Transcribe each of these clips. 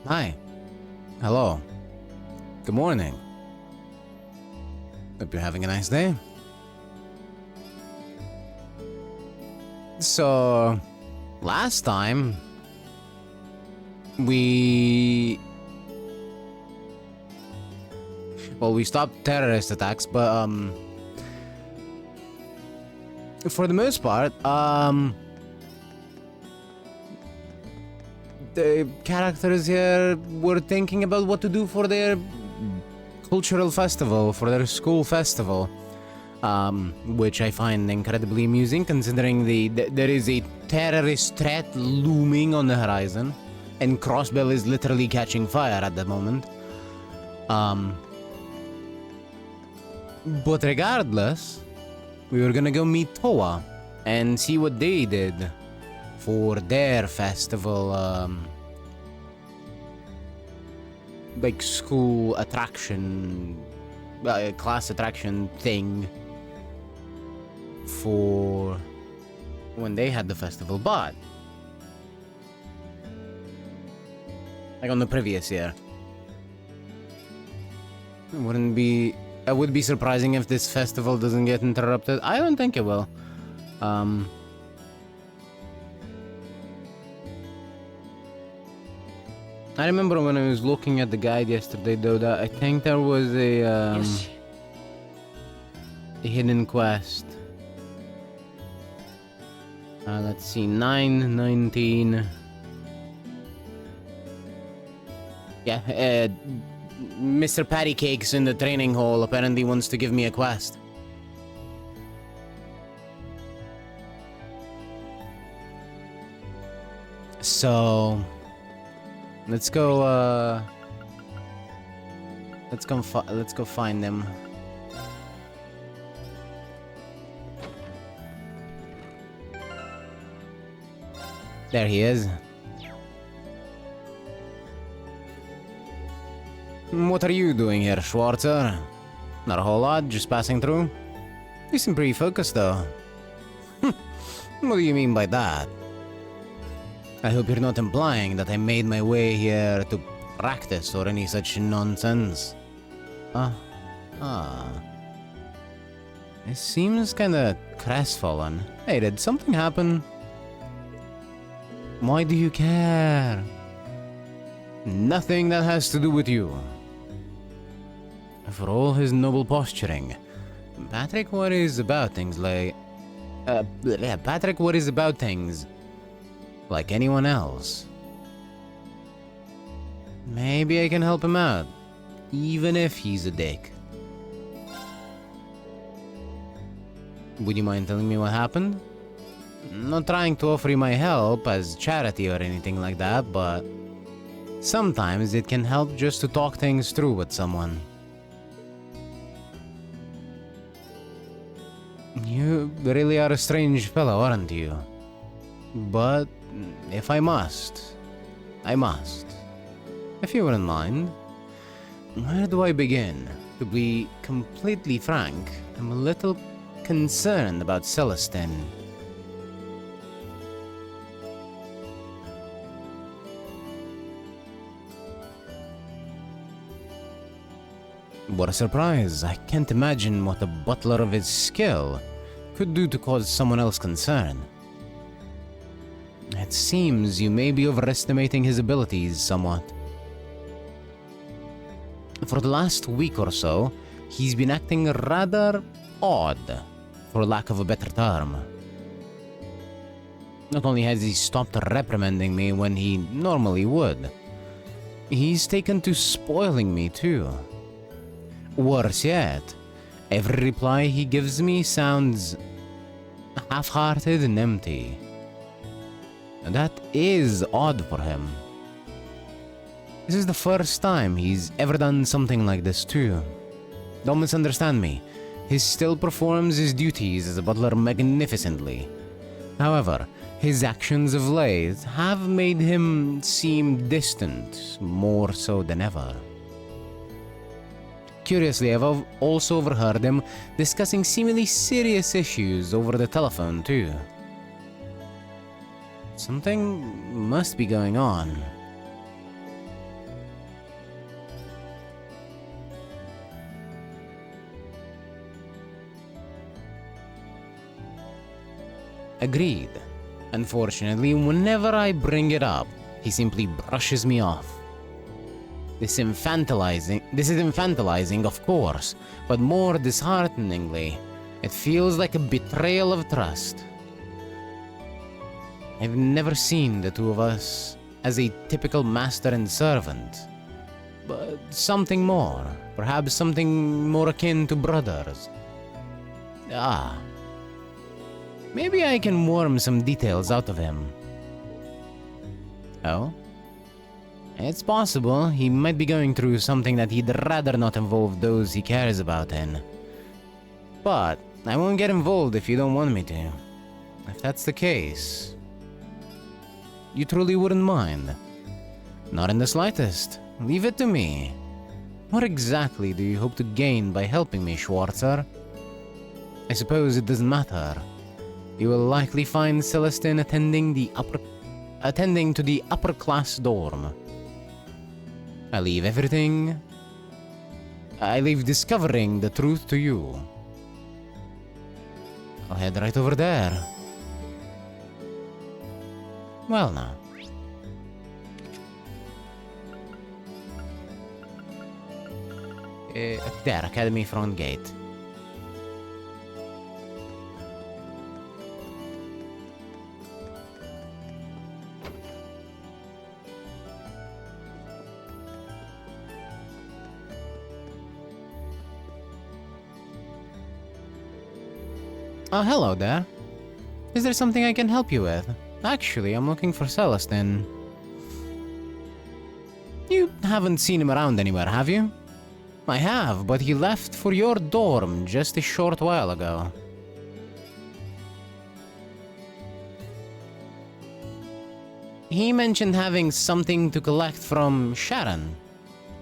Hi. Hello. Good morning. Hope you're having a nice day. So, last time we stopped terrorist attacks, but for the most part, the characters here were thinking about what to do for their cultural festival, for their school festival, which I find incredibly amusing considering there is a terrorist threat looming on the horizon, and Crossbell is literally catching fire at the moment. But regardless, we were gonna go meet Toa and see what they did for their festival, like school attraction, class attraction thing for when they had the festival, but like on the previous year. It would be surprising if this festival doesn't get interrupted. I don't think it will. I remember when I was looking at the guide yesterday, though, that I think there was a hidden quest. Let's see, 9:19. Yeah, Mr. Pattycakes in the training hall apparently wants to give me a quest. So let's go find them. There he is. What are you doing here, Schwarzer? Not a whole lot, just passing through. You seem pretty focused, though. What do you mean by that? I hope you're not implying that I made my way here to practice or any such nonsense. It seems kinda crestfallen. Hey, did something happen? Why do you care? Nothing that has to do with you. For all his noble posturing, Patrick worries about things like... Patrick worries about things like anyone else. Maybe I can help him out, even if he's a dick. Would you mind telling me what happened? Not trying to offer you my help as charity or anything like that, but sometimes it can help just to talk things through with someone. You really are a strange fellow, aren't you? But if I must, I must. If you wouldn't mind, where do I begin? To be completely frank, I'm a little concerned about Celestine. What a surprise. I can't imagine what a butler of his skill could do to cause someone else concern. It seems you may be overestimating his abilities somewhat. For the last week or so, he's been acting rather odd, for lack of a better term. Not only has he stopped reprimanding me when he normally would, he's taken to spoiling me too. Worse yet, every reply he gives me sounds half-hearted and empty. That is odd for him. This is the first time he's ever done something like this too. Don't misunderstand me. He still performs his duties as a butler magnificently. However, his actions of late have made him seem distant, more so than ever. Curiously, I've also overheard him discussing seemingly serious issues over the telephone too. Something must be going on. Agreed. Unfortunately, whenever I bring it up, he simply brushes me off. This is infantilizing, of course, but more dishearteningly, it feels like a betrayal of trust. I've never seen the two of us as a typical master and servant, but something more, perhaps something more akin to brothers. Maybe I can worm some details out of him. Oh? It's possible he might be going through something that he'd rather not involve those he cares about in. But I won't get involved if you don't want me to. If that's the case, you truly wouldn't mind? Not in the slightest. Leave it to me. What exactly do you hope to gain by helping me, Schwarzer? I suppose it doesn't matter. You will likely find Celestine attending to the upper class dorm. I leave discovering the truth to you. I'll head right over there. Well now. There, Academy front gate. Oh, hello there. Is there something I can help you with? Actually, I'm looking for Celestine. You haven't seen him around anywhere, have you? I have, but he left for your dorm just a short while ago. He mentioned having something to collect from Sharon.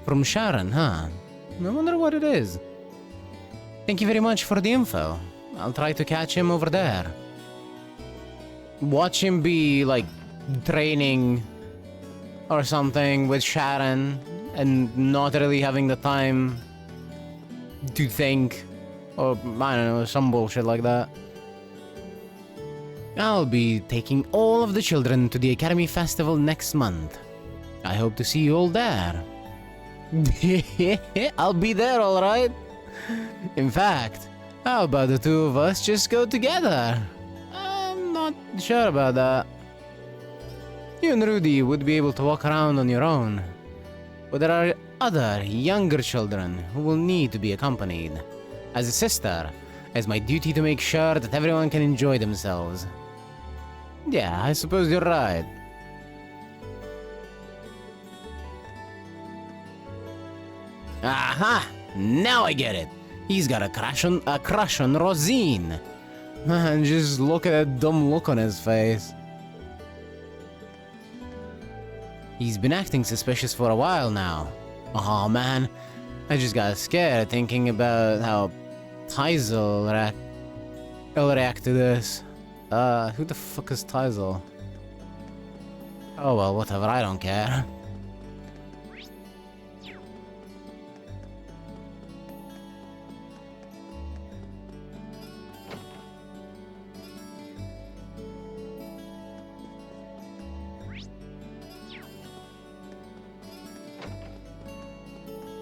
From Sharon, huh? I wonder what it is. Thank you very much for the info. I'll try to catch him over there. Watch him be, like, training or something with Sharon and not really having the time to think, or, I don't know, some bullshit like that. I'll be taking all of the children to the Academy Festival next month. I hope to see you all there. I'll be there, alright? In fact, how about the two of us just go together? I'm not sure about that. You and Rudy would be able to walk around on your own, but there are other, younger children who will need to be accompanied. As a sister, it's my duty to make sure that everyone can enjoy themselves. Yeah, I suppose you're right. Aha! Now I get it! He's got a crush on Rosine. Man, just look at that dumb look on his face. He's been acting suspicious for a while now. Oh man, I just got scared thinking about how Teisel will react to this. Who the fuck is Teisel? Oh well, whatever, I don't care.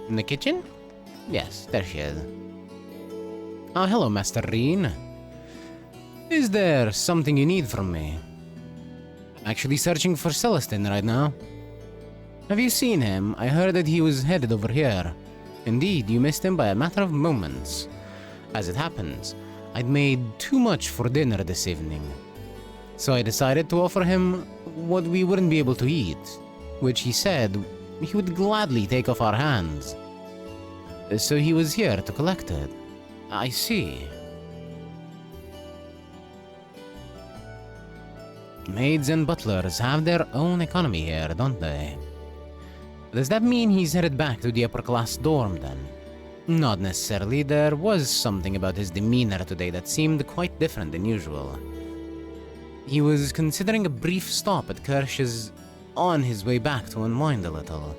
In the kitchen? Yes, there she is. Oh, hello, Master Reen. Is there something you need from me? I'm actually searching for Celestine right now. Have you seen him? I heard that he was headed over here. Indeed, you missed him by a matter of moments. As it happens, I'd made too much for dinner this evening. So I decided to offer him what we wouldn't be able to eat, which he said he would gladly take off our hands. So he was here to collect it. I see. Maids and butlers have their own economy here, don't they? Does that mean he's headed back to the upper class dorm then? Not necessarily. There was something about his demeanor today that seemed quite different than usual. He was considering a brief stop at Kirsch's on his way back to unwind a little.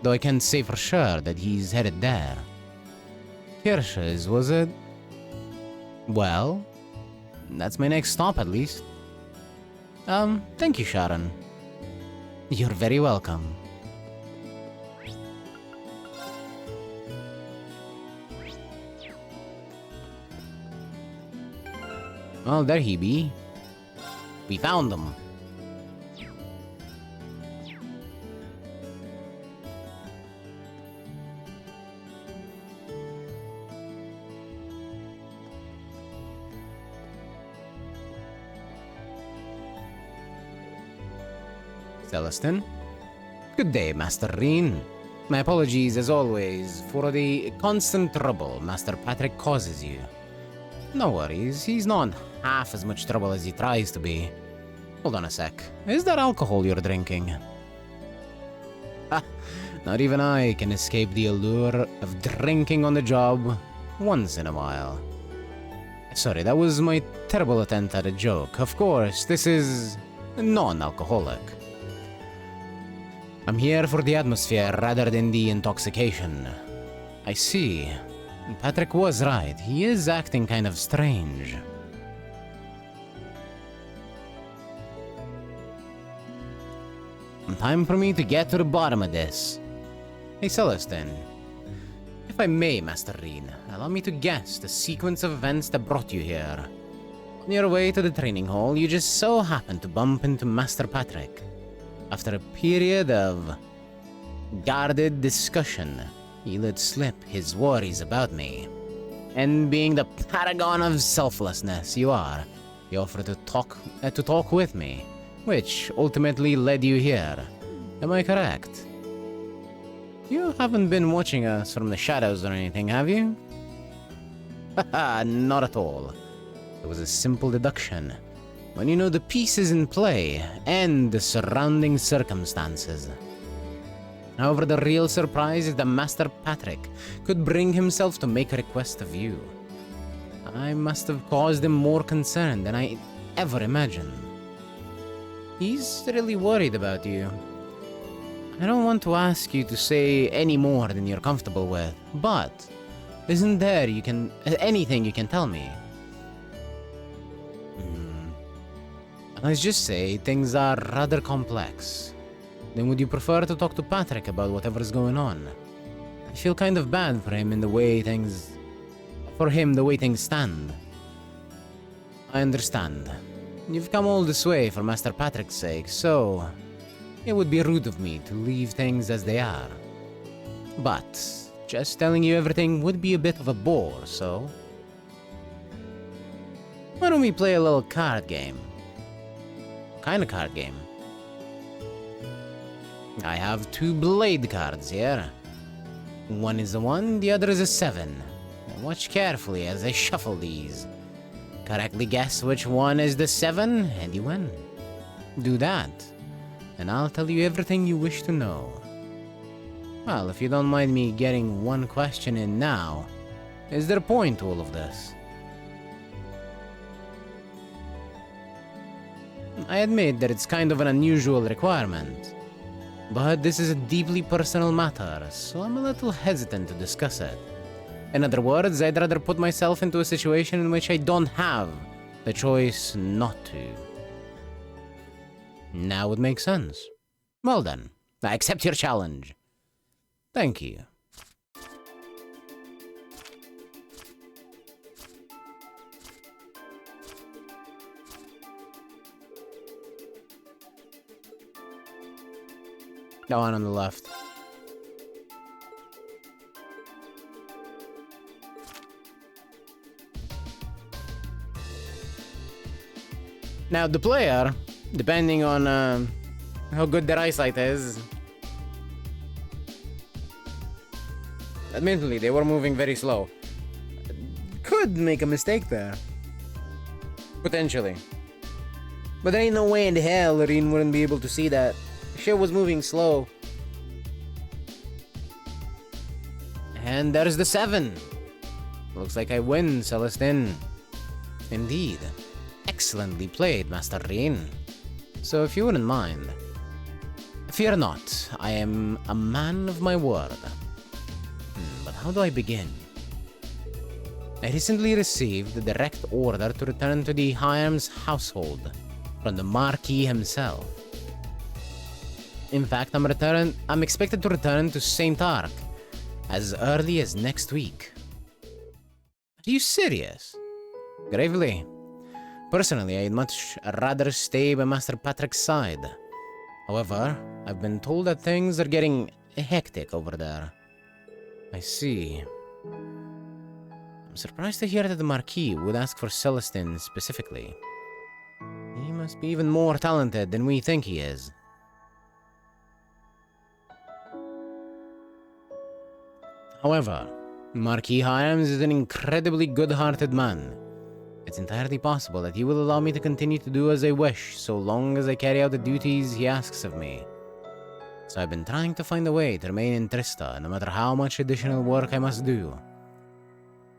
Though I can't say for sure that he's headed there. Kirsch's, was it? Well, That's my next stop, at least. Thank you, Sharon. You're very welcome. Well, there he be. We found him. Celestin? Good day, Master Reen. My apologies, as always, for the constant trouble Master Patrick causes you. No worries, he's not half as much trouble as he tries to be. Hold on a sec. Is that alcohol you're drinking? Ha! Not even I can escape the allure of drinking on the job once in a while. Sorry, that was my terrible attempt at a joke. Of course, this is non-alcoholic. I'm here for the atmosphere rather than the intoxication. I see. Patrick was right. He is acting kind of strange. Time for me to get to the bottom of this. Hey, Celestin. If I may, Master Reen, allow me to guess the sequence of events that brought you here. On your way to the training hall, you just so happened to bump into Master Patrick. After a period of guarded discussion, he let slip his worries about me. And being the paragon of selflessness you are, he offered to talk with me, which ultimately led you here. Am I correct? You haven't been watching us from the shadows or anything, have you? Haha, not at all. It was a simple deduction. When you know the pieces in play and the surrounding circumstances. However, the real surprise is that Master Patrick could bring himself to make a request of you. I must have caused him more concern than I ever imagined. He's really worried about you. I don't want to ask you to say any more than you're comfortable with, but isn't there anything you can tell me? Let's just say things are rather complex. Then would you prefer to talk to Patrick about whatever's going on? I feel kind of bad for him the way things stand. I understand. You've come all this way for Master Patrick's sake, so it would be rude of me to leave things as they are. But just telling you everything would be a bit of a bore, so why don't we play a little card game? What kind of card game? I have 2 blade cards here. One is a 1, the other is a 7. Now watch carefully as I shuffle these. Correctly guess which one is the 7, and you win. Do that, and I'll tell you everything you wish to know. Well, if you don't mind me getting one question in now, is there a point to all of this? I admit that it's kind of an unusual requirement, but this is a deeply personal matter, so I'm a little hesitant to discuss it. In other words, I'd rather put myself into a situation in which I don't have the choice not to. Now it makes sense. Well then, I accept your challenge. Thank you. The one on the left. Now the player, depending on how good their eyesight is, admittedly they were moving very slow, could make a mistake there. Potentially. But there ain't no way in hell Reen wouldn't be able to see that. Shit was moving slow. And there's the 7. Looks like I win, Celestin. Indeed. Excellently played, Master Reen. So if you wouldn't mind, fear not, I am a man of my word. But how do I begin? I recently received a direct order to return to the Hyams household from the Marquis himself. In fact, I'm expected to return to St. Ark as early as next week. Are you serious? Gravely. Personally, I'd much rather stay by Master Patrick's side. However, I've been told that things are getting hectic over there. I see. I'm surprised to hear that the Marquis would ask for Celestine specifically. He must be even more talented than we think he is. However, Marquis Hyams is an incredibly good-hearted man. It's entirely possible that he will allow me to continue to do as I wish, so long as I carry out the duties he asks of me. So I've been trying to find a way to remain in Trista, no matter how much additional work I must do.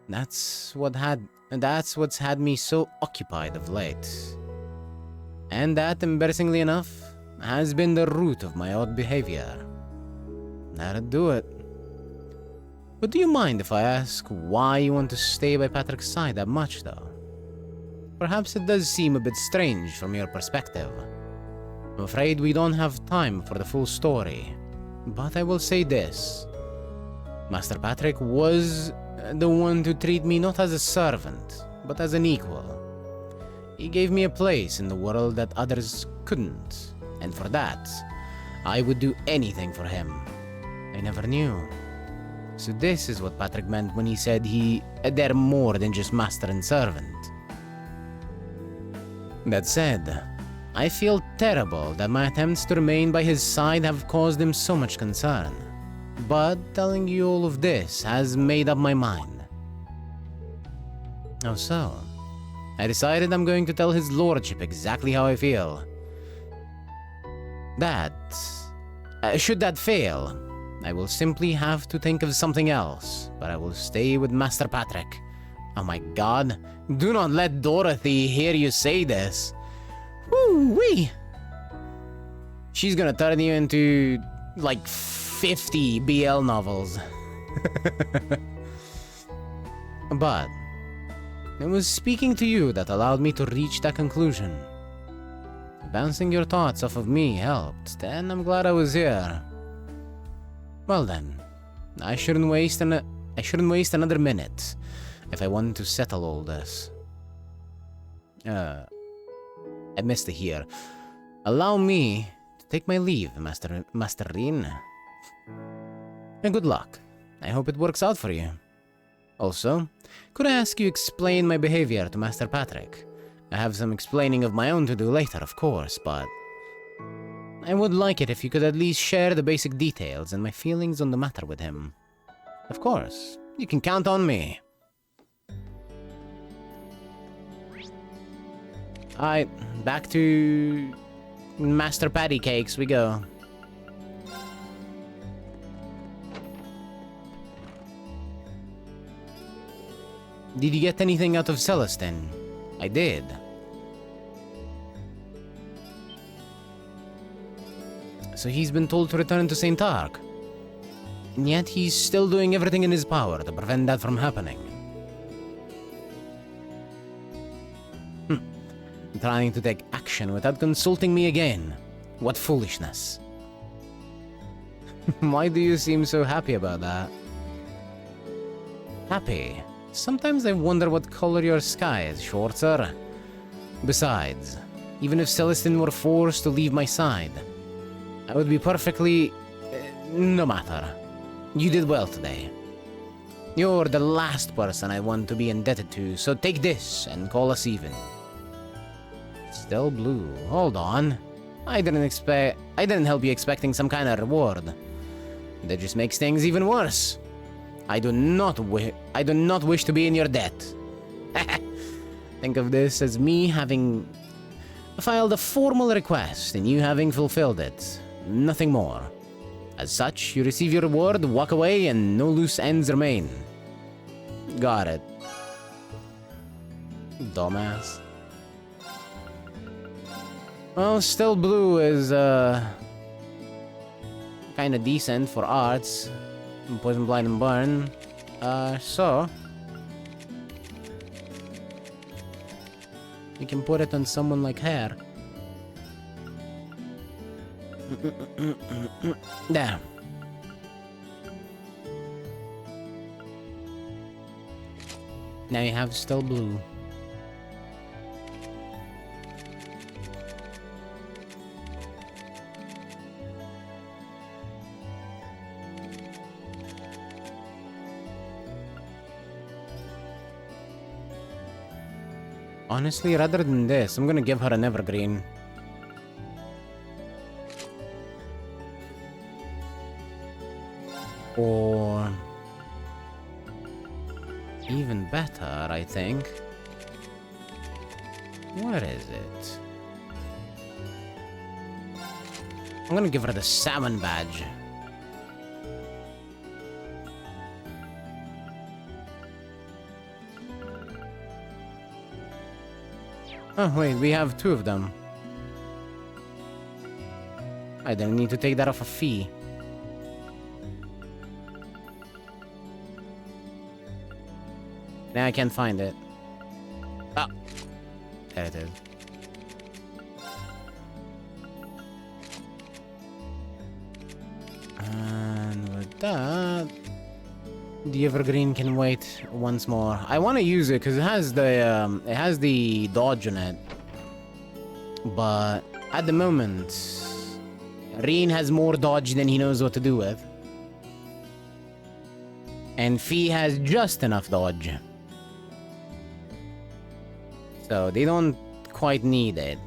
That's what's had me so occupied of late. And that, embarrassingly enough, has been the root of my odd behavior. That'd do it. But do you mind if I ask why you want to stay by Patrick's side that much, though? Perhaps it does seem a bit strange from your perspective. I'm afraid we don't have time for the full story, but I will say this. Master Patrick was the one to treat me not as a servant, but as an equal. He gave me a place in the world that others couldn't, and for that, I would do anything for him. I never knew. So this is what Patrick meant when he said they're more than just master and servant. That said, I feel terrible that my attempts to remain by his side have caused him so much concern. But telling you all of this has made up my mind. Oh, so? I decided I'm going to tell his lordship exactly how I feel. Should that fail, I will simply have to think of something else, but I will stay with Master Patrick. Oh my god, do not let Dorothy hear you say this. Woo-wee! She's gonna turn you into, like, 50 BL novels. But it was speaking to you that allowed me to reach that conclusion. Bouncing your thoughts off of me helped, and I'm glad I was here. Well then, I shouldn't waste another minute if I want to settle all this. I missed it here. Allow me to take my leave, Master Rin. And good luck. I hope it works out for you. Also, could I ask you explain my behavior to Master Patrick? I have some explaining of my own to do later, of course, but I would like it if you could at least share the basic details and my feelings on the matter with him. Of course, you can count on me. Alright, back to Master Patty Cakes we go. Did you get anything out of Celestine? I did. So he's been told to return to St. Ark. And yet he's still doing everything in his power to prevent that from happening. Trying to take action without consulting me again. What foolishness. Why do you seem so happy about that? Happy? Sometimes I wonder what color your sky is, Schwarzer. Besides, even if Celestine were forced to leave my side, I would be perfectly... no matter. You did well today. You're the last person I want to be indebted to, so take this and call us even. Still blue. Hold on. I didn't help you expecting some kind of reward. That just makes things even worse. I do not wish to be in your debt. Think of this as me having filed a formal request and you having fulfilled it. Nothing more. As such, you receive your reward, walk away, and no loose ends remain. Got it. Dumbass. Well, still blue is, kinda decent for arts. Poison, Blind, and Burn. So... You can put it on someone like her. There. Now you have still blue. Honestly, rather than this, I'm gonna give her an evergreen. Or... even better, I think. Where is it? I'm gonna give her the salmon badge. Oh, wait, we have two of them. I don't need to take that off a fee. Now I can't find it. Ah! There it is. And with that... the evergreen can wait once more. I want to use it because it has the dodge in it. But at the moment, Reen has more dodge than he knows what to do with. And Fee has just enough dodge. So they don't quite need it.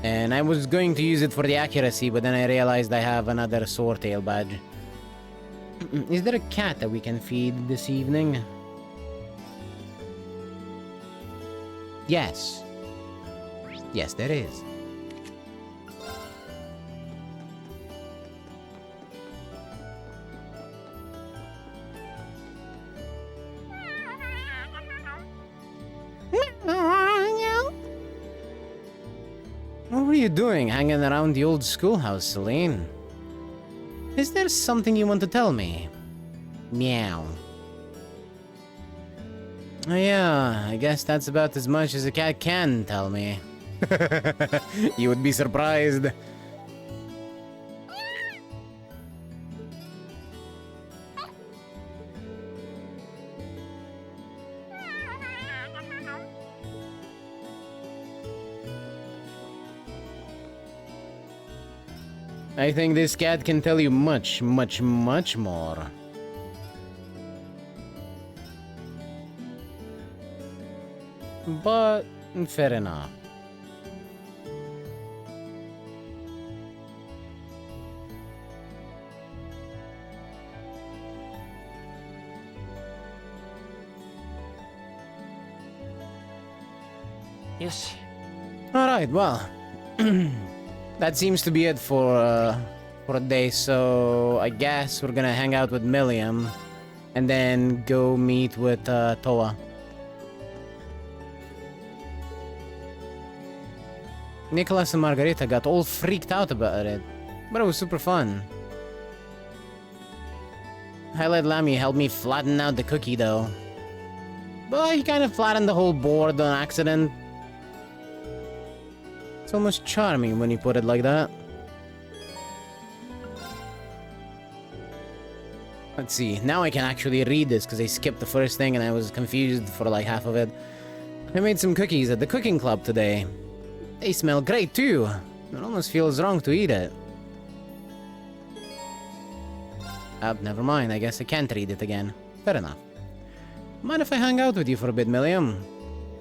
And I was going to use it for the accuracy, but then I realized I have another Swordtail badge. Is there a cat that we can feed this evening? Yes. Yes, there is. What were you doing hanging around the old schoolhouse, Celine? Is there something you want to tell me? Meow. Oh yeah, I guess that's about as much as a cat can tell me. You would be surprised. I think this cat can tell you much, much, much more. But, fair enough. Yes. Alright, well. That seems to be it for a day, so I guess we're gonna hang out with Milliam and then go meet with Toa. Nicholas and Margarita got all freaked out about it, but it was super fun. I let Lammy help me flatten out the cookie though. But he kind of flattened the whole board on accident. It's almost charming when you put it like that. Let's see, now I can actually read this because I skipped the first thing and I was confused for like half of it. I made some cookies at the cooking club today. They smell great too. It almost feels wrong to eat it. Never mind, I guess I can't read it again. Fair enough. Mind if I hang out with you for a bit, Milliam?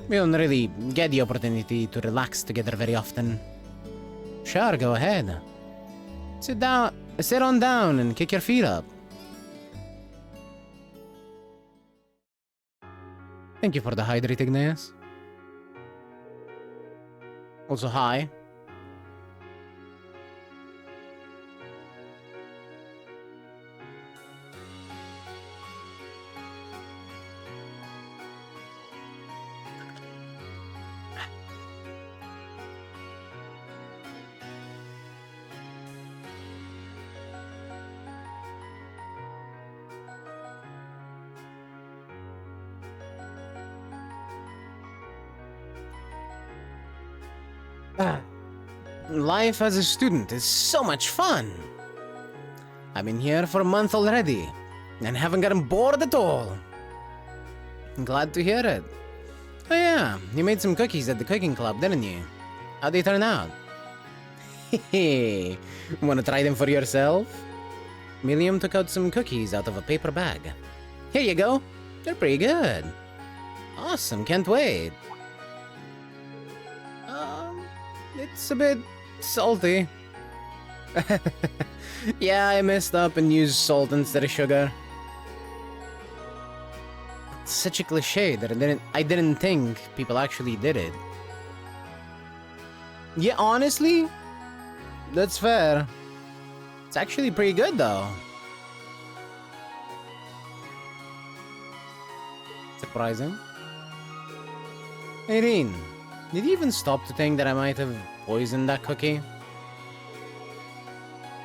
We don't really get the opportunity to relax together very often. Sure, go ahead. Sit on down and kick your feet up. Thank you for the hydrate, Igneous. Also, hi. Ah, life as a student is so much fun. I've been here for a month already, and haven't gotten bored at all. I'm glad to hear it. Oh yeah, you made some cookies at the cooking club, didn't you? How'd they turn out? Hehe, wanna try them for yourself? William took out some cookies out of a paper bag. Here you go. They're pretty good. Awesome, can't wait. It's a bit salty. Yeah, I messed up and used salt instead of sugar. It's such a cliche that I didn't think people actually did it. Yeah, honestly, that's fair. It's actually pretty good though. Surprising. Irene, did you even stop to think that I might have poisoned that cookie?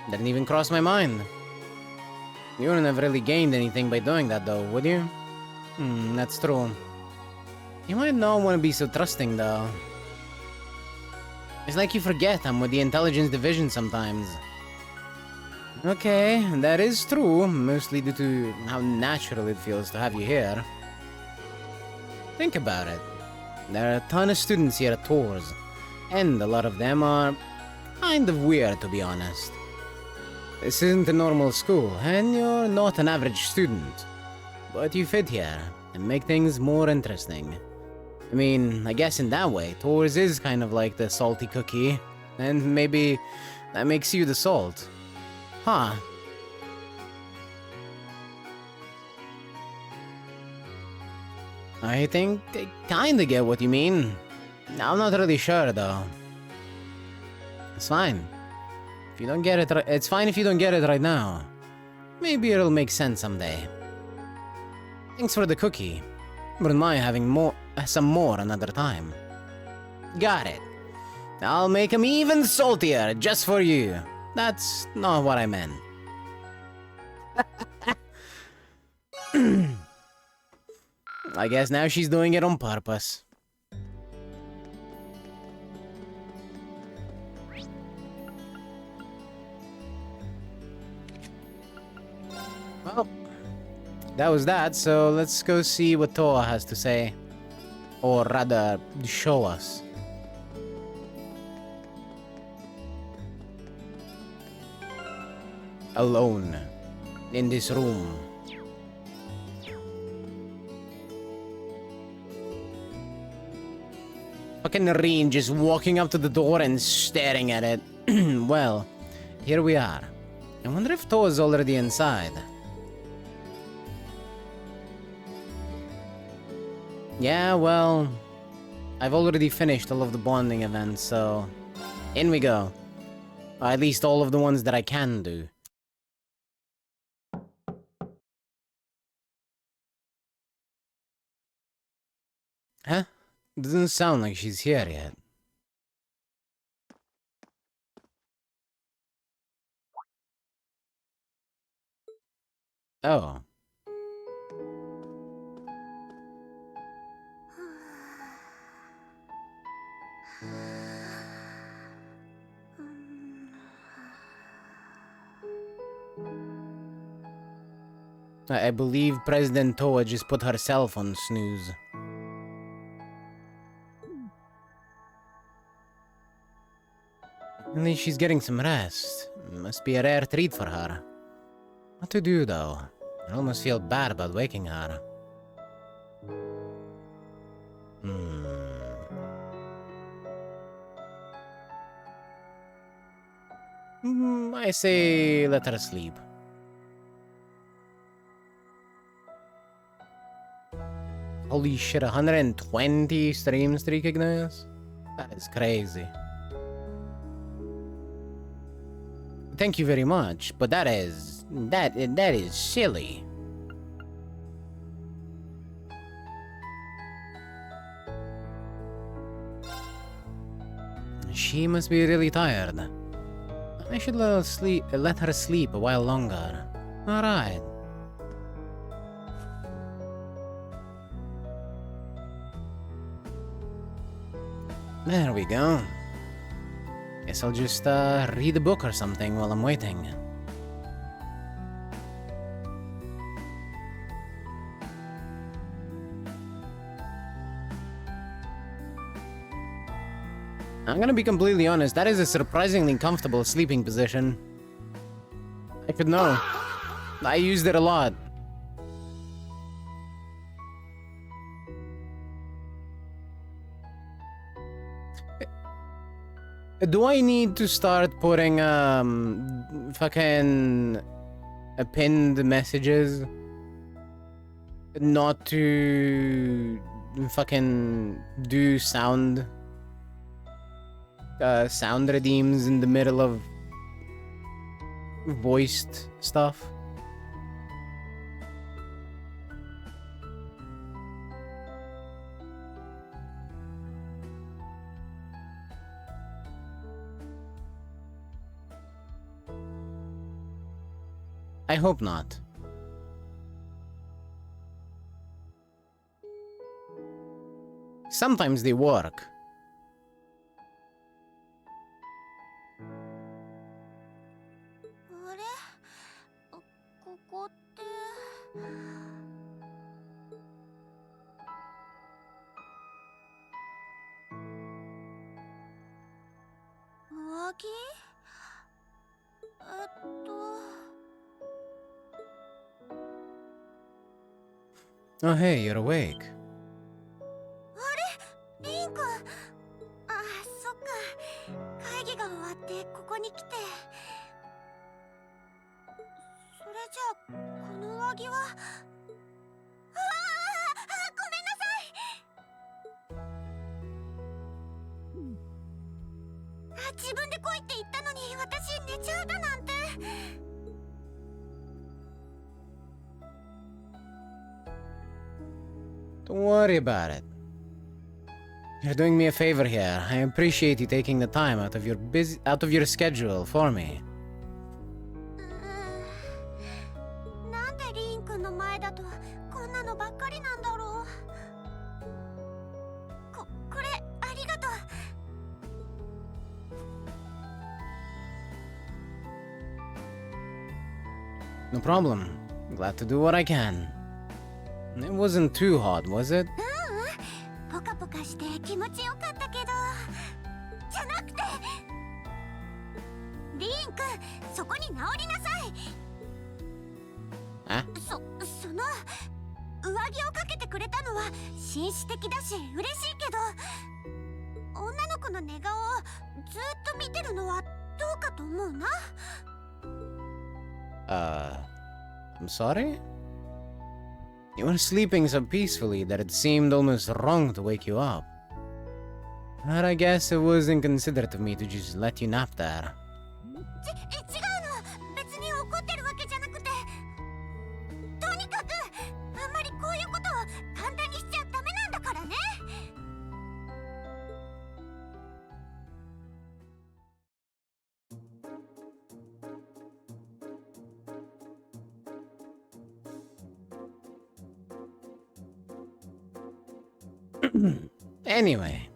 Didn't even cross my mind. You wouldn't have really gained anything by doing that though, would you? That's true. You might not want to be so trusting though. It's like you forget I'm with the intelligence division sometimes. Okay, that is true, mostly due to how natural it feels to have you here. Think about it. There are a ton of students here at tours, and a lot of them are kind of weird, to be honest. This isn't a normal school, and you're not an average student. But you fit here, and make things more interesting. I mean, I guess in that way, tours is kind of like the salty cookie, and maybe that makes you the salt. Huh. I think I kinda get what you mean. I'm not really sure though. It's fine. If you don't get it, it's fine if you don't get it right now. Maybe it'll make sense someday. Thanks for the cookie. Wouldn't mind having some more another time. Got it. I'll make 'em even saltier just for you. That's not what I meant. I guess now she's doing it on purpose. Well, that was that, so let's go see what Toa has to say. Or rather, show us. Alone. In this room. Fucking Reen just walking up to the door and staring at it. Well, here we are. I wonder if Toa's already inside. Yeah, well, I've already finished all of the bonding events, so in we go. Or at least all of the ones that I can do. Huh? Doesn't sound like she's here yet. Oh. I believe President Toa just put herself on snooze. At least she's getting some rest. Must be a rare treat for her. What to do, though? I almost feel bad about waking her. I say let her sleep. Holy shit, 120 stream streak, Igneous? That is crazy. Thank you very much, but that is silly. She must be really tired. I should let her sleep a while longer. Alright. There we go. Guess I'll just read a book or something while I'm waiting. I'm gonna be completely honest, that is a surprisingly comfortable sleeping position. I could know. I used it a lot. Do I need to start putting, fucking... pinned messages? Not to... fucking... do sound... sound redeems in the middle of... voiced stuff? I hope not. Sometimes they work. Oh hey, you're awake. Don't worry about it. You're doing me a favor here. I appreciate you taking the time out of your schedule for me. No problem. Glad to do what I can. It wasn't too hot, was it? Huh? I'm sorry? You were sleeping so peacefully that it seemed almost wrong to wake you up. But I guess it was inconsiderate of me to just let you nap there. Anyway,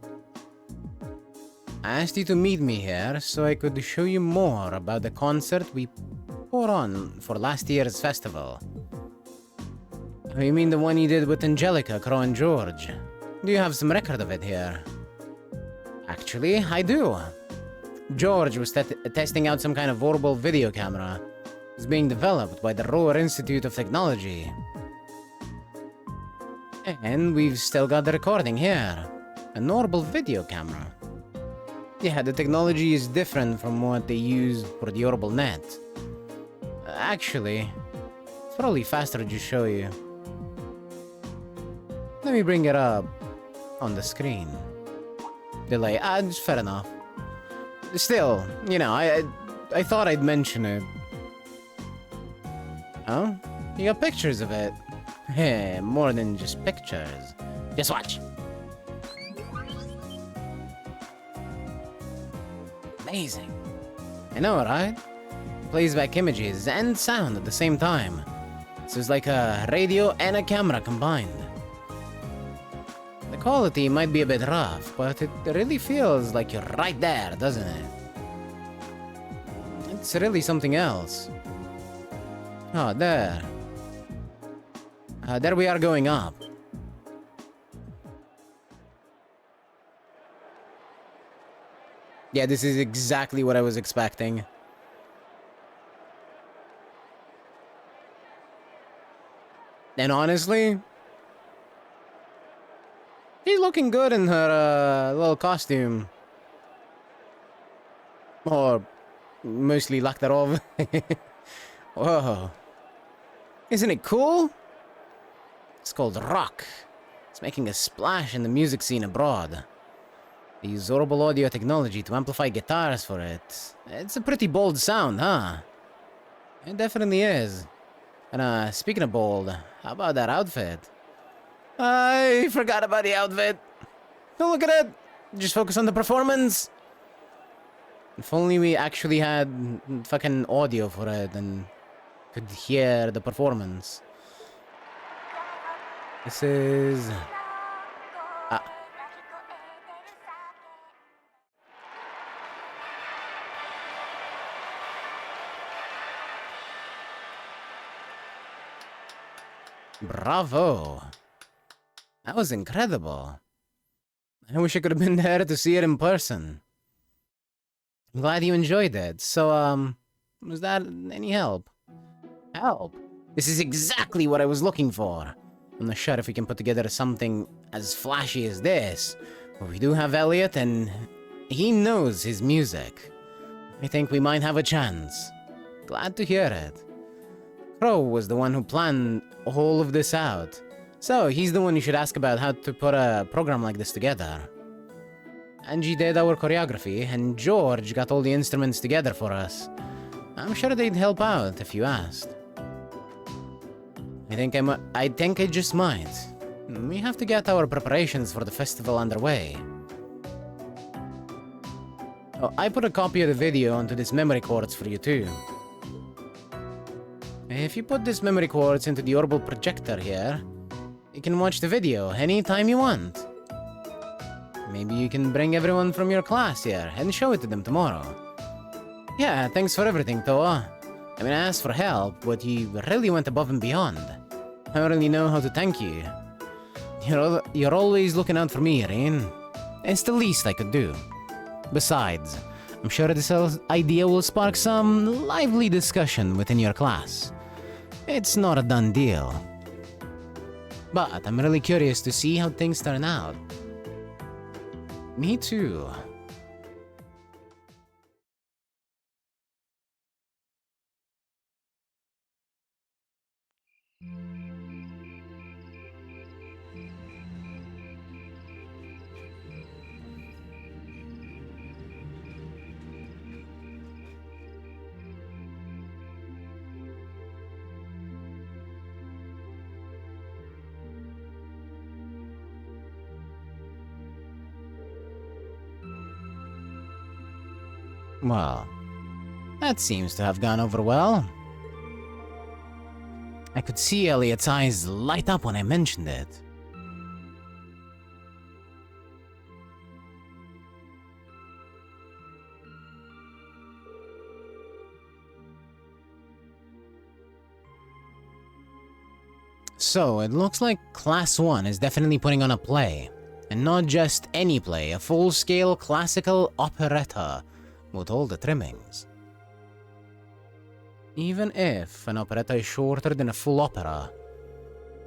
I asked you to meet me here so I could show you more about the concert we put on for last year's festival. Oh, you mean the one you did with Angelica, Crow, and George? Do you have some record of it here? Actually, I do. George was testing out some kind of portable video camera. It was being developed by the Rohr Institute of Technology. And we've still got the recording here. A normal video camera. Yeah, the technology is different from what they use for the orbital net. Actually, it's probably faster to just show you. Let me bring it up on the screen. Delay, it's fair enough. Still, you know, I thought I'd mention it. Oh? You got pictures of it? Hey, more than just pictures. Just watch. Amazing. I know, right? Plays back images and sound at the same time. So it's like a radio and a camera combined. The quality might be a bit rough, but it really feels like you're right there, doesn't it? It's really something else. Oh, there. There we are going up. Yeah, this is exactly what I was expecting. And honestly, she's looking good in her little costume. Or mostly lack thereof. Whoa. Isn't it cool? It's called rock. It's making a splash in the music scene abroad. They use horrible audio technology to amplify guitars for it. It's a pretty bold sound, huh? It definitely is. And speaking of bold, how about that outfit? I forgot about the outfit. Don't look at it. Just focus on the performance. If only we actually had fucking audio for it and could hear the performance. This is... Bravo. That was incredible. I wish I could have been there to see it in person. I'm glad you enjoyed it. So, was that any help? Help? This is exactly what I was looking for. I'm not sure if we can put together something as flashy as this, but we do have Elliot and he knows his music. I think we might have a chance. Glad to hear it. Crow was the one who planned all of this out, so he's the one you should ask about how to put a program like this together. Angie did our choreography, and George got all the instruments together for us. I'm sure they'd help out if you asked. I think I just might. We have to get our preparations for the festival underway. Oh, I put a copy of the video onto this memory quartz for you too. If you put this memory quartz into the orbital projector here, you can watch the video anytime you want. Maybe you can bring everyone from your class here and show it to them tomorrow. Yeah, thanks for everything, Toa. I mean, I asked for help, but you really went above and beyond. I don't really know how to thank you. You're always looking out for me, Irene. It's the least I could do. Besides, I'm sure this idea will spark some lively discussion within your class. It's not a done deal. But I'm really curious to see how things turn out. Me too. Well, that seems to have gone over well. I could see Elliot's eyes light up when I mentioned it. So, it looks like Class 1 is definitely putting on a play. And not just any play, a full-scale classical operetta with all the trimmings. Even if an operetta is shorter than a full opera,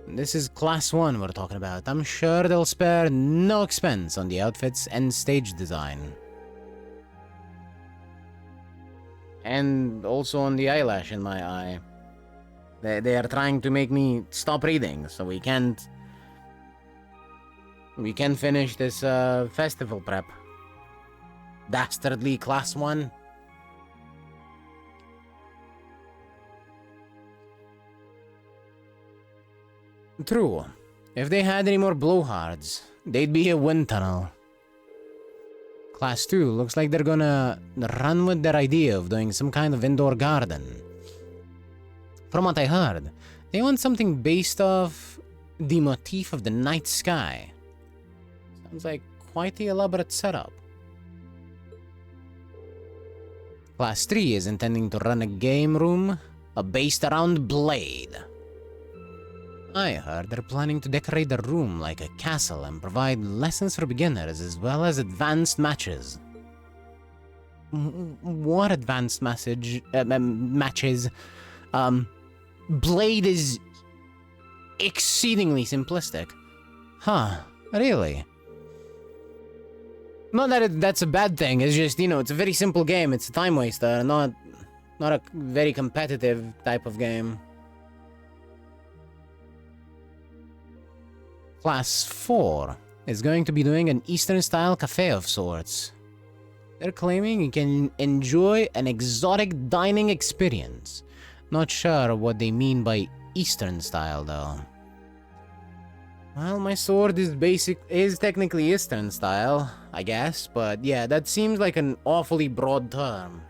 this is Class 1 we're talking about. I'm sure they'll spare no expense on the outfits and stage design. And also on the eyelash in my eye. They are trying to make me stop reading, so we can't finish this festival prep. Dastardly Class 1. True. If they had any more blowhards, they'd be a wind tunnel. Class 2 looks like they're gonna run with their idea of doing some kind of indoor garden. From what I heard, they want something based off the motif of the night sky. Sounds like quite the elaborate setup. Class 3 is intending to run a game room based around Blade. I heard they're planning to decorate the room like a castle and provide lessons for beginners as well as advanced matches. What advanced matches? Blade is exceedingly simplistic. Huh, really? Not that that's a bad thing, it's just, it's a very simple game, it's a time waster, not a very competitive type of game. Class 4 is going to be doing an Eastern-style cafe of sorts. They're claiming you can enjoy an exotic dining experience. Not sure what they mean by Eastern style, though. Well, my sword is technically Eastern style, I guess, but yeah, that seems like an awfully broad term.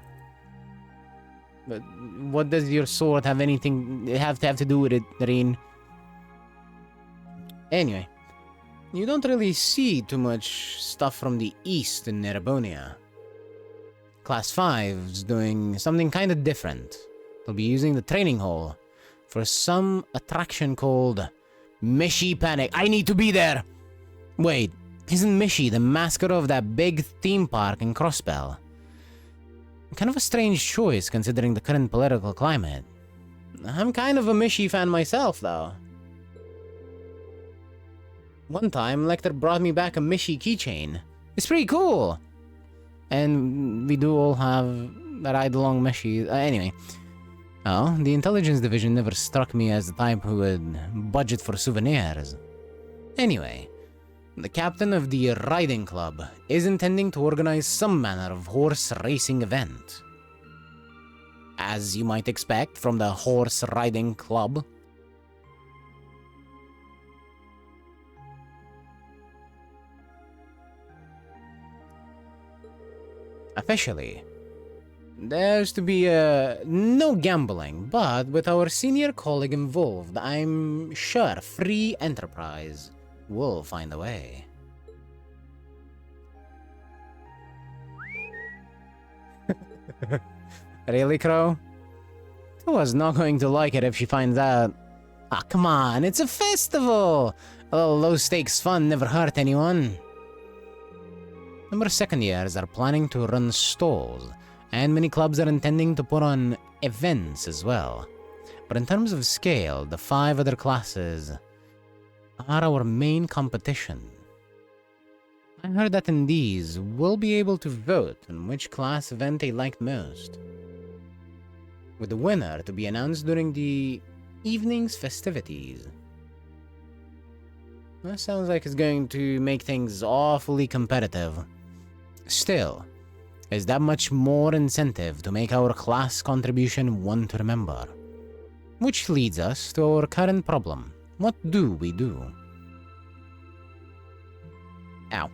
But what does your sword have to do with it, Reen? Anyway, you don't really see too much stuff from the east in Nerabonia. Class 5 is doing something kind of different. They'll be using the training hall for some attraction called Mishi Panic. I need to be there! Wait, isn't Mishi the mascot of that big theme park in Crossbell? Kind of a strange choice considering the current political climate. I'm kind of a Mishi fan myself, though. One time, Lecter brought me back a Mishi keychain. It's pretty cool! And we do all have a ride-along Mishi. Anyway. Oh, the intelligence division never struck me as the type who would budget for souvenirs. Anyway, the captain of the riding club is intending to organize some manner of horse racing event. As you might expect from the horse riding club. Officially, there's to be no gambling, but with our senior colleague involved, I'm sure free enterprise will find a way. Really, Crow? Tua's not going to like it if she finds out. Ah, come on, it's a festival! A little low-stakes fun never hurt anyone. Number second years are planning to run stalls, and many clubs are intending to put on events as well. But in terms of scale, the 5 other classes are our main competition. I heard that in these, we'll be able to vote on which class event they liked most, with the winner to be announced during the evening's festivities. That sounds like it's going to make things awfully competitive. Still, is that much more incentive to make our class contribution one to remember? Which leads us to our current problem. What do we do? Ow.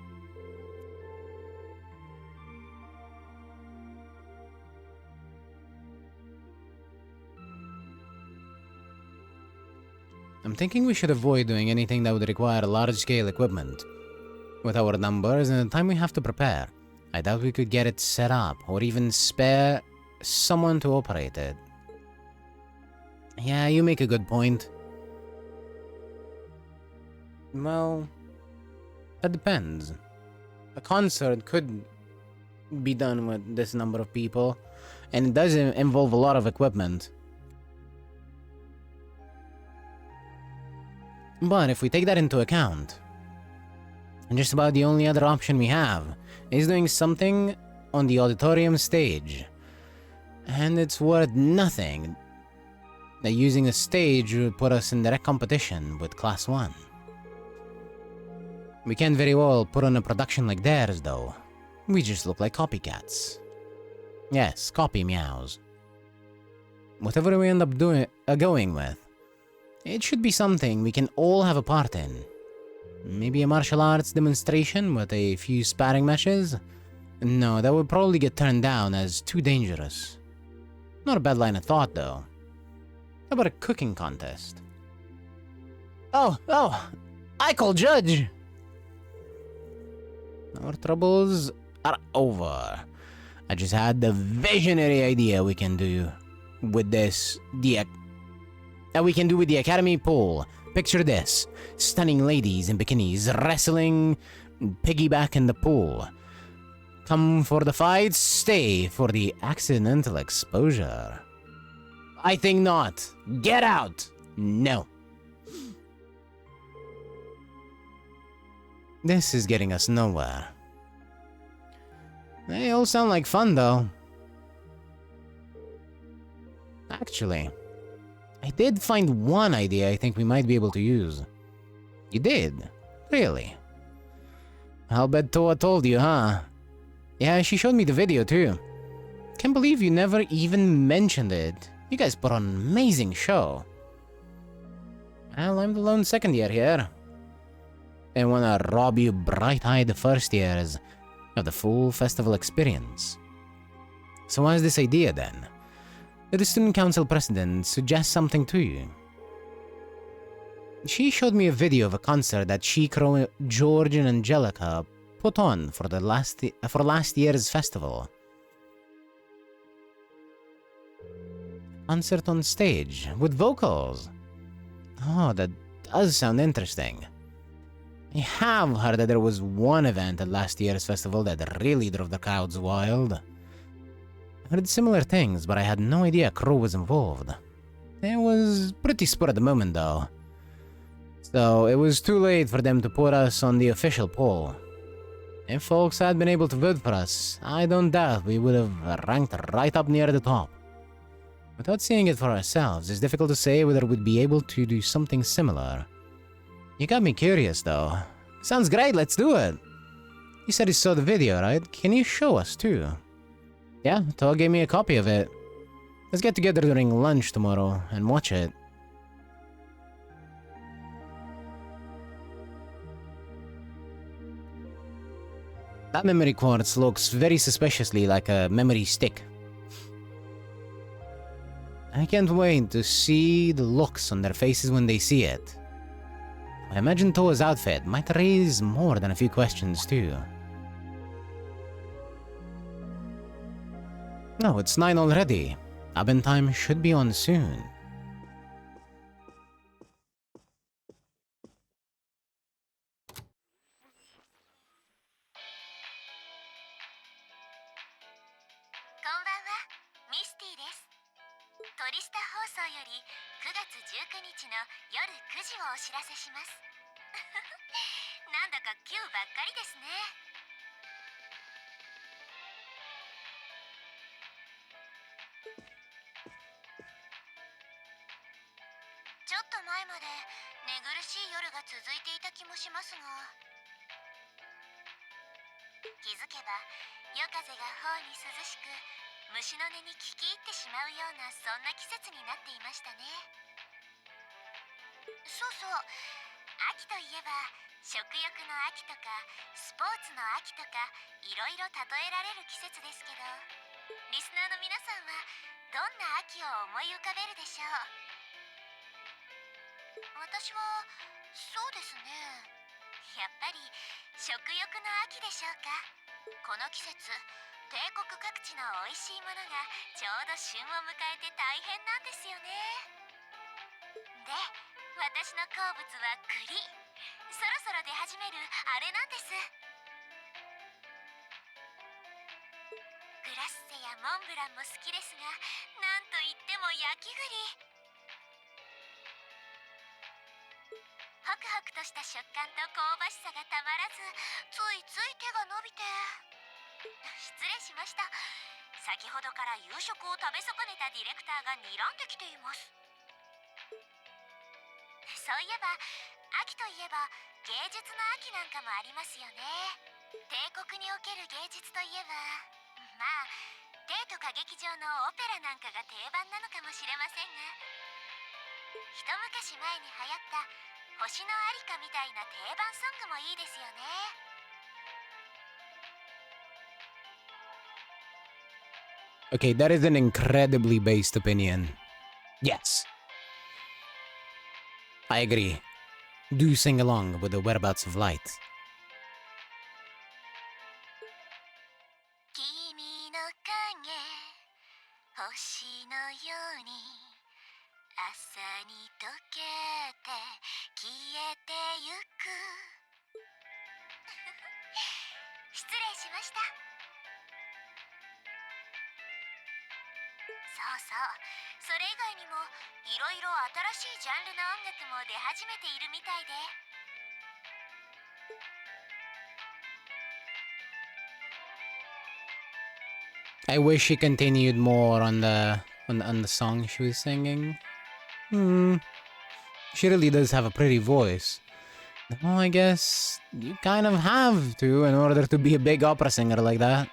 I'm thinking we should avoid doing anything that would require large-scale equipment. With our numbers and the time we have to prepare, I doubt we could get it set up, or even spare someone to operate it. Yeah, you make a good point. Well, that depends. A concert could be done with this number of people, and it does involve a lot of equipment. But if we take that into account, and just about the only other option we have is doing something on the auditorium stage. And it's worth nothing that using a stage would put us in direct competition with Class 1. We can't very well put on a production like theirs, though. We just look like copycats. Yes, copy meows. Whatever we end up going with, it should be something we can all have a part in. Maybe a martial arts demonstration with a few sparring matches? No, that would probably get turned down as too dangerous. Not a bad line of thought, though. How about a cooking contest? Oh, I call judge! Our troubles are over. I just had the visionary idea we can do with this, we can do with the Academy pool. Picture this: stunning ladies in bikinis wrestling piggyback in the pool. Come for the fight, stay for the accidental exposure. I think not. Get out! No. This is getting us nowhere. They all sound like fun, though. Actually, I did find one idea I think we might be able to use. You did? Really? I'll bet Toa told you, huh? Yeah, she showed me the video, too. Can't believe you never even mentioned it. You guys put on an amazing show. Well, I'm the lone second year here. They wanna rob you bright-eyed first years of the full festival experience. So why's this idea then? Did the student council president suggest something to you? She showed me a video of a concert that she, George, and Angelica put on for last year's festival. Concert on stage with vocals. Oh, that does sound interesting. I have heard that there was one event at last year's festival that really drove the crowds wild. I heard similar things, but I had no idea Crow was involved. It was pretty spur of the moment, though. So it was too late for them to put us on the official poll. If folks had been able to vote for us, I don't doubt we would have ranked right up near the top. Without seeing it for ourselves, it's difficult to say whether we'd be able to do something similar. You got me curious, though. Sounds great, let's do it. You said you saw the video, right? Can you show us, too? Yeah, Toa gave me a copy of it. Let's get together during lunch tomorrow and watch it. That memory quartz looks very suspiciously like a memory stick. I can't wait to see the looks on their faces when they see it. I imagine Toa's outfit might raise more than a few questions, too. No, it's 9 already. Oven time should be on soon. Okay, that is an incredibly based opinion. Yes. I agree. Do sing along with the whereabouts of light. 失礼しました。そうそう、それ以外にもいろいろ新しいジャンルの音楽も出始めているみたいで。I wish she continued more on the song she was singing. She really does have a pretty voice. Well, I guess you kind of have to in order to be a big opera singer like that.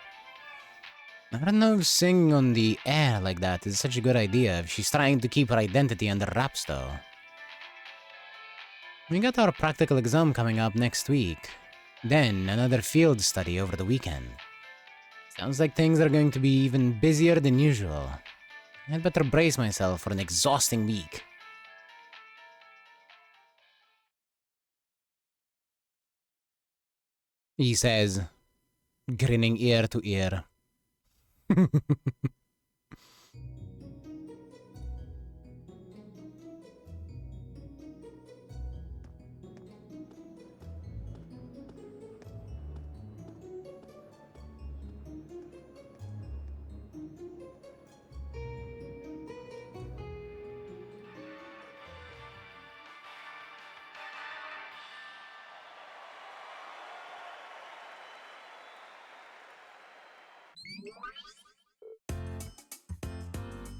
I don't know if singing on the air like that is such a good idea if she's trying to keep her identity under wraps though. We got our practical exam coming up next week. Then another field study over the weekend. Sounds like things are going to be even busier than usual. I'd better brace myself for an exhausting week. He says, grinning ear to ear.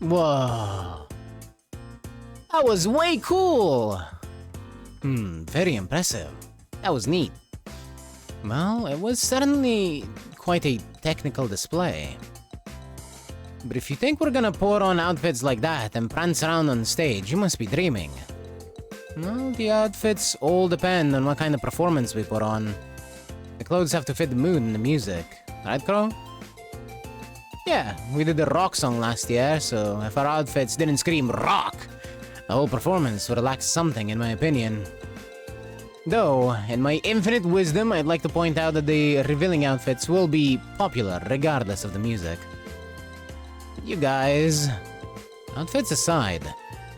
Whoa. That was way cool! Very impressive. That was neat. Well, it was certainly quite a technical display. But if you think we're gonna put on outfits like that and prance around on stage, you must be dreaming. Well, the outfits all depend on what kind of performance we put on. The clothes have to fit the mood and the music. Right, Crow? Yeah, we did the rock song last year, so if our outfits didn't scream rock, the whole performance would have lacked something, in my opinion. Though, in my infinite wisdom, I'd like to point out that the revealing outfits will be popular regardless of the music. You guys... Outfits aside,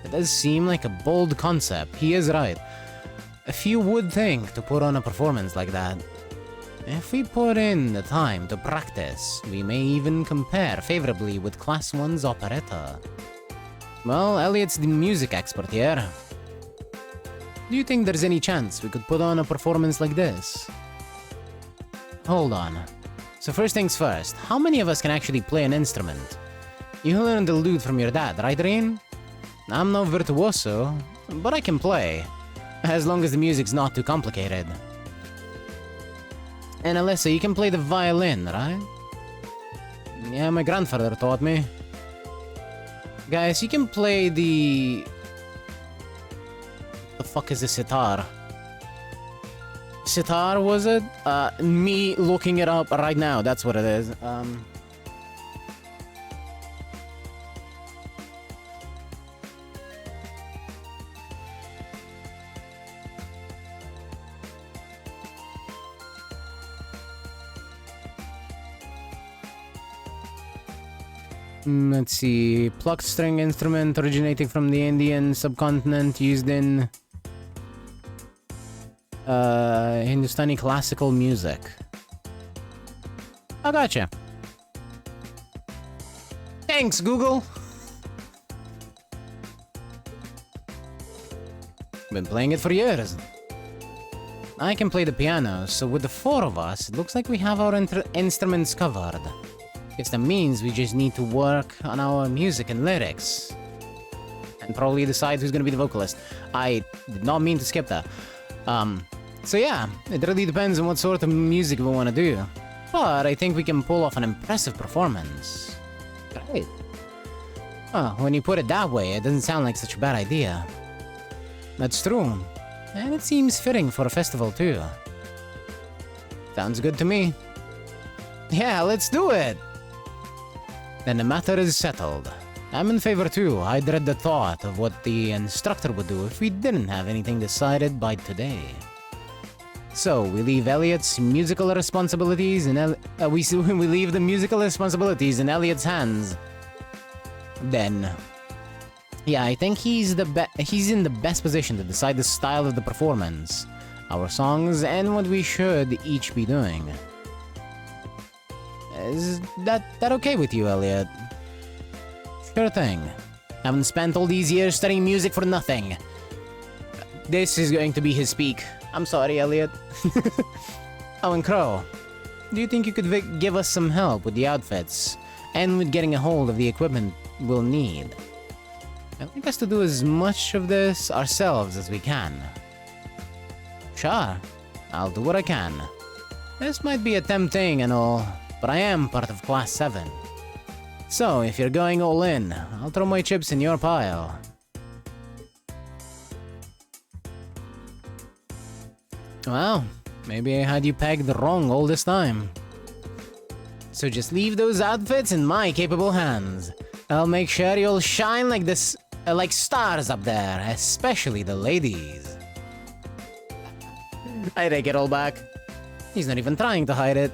it does seem like a bold concept. He is right. A few would think to put on a performance like that. If we put in the time to practice, we may even compare favorably with Class 1's operetta. Well, Elliot's the music expert here. Do you think there's any chance we could put on a performance like this? Hold on. So first things first, how many of us can actually play an instrument? You learned the lute from your dad, right, Reen? I'm no virtuoso, but I can play. As long as the music's not too complicated. And Alyssa, you can play the violin, right? Yeah, my grandfather taught me. Guys, you can play the... The fuck is a sitar? Sitar, was it? Me looking it up right now, that's what it is. Let's see. Plucked string instrument originating from the Indian subcontinent, used in Hindustani classical music. I gotcha. Thanks, Google. Been playing it for years. I can play the piano, so with the four of us, it looks like we have our instruments covered. Guess that means we just need to work on our music and lyrics. And probably decide who's gonna be the vocalist. I did not mean to skip that. So yeah, it really depends on what sort of music we want to do. But I think we can pull off an impressive performance. Great. Well, when you put it that way, it doesn't sound like such a bad idea. That's true. And it seems fitting for a festival too. Sounds good to me. Yeah, let's do it! Then the matter is settled. I'm in favor too. I dread the thought of what the instructor would do if we didn't have anything decided by today. So, we leave Elliot's musical responsibilities in we leave the musical responsibilities in Elliot's hands. Then, yeah, I think he's in the best position to decide the style of the performance. our songs, and what we should each be doing. Is that okay with you, Elliot? Sure thing. Haven't spent all these years studying music for nothing. This is going to be his speak. I'm sorry, Elliot. Oh, and Crow, do you think you could give us some help with the outfits and with getting a hold of the equipment we'll need? I'd like us to do as much of this ourselves as we can. Sure, I'll do what I can. This might be a tempting and all, but I am part of Class 7. So, if you're going all in, I'll throw my chips in your pile. Well, maybe I had you pegged wrong all this time. So just leave those outfits in my capable hands. I'll make sure you'll shine like this, like stars up there, especially the ladies. I take it all back. He's not even trying to hide it.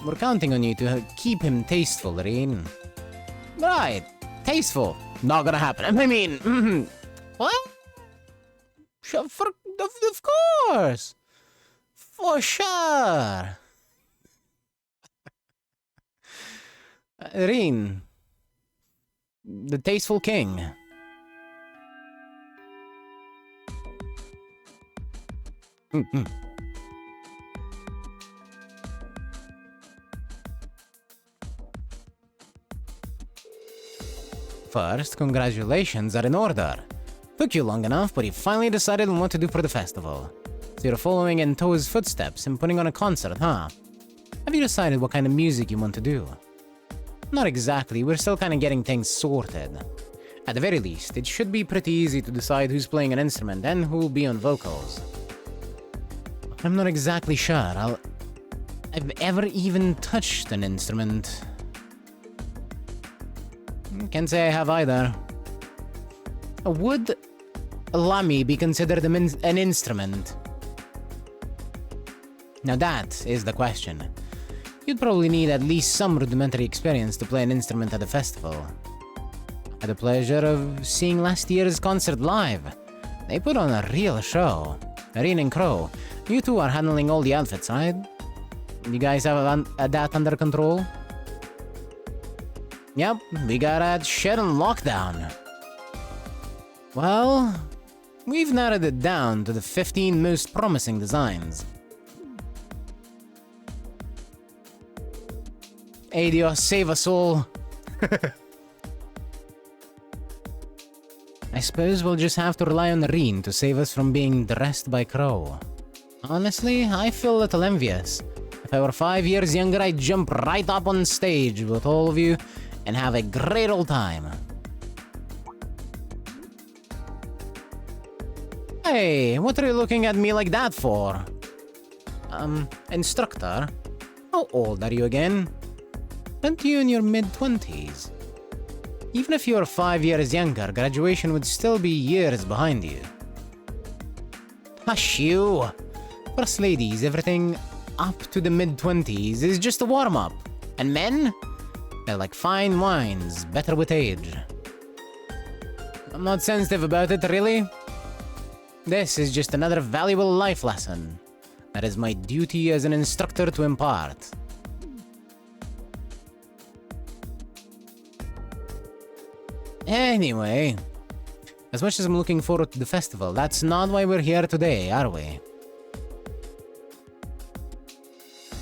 We're counting on you to keep him tasteful, Reen. Right, tasteful. Not gonna happen. I mean, what? Of course! For sure! Reen. The tasteful king. First, congratulations are in order. Took you long enough, but you finally decided on what to do for the festival. So you're following in Toe's footsteps and putting on a concert, huh? Have you decided what kind of music you want to do? Not exactly, we're still kind of getting things sorted. At the very least, it should be pretty easy to decide who's playing an instrument and who'll be on vocals. I'm not exactly sure I've ever even touched an instrument. Can't say I have either. Would a lami be considered an instrument? Now that is the question. You'd probably need at least some rudimentary experience to play an instrument at a festival. I had the pleasure of seeing last year's concert live. They put on a real show. Reen and Crow, you two are handling all the outfits, right? You guys have that under control? Yep, we got that shit on lockdown. Well, we've narrowed it down to the 15 most promising designs. Hey Dios, save us all. I suppose we'll just have to rely on Reen to save us from being dressed by Crow. Honestly, I feel a little envious. If I were 5 years younger, I'd jump right up on stage with all of you and have a great old time. Hey, what are you looking at me like that for? Instructor? How old are you again? Aren't you in your mid-20s? Even if you were 5 years younger, graduation would still be years behind you. Hush you! For us ladies, everything up to the mid-20s is just a warm-up. And men? They're like fine wines, better with age. I'm not sensitive about it, really. This is just another valuable life lesson. That is my duty as an instructor to impart. Anyway, as much as I'm looking forward to the festival, that's not why we're here today, are we?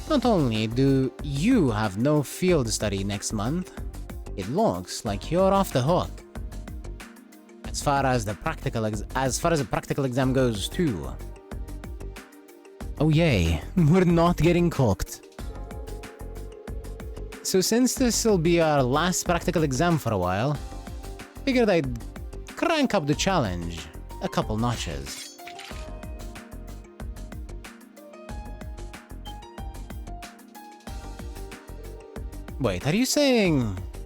Not only do you have no field study next month, it looks like you're off the hook. As far as the practical exam goes too. Oh yay, we're not getting cooked. So since this will be our last practical exam for a while, figured I'd crank up the challenge a couple notches. Wait, are you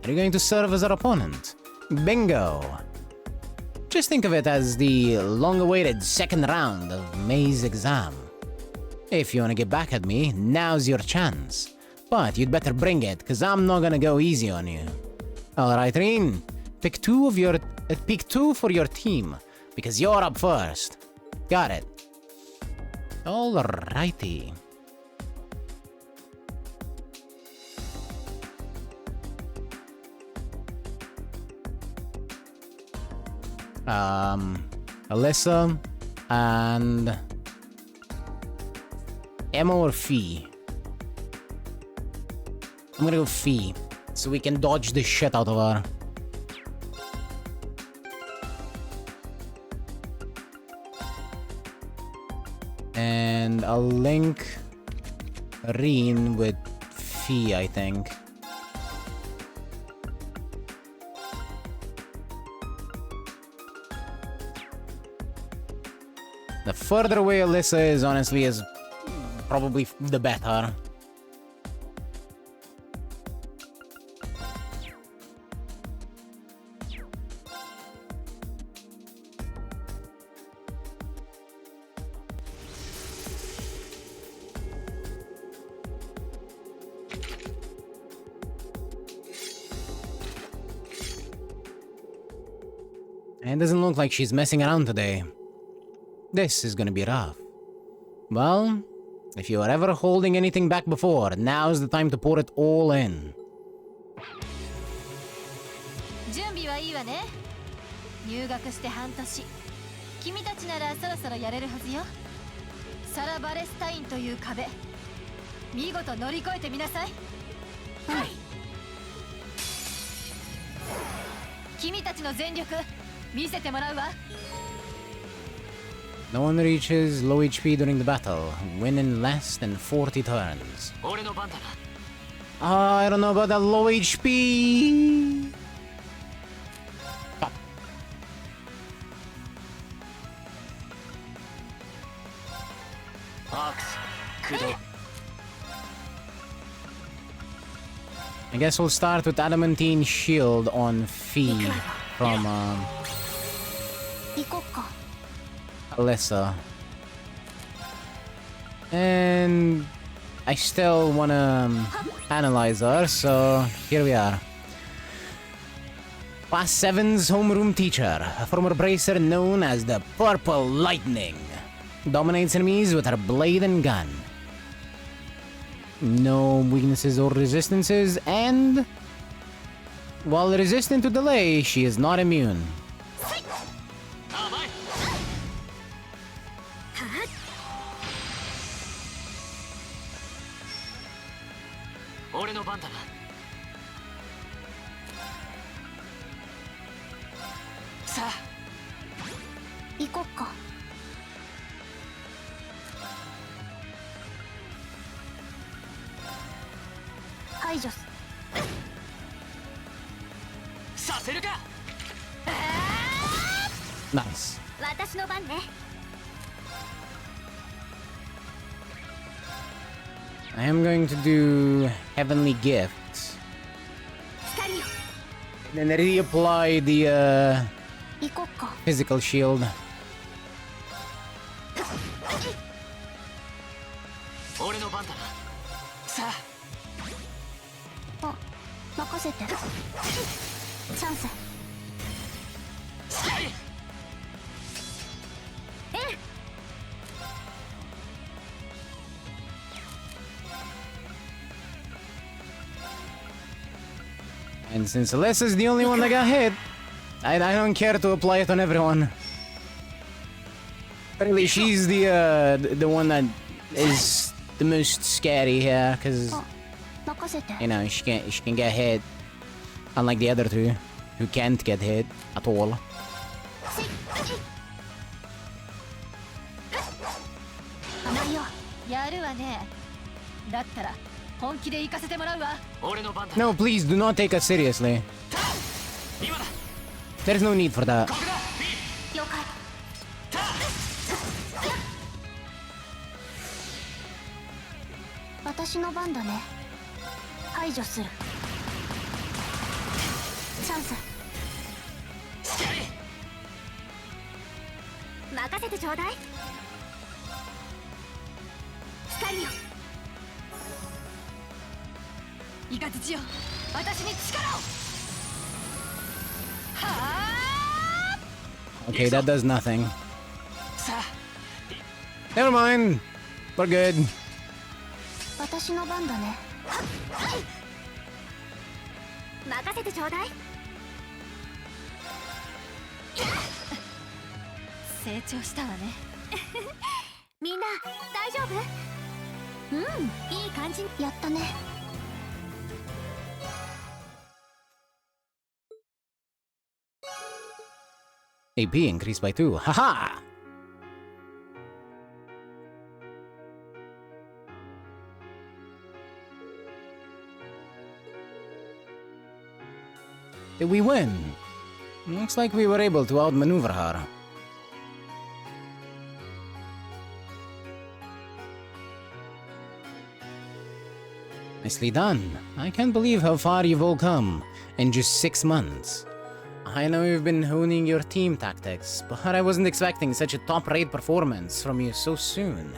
going to serve as our opponent? Bingo! Just think of it as the long-awaited second round of May's exam. If you want to get back at me, now's your chance. But you'd better bring it, cause I'm not gonna go easy on you. Alright, Reen. Pick two for your team, because you're up first. Got it. Alrighty. Alyssa and Emma or Fee? I'm gonna go Fee, so we can dodge the shit out of her. And I'll link Reen with Fee, I think. The further away Alyssa is, honestly, is probably the better. It doesn't look like she's messing around today. This is gonna be rough. Well, if you were ever holding anything back before, now's the time to pour it all in. 準備はいいわね。入学して半年。君たちならそろそろやれるはずよ。サラ・バレスタインという壁。見事乗り越えてみなさい。はい。君たちの全力見せてもらうわ。No one reaches low HP during the battle. Win in less than 40 turns. I don't know about that low HP. I guess we'll start with Adamantine Shield on Fee from Alyssa. And I still wanna analyze her, so here we are. Class 7's homeroom teacher, a former bracer known as the Purple Lightning. Dominates enemies with her blade and gun. No weaknesses or resistances, and while resistant to delay, she is not immune. Nice. I am going to do Heavenly Gifts. Then reapply the physical shield. And since Alyssa's the only one that got hit, I don't care to apply it on everyone. Apparently she's the one that is the most scary here, because you know she can get hit, unlike the other two, who can't get hit at all. No, please do not take us seriously. There's no need for that. Okay, that does nothing. Never mind. We're good. 私の番だね。任せてちょうだい。成長したわね。みんな大丈夫？うん、いい感じ。やったね。AP increased by 2. Haha! Did we win? Looks like we were able to outmaneuver her. Nicely done. I can't believe how far you've all come in just 6 months. I know you've been honing your team tactics, but I wasn't expecting such a top-rate performance from you so soon.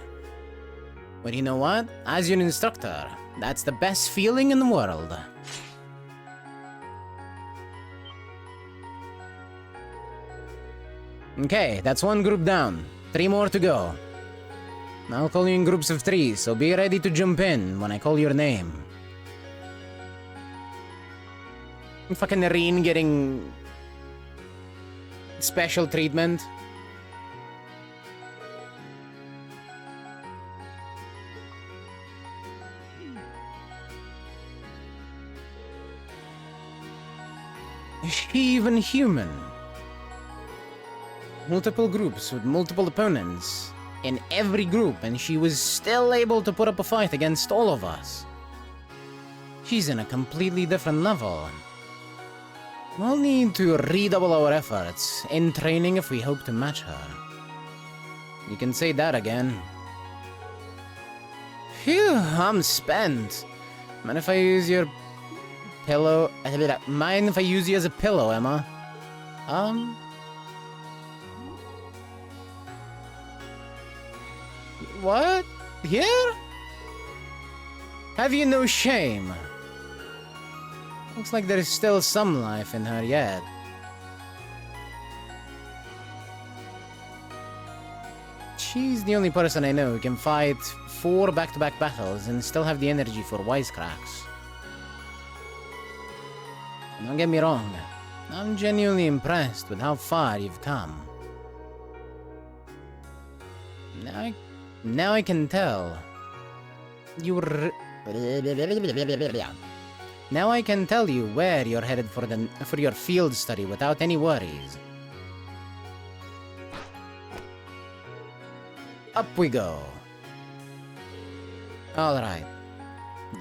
But you know what? As your instructor, that's the best feeling in the world. Okay, that's 1 group down. 3 more to go. I'll call you in groups of 3, so be ready to jump in when I call your name. Fucking Reen getting special treatment. Is she even human? Multiple groups with multiple opponents in every group, and she was still able to put up a fight against all of us. She's in a completely different level. We'll need to redouble our efforts in training if we hope to match her. You can say that again. Phew, I'm spent. Mind if I use your pillow? Mind if I use you as a pillow, Emma? What? Here? Have you no shame? Looks like there's still some life in her yet. She's the only person I know who can fight 4 back-to-back battles and still have the energy for wisecracks. Don't get me wrong, I'm genuinely impressed with how far you've come. Now I can tell. Now I can tell you where you're headed for your field study without any worries. Up we go. Alright.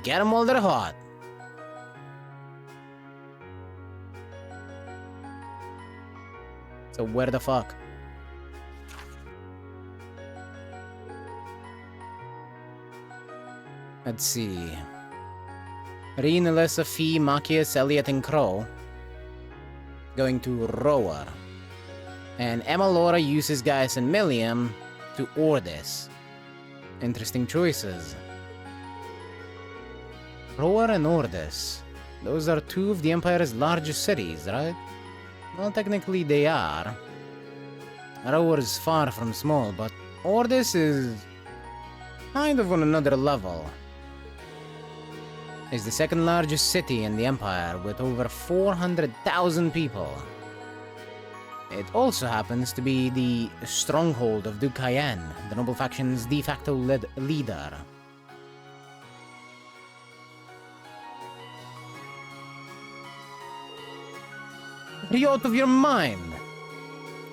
Get 'em while they're hot. So where the fuck? Let's see. Reen, Alyssa, Fee, Machias, Elliot, and Crow. Going to Rower. And Emma, Laura, Uses, Gaius, and Milliam to Ordis. Interesting choices. Rower and Ordis. Those are 2 of the Empire's largest cities, right? Well, technically they are. Rower's far from small, but Ordis is kind of on another level. It's the 2nd largest city in the Empire with over 400,000 people. It also happens to be the stronghold of Duke Cayenne, the noble faction's de facto leader. Are you out of your mind?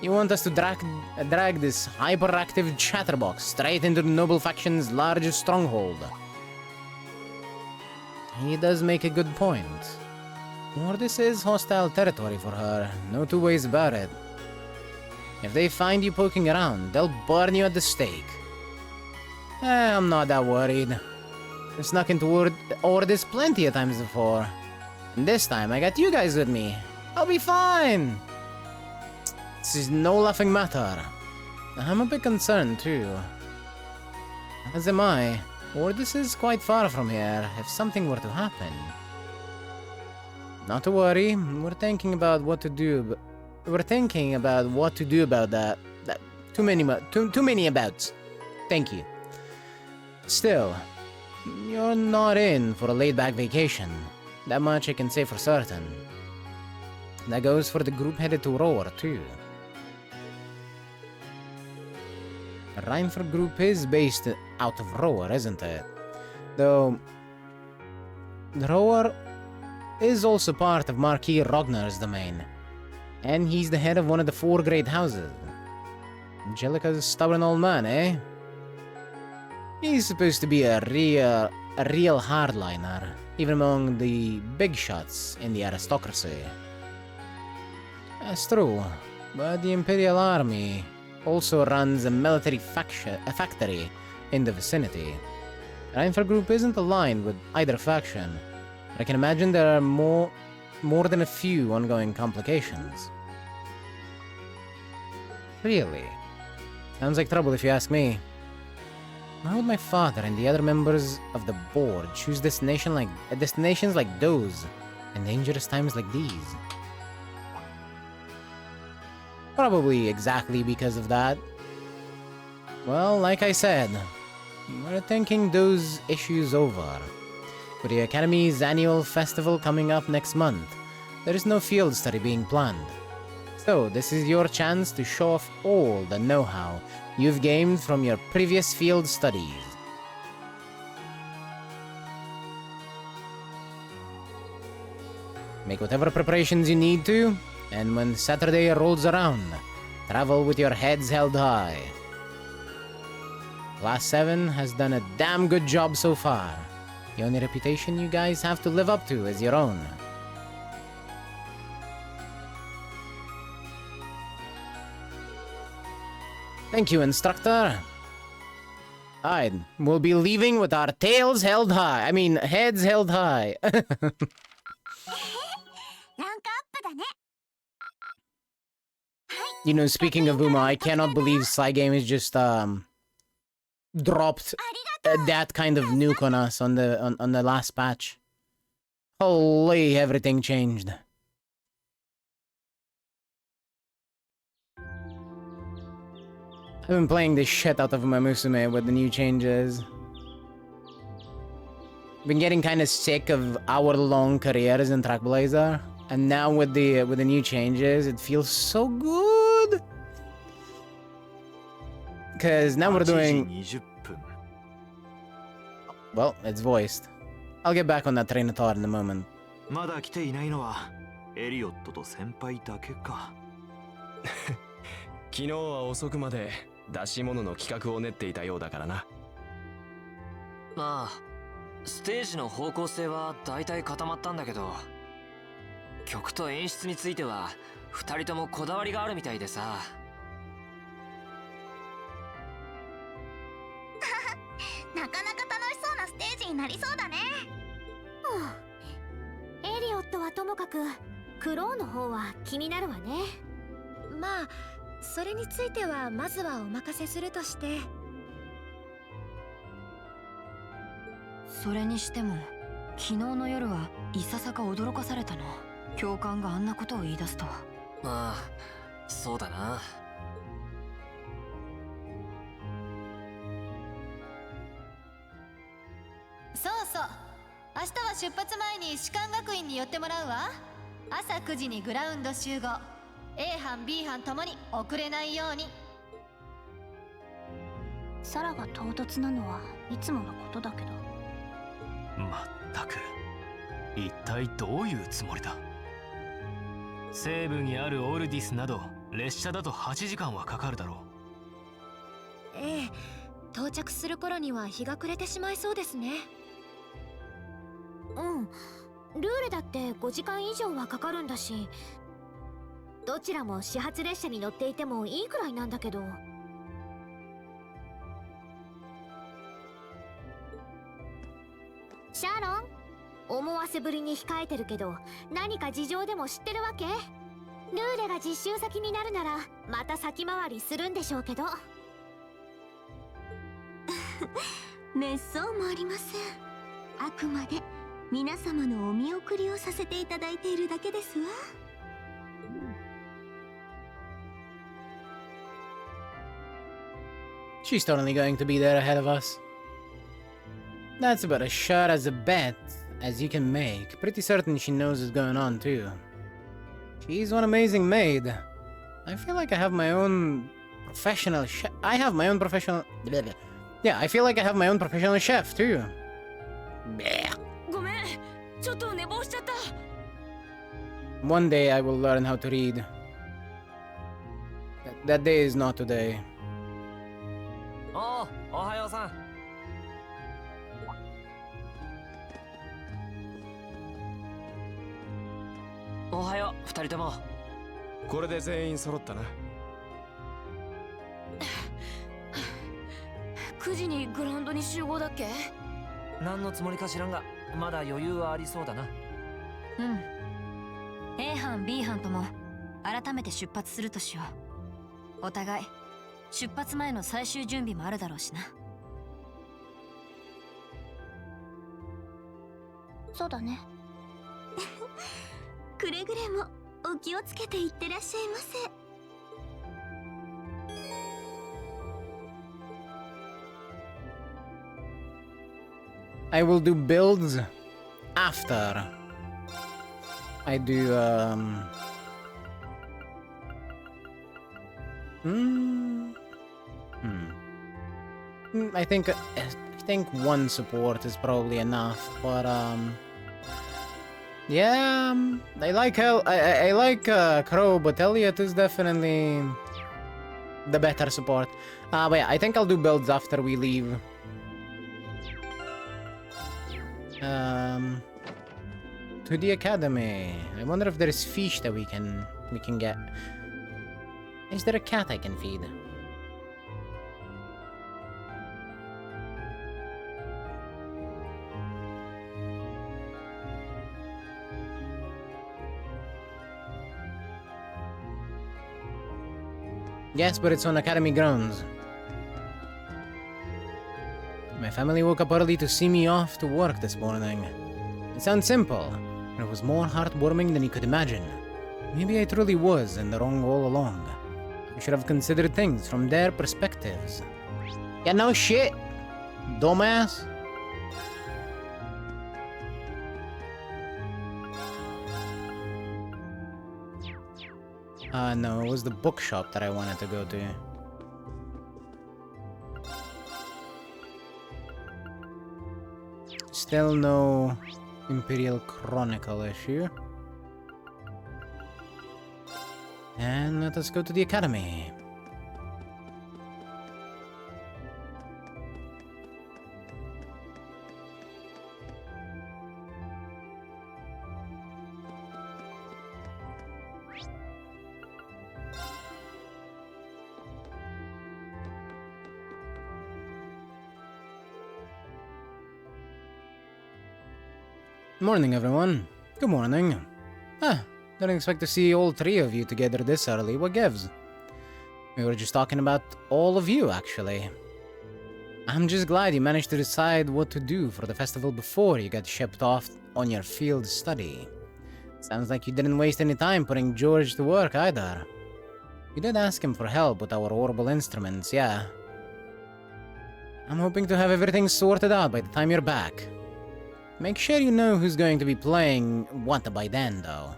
You want us to drag this hyperactive chatterbox straight into the noble faction's largest stronghold? He does make a good point. This is hostile territory for her, no 2 ways about it. If they find you poking around, they'll burn you at the stake. I'm not that worried. I snuck into Ordis plenty of times before. And this time I got you guys with me. I'll be fine! This is no laughing matter. I'm a bit concerned too. As am I. Ordis is quite far from here, if something were to happen. Not to worry, we're thinking about what to do about that. Too many abouts. Thank you. Still, you're not in for a laid-back vacation. That much I can say for certain. That goes for the group headed to Roar, too. The Reinford group is based out of Roar, isn't it? Though, the Roar is also part of Marquis Rognar's domain, and he's the head of one of the 4 great houses. Angelica's stubborn old man, eh? He's supposed to be a real hardliner, even among the big shots in the aristocracy. That's true, but the Imperial Army also runs a military factory in the vicinity. The Reinford group isn't aligned with either faction, but I can imagine there are more than a few ongoing complications. Really? Sounds like trouble if you ask me. Why would my father and the other members of the board choose destinations like those in dangerous times like these? Probably exactly because of that. Well, like I said, we're thinking those issues over. With the Academy's annual festival coming up next month, there is no field study being planned. So, this is your chance to show off all the know-how you've gained from your previous field studies. Make whatever preparations you need to, and when Saturday rolls around, travel with your heads held high. Class 7 has done a damn good job so far. The only reputation you guys have to live up to is your own. Thank you, instructor. Alright, we'll be leaving with our tails held high. I mean, heads held high. You know, speaking of Uma, I cannot believe Sligame is just, dropped that kind of nuke on us on the last patch. Holy, everything changed. I've been playing the shit out of my Musume with the new changes. Been getting kind of sick of hour-long careers in Trackblazer, and now with the new changes, it feels so good. Cause now we're doing. Well, it's voiced. I'll get back on that train of thought in a moment. まだ来ていないのはエリオットと先輩だけか。昨日は遅くまで出し物の企画を練っていたようだからな。まあ、ステージの方向性はだいたい固まったんだけど、曲と演出については2人ともこだわりがあるみたいでさ。なかなか楽しそうなステージになりそうだね。エリオットはともかくクローの方は気になるわね。まあそれについてはまずはお任せするとして。それにしても昨日の夜はいささか驚かされたな。教官があんなことを言い出すとは。まあそうだな。そうそう、明日は出発前に士官学院に寄ってもらうわ。朝9時にグラウンド集合。A 班 B 班ともに遅れないように。サラが唐突なのはいつものことだけど。まったく一体どういうつもりだ。西部にあるオルディスなど列車だと8時間はかかるだろう。ええ、到着する頃には日が暮れてしまいそうですね。うん、ルールだって5時間以上はかかるんだし、どちらも始発列車に乗っていてもいいくらいなんだけど。シャーロン、思わせぶりに控えてるけど何か事情でも知ってるわけ？ルーレが実習先になるならまた先回りするんでしょうけど。めっそうもありません。あくまで皆様のお見送りをさせていただいているだけですわ。She's totally going to be there ahead of us. That's about as sure as a bet as you can make. Pretty certain she knows what's going on too. She's one amazing maid. I feel like I have my own professional chef. I have my own professional... Yeah, I feel like I have my own professional chef too. One day I will learn how to read. That day is not today. Oh, Ohayo-san. おはよう、二人とも。これで全員揃ったな。9時にグラウンドに集合だっけ？何のつもりか知らんが、まだ余裕はありそうだな。うん。A 班 B 班とも改めて出発するとしよう。お互い出発前の最終準備もあるだろうしな。そうだね。くれぐれもお気をつけていってらっしゃいませ。I will do builds after I do I think one support is probably enough, but yeah, I like Crow, but Elliot is definitely the better support. But yeah, I think I'll do builds after we leave. To the academy. I wonder if there's fish that we can get. Is there a cat I can feed? Yes, but it's on academy grounds. My family woke up early to see me off to work this morning. It sounds simple, but it was more heartwarming than you could imagine. Maybe I truly was in the wrong all along. I should have considered things from their perspectives. Yeah, no shit, dumbass. No, it was the bookshop that I wanted to go to. Still no Imperial Chronicle issue. And let us go to the academy. Morning, everyone. Good morning. Didn't expect to see all three of you together this early. What gives? We were just talking about all of you, actually. I'm just glad you managed to decide what to do for the festival before you got shipped off on your field study. Sounds like you didn't waste any time putting George to work either. You did ask him for help with our orbital instruments, yeah. I'm hoping to have everything sorted out by the time you're back. Make sure you know who's going to be playing what by then, though.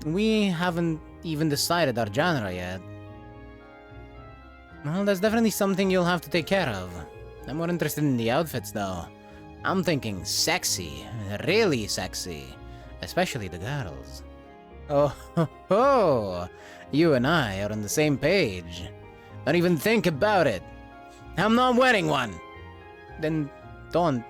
We haven't even decided our genre yet. Well, that's definitely something you'll have to take care of. I'm more interested in the outfits, though. I'm thinking sexy, really sexy. Especially the girls. Oh, ho, ho. You and I are on the same page. Don't even think about it. I'm not wearing one. Then don't.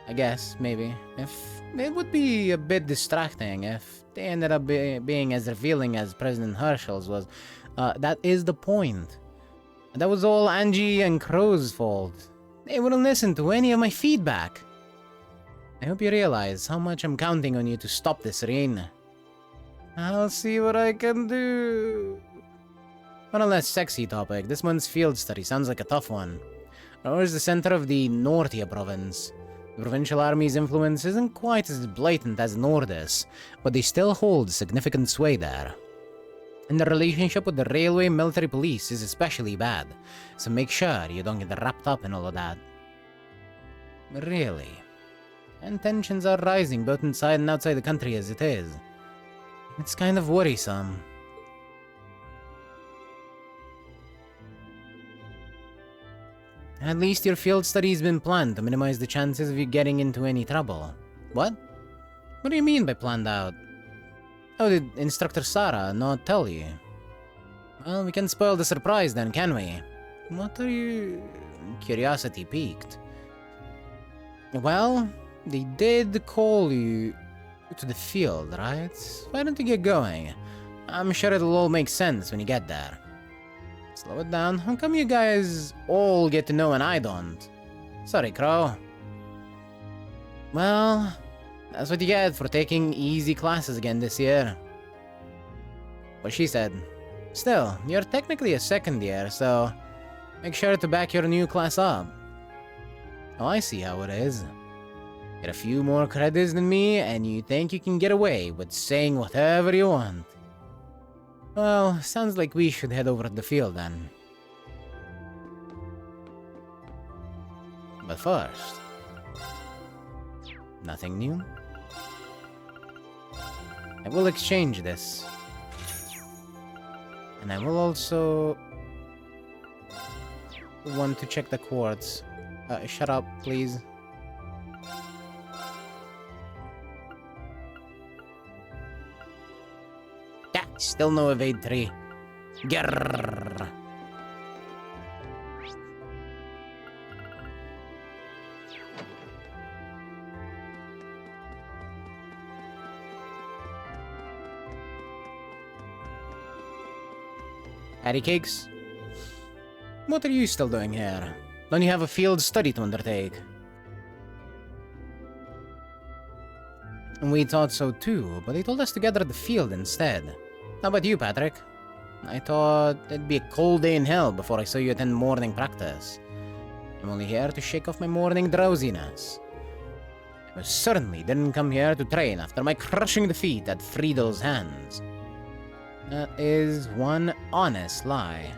I guess, maybe. If it would be a bit distracting if they ended up being as revealing as President Herschel's was. That is the point. That was all Angie and Crow's fault. They wouldn't listen to any of my feedback. I hope you realize how much I'm counting on you to stop this, Rin. I'll see what I can do. On a less sexy topic, this month's field study sounds like a tough one. Or is the center of the Nortia province. The provincial army's influence isn't quite as blatant as Nordis, but they still hold significant sway there. And the relationship with the railway military police is especially bad, so make sure you don't get wrapped up in all of that. Really? And tensions are rising both inside and outside the country as it is. It's kind of worrisome. At least your field study's been planned to minimize the chances of you getting into any trouble. What? What do you mean by planned out? Oh, did Instructor Sarah not tell you? Well, we can spoil the surprise then, can we? What are you... Curiosity piqued. Well, they did call you to the field, right? Why don't you get going? I'm sure it'll all make sense when you get there. Slow it down. How come you guys all get to know and I don't? Sorry, Crow. Well, that's what you get for taking easy classes again this year. What she said. Still, you're technically a second year, so make sure to back your new class up. Oh, I see how it is. Get a few more credits than me, and you think you can get away with saying whatever you want. Well, sounds like we should head over to the field then. But first... Nothing new? I will exchange this. And I will also... want to check the quartz. Shut up, please. Yeah, still no evade 3. Grrrr. Patty cakes? What are you still doing here? Don't you have a field study to undertake? We thought so too, but they told us to gather at the field instead. How about you, Patrick? I thought it'd be a cold day in hell before I saw you attend morning practice. I'm only here to shake off my morning drowsiness. I certainly didn't come here to train after my crushing defeat at Friedel's hands. That is one honest lie.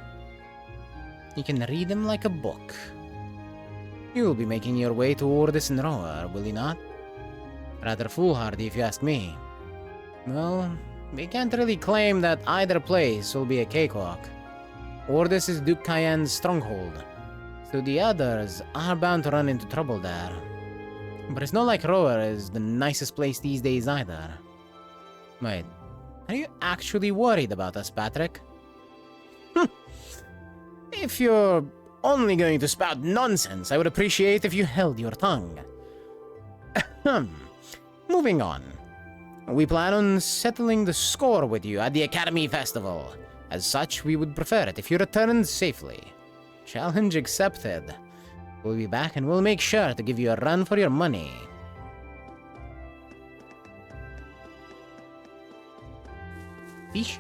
You can read him like a book. You'll be making your way to Ordis and Roar, will you not? Rather foolhardy if you ask me. Well, we can't really claim that either place will be a cakewalk. Ordis is Duke Cayenne's stronghold, so the others are bound to run into trouble there. But it's not like Roar is the nicest place these days either. Wait, are you actually worried about us, Patrick? If you're only going to spout nonsense, I would appreciate if you held your tongue. Moving on. We plan on settling the score with you at the Academy Festival. As such, we would prefer it if you returned safely. Challenge accepted. We'll be back and we'll make sure to give you a run for your money. Fish?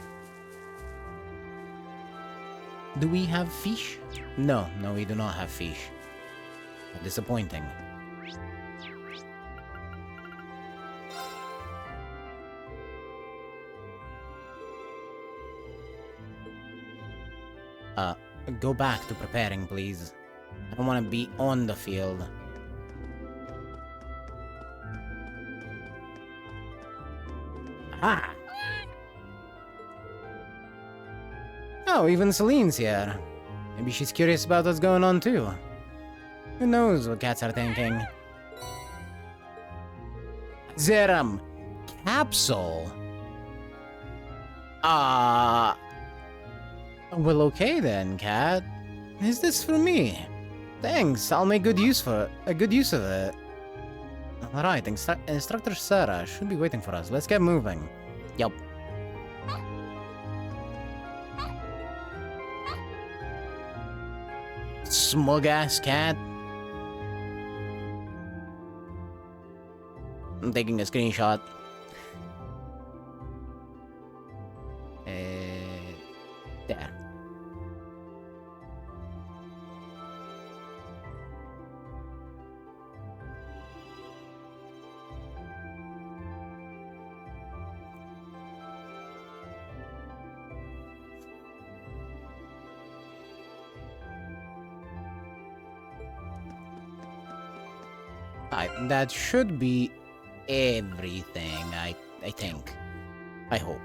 Do we have fish? No, we do not have fish. Disappointing. Go back to preparing, please. I don't want to be on the field. Ah! Oh, even Celine's here. Maybe she's curious about what's going on too. Who knows what cats are thinking? Zerum capsule. Well, okay then, cat. Is this for me? Thanks, I'll make good use of it. Alright, Instructor Sarah should be waiting for us. Let's get moving. Yup. Smug-ass cat. I'm taking a screenshot. There. That should be everything, I think. I hope.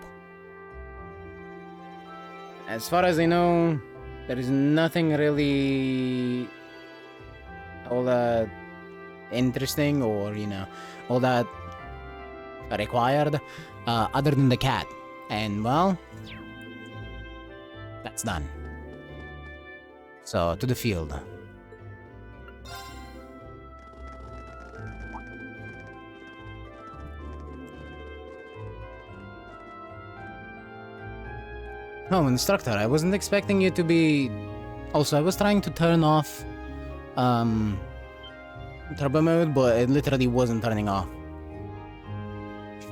As far as I know, there is nothing really all that interesting or, you know, all that required other than the cat. And, well, that's done. So, to the field. Oh, instructor, I wasn't expecting you to be... Also, I was trying to turn off turbo mode, but it literally wasn't turning off.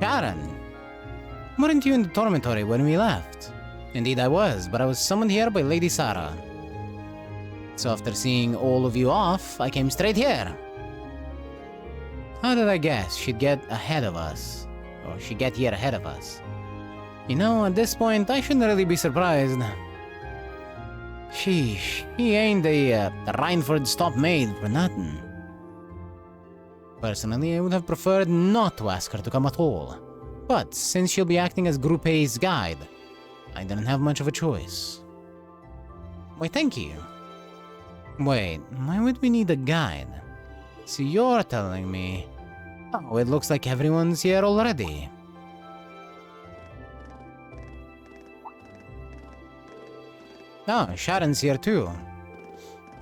Sharon! Weren't you in the dormitory when we left? Indeed I was, but I was summoned here by Lady Sarah. So after seeing all of you off, I came straight here. How did I guess she'd get ahead of us? Or she'd get here ahead of us? You know, at this point, I shouldn't really be surprised. Sheesh, he ain't the Reinford stop maid for nothing. Personally, I would have preferred not to ask her to come at all. But since she'll be acting as Group A's guide, I didn't have much of a choice. Why, thank you. Wait, why would we need a guide? So you're telling me... Oh, it looks like everyone's here already. Oh, Sharon's here too.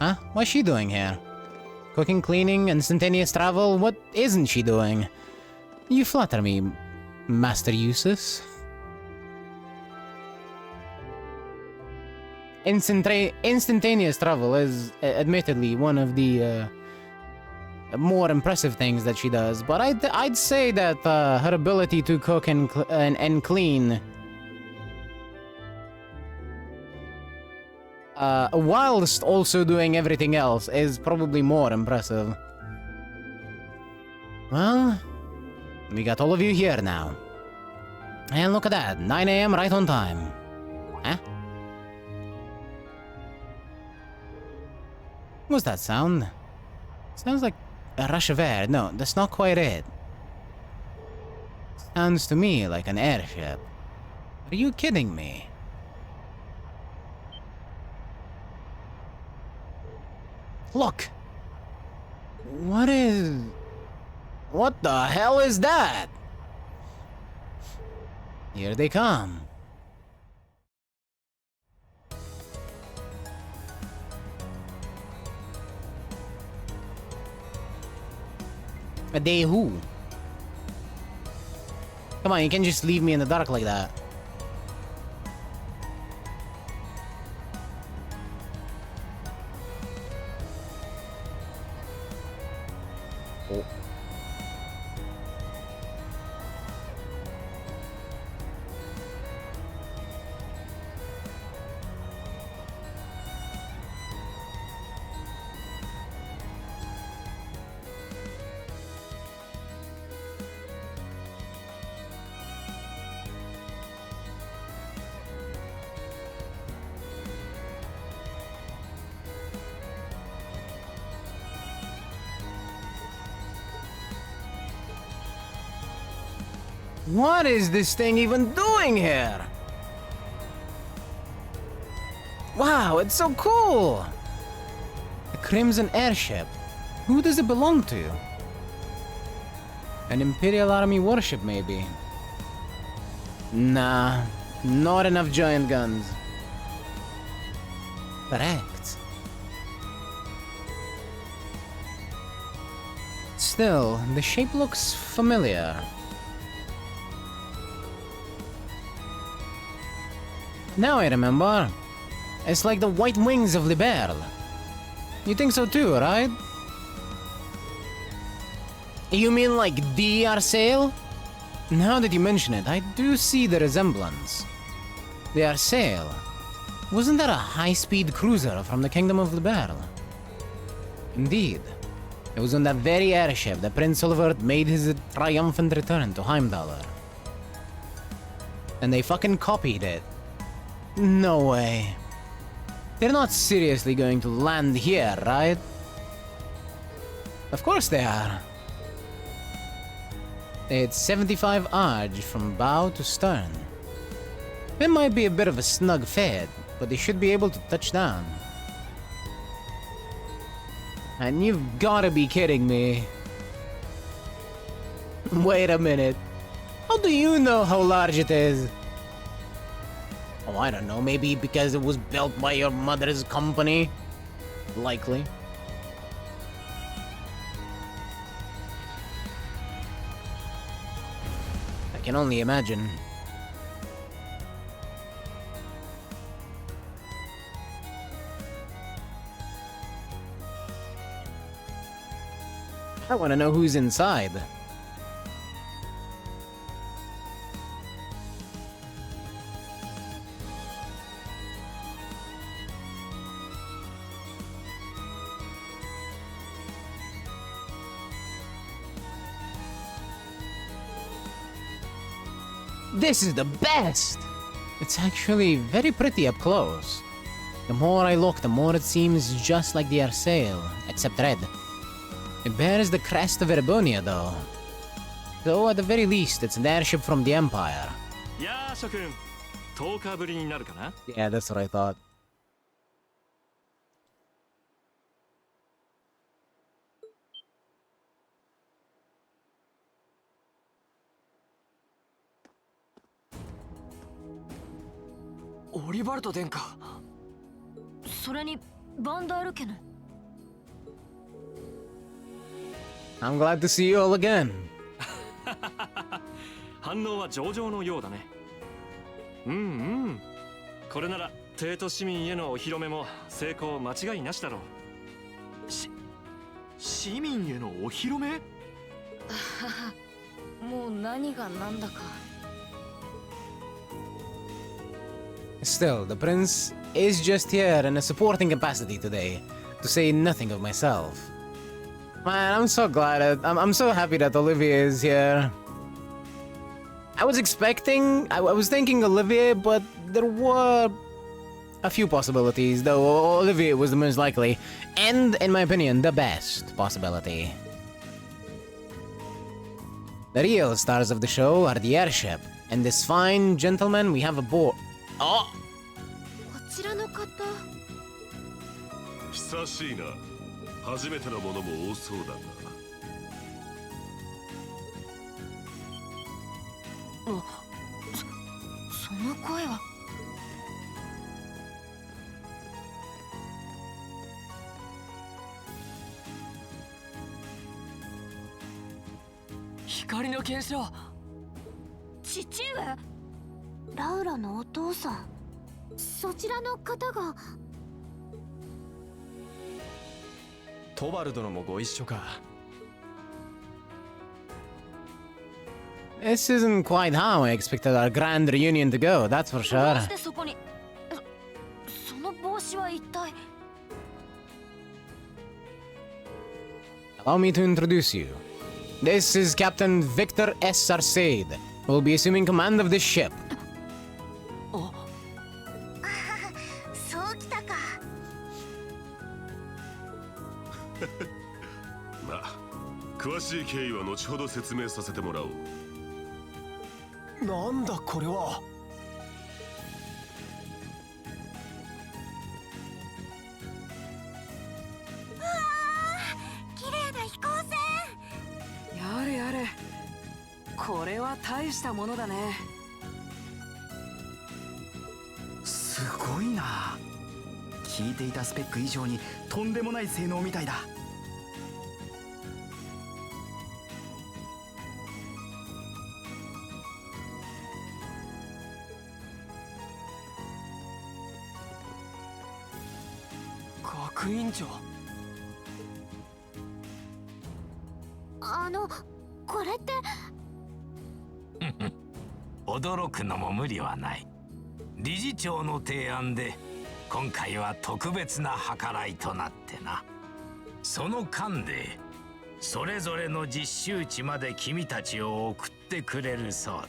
Huh? What's she doing here? Cooking, cleaning, instantaneous travel? What isn't she doing? You flatter me, Master Eustace. Instantaneous travel is admittedly one of the more impressive things that she does, but I'd say that her ability to cook and clean whilst also doing everything else is probably more impressive. Well, we got all of you here now. And look at that, 9 AM right on time. Huh? What's that sound? Sounds like a rush of air. No, that's not quite it. Sounds to me like an airship. Are you kidding me? Look! What the hell is that? Here they come. A day who? Come on, you can't just leave me in the dark like that. Oh. What is this thing even doing here? Wow, it's so cool! The Crimson Airship. Who does it belong to? An Imperial Army warship, maybe? Nah, not enough giant guns. Correct. Still, the shape looks familiar. Now I remember. It's like the white wings of Liberl. You think so too, right? You mean like the Arsail? Now that you mention it, I do see the resemblance. The Arsail. Wasn't that a high-speed cruiser from the Kingdom of Liberl? Indeed. It was on that very airship that Prince Olivert made his triumphant return to Heimdallr. And they fucking copied it. No way. They're not seriously going to land here, right? Of course they are. It's 75 arge from bow to stern. It might be a bit of a snug fit, but they should be able to touch down. And you've gotta be kidding me. Wait a minute. How do you know how large it is? Oh, I don't know. Maybe because it was built by your mother's company? Likely. I can only imagine. I want to know who's inside. This is the best! It's actually very pretty up close. The more I look, the more it seems just like the Arsail, except red. It bears the crest of Erebonia, though. So, at the very least, it's an airship from the Empire. Yeah, that's what I thought. Olivardo殿下。それにバンダール家の。I'm glad to see you all again. 反応は上々のようだね。これなら帝都市民へのお披露目も成功間違いなしだろう。市民へのお披露目？もう何が何だか。Still, the prince is just here in a supporting capacity today, to say nothing of myself. Man, I'm so glad. I'm so happy that Olivier is here. I was thinking Olivier, but there were a few possibilities, though Olivier was the most likely, and, in my opinion, the best possibility. The real stars of the show are the airship, and this fine gentleman we have aboard. Oh! こちらの方。久しいな。初めてのものも多そうだな。その声は。光の結晶。父上。ラウラのお父さん。そちらの方が。トバル殿もご一緒か。This isn't quite how I expected our grand reunion to go, that's for sure. どうしてそこに。その帽子は一体。Allow me to introduce you. This is Captain Victor S. Sarsaid, who will be assuming command of this ship. そうきたか。まあ、詳しい経緯は後ほど説明させてもらおう。なんだこれは。綺麗な飛行船。やれやれ。これは大したものだね。すごいな。聞いていたスペック以上にとんでもない性能みたいだ。学院長。これって。驚くのも無理はない。理事長の提案で今回は特別な計らいとなってな。その間でそれぞれの実習地まで君たちを送ってくれるそうだ。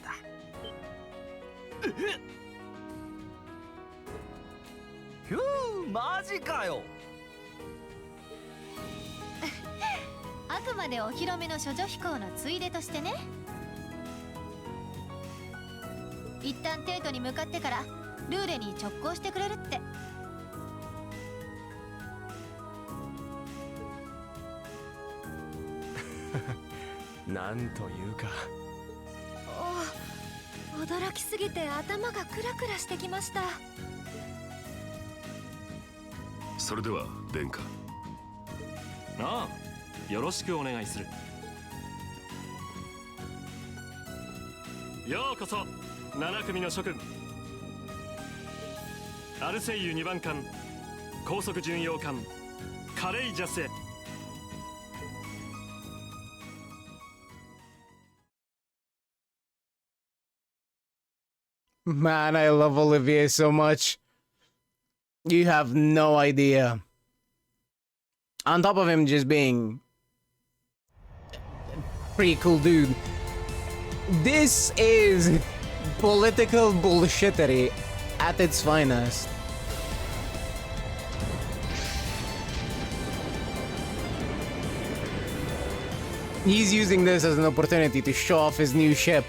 ふう、マジかよ。あくまでお披露目の処女飛行のついでとしてね。一旦テートに向かってからルーレに直行してくれるって。なんというか。驚きすぎて頭がクラクラしてきました。それでは殿下。ああ、よろしくお願いする。ようこそ7組の諸君。アルセイユ2番艦高速巡洋艦カレイジャスへ。Man, I love Olivier so much. You have no idea. On top of him just being pretty cool dude, this is political bullshittery at its finest. He's using this as an opportunity to show off his new ship.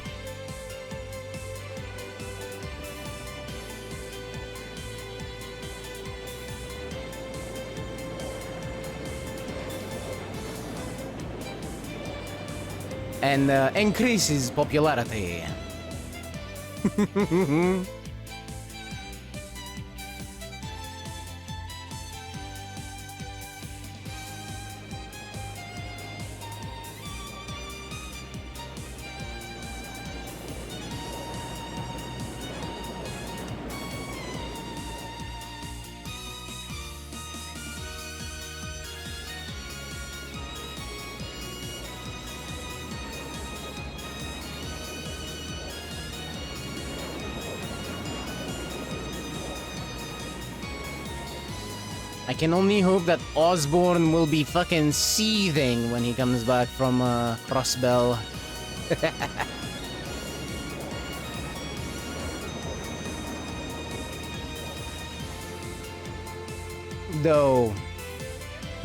And increase his popularity. I can only hope that Osborne will be fucking seething when he comes back from Crossbell. Though,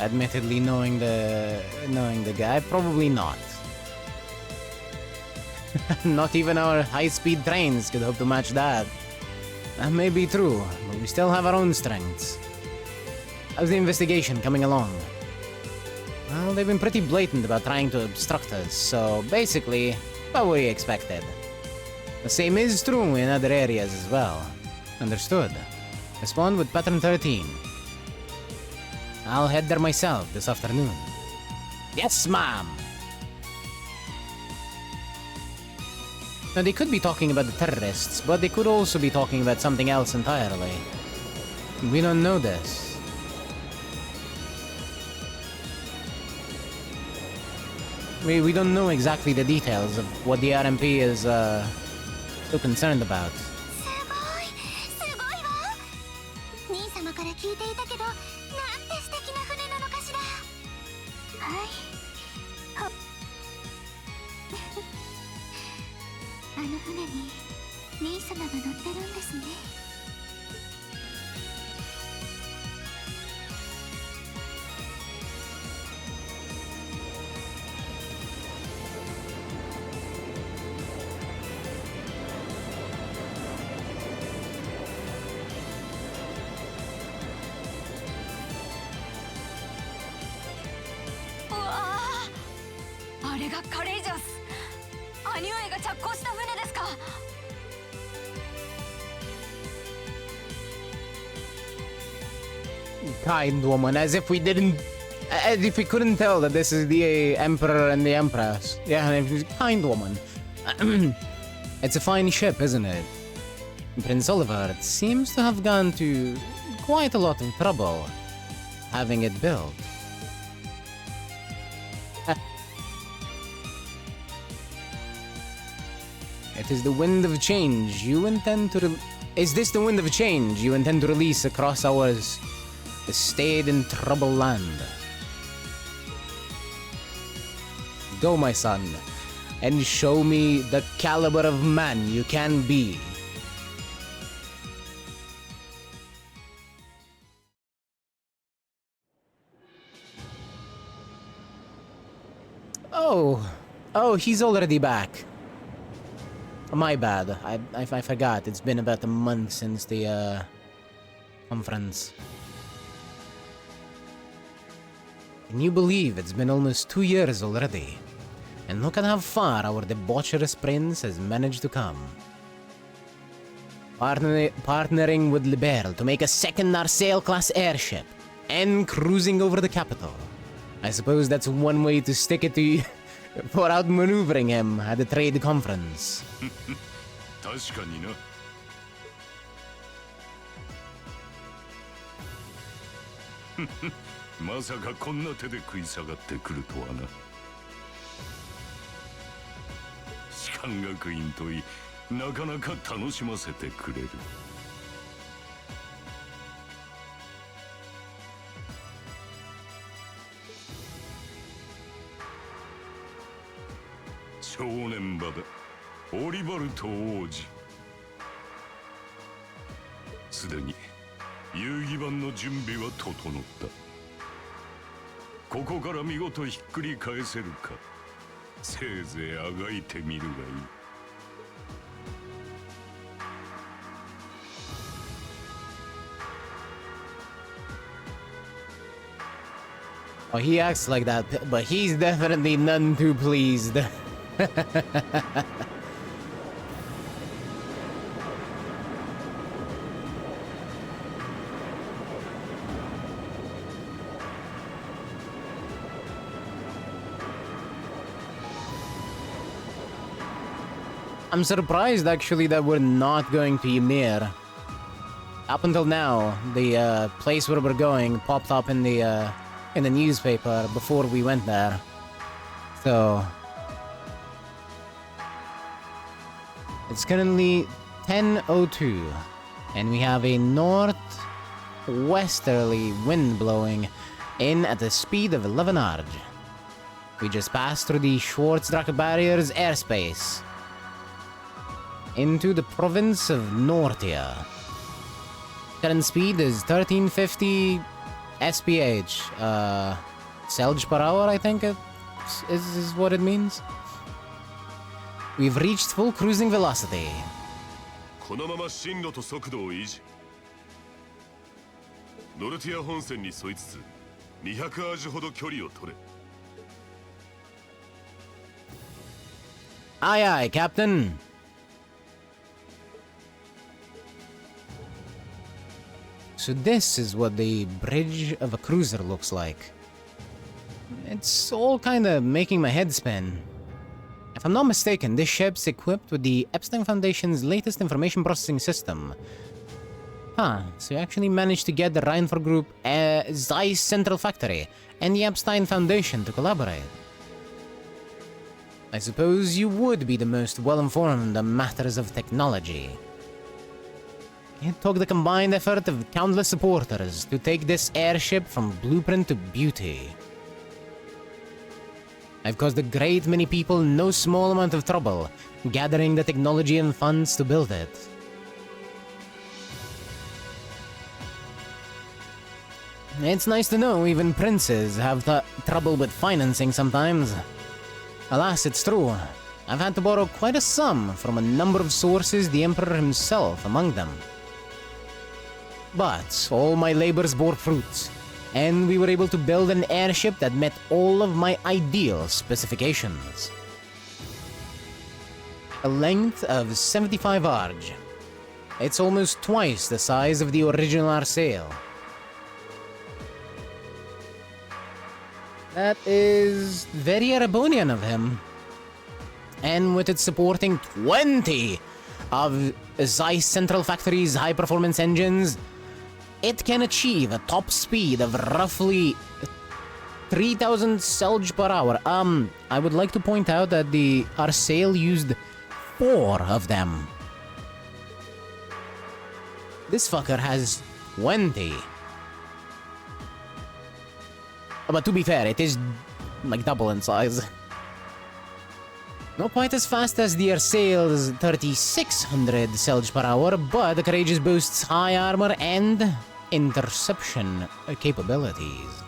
admittedly, knowing the guy, probably not. Not even our high-speed trains could hope to match that. That may be true, but we still have our own strengths. How's the investigation coming along? Well, they've been pretty blatant about trying to obstruct us, so basically, what we expected. The same is true in other areas as well. Understood. Respond with pattern 13. I'll head there myself this afternoon. Yes, ma'am! Now, they could be talking about the terrorists, but they could also be talking about something else entirely. We don't know this. We don't know exactly the details of what the RMP is so concerned about. 兄様から聞いていたけど、なんて素敵な船なのかしら。はい。あの船に兄様が乗ってるんですね。あれがカレイジャス。兄上が着工した船ですか。Kind woman, as if we couldn't tell that this is the Emperor and the Empress. Yeah, kind woman. It's a fine ship, isn't it? Prince Oliver seems to have gone to quite a lot of trouble having it built. It is the wind of change you intend to Is this the wind of change you intend to release across our stayed in trouble land? Go, my son, and show me the caliber of man you can be. Oh, he's already back. My bad. I forgot. It's been about a month since the conference. Can you believe it's been almost 2 years already? And look at how far our debaucherous prince has managed to come. Partnering with Liberl to make a second Narsail-class airship and cruising over the capital. I suppose that's one way to stick it to you for outmaneuvering him at the trade conference. 確かにな。まさかこんな手で食い下がってくるとはな。士官学院といい、なかなか楽しませてくれる。正念場だ。オリバルト王子。すでに遊戯版の準備は整った。ここから見事ひっくり返せるか、せいぜいあがいてみるがいい。Oh, he acts like that, but he's definitely none too pleased. I'm surprised actually that we're not going to Ymir. Up until now, the place where we're going popped up in the newspaper before we went there. So it's currently 10:02 and we have a northwesterly wind blowing in at the speed of 11 arg. We just passed through the Schwarzdrache barrier's airspace into the province of Nortia. Current speed is 1350 SPH, Selge per hour, I think is what it means. We've reached full cruising velocity. このまま進路と速度を維持。ノルティア本線に沿いつつ200アージほど距離を取れ。Aye aye, Captain. So this is what the bridge of a cruiser looks like. It's all kinda making my head spin. If I'm not mistaken, this ship's equipped with the Epstein Foundation's latest information processing system. Huh, so you actually managed to get the Reinfer Group, Zeiss Central Factory, and the Epstein Foundation to collaborate. I suppose you would be the most well-informed on matters of technology. It took the combined effort of countless supporters to take this airship from blueprint to beauty. I've caused a great many people no small amount of trouble gathering the technology and funds to build it. It's nice to know even princes have trouble with financing sometimes. Alas, it's true. I've had to borrow quite a sum from a number of sources, the Emperor himself among them. But all my labors bore fruit, and we were able to build an airship that met all of my ideal specifications. A length of 75 arg. It's almost twice the size of the original Arsail. That is very Erebonian of him. And with it supporting 20 of Zeiss Central Factory's high-performance engines, it can achieve a top speed of roughly 3000 Selge per hour. I would like to point out that the Arsail used 4 of them. This fucker has 20. But to be fair, it is like double in size. Not quite as fast as the Arsail's 3600 Selge per hour, but the Courageous boasts high armor and interception capabilities.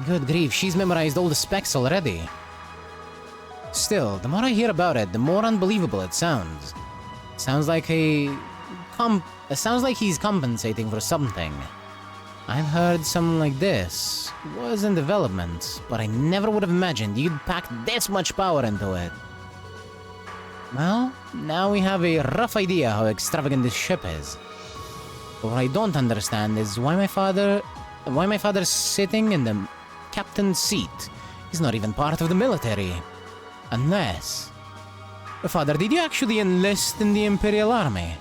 Good grief, she's memorized all the specs already. Still, the more I hear about it, the more unbelievable it sounds. Sounds like sounds like he's compensating for something. I've heard something like this was in development, but I never would have imagined you'd pack this much power into it. Well, now we have a rough idea how extravagant this ship is. But what I don't understand is why my father's sitting in the captain's seat. He's not even part of the military. Unless... Father, did you actually enlist in the Imperial Army?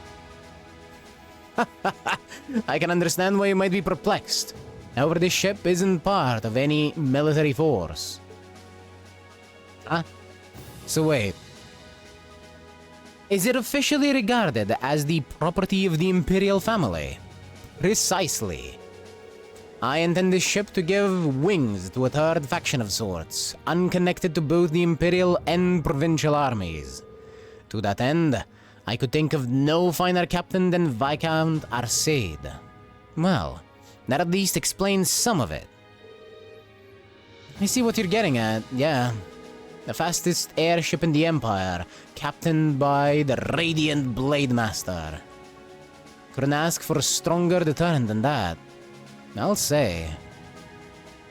I can understand why you might be perplexed. However, this ship isn't part of any military force. Huh? So wait. Is it officially regarded as the property of the Imperial family? Precisely. I intend this ship to give wings to a third faction of sorts, unconnected to both the Imperial and Provincial armies. To that end, I could think of no finer captain than Viscount Arcade. Well, that at least explains some of it. I see what you're getting at, yeah. The fastest airship in the Empire, captained by the Radiant Blade Master. Couldn't ask for a stronger deterrent than that. I'll say.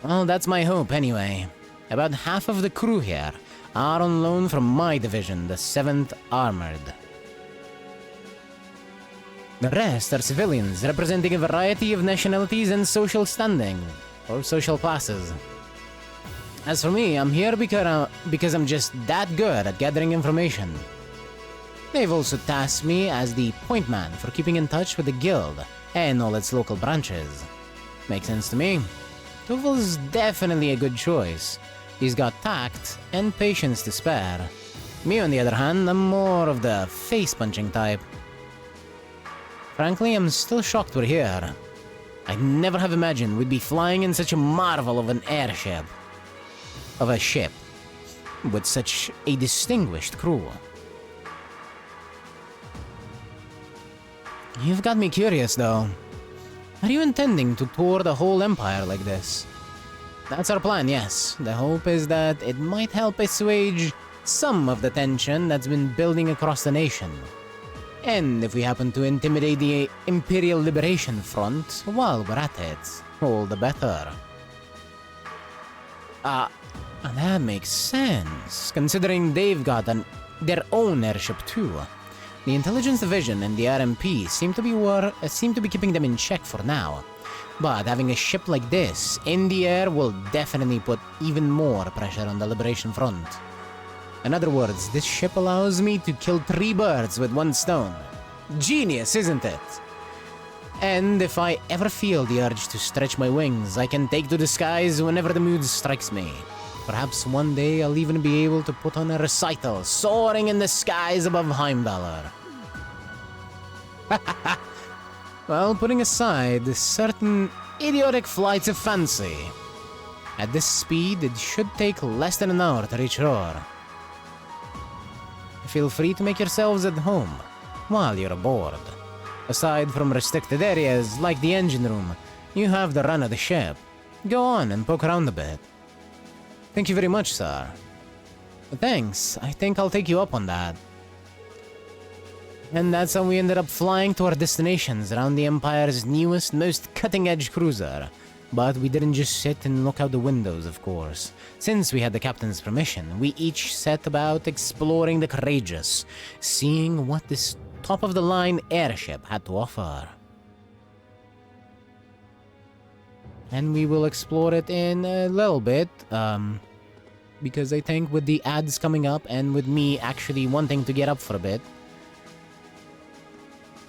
Well, that's my hope anyway. About half of the crew here are on loan from my division, the 7th Armored. The rest are civilians, representing a variety of nationalities and social standing, or social classes. As for me, I'm here because I'm just that good at gathering information. They've also tasked me as the point man for keeping in touch with the guild and all its local branches. Makes sense to me. Tuvel's definitely a good choice. He's got tact and patience to spare. Me, on the other hand, I'm more of the face-punching type. Frankly, I'm still shocked we're here. I never have imagined we'd be flying in such a marvel of an airship. Of a ship. With such a distinguished crew. You've got me curious, though. Are you intending to tour the whole Empire like this? That's our plan, yes. The hope is that it might help assuage some of the tension that's been building across the nation. And if we happen to intimidate the Imperial Liberation Front while we're at it, all the better. That makes sense, considering they've got their own airship too. The Intelligence Division and the RMP seem to be keeping them in check for now. But having a ship like this in the air will definitely put even more pressure on the Liberation Front. In other words, this ship allows me to kill 3 birds with 1 stone. Genius, isn't it? And if I ever feel the urge to stretch my wings, I can take to the skies whenever the mood strikes me. Perhaps one day I'll even be able to put on a recital, soaring in the skies above Heimdallr. Well, putting aside certain idiotic flights of fancy, at this speed it should take less than an hour to reach Roar. Feel free to make yourselves at home while you're aboard. Aside from restricted areas like the engine room, you have the run of the ship. Go on and poke around a bit. Thank you very much, sir. Thanks, I think I'll take you up on that. And that's how we ended up flying to our destinations around the Empire's newest, most cutting-edge cruiser. But we didn't just sit and look out the windows, of course. Since we had the captain's permission, we each set about exploring the Courageous, seeing what this top-of-the-line airship had to offer. And we will explore it in a little bit, because I think with the ads coming up and with me actually wanting to get up for a bit,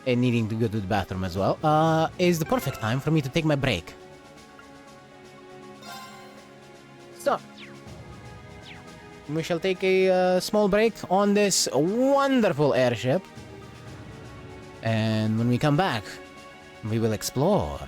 and needing to go to the bathroom as well, is the perfect time for me to take my break. So, we shall take a small break on this wonderful airship. And when we come back, we will explore.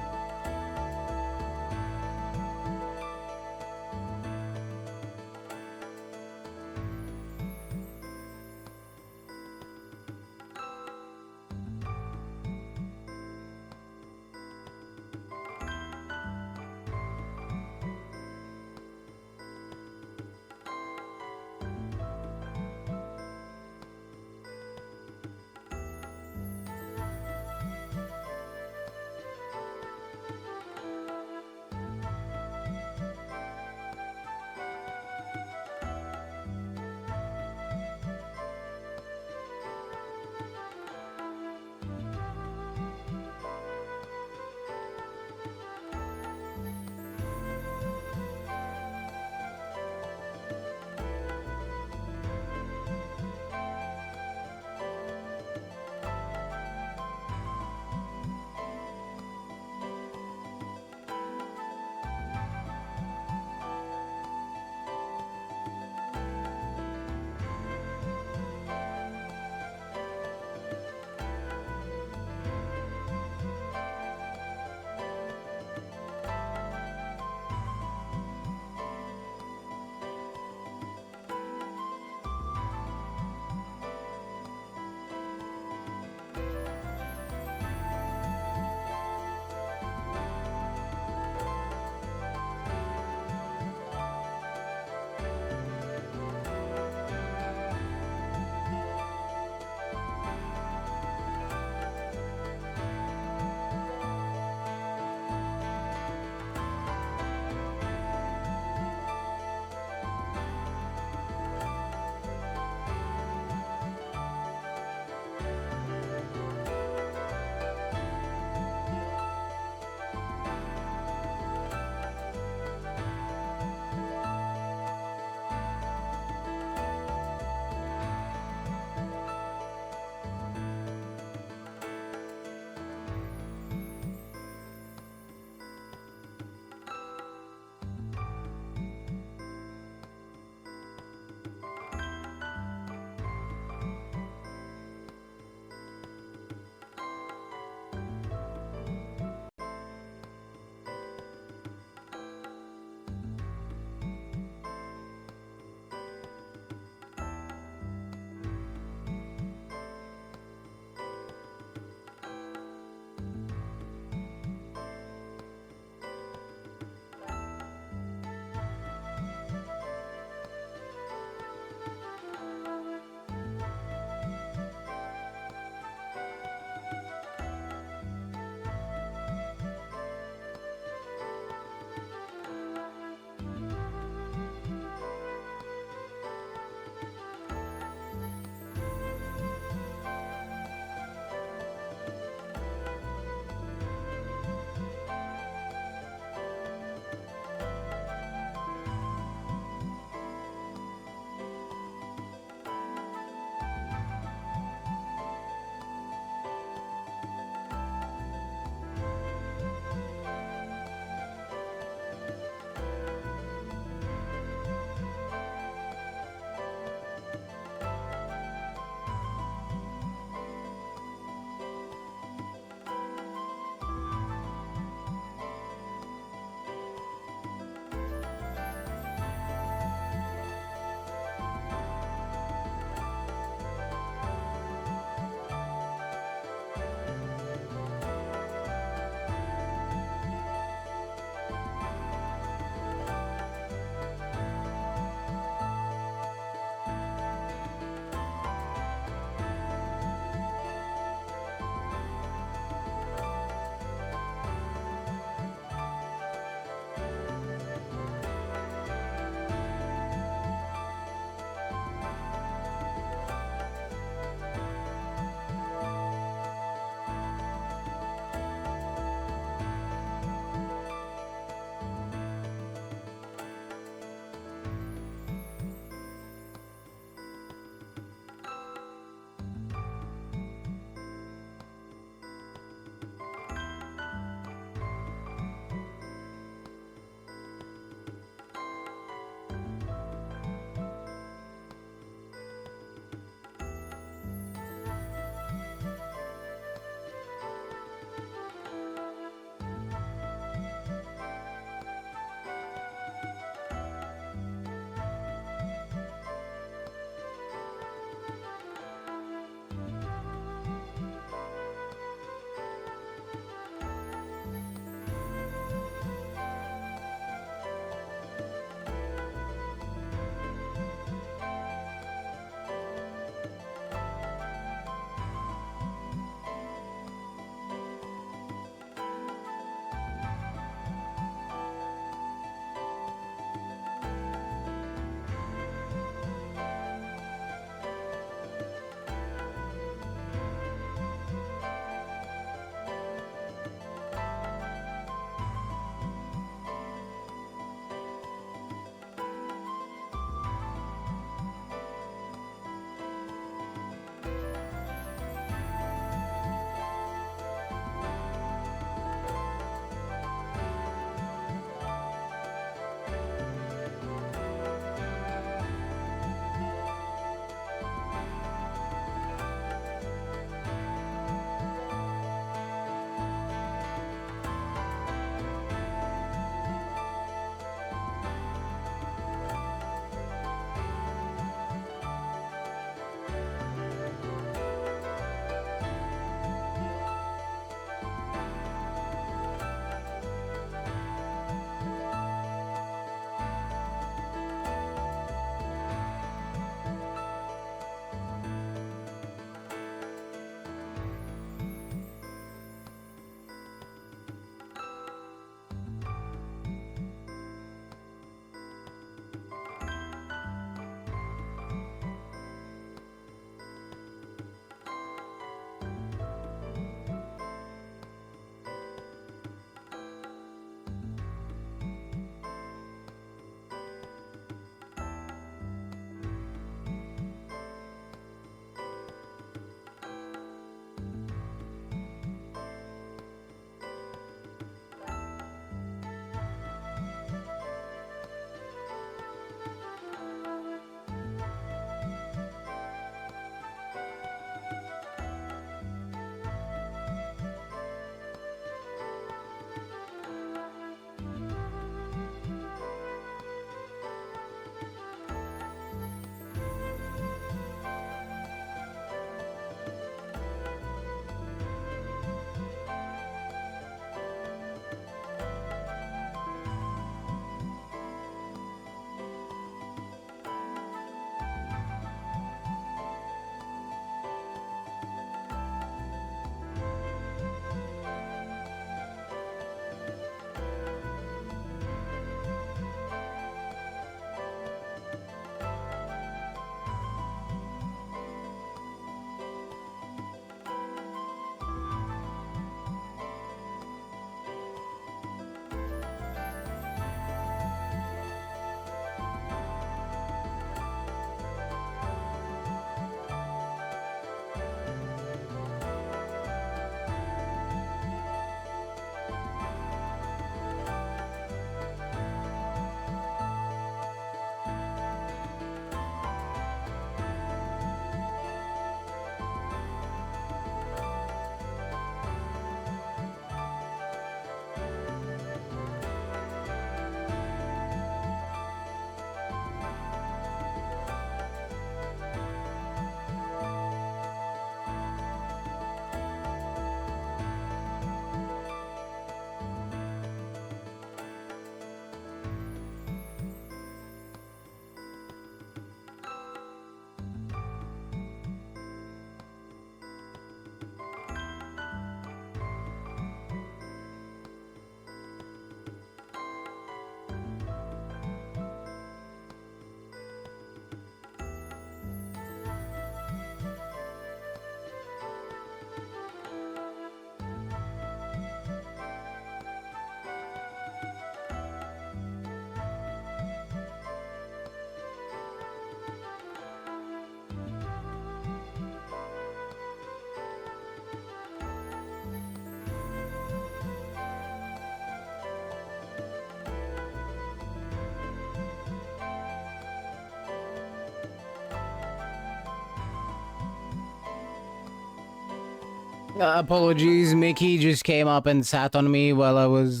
Apologies, Mickey just came up and sat on me while I was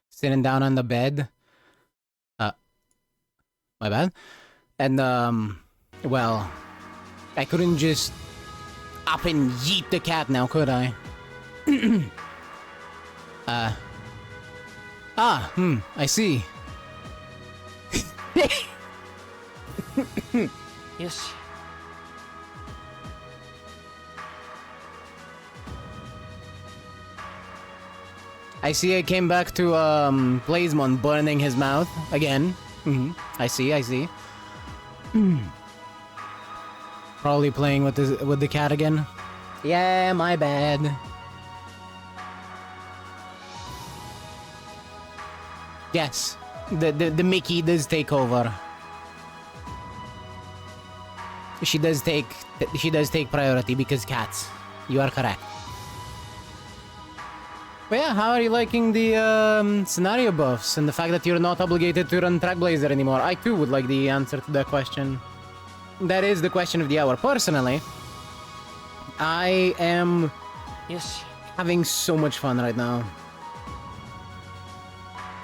sitting down on the bed. My bad. And well, I couldn't just up and yeet the cat now, could I? I see. Yoshi. I see I came back to Blazemon burning his mouth again. I see. Probably playing with the cat again. Yeah, my bad. Yes, the Mickey does take over. She does take priority because cats. You are correct. But yeah, how are you liking the scenario buffs and the fact that you're not obligated to run Trackblazer anymore? I too would like the answer to that question. That is the question of the hour. Personally, I am having so much fun right now.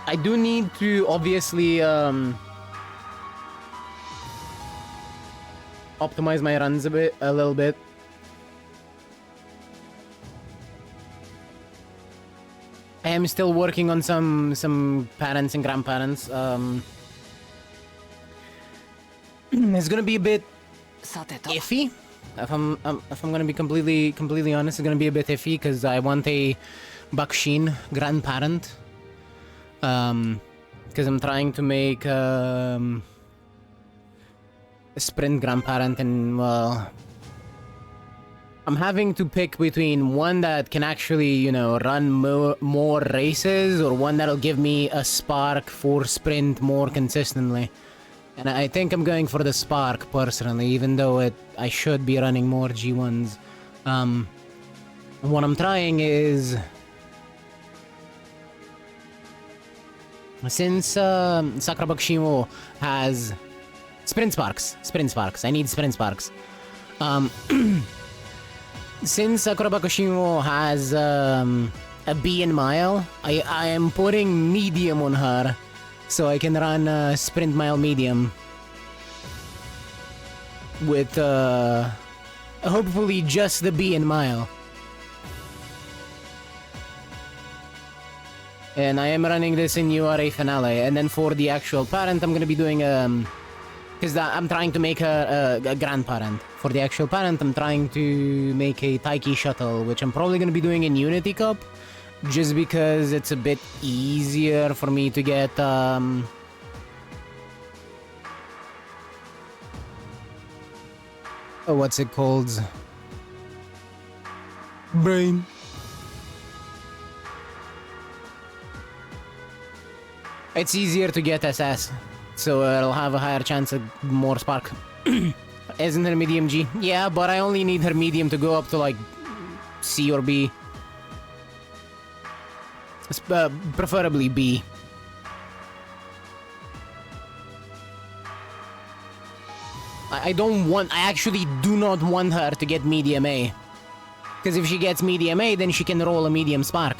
I do need to obviously optimize my runs a little bit. I am still working on some parents and grandparents. It's gonna be a bit iffy. If I'm gonna be completely honest, it's gonna be a bit iffy because I want a Bakushin grandparent. Because I'm trying to make a sprint grandparent, and well, I'm having to pick between one that can actually, you know, run more races, or one that'll give me a spark for sprint more consistently. And I think I'm going for the spark personally, even though I should be running more G1s. What I'm trying is, since Sakura Bakushimo has sprint sparks, I need sprint sparks. Since Sakura Bakushimo has a B in mile, I am putting medium on her, so I can run sprint mile medium with hopefully just the B in mile. And I am running this in URA finale, and then for the actual parent, I'm gonna be doing because I'm trying to make a grandparent. For the actual parent, I'm trying to make a Taiki shuttle, which I'm probably gonna be doing in Unity Cup, just because it's a bit easier for me to get what's it called? Brain. It's easier to get SS, so it'll have a higher chance of more spark. Isn't her medium G? Yeah, but I only need her medium to go up to like C or B. Preferably B. I actually do not want her to get medium A. Because if she gets medium A, then she can roll a medium spark.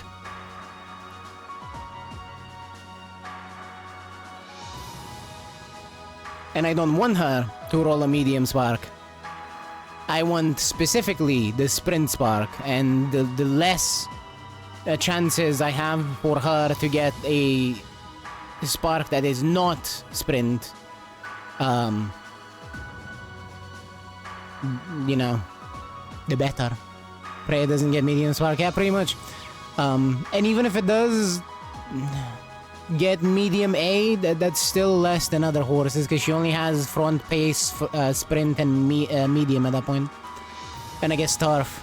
And I don't want her to roll a medium spark. I want specifically the sprint spark, and the less chances I have for her to get a spark that is not sprint, you know, the better. Pray it doesn't get medium spark, yeah, pretty much. And even if it does get medium A, that's still less than other horses, because she only has front pace, sprint, and medium at that point. And I guess turf.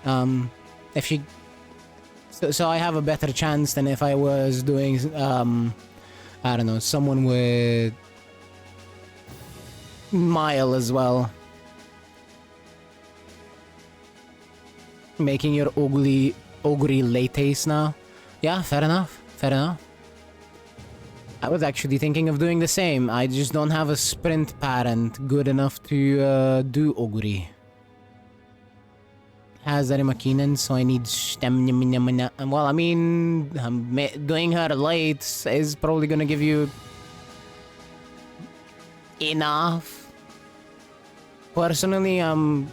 If she... So I have a better chance than if I was doing, I don't know, someone with mile as well. Making your ogre lattes now. Yeah, fair enough. Fair enough. I was actually thinking of doing the same. I just don't have a sprint parent good enough to do ogre. has Makinen, so I need stamina. Well, I mean, doing her late is probably gonna give you enough. Personally, I'm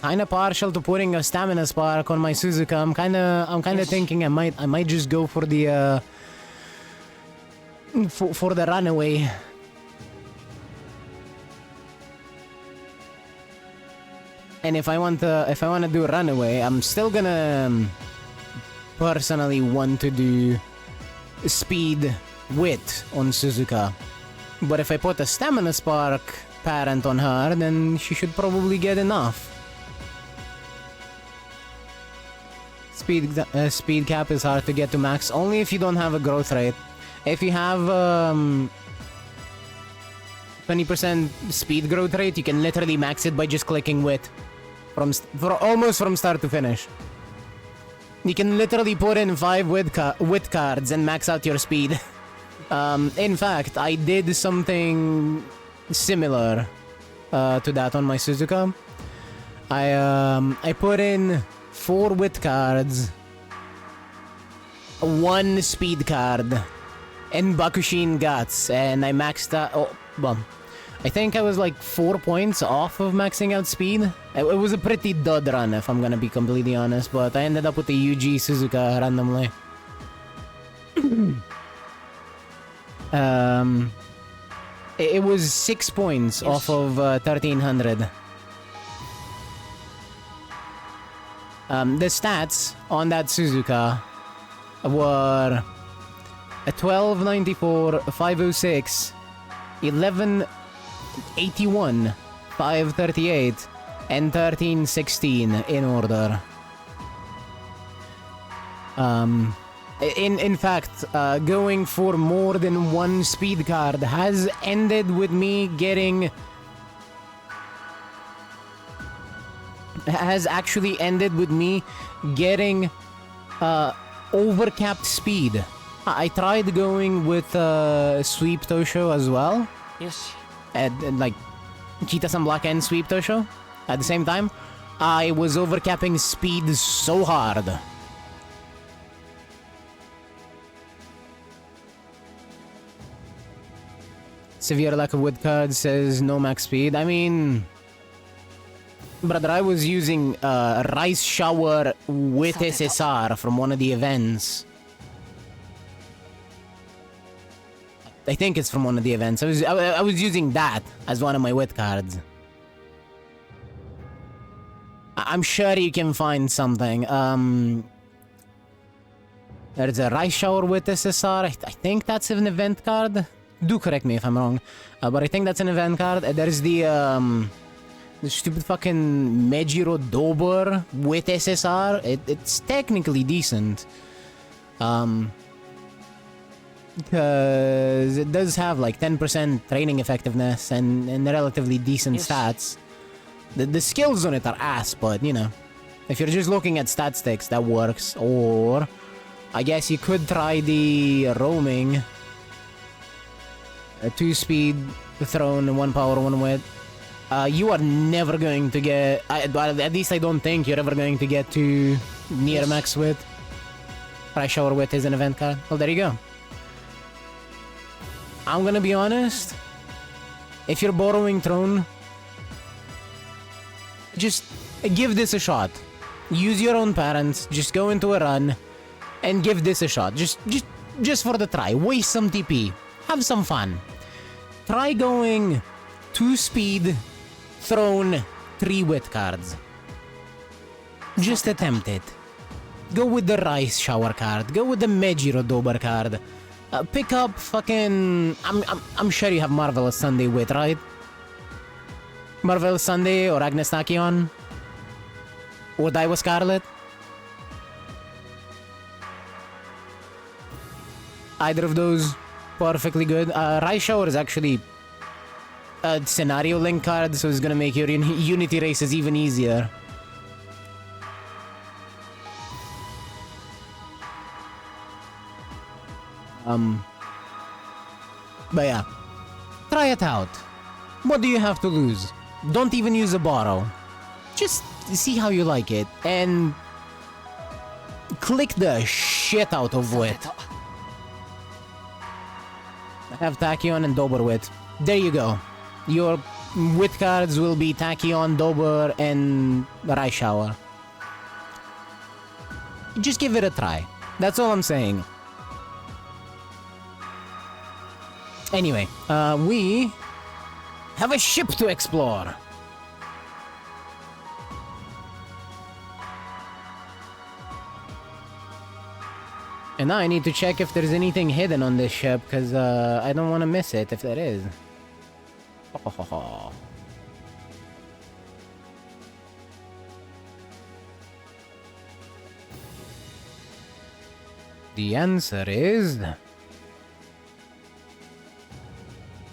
kind of partial to putting a stamina spark on my Suzuka. I'm kind of thinking I might just go for the for the runaway. And if I want to do runaway, I'm still gonna personally want to do speed wit on Suzuka. But if I put a stamina spark parent on her, then she should probably get enough. Speed cap is hard to get to max only if you don't have a growth rate. If you have 20% speed growth rate, you can literally max it by just clicking wit. Almost from start to finish. You can literally put in 5 wit cards and max out your speed. In fact, I did something similar to that on my Suzuka. I put in 4 wit cards, 1 speed card, and Bakushin Guts, and I maxed out. Oh, well, I think I was like 4 points off of maxing out speed. It was a pretty dud run, if I'm gonna be completely honest, but I ended up with the UG Suzuka randomly. It was 6 points off of 1300. The stats on that Suzuka were a 1294, 506, 1181, 538, and 1316 in order. In fact, going for more than 1 speed card has ended with me getting... has actually ended with me getting overcapped speed. I tried going with Sweep Tosho as well. Yes. And like Cheetah-san Black and Sweep Tosho at the same time. I was overcapping speed so hard. Severe lack of wood cards says no max speed. I mean, brother, I was using Rice Shower with SSR from one of the events. I think it's from one of the events. I was using that as one of my wit cards. I'm sure you can find something. There's a Rice Shower with SSR. I think that's an event card. Do correct me if I'm wrong. But I think that's an event card. There's the stupid fucking Mejiro Dober with SSR. It's technically decent. Because it does have like 10% training effectiveness and relatively decent stats. The skills on it are ass, but you know, if you're just looking at stat sticks, that works. Or I guess you could try the roaming. A 2 speed, thrown, 1 power, 1 wit. You are never going to get... at least I don't think you're ever going to get to near max wit. Rice Shower wit is an event card. Well, there you go. I'm gonna be honest. If you're borrowing Throne, just give this a shot. Use your own parents. Just go into a run and give this a shot. Just for the try. Waste some TP. Have some fun. Try going 2 speed, Throne, 3 wit cards. Just attempt it. Go with the Rice Shower card. Go with the Mejiro Dober card. Pick up fucking... I'm sure you have Marvelous Sunday wit, right? Marvelous Sunday or Agnes Tachyon? Or Daiwa Scarlet? Either of those, perfectly good. Rice Shower is actually a scenario link card, so it's gonna make your Unity races even easier. But yeah, try it out. What do you have to lose? Don't even use a borrow. Just see how you like it, and click the shit out of wit. I have Tachyon and Dober wit. There you go. Your wit cards will be Tachyon, Dober, and Raishower. Just give it a try. That's all I'm saying. Anyway, we have a ship to explore. And now I need to check if there's anything hidden on this ship, because I don't want to miss it if there is. The answer is...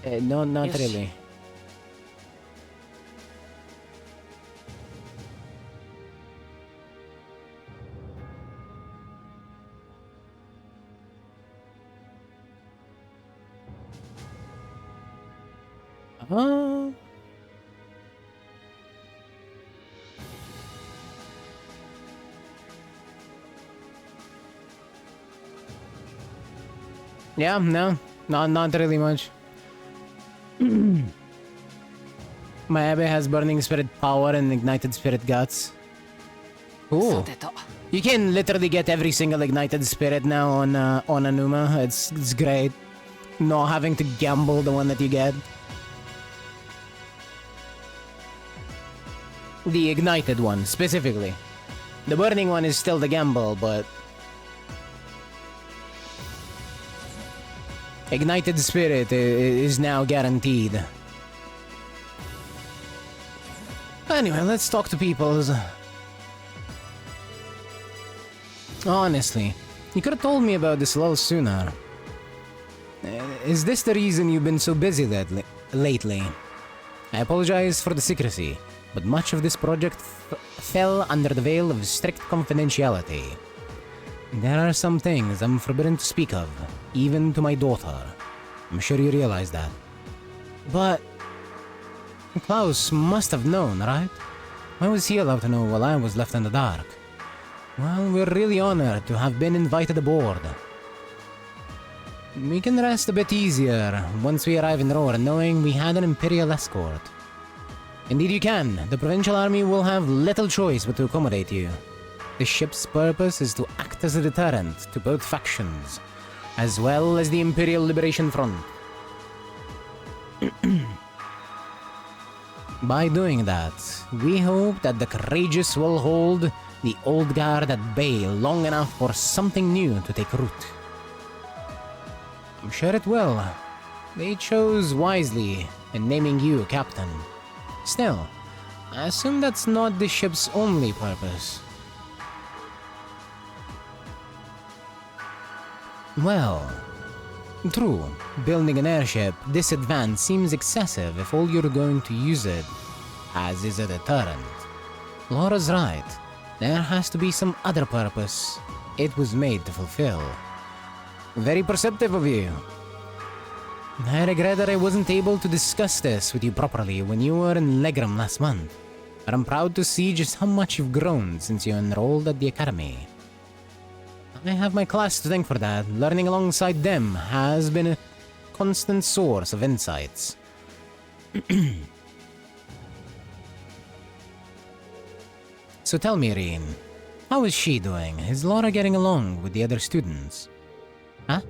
no, not really. Yeah, no, not really much. My Abbey has Burning Spirit Power and Ignited Spirit Guts. Cool. You can literally get every single Ignited Spirit now on Anuma. It's great. Not having to gamble the one that you get. The Ignited one, specifically. The Burning one is still the gamble, but... Ignited Spirit is now guaranteed. Anyway, let's talk to peoples. Honestly, you could have told me about this a little sooner. Is this the reason you've been so busy lately? I apologize for the secrecy, but much of this project fell under the veil of strict confidentiality. There are some things I'm forbidden to speak of, even to my daughter. I'm sure you realize that. But... Klaus must have known, right? Why was he allowed to know while I was left in the dark? Well, we're really honored to have been invited aboard. We can rest a bit easier once we arrive in Roar, knowing we had an Imperial escort. Indeed you can. The Provincial Army will have little choice but to accommodate you. The ship's purpose is to act as a deterrent to both factions, as well as the Imperial Liberation Front. By doing that, we hope that the courageous will hold the old guard at bay long enough for something new to take root. I'm sure it will. They chose wisely in naming you captain. Still, I assume that's not the ship's only purpose. Well, true, building an airship this advanced seems excessive if all you're going to use it as is a deterrent. Laura's right. There has to be some other purpose it was made to fulfill. Very perceptive of you. I regret that I wasn't able to discuss this with you properly when you were in Legram last month, but I'm proud to see just how much you've grown since you enrolled at the academy. I have my class to thank for that. Learning alongside them has been a constant source of insights. So tell me, Reen, how is she doing? Is Laura getting along with the other students? Huh?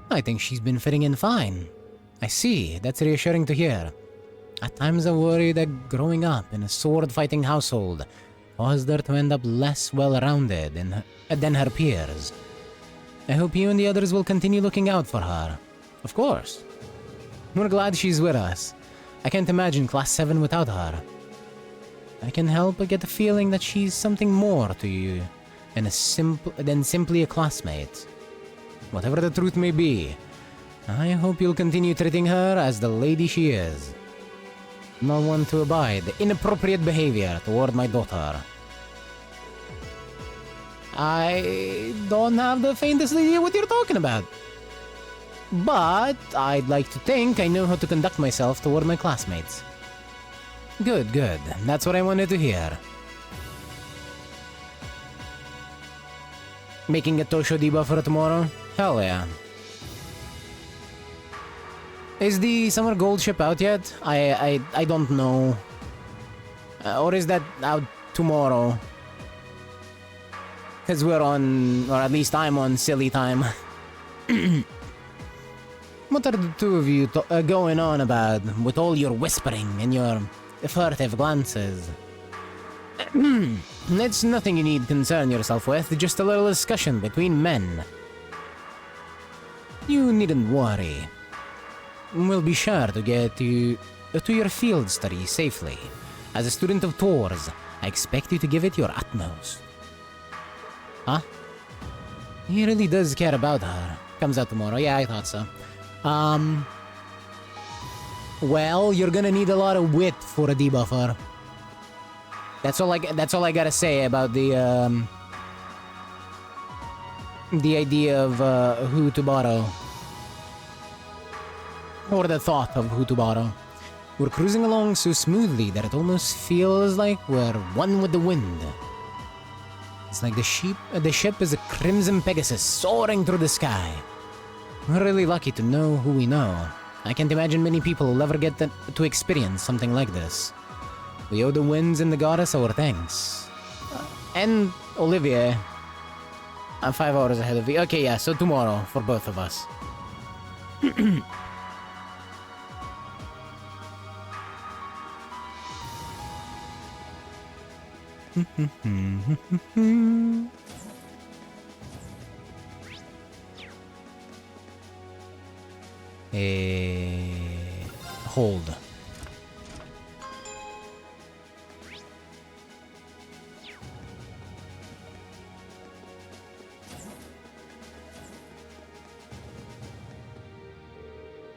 I think she's been fitting in fine. I see, that's reassuring to hear. At times I worry that growing up in a sword-fighting household caused her to end up less well-rounded than her peers. I hope you and the others will continue looking out for her. Of course. We're glad she's with us. I can't imagine Class 7 without her. I can help but get the feeling that she's something more to you than simply a classmate. Whatever the truth may be, I hope you'll continue treating her as the lady she is. Not one to abide inappropriate behavior toward my daughter. I don't have the faintest idea what you're talking about. But I'd like to think I know how to conduct myself toward my classmates. Good, good. That's what I wanted to hear. Making a Tosho debuffer tomorrow? Hell yeah. Is the Summer Gold ship out yet? I don't know. Or is that out tomorrow? Because we're on, or at least I'm on silly time. What are the two of you going on about with all your whispering and your furtive glances? It's nothing you need concern yourself with, just a little discussion between men. You needn't worry. We'll be sure to get you to your field study safely. As a student of Tours, I expect you to give it your utmost. Huh? He really does care about her. Comes out tomorrow. Yeah, I thought so. Well, you're gonna need a lot of wit for a debuffer. That's all I gotta say about the idea of who to borrow. Or the thought of who to borrow. We're cruising along so smoothly that it almost feels like we're one with the wind. It's like the ship is a crimson Pegasus soaring through the sky. We're really lucky to know who we know. I can't imagine many people will ever get to experience something like this. We owe the winds and the goddess our thanks. And Olivier. I'm 5 hours ahead of you. Okay, yeah, so tomorrow for both of us. Hold.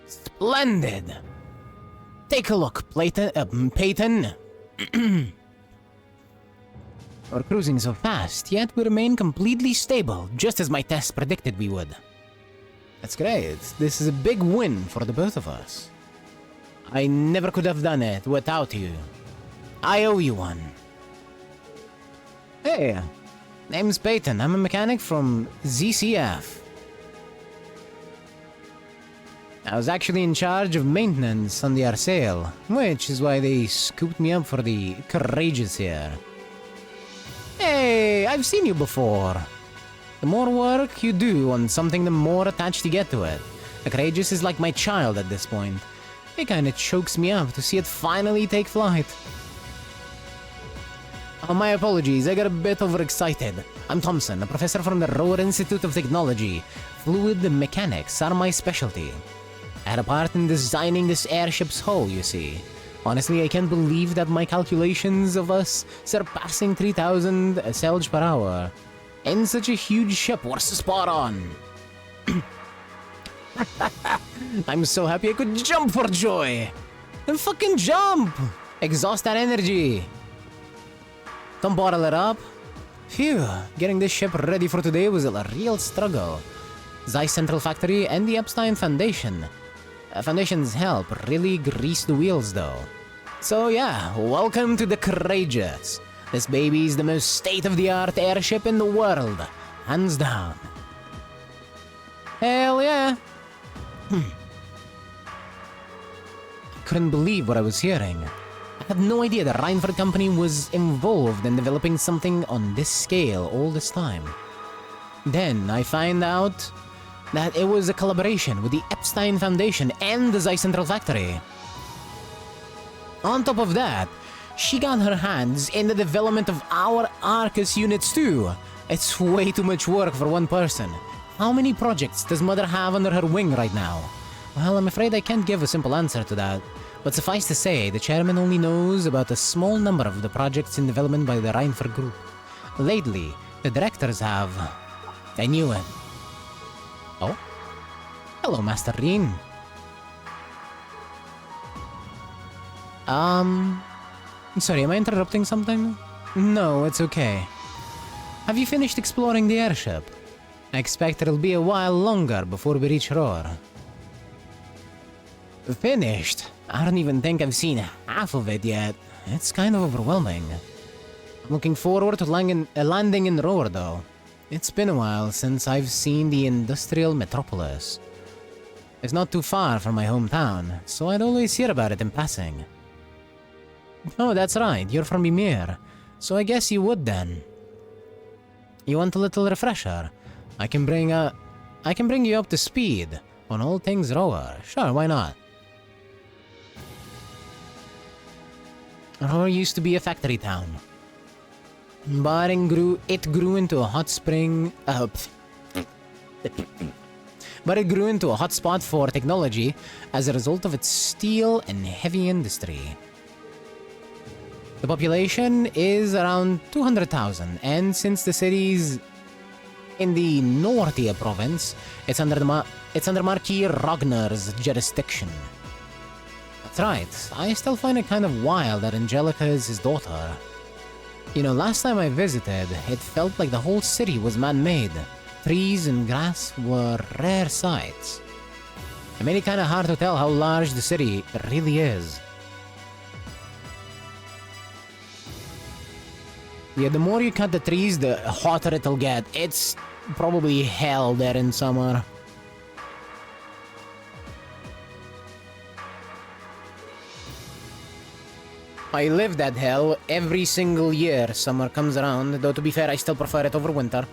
Splendid! Take a look, Peyton. We're cruising so fast, yet we remain completely stable, just as my tests predicted we would. That's great. This is a big win for the both of us. I never could have done it without you. I owe you one. Hey, name's Peyton. I'm a mechanic from ZCF. I was actually in charge of maintenance on the Arsail, which is why they scooped me up for the Courageous here. Hey, I've seen you before. The more work you do on something, the more attached you get to it. The Courageous is like my child at this point. It kinda chokes me up to see it finally take flight. Oh, my apologies, I got a bit overexcited. I'm Thompson, a professor from the Rohr Institute of Technology. Fluid mechanics are my specialty. I had a part in designing this airship's hull, you see. Honestly, I can't believe that my calculations of us surpassing 3,000 sailage per hour in such a huge ship were spot on. I'm so happy I could jump for joy. And fucking jump! Exhaust that energy. Don't bottle it up. Phew, getting this ship ready for today was a real struggle. Zeiss Central Factory and the Epstein Foundation's help really greased the wheels though. So yeah, welcome to the Courageous. This baby is the most state-of-the-art airship in the world, hands down. Hell yeah. I couldn't believe what I was hearing. I had no idea the Reinford Company was involved in developing something on this scale all this time. Then I find out that it was a collaboration with the Epstein Foundation and the Zeiss Central Factory. On top of that, she got her hands in the development of our Arcus units too. It's way too much work for one person. How many projects does Mother have under her wing right now? Well, I'm afraid I can't give a simple answer to that. But suffice to say, the chairman only knows about a small number of the projects in development by the Reinford Group. Lately, the directors have... I knew it. Oh? Hello, Master Rin. Sorry, am I interrupting something? No, it's okay. Have you finished exploring the airship? I expect it'll be a while longer before we reach Rohr. Finished? I don't even think I've seen half of it yet. It's kind of overwhelming. I'm looking forward to landing in Rohr, though. It's been a while since I've seen the industrial metropolis. It's not too far from my hometown, so I'd always hear about it in passing. Oh, that's right, you're from Ymir, so I guess you would then. You want a little refresher? I can bring you up to speed on all things Roar. Sure, why not? Roar used to be a factory town. But it grew into a hot spring. But it grew into a hotspot for technology as a result of its steel and heavy industry. The population is around 200,000, and since the city's in the Nortia province, it's under Marquis Ragnar's jurisdiction. That's right, I still find it kind of wild that Angelica is his daughter. You know, last time I visited, it felt like the whole city was man-made. Trees and grass were rare sights. It made it kinda hard to tell how large the city really is. Yeah, the more you cut the trees, the hotter it'll get. It's probably hell there in summer. I live that hell every single year summer comes around, though to be fair, I still prefer it over winter.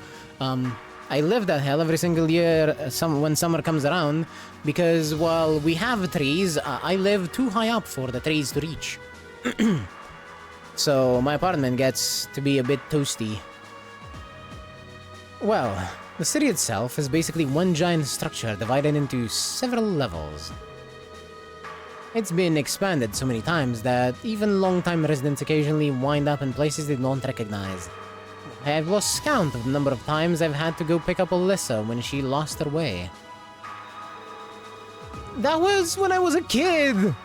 I live that hell every single year when summer comes around, because while we have trees, I live too high up for the trees to reach. So my apartment gets to be a bit toasty. Well, the city itself is basically one giant structure divided into several levels. It's been expanded so many times that even long-time residents occasionally wind up in places they don't recognize. I've lost count of the number of times I've had to go pick up Alyssa when she lost her way. That was when I was a kid!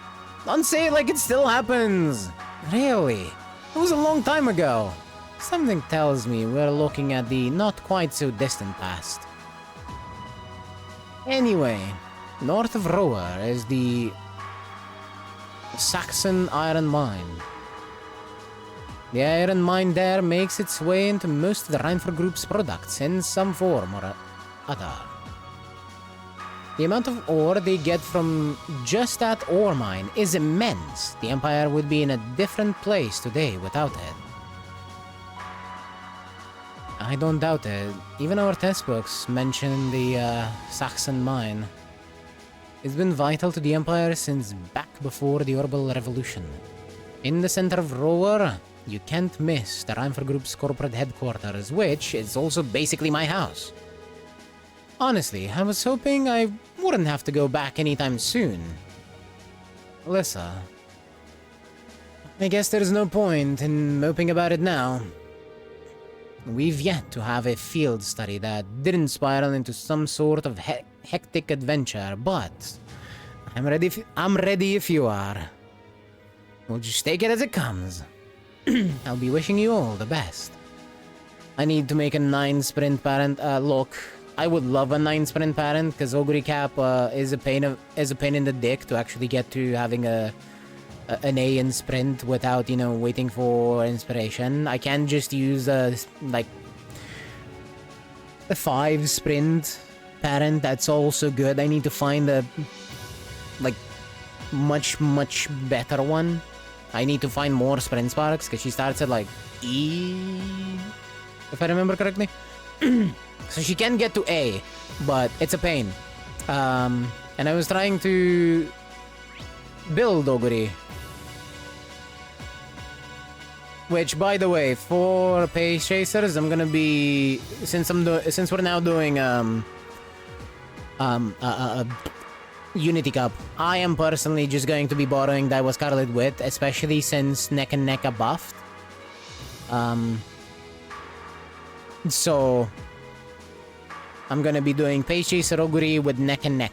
Don't say it like it still happens! Really? It was a long time ago. Something tells me we're looking at the not-quite-so-distant past. Anyway, north of Roa is the Saxon Iron Mine. The iron mine there makes its way into most of the Reinfer Group's products in some form or other. The amount of ore they get from just that ore mine is immense. The Empire would be in a different place today without it. I don't doubt it. Even our test books mention the Saxon mine. It's been vital to the Empire since back before the Orbital Revolution. In the center of Roar, you can't miss the Reinfer Group's corporate headquarters, which is also basically my house. Honestly, I was hoping I wouldn't have to go back anytime soon. Alyssa, I guess there's no point in moping about it now. We've yet to have a field study that didn't spiral into some sort of hectic adventure, but I'm ready if you are. We'll just take it as it comes. I'll be wishing you all the best. I need to make a 9 sprint parent. Look, I would love a 9 sprint parent because Ogre Cap is a pain in the dick to actually get to having an A in sprint without, you know, waiting for inspiration. I can't just use like a 5 sprint parent. That's also good. I need to find a like much better one. I need to find more sprint sparks because she starts at like E, if I remember correctly. So she can get to A, but it's a pain. And I was trying to build Oguri. Which, by the way, for Pace Chasers, I'm gonna be since we're now doing Unity Cup, I am personally just going to be borrowing Daiwa Scarlet Wit, especially since Neck and Neck are buffed. So I'm gonna be doing Pace Chaser Oguri with Neck and Neck.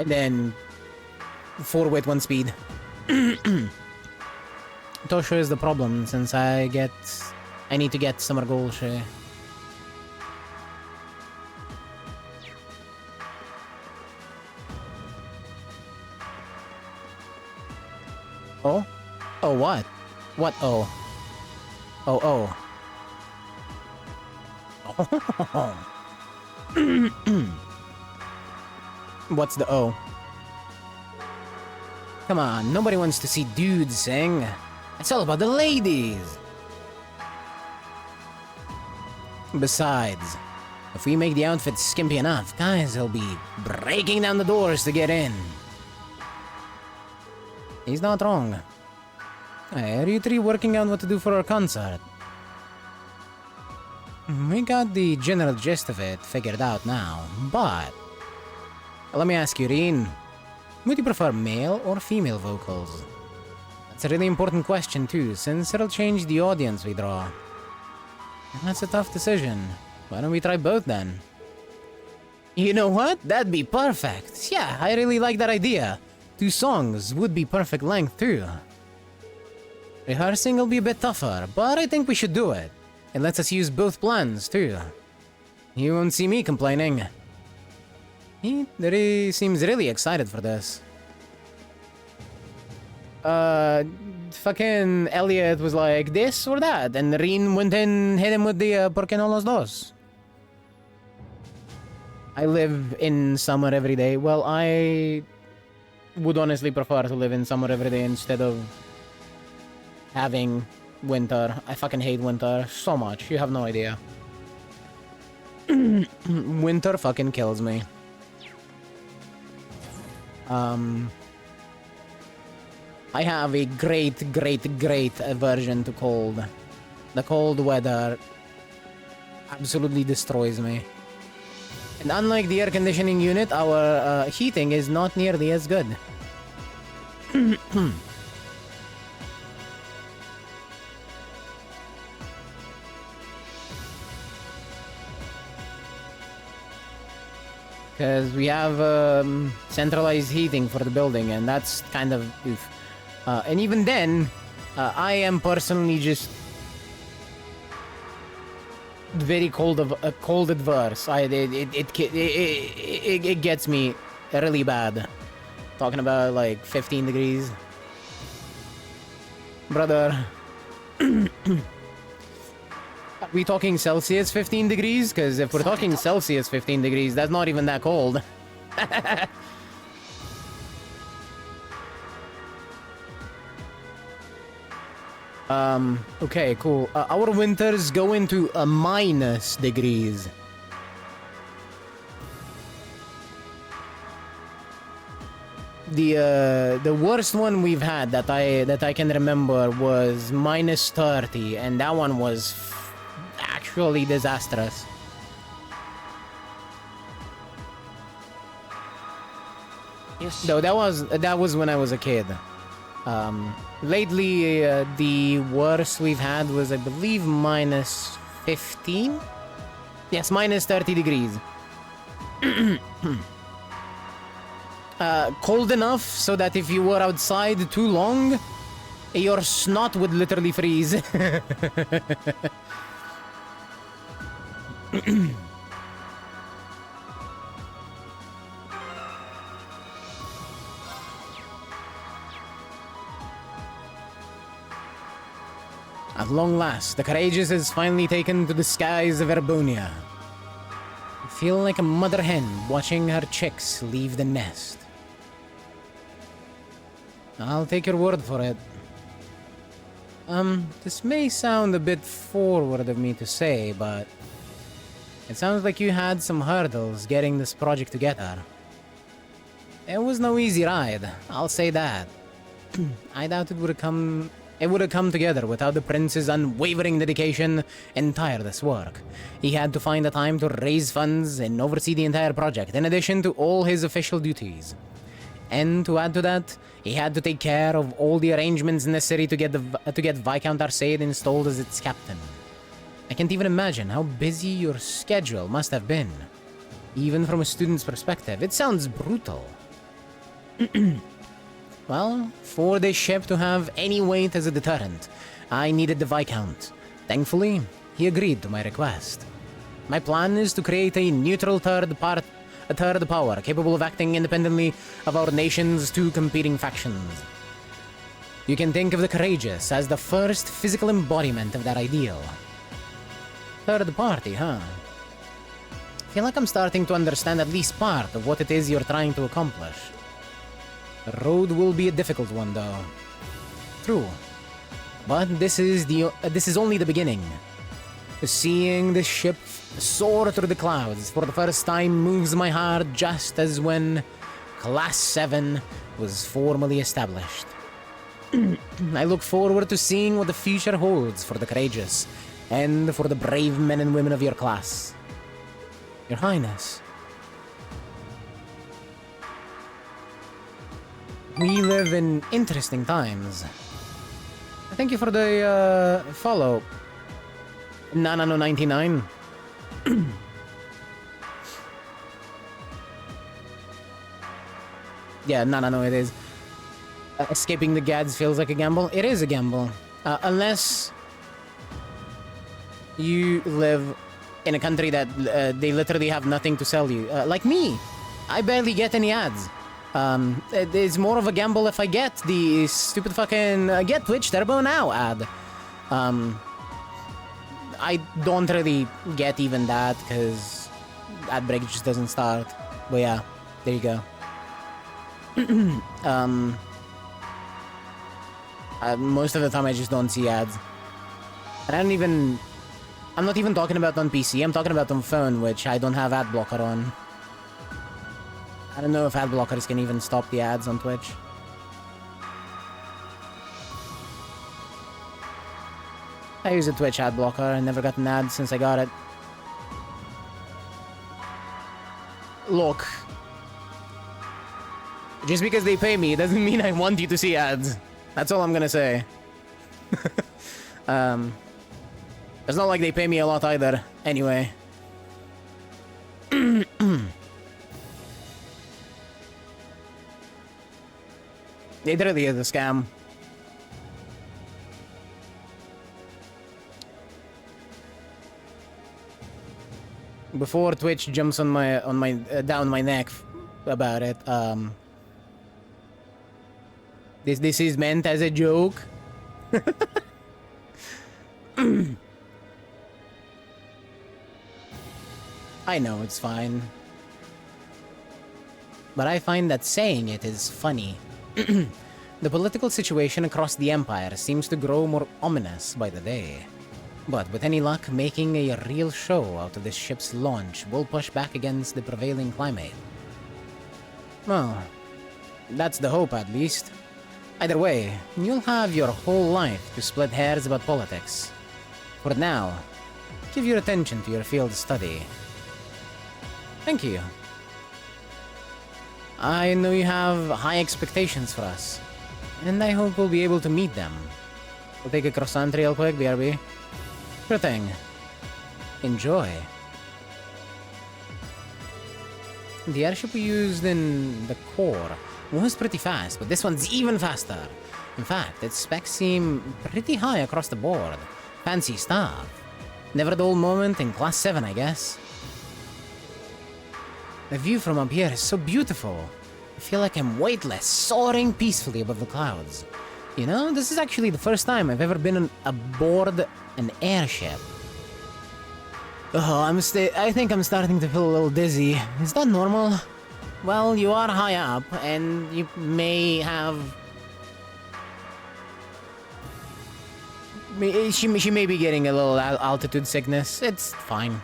And then 4 wit, 1 speed. Tosho is the problem since I need to get Summer Golshe. Oh? Oh, what? What oh? Oh, oh. What's the oh? Come on, nobody wants to see dudes sing. It's all about the ladies. Besides, if we make the outfits skimpy enough, guys will be breaking down the doors to get in. He's not wrong. Hey, are you three working out what to do for our concert? We got the general gist of it figured out now, but... Let me ask you, Reen. Would you prefer male or female vocals? That's a really important question too, since it'll change the audience we draw. And that's a tough decision. Why don't we try both then? You know what? That'd be perfect. Yeah, I really like that idea. 2 songs would be perfect length too. Rehearsing will be a bit tougher, but I think we should do it. It lets us use both plans too. You won't see me complaining. He seems really excited for this. Fucking Elliot was like, this or that, and Reen went in, hit him with the ¿por qué no los dos? I live in summer every day. Well, I would honestly prefer to live in summer every day instead of having winter. I fucking hate winter so much, you have no idea. Winter fucking kills me. I have a great aversion to cold. The cold weather absolutely destroys me. And unlike the air conditioning unit, our heating is not nearly as good. Because we have centralized heating for the building, and that's kind of oof. And even then, I am personally just very cold adverse. It gets me really bad. Talking about like 15 degrees, brother. Are we talking Celsius 15 degrees? Because if we're talking Celsius 15 degrees, that's not even that cold. Okay, cool. Our winters go into minus degrees. The worst one we've had that I can remember was minus 30, and that one was actually disastrous. Yes. Though that was when I was a kid. Lately, the worst we've had was, I believe, minus 15? Yes, minus 30 degrees. Cold enough so that if you were outside too long, your snot would literally freeze. At long last, the Courageous is finally taken to the skies of Erbonia. I feel like a mother hen watching her chicks leave the nest. I'll take your word for it. This may sound a bit forward of me to say, but it sounds like you had some hurdles getting this project together. It was no easy ride, I'll say that. I doubt it would have come together without the prince's unwavering dedication and tireless work. He had to find the time to raise funds and oversee the entire project, in addition to all his official duties. And to add to that, he had to take care of all the arrangements necessary to get Viscount Arcade installed as its captain. I can't even imagine how busy your schedule must have been. Even from a student's perspective, it sounds brutal. Well, for this ship to have any weight as a deterrent, I needed the Viscount. Thankfully, he agreed to my request. My plan is to create a neutral third power capable of acting independently of our nation's 2 competing factions. You can think of the courageous as the first physical embodiment of that ideal. Third party, huh? Feel like I'm starting to understand at least part of what it is you're trying to accomplish. The road will be a difficult one, though. True. But this is only the beginning. Seeing the ship soar through the clouds for the first time moves my heart just as when Class 7 was formally established. I look forward to seeing what the future holds for the courageous and for the brave men and women of your class. Your Highness. We live in interesting times. Thank you for the follow. Nanano99. Yeah, no, it is. Escaping the Gads feels like a gamble. It is a gamble. Unless you live in a country that they literally have nothing to sell you. Like me. I barely get any ads. It's more of a gamble if I get the stupid fucking get Twitch Turbo Now ad. I don't really get even that because ad break just doesn't start. But yeah, there you go. Most of the time I just don't see ads. And I'm not even talking about on PC, I'm talking about on phone, which I don't have ad blocker on. I don't know if ad blockers can even stop the ads on Twitch. I use a Twitch ad blocker, I never got an ad since I got it. Look. Just because they pay me doesn't mean I want you to see ads. That's all I'm gonna say. It's not like they pay me a lot either, anyway. It really is a scam. Before Twitch jumps on my down my neck about it, this is meant as a joke. I know it's fine. But I find that saying it is funny. The political situation across the Empire seems to grow more ominous by the day. But with any luck, making a real show out of this ship's launch will push back against the prevailing climate. Well, that's the hope at least. Either way, you'll have your whole life to split hairs about politics. For now, give your attention to your field study. Thank you. I know you have high expectations for us, and I hope we'll be able to meet them. We'll take a croissant real quick, BRB. Sure thing. Enjoy. The airship we used in the core was pretty fast, but this one's even faster. In fact, its specs seem pretty high across the board. Fancy stuff. Never a dull moment in Class 7, I guess. The view from up here is so beautiful. I feel like I'm weightless, soaring peacefully above the clouds. You know, this is actually the first time I've ever been aboard an airship. Oh, I think I'm starting to feel a little dizzy. Is that normal? Well, you are high up, and you may have... She may be getting a little altitude sickness. It's fine.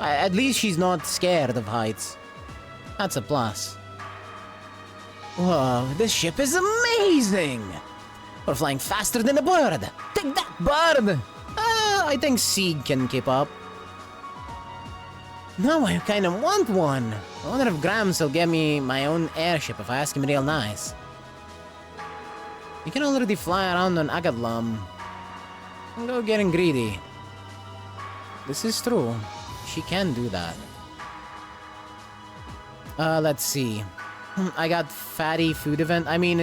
At least she's not scared of heights. That's a plus. Whoa, this ship is amazing! We're flying faster than a bird! Take that, bird! I think Sieg can keep up. Now I kinda want one. I wonder if Grams will get me my own airship if I ask him real nice. You can already fly around on Agadlam. Go getting greedy. This is true. She can do that. Let's see. I got fatty food event. I mean,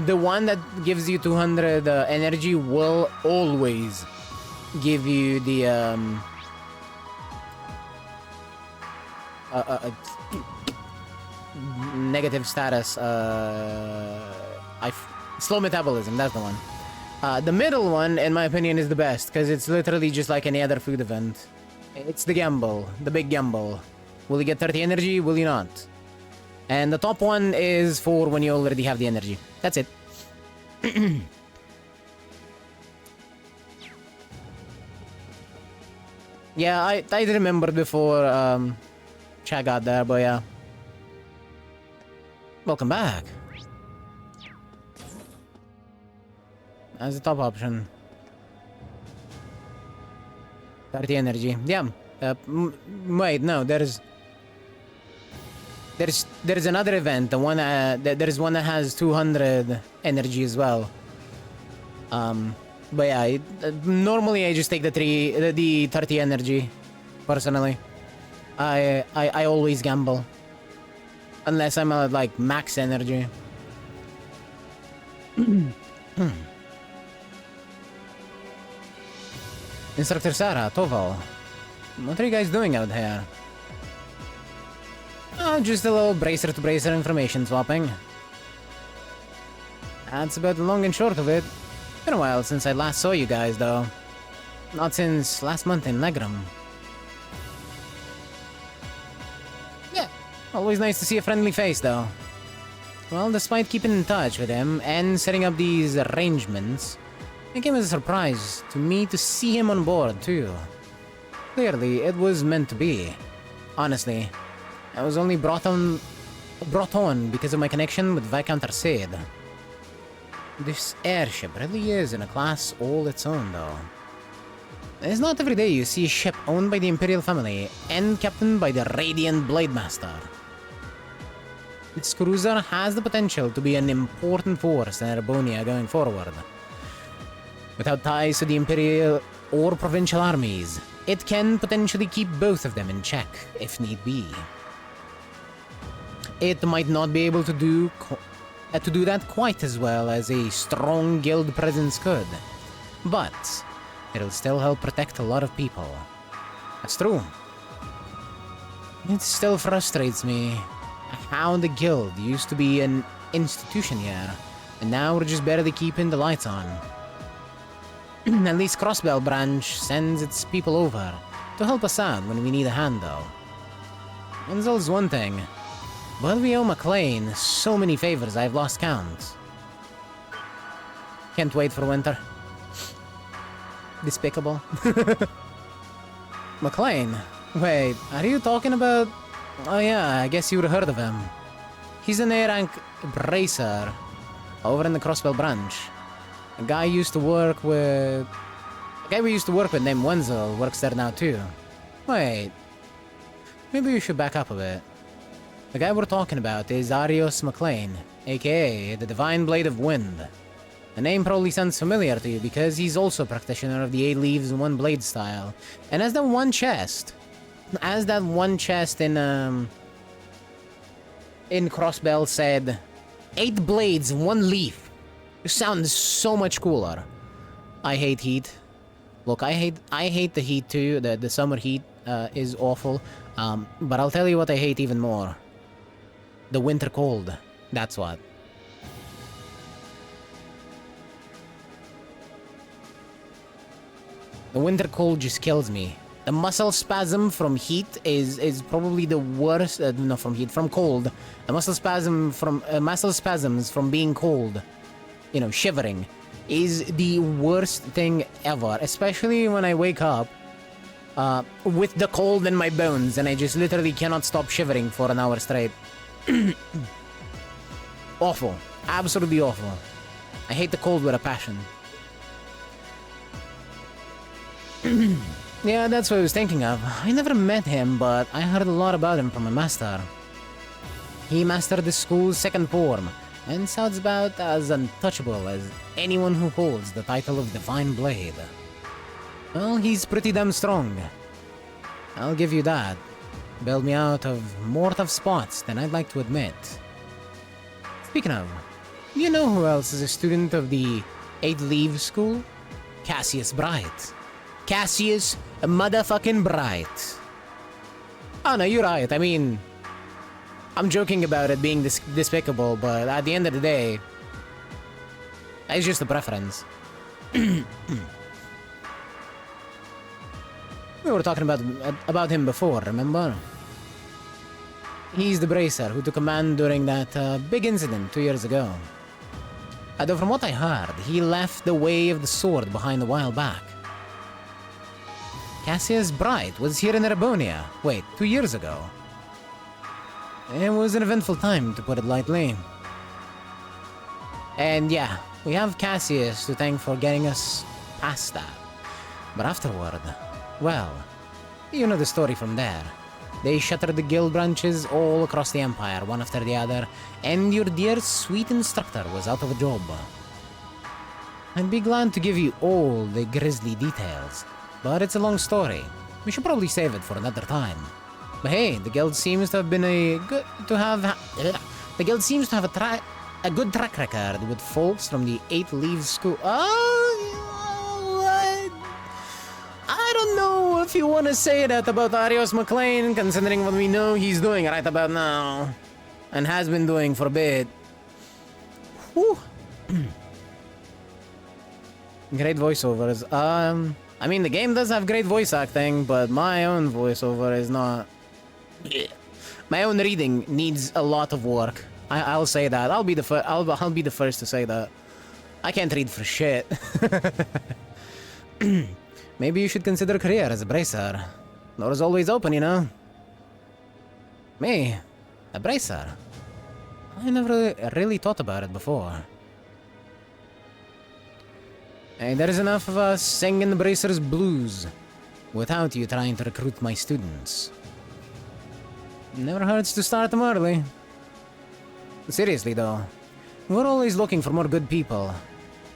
the one that gives you 200 energy will always give you the negative status. Slow metabolism, that's the one. The middle one, in my opinion, is the best, because it's literally just like any other food event. It's the gamble, the big gamble. Will you get 30 energy, will you not? And the top one is for when you already have the energy. That's it. Yeah, I remembered before Chad got there, but yeah. Welcome back. That's the top option. 30 energy. Yeah. Wait, no, there's another event. The one there's one that has 200 energy as well. But yeah, normally I just take the 30 energy. Personally, I always gamble unless I'm at like max energy. Instructor Sarah, Toval, what are you guys doing out here? Oh, just a little bracer-to-bracer information swapping. That's about the long and short of it. Been a while since I last saw you guys, though. Not since last month in Legram. Yeah, always nice to see a friendly face, though. Well, despite keeping in touch with him and setting up these arrangements, it came as a surprise to me to see him on board, too. Clearly, it was meant to be. Honestly, I was only brought on because of my connection with Viscount Arcade. This airship really is in a class all its own, though. It's not every day you see a ship owned by the Imperial family and captained by the Radiant Blade Master. This cruiser has the potential to be an important force in Erebonia going forward. Without ties to the Imperial or Provincial armies, it can potentially keep both of them in check, if need be. It might not be able to do that quite as well as a strong guild presence could, but it'll still help protect a lot of people. That's true. It still frustrates me how the guild used to be an institution here, and now we're just barely keeping the lights on. At least Crossbell branch sends its people over to help us out when we need a hand, though. Wenzel's one thing, but we owe McLean so many favors I've lost count. Can't wait for winter. Despicable. McLean? Wait, are you talking about... Oh yeah, I guess you would have heard of him. He's an A-rank bracer over in the Crossbell branch. A guy we used to work with named Wenzel works there now too. Wait, maybe we should back up a bit. The guy we're talking about is Arios McLean, aka the Divine Blade of Wind. The name probably sounds familiar to you because he's also a practitioner of the 8 leaves 1 blade style, and has that one chest in Crossbell said, 8 blades, 1 leaf. It sounds so much cooler. I hate heat. Look, I hate the heat too. The summer heat is awful. But I'll tell you what I hate even more. The winter cold. That's what. The winter cold just kills me. The muscle spasm from heat is probably the worst. No, from cold. The muscle spasms from being cold. You know, shivering, is the worst thing ever, especially when I wake up with the cold in my bones and I just literally cannot stop shivering for an hour straight. Awful. Absolutely awful. I hate the cold with a passion. Yeah, that's what I was thinking of. I never met him, but I heard a lot about him from my master. He mastered the school's 2nd form, and sounds about as untouchable as anyone who holds the title of Divine Blade. Well, he's pretty damn strong. I'll give you that. Bailed me out of more tough spots than I'd like to admit. Speaking of, you know who else is a student of the 8 Leaves School? Cassius Bright. Cassius motherfucking Bright. Oh no, you're right. I mean, I'm joking about it being despicable, but at the end of the day, It's just a preference. We were talking about him before, remember? He's the bracer who took command during that big incident 2 years ago. Although from what I heard, he left the way of the sword behind a while back. Cassius Bright was here in Erebonia. Wait, 2 years ago. It was an eventful time, to put it lightly. And yeah, we have Cassius to thank for getting us past that. But afterward, well, you know the story from there. They shattered the guild branches all across the Empire, one after the other, and your dear sweet instructor was out of a job. I'd be glad to give you all the grisly details, but it's a long story. We should probably save it for another time. But hey, the guild seems to have been a good track record with folks from the 8 Leaves School. I don't know if you want to say that about Arios McLean, considering what we know he's doing right about now. And has been doing for a bit. Whew. Great voiceovers. I mean, the game does have great voice acting, but my own voiceover is not... My own reading needs a lot of work. I'll say that. I'll be the first to say that. I can't read for shit. Maybe you should consider a career as a bracer. Door's always open, you know. Me? A bracer? I never really thought about it before. Hey, there's enough of us singing the bracer's blues without you trying to recruit my students. Never hurts to start them early. Seriously though, we're always looking for more good people.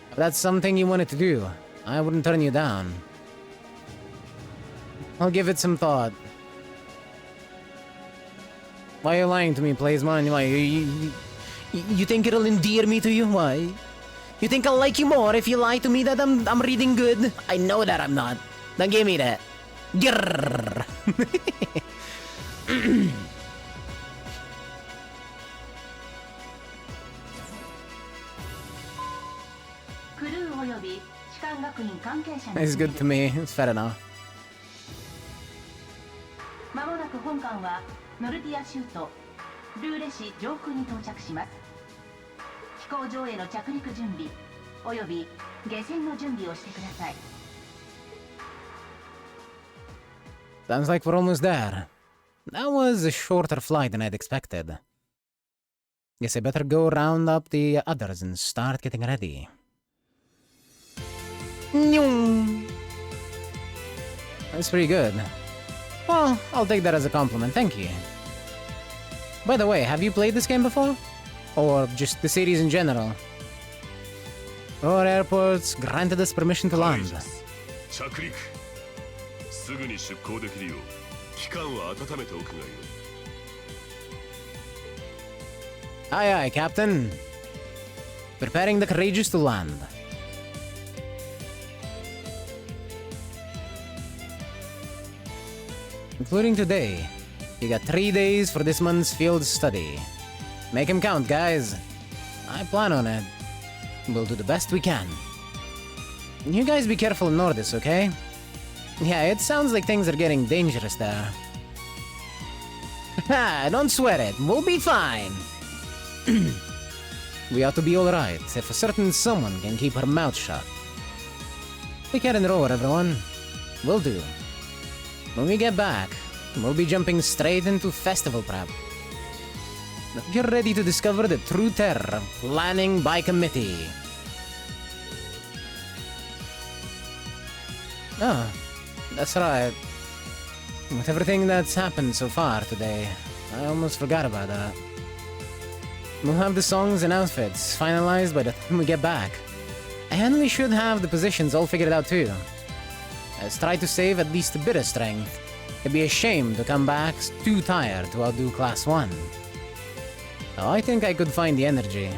If that's something you wanted to do, I wouldn't turn you down. I'll give it some thought. Why are you lying to me, Playsman? Why, you think it'll endear me to you? Why? You think I'll like you more if you lie to me that I'm reading good? I know that I'm not. Then give me that. Grrr. It's good to me. It's fair enough. まもなく本艦はノルティア州とルーレ市上空に到着します。飛行場への着陸準備および下船の準備をしてください。Sounds like we're almost there. That was a shorter flight than I'd expected. Guess I better go round up the others and start getting ready. That's pretty good. Well, I'll take that as a compliment, thank you. By the way, have you played this game before? Or just the series in general? Our airports granted us permission to land. Aye aye, Captain. Preparing the courageous to land. Including today. You got 3 days for this month's field study. Make 'em count, guys. I plan on it. We'll do the best we can. You guys be careful in Nordis, okay? Yeah, it sounds like things are getting dangerous there. Ha! Don't sweat it. We'll be fine. We ought to be alright if a certain someone can keep her mouth shut. Take care and rower, everyone. Will do. When we get back, we'll be jumping straight into festival prep. You're ready to discover the true terror of planning by committee. Oh, that's right. With everything that's happened so far today, I almost forgot about that. We'll have the songs and outfits finalized by the time we get back. And we should have the positions all figured out too. Let's try to save at least a bit of strength. It'd be a shame to come back too tired to outdo Class 1. Oh, I think I could find the energy.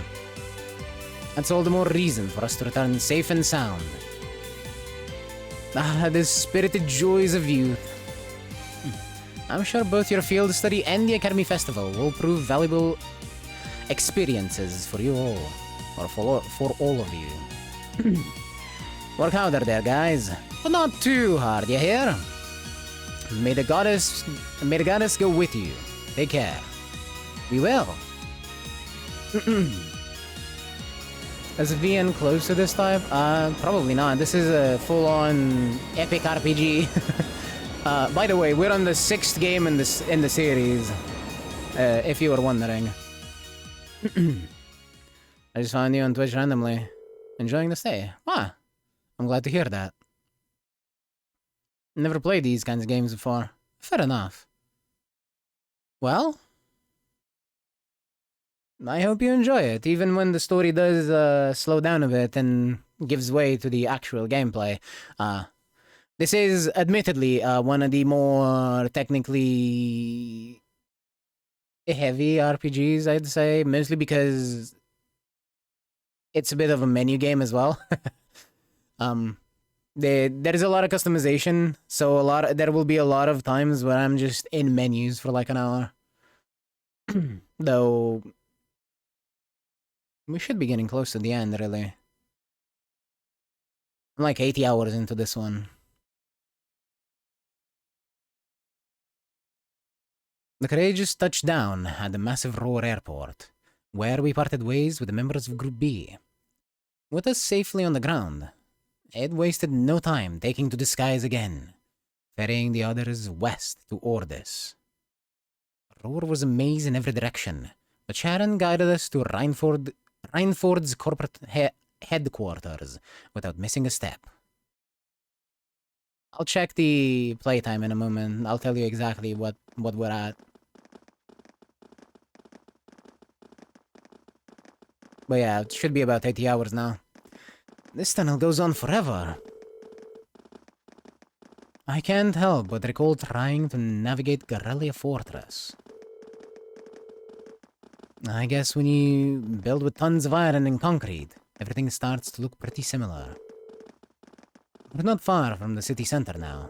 That's all the more reason for us to return safe and sound. Ah, the spirited joys of youth. I'm sure both your field study and the Academy Festival will prove valuable experiences for you all. Or for all of you. Work harder there, guys. But not too hard, you hear? May the goddess go with you. Take care. We will. Is VN close to this type? Probably not. This is a full-on epic RPG. By the way, we're on the 6th game in the series. If you were wondering. I just found you on Twitch randomly. Enjoying the stay. Ah, I'm glad to hear that. Never played these kinds of games before. Fair enough. Well, I hope you enjoy it, even when the story does slow down a bit and gives way to the actual gameplay. This is admittedly one of the more technically heavy RPGs, I'd say, mostly because it's a bit of a menu game as well. There is a lot of customization, so there will be a lot of times where I'm just in menus for like an hour. Though we should be getting close to the end, really. I'm like 80 hours into this one. The Courageous touched down at the massive Roar Airport, where we parted ways with the members of Group B. With us safely on the ground, it wasted no time taking to the skies again, ferrying the others west to Ordis. Roar was a maze in every direction, but Sharon guided us to Reinford's corporate headquarters without missing a step. I'll check the playtime in a moment. I'll tell you exactly what we're at. But yeah, it should be about 80 hours now. This tunnel goes on forever. I can't help but recall trying to navigate Garrelia Fortress. I guess when you build with tons of iron and concrete, everything starts to look pretty similar. We're not far from the city center now.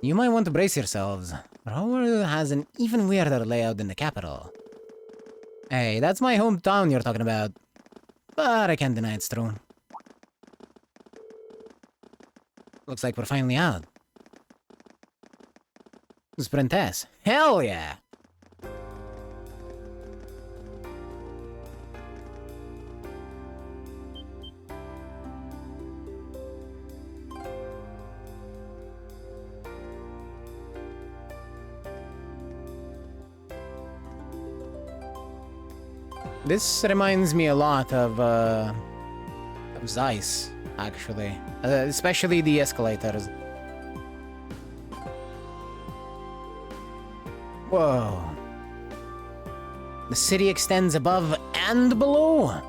You might want to brace yourselves. Roar has an even weirder layout than the capital. Hey, that's my hometown you're talking about. But I can't deny it's true. Looks like we're finally out. Sprintess. Hell yeah! This reminds me a lot of Zeiss, actually. Especially the escalators. Whoa. The city extends above and below.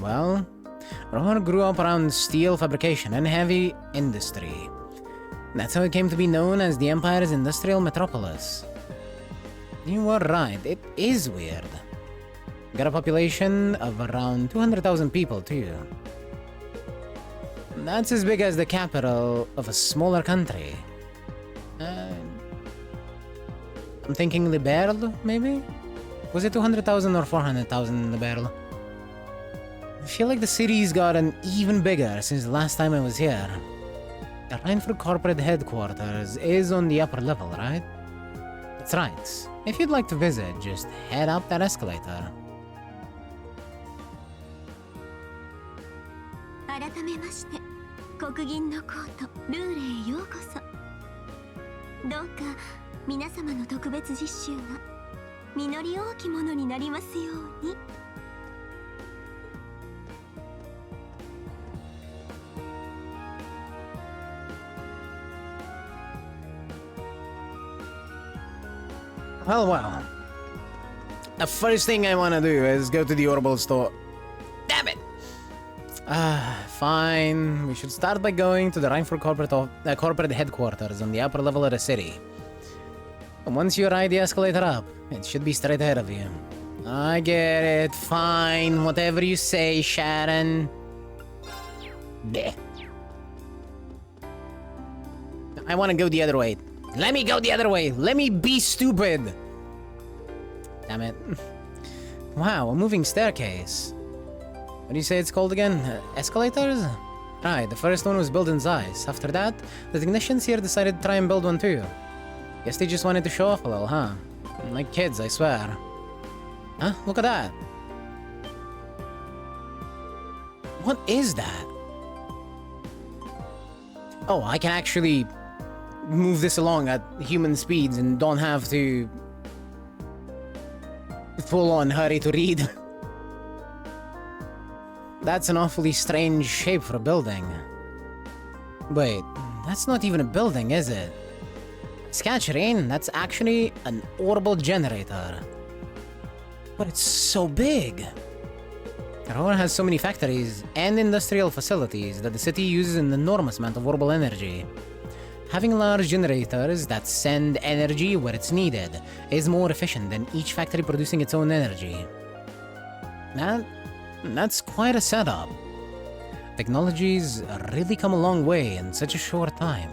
Well, Roar grew up around steel fabrication and heavy industry. That's how it came to be known as the Empire's industrial metropolis. You were right, it is weird. Got a population of around 200,000 people, too. That's as big as the capital of a smaller country. I'm thinking Liberl, maybe? Was it 200,000 or 400,000 Liberl? I feel like the city's gotten even bigger since the last time I was here. The Reinford corporate headquarters is on the upper level, right? That's right. If you'd like to visit, just head up that escalator. 改めまして、国銀のコートルーレへようこそ。どうか皆様の特別実習が実り多きものになりますように。Well. The first thing I want to do is go to the Orbital store. Damn it! Fine. We should start by going to the Reinford corporate headquarters on the upper level of the city. And once you ride the escalator up, it should be straight ahead of you. I get it. Fine. Whatever you say, Sharon. Bleh. I want to go the other way. Let me go the other way. Let me be stupid. Damn it. Wow, a moving staircase. What do you say it's called again? Escalators? Right, the first one was built in Zeiss. After that, the technicians here decided to try and build one too. Guess they just wanted to show off a little, huh? Like kids, I swear. Huh? Look at that. What is that? Oh, I can actually move this along at human speeds and don't have to full on hurry to read. That's an awfully strange shape for a building. Wait, that's not even a building, is it? Sketchrain, that's actually an orbital generator. But it's so big. Aurora has so many factories and industrial facilities that the city uses an enormous amount of orbital energy. Having large generators that send energy where it's needed is more efficient than each factory producing its own energy. That's quite a setup. Technology's really come a long way in such a short time.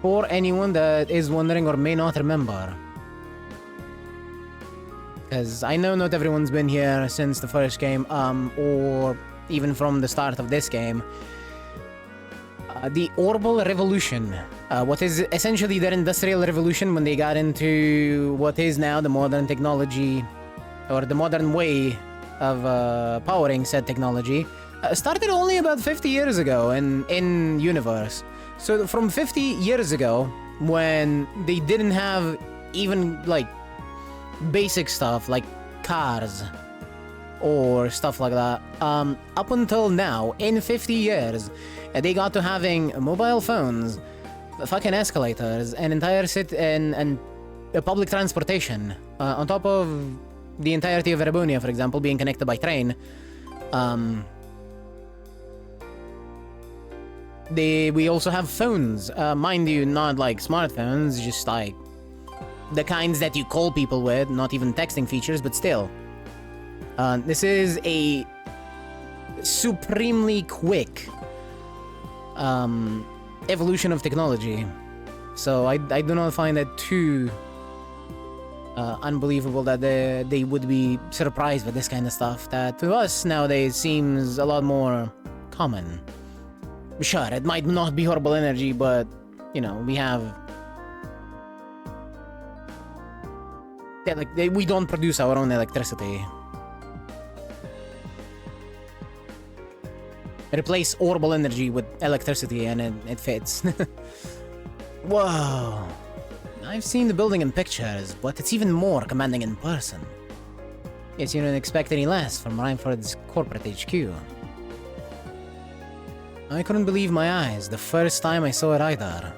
For anyone that is wondering or may not remember, because I know not everyone's been here since the first game, or even from the start of this game, the Orbital Revolution, what is essentially their industrial revolution when they got into what is now the modern technology, or the modern way of powering said technology, started only about 50 years ago in universe. So from 50 years ago, when they didn't have even like basic stuff like cars or stuff like that, up until now, in 50 years, they got to having mobile phones, fucking escalators, an entire city, and public transportation, on top of the entirety of Erebonia, for example, being connected by train. We also have phones, mind you, not like smartphones, just like the kinds that you call people with, not even texting features, but still. This is a supremely quick evolution of technology. So I do not find it too unbelievable that they would be surprised with this kind of stuff that to us nowadays seems a lot more common. Sure, it might not be horrible energy, but, you know, we have... Yeah, like, we don't produce our own electricity. Replace orbital energy with electricity and it fits. Whoa. I've seen the building in pictures, but it's even more commanding in person. Guess you didn't expect any less from Reinford's corporate HQ. I couldn't believe my eyes the first time I saw it either.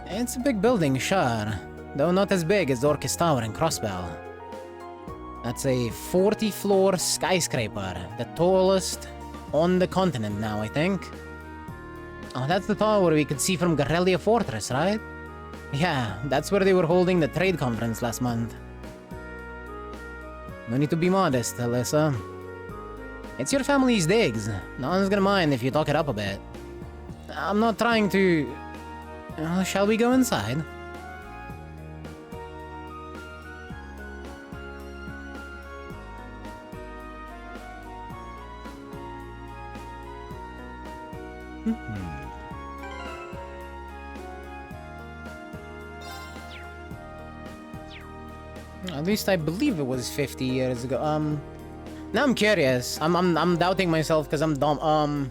It's a big building, sure, though not as big as Orcus Tower in Crossbell. That's a 40-floor skyscraper, the tallest on the continent now, I think. Oh, that's the tower we could see from Garrelia Fortress, right? Yeah, that's where they were holding the trade conference last month. No need to be modest, Alyssa. It's your family's digs. No one's gonna mind if you talk it up a bit. I'm not trying to... shall we go inside? At least I believe it was 50 years ago. Now I'm curious. I'm doubting myself because I'm dumb.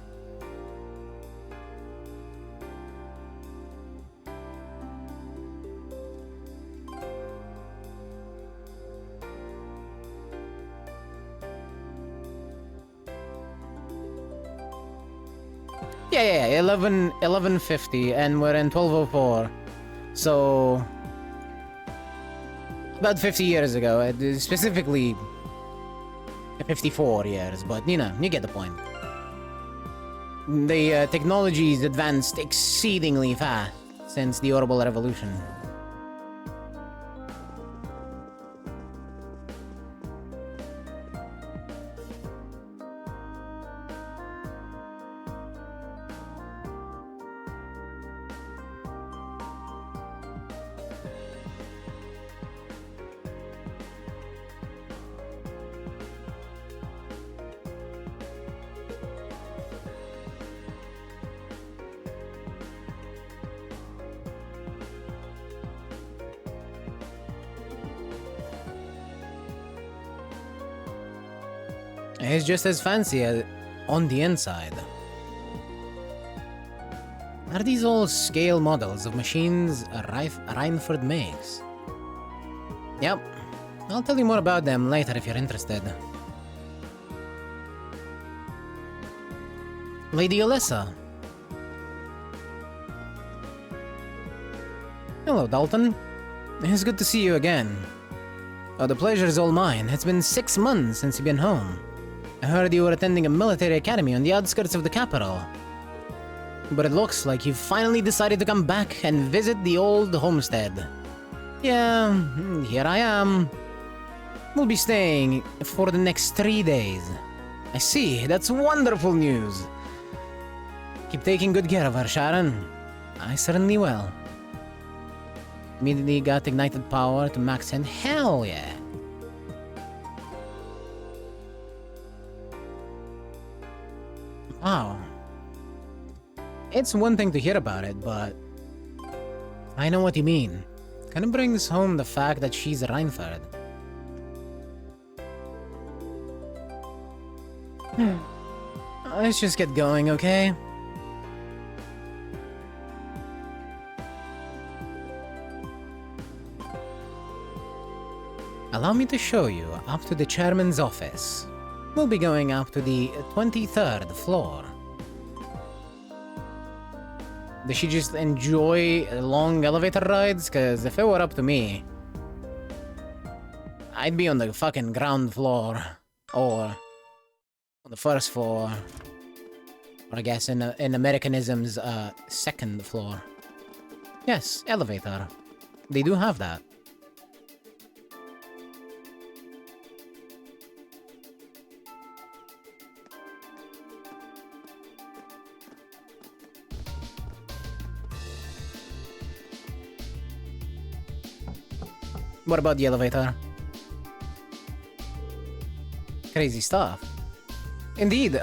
Yeah, 1150, and we're in 1204. So about 50 years ago, specifically 54 years, but you know, you get the point. The technology's advanced exceedingly fast since the Orbital Revolution. He's just as fancy on the inside. Are these all scale models of machines Reinford makes? Yep. I'll tell you more about them later if you're interested. Lady Alyssa. Hello, Dalton. It's good to see you again. Oh, the pleasure is all mine. It's been 6 months since you've been home. I heard you were attending a military academy on the outskirts of the capital. But it looks like you've finally decided to come back and visit the old homestead. Yeah, here I am. We'll be staying for the next 3 days. I see, that's wonderful news. Keep taking good care of her, Sharon. I certainly will. Immediately got ignited power to max 10. Hell yeah. Wow. It's one thing to hear about it, but I know what you mean. Kinda brings home the fact that she's a Reinford. Let's just get going, okay? Allow me to show you up to the chairman's office. We'll be going up to the 23rd floor. Does she just enjoy long elevator rides? Because if it were up to me, I'd be on the fucking ground floor. Or on the first floor. Or I guess in Americanism's second floor. Yes, elevator. They do have that. What about the elevator? Crazy stuff. Indeed,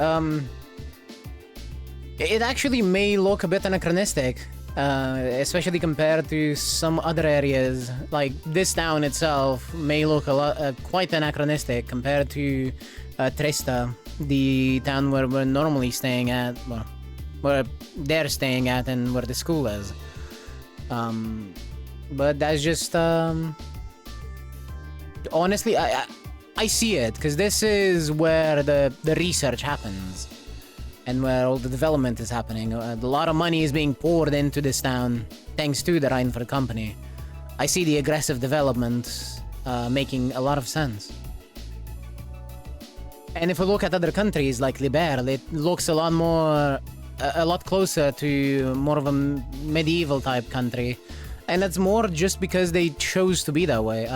it actually may look a bit anachronistic, especially compared to some other areas. Like, this town itself may look quite anachronistic compared to Trista, the town where we're normally staying at, well, where they're staying at and where the school is. But that's just, honestly, I see it, because this is where the research happens, and where all the development is happening. A lot of money is being poured into this town, thanks to the Reinford Company. I see the aggressive development making a lot of sense. And if we look at other countries like Liberl, it looks a lot closer to more of a medieval type country. And that's more just because they chose to be that way.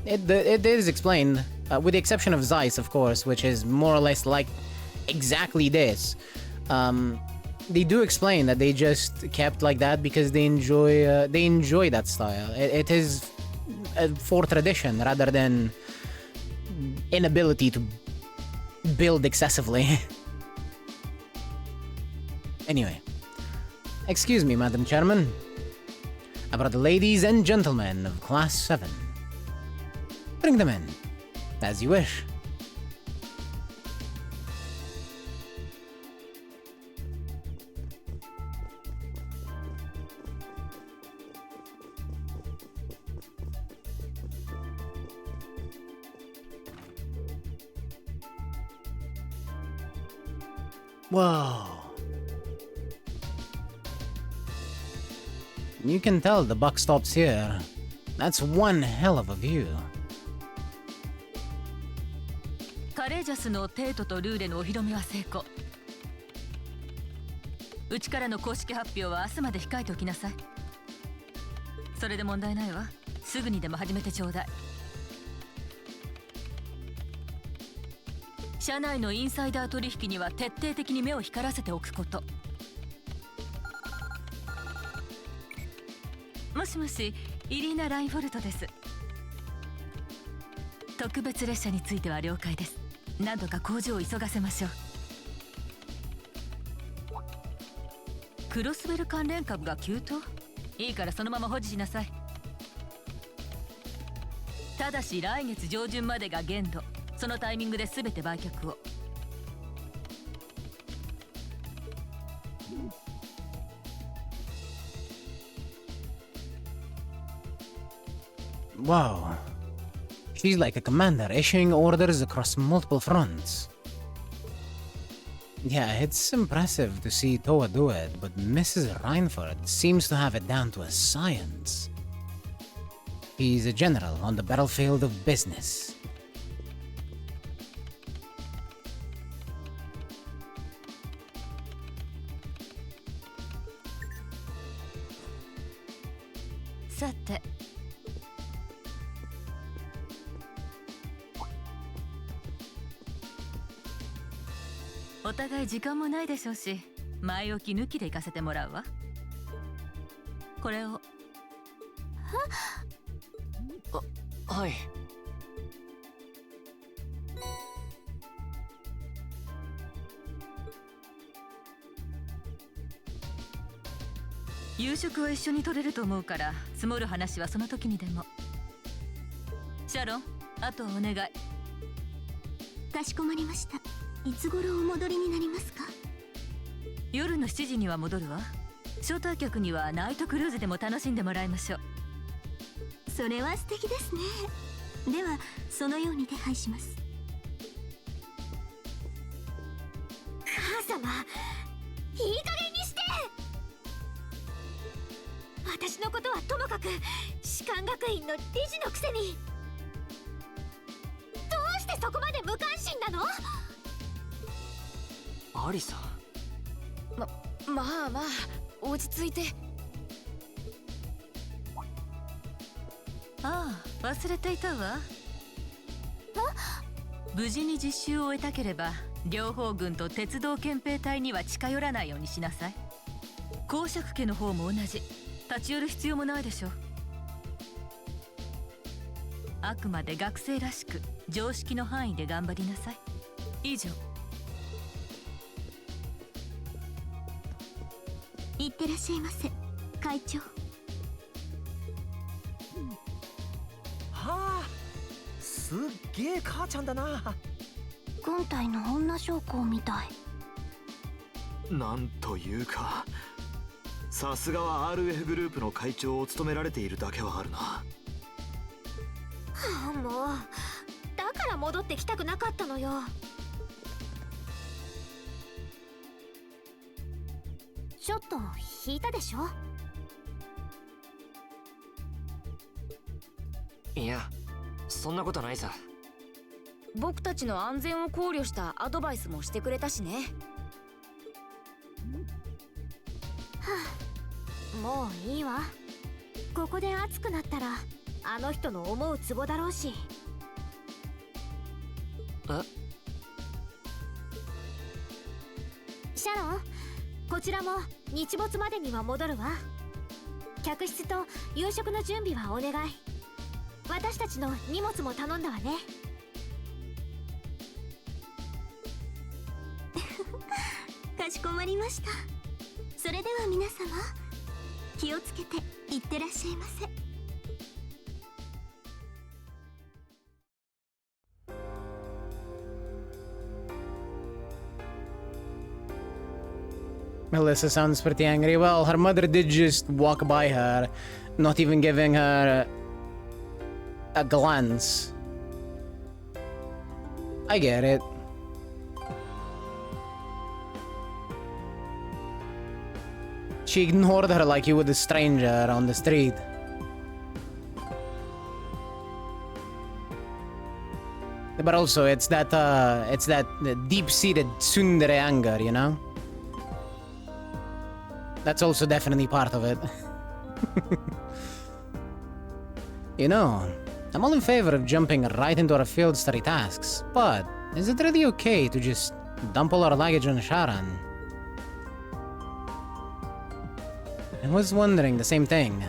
It is explained, with the exception of Zeiss, of course, which is more or less like exactly this. They do explain that they just kept like that because they enjoy that style. It is for tradition rather than inability to build excessively. Anyway, excuse me, Madam Chairman. I brought the ladies and gentlemen of Class 7. Bring them in, as you wish. Whoa. You can tell the buck stops here. That's one hell of a view. カレージャスのテートとルーレのお披露目は成功。うちからの公式発表は明日まで控えておきなさい。それで問題ないわ。すぐにでも始めてちょうだい。社内のインサイダー取引には徹底的に目を光らせておくこと。もしもし、イリーナ・ラインフォルトです。特別列車については了解です。何度か工場を急がせましょう。クロスベル関連株が急騰？いいからそのまま保持しなさい。ただし来月上旬までが限度。そのタイミングで全て売却を。Wow. She's like a commander, issuing orders across multiple fronts. Yeah, it's impressive to see Toa do it, but Mrs. Reinford seems to have it down to a science. He's a general on the battlefield of business. Sate. お互い時間もないでしょうし、前置き抜きで行かせてもらうわ。これを。はい。夕食は一緒に取れると思うから、積もる話はその時にでも。シャロン、あとはお願い。かしこまりました。いつ頃お戻りになりますか？夜の7時には戻るわ。招待客にはナイトクルーズでも楽しんでもらいましょう。それは素敵ですね。ではそのように手配します。母様、いい加減にして。私のことはともかく士官学院の理事のくせに、どうしてそこまで無関心なの？アリさん。まあ落ち着いて。ああ、忘れていたわ。無事に実習を終えたければ、両方軍と鉄道憲兵隊には近寄らないようにしなさい。公爵家の方も同じ。立ち寄る必要もないでしょう。あくまで学生らしく常識の範囲で頑張りなさい。以上。いってらっしゃいませ、会長。はあ、すっげえ母ちゃんだな。軍隊の女将校みたい。なんというか、さすがは RF グループの会長を務められているだけはあるな。はあ、もうだから戻ってきたくなかったのよ。ちょっと引いたでしょ？いや、そんなことないさ。僕たちの安全を考慮したアドバイスもしてくれたしね。はあ、もういいわ。ここで熱くなったらあの人の思うツボだろうし。シャロン、こちらも日没までには戻るわ。客室と夕食の準備はお願い。私たちの荷物も頼んだわね。かしこまりました。それでは皆様、気をつけていってらっしゃいませ。Melissa sounds pretty angry. Well, her mother did just walk by her, not even giving her a glance. I get it. She ignored her like you would a stranger on the street. But also, it's that deep-seated tsundere anger, you know? That's also definitely part of it. You know, I'm all in favor of jumping right into our field study tasks, but is it really okay to just dump all our luggage on Sharon? I was wondering the same thing.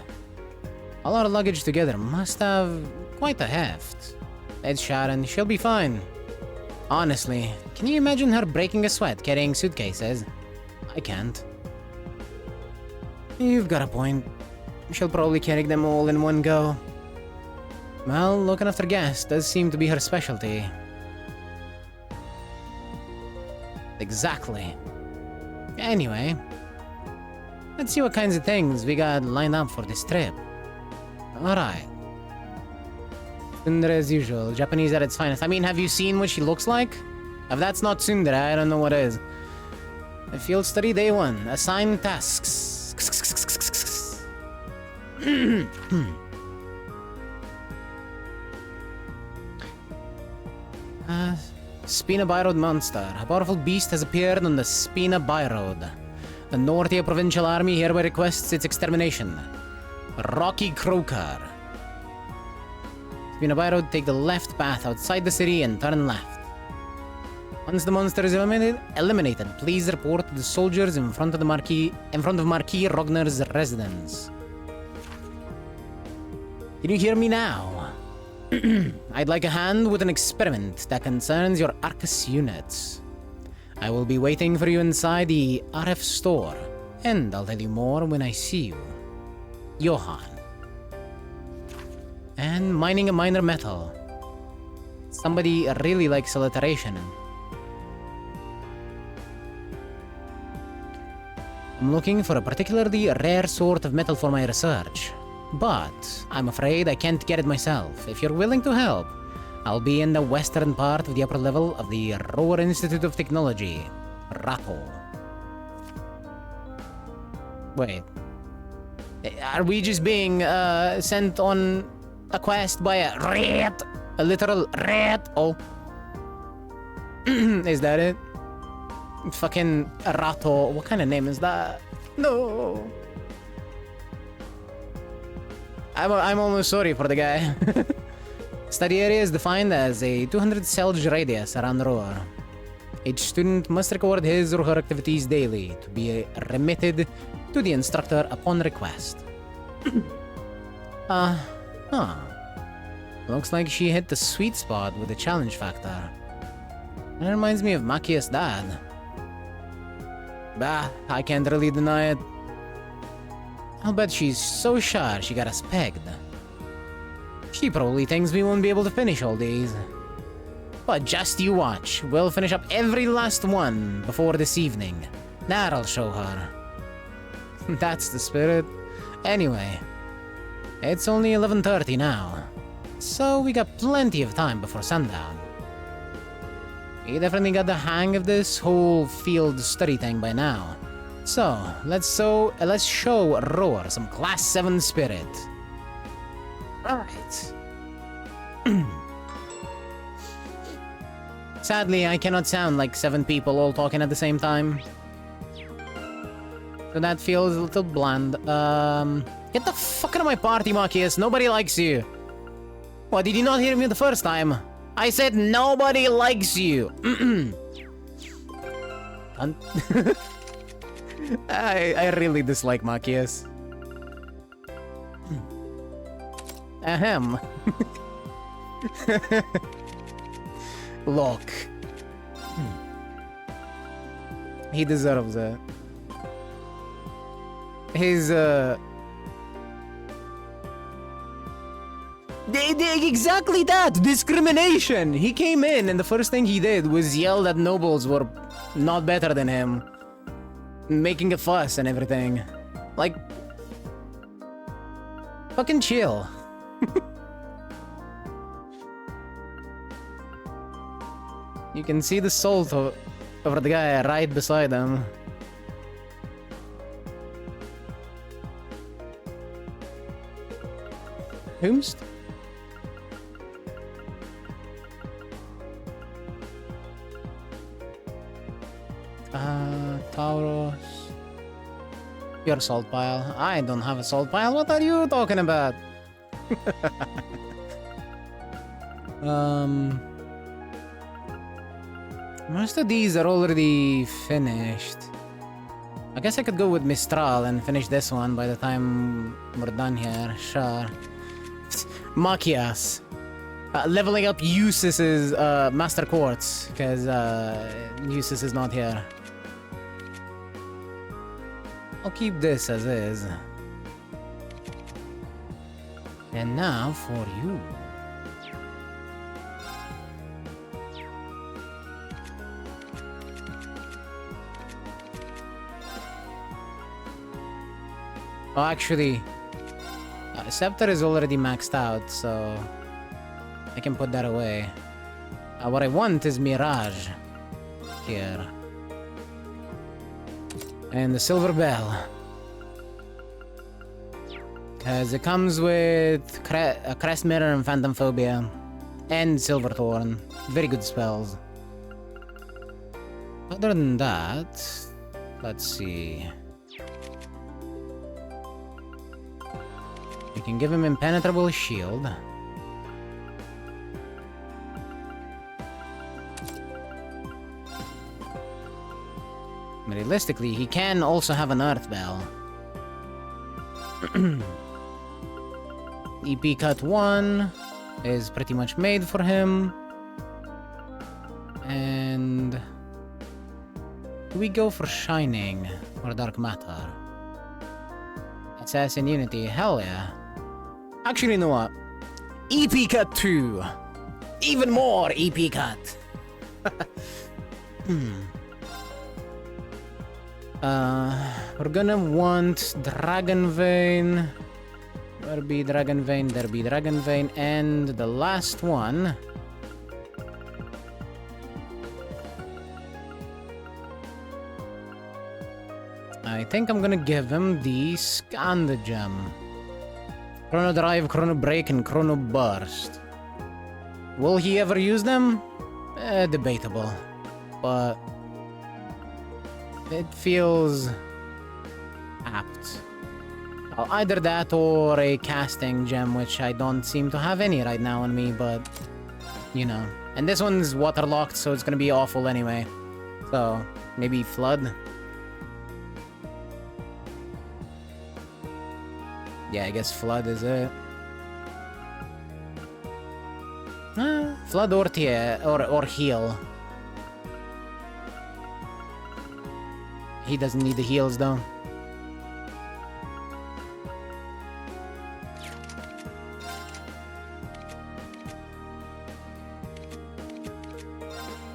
All our luggage together must have quite a heft. It's Sharon, she'll be fine. Honestly, can you imagine her breaking a sweat carrying suitcases? I can't. You've got a point. She'll probably carry them all in one go. Well, looking after guests does seem to be her specialty. Exactly. Anyway, let's see what kinds of things we got lined up for this trip. Alright. Tsundere as usual. Japanese at its finest. I mean, have you seen what she looks like? If that's not tsundere, I don't know what is. Field study day 1. Assign tasks. Spina Byroad monster. A powerful beast has appeared on the Spina Byroad. The Nortia Provincial Army hereby requests its extermination. Rocky Croker. Spina Byroad, take the left path outside the city and turn left. Once the monster is eliminated, please report to the soldiers in front of Marquis Rogner's residence. Can you hear me now? I'd like a hand with an experiment that concerns your Arcus units. I will be waiting for you inside the RF store, and I'll tell you more when I see you. Johan. And mining a minor metal. Somebody really likes alliteration. I'm looking for a particularly rare sort of metal for my research. But I'm afraid I can't get it myself. If you're willing to help, I'll be in the western part of the upper level of the Rower Institute of Technology. Rato. Wait. Are we just being sent on a quest by a rat? A literal rat? Oh. Is that it? Fucking Rato. What kind of name is that? No. I'm almost sorry for the guy. Study area is defined as a 200 Selge radius around the Roar. Each student must record his or her activities daily to be remitted to the instructor upon request. Looks like she hit the sweet spot with the challenge factor. That reminds me of Makia's dad. Bah, I can't really deny it. I'll bet she's so sure she got us pegged. She probably thinks we won't be able to finish all these. But just you watch, we'll finish up every last one before this evening. That'll show her. That's the spirit. Anyway, it's only 11:30 now, so we got plenty of time before sundown. You definitely got the hang of this whole field study thing by now. So, let's show Roar some Class 7 spirit. Right. Sadly, I cannot sound like 7 people all talking at the same time. So that feels a little bland. Get the fuck out of my party, Machias. Nobody likes you. What, did you not hear me the first time? I said nobody likes you. I really dislike Machias. Ahem. Look. He deserves it. His, exactly that! Discrimination! He came in and the first thing he did was yell that nobles were not better than him. Making a fuss and everything. Like... fucking chill. You can see the salt over the guy right beside him. Whomst? Tauros. Your salt pile. I don't have a salt pile. What are you talking about? Most of these are already finished. I guess I could go with Mistral and finish this one by the time we're done here. Sure. Machias. Leveling up Eustace's Master Quartz, because Eustace is not here. I'll keep this as is. And now for you. Oh, actually, Scepter is already maxed out, so I can put that away. What I want is Mirage here. And the Silver Bell. Because it comes with Crest Mirror and Phantom Phobia. And Silverthorn. Very good spells. Other than that, let's see. We can give him Impenetrable Shield. Realistically, he can also have an Earth Bell. EP Cut 1 is pretty much made for him. And we go for Shining or Dark Matter. Assassin Unity, hell yeah. Actually, you know what? EP Cut 2! Even more EP Cut! We're gonna want Dragon Vein. There be Dragon Vein, there be Dragon Vein, and the last one. I think I'm gonna give him the Skanda Gem. Chrono Drive, Chrono Break, and Chrono Burst. Will he ever use them? Debatable. But it feels apt. Well, either that or a casting gem, which I don't seem to have any right now on me, but you know. And this one's waterlocked, so it's gonna be awful anyway. So maybe Flood. Yeah, I guess Flood is it. Flood or Tear or Heal. He doesn't need the heals though.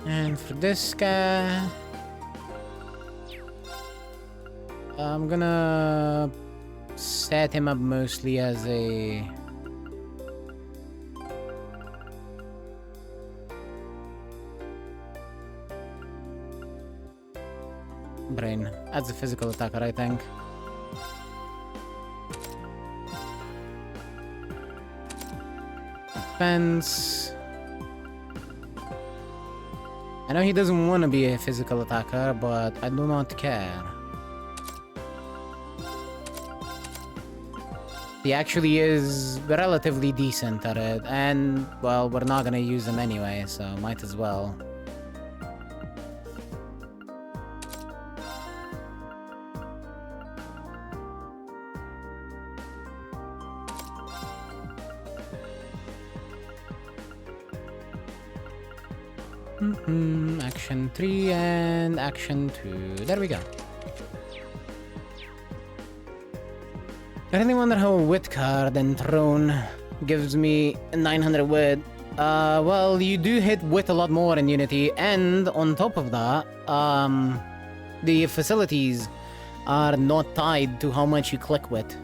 And for this guy, I'm gonna set him up mostly as a Brain. As a physical attacker, I think. Defense. I know he doesn't want to be a physical attacker, but I do not care. He actually is relatively decent at it, and, well, we're not gonna use him anyway, so might as well. Action 3 and Action 2. There we go. I really wonder how a wit card and Throne gives me 900 wit. Well, you do hit wit a lot more in Unity, and on top of that, the facilities are not tied to how much you click wit.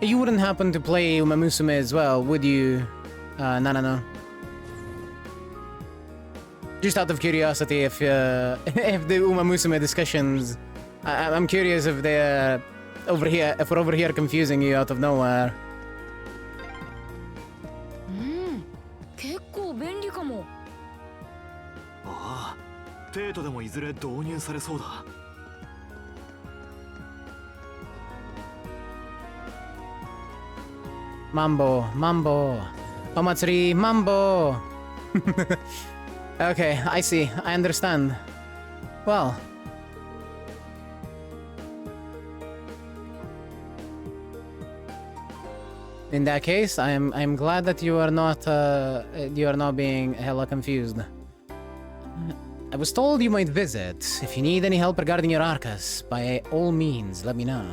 You wouldn't happen to play Umamusume as well, would you? No. Just out of curiosity, if the Umamusume discussions, I'm curious if they're over here, if we're over here confusing you out of nowhere. 結構便利かも。ああ、テートでもいずれ導入されそうだ。Mambo, Omatsuri, Mambo. Okay, I see. I understand. Well. In that case, I'm glad that you are not being hella confused. I was told you might visit. If you need any help regarding your Arcus, by all means, let me know.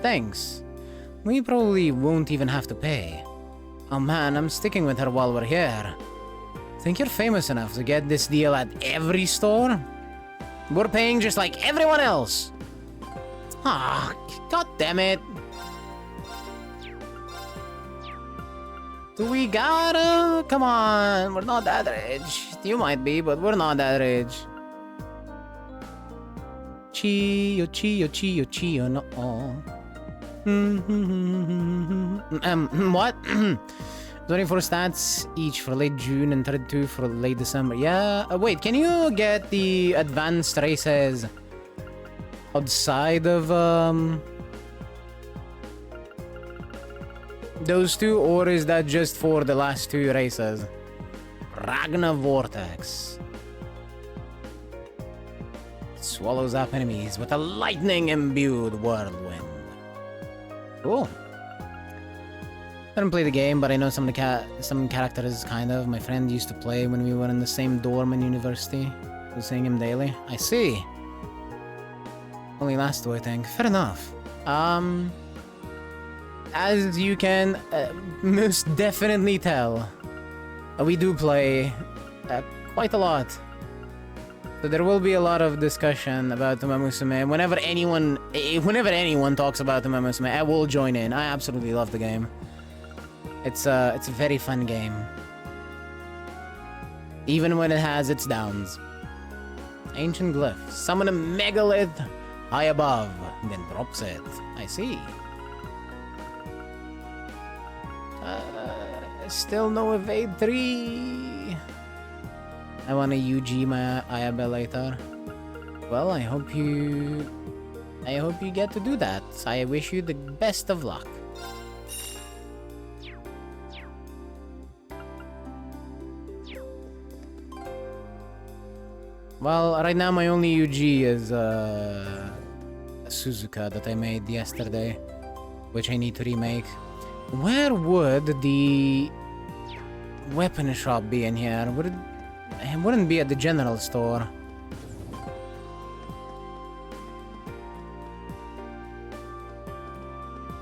Thanks. We probably won't even have to pay. Oh man, I'm sticking with her while we're here. Think you're famous enough to get this deal at every store? We're paying just like everyone else. Ah, god damn it. Do we gotta? Come on, we're not that rich. You might be, but we're not that rich. Chio, chio, chio, chio, no. What? 24 stats each for late June and 32 for late December. Yeah, wait, can you get the advanced races outside of those two, or is that just for the last two races? Ragnar Vortex swallows up enemies with a lightning-imbued whirlwind. Cool. I didn't play the game, but I know some of the some characters, kind of. My friend used to play when we were in the same dorm in university. I was seeing him daily. I see. Only last two, I think. Fair enough. As you can most definitely tell, we do play quite a lot. So there will be a lot of discussion about Uma Musume. Whenever anyone talks about Uma Musume, I will join in. I absolutely love the game. It's a very fun game. Even when it has its downs. Ancient glyph. Summon a megalith high above, then drops it. I see. Still no evade 3. I want to UG my Ayabel later. Well, I hope you get to do that. I wish you the best of luck. Well, right now my only UG is Suzuka that I made yesterday, which I need to remake. Where would the weapon shop be in here? It wouldn't be at the general store.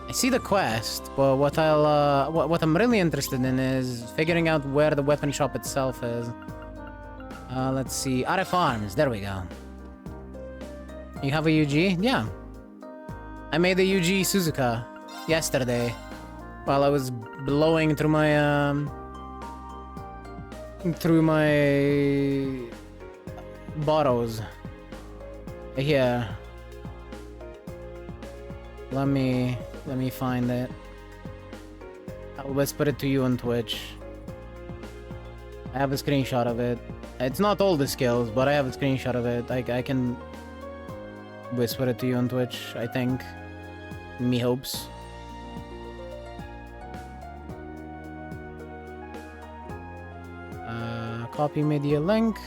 I see the quest, but what I'm really interested in is figuring out where the weapon shop itself is. Let's see. RF Arms, there we go. You have a UG? Yeah. I made a UG Suzuka yesterday while I was blowing through my bottles. Here. Let me find it. I'll whisper it to you on Twitch. I have a screenshot of it. It's not all the skills, but I have a screenshot of it. I can whisper it to you on Twitch, I think. Me hopes. Copy media link.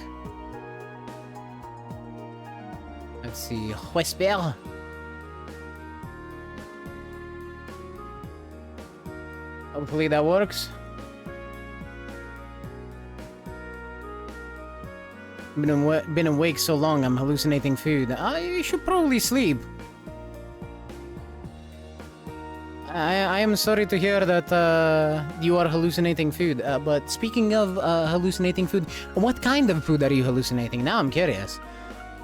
Let's see. Crossbell. Hopefully that works. Been awake so long, I'm hallucinating food. You should probably sleep. I am sorry to hear that you are hallucinating food. But speaking of hallucinating food, what kind of food are you hallucinating? Now I'm curious.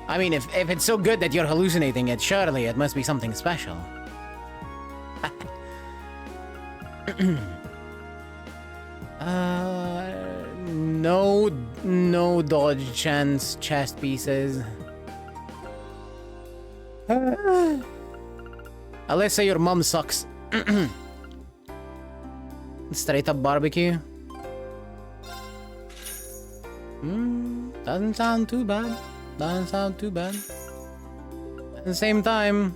I mean, if it's so good that you're hallucinating it, surely it must be something special. No dodge chance chest pieces. Let's say your mom sucks. Straight up barbecue. Doesn't sound too bad. Doesn't sound too bad. At the same time,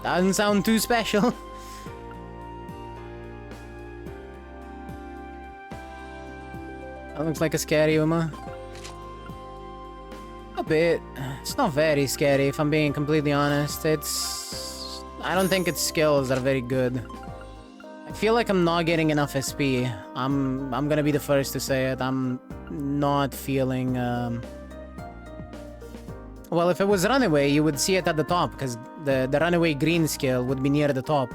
doesn't sound too special. That looks like a scary Uma. A bit. It's not very scary, if I'm being completely honest. I don't think its skills are very good. I feel like I'm not getting enough SP. I'm gonna be the first to say it. I'm not feeling... Well, if it was Runaway, you would see it at the top, because the Runaway green skill would be near the top.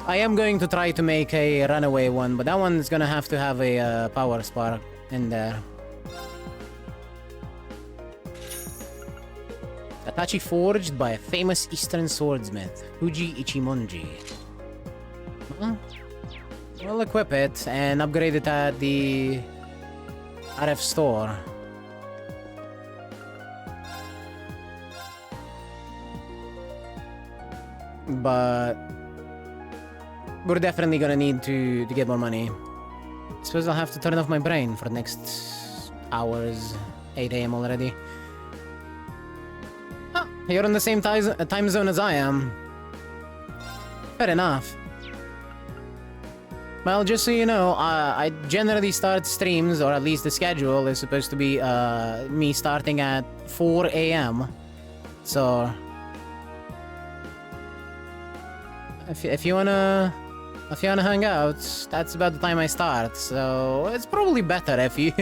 I am going to try to make a runaway one, but that one's gonna have to have a power spark in there. Itachi forged by a famous Eastern swordsmith, Fuji Ichimonji. Well, we'll equip it and upgrade it at the RF store. But we're definitely gonna need to get more money. Suppose I'll have to turn off my brain for the next hours. 8 AM already. Oh, you're in the same time zone as I am. Fair enough. Well, just so you know, I generally start streams, or at least the schedule is supposed to be me starting at 4 AM. So if you wanna hang out, that's about the time I start. So it's probably better if you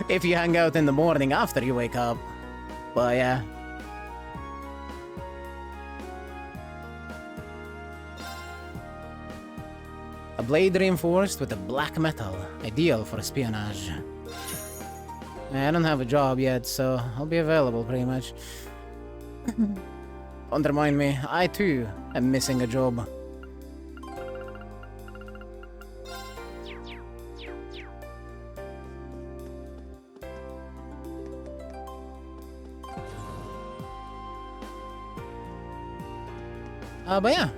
if you hang out in the morning after you wake up. But yeah. A blade reinforced with a black metal, ideal for espionage. I don't have a job yet, so I'll be available pretty much. Don't remind me, I too am missing a job. But yeah,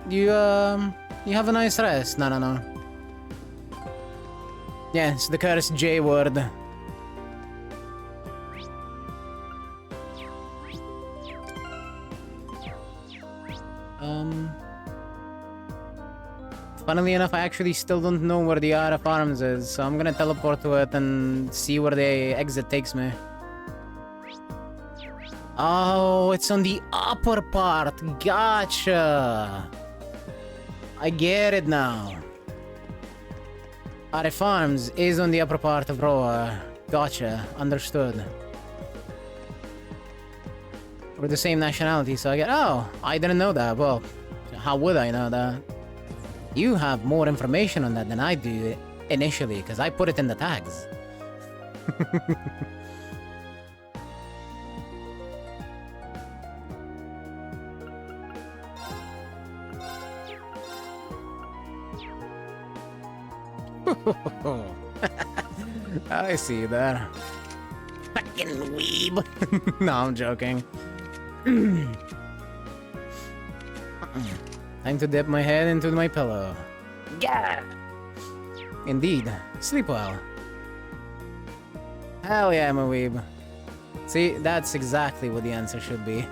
you have a nice rest. No. Yeah, it's the cursed J word. Funnily enough, I actually still don't know where the RF Arms is, so I'm gonna teleport to it and see where the exit takes me. Oh, it's on the upper part. Gotcha. I get it now. RF Farms is on the upper part of Roa. Gotcha. Understood. We're the same nationality, so I get... Oh, I didn't know that. Well, how would I know that? You have more information on that than I do initially, because I put it in the tags. I see that. Fucking weeb. No, I'm joking. Time to dip my head into my pillow. Yeah. Indeed. Sleep well. Hell yeah, I'm a weeb. See, that's exactly what the answer should be.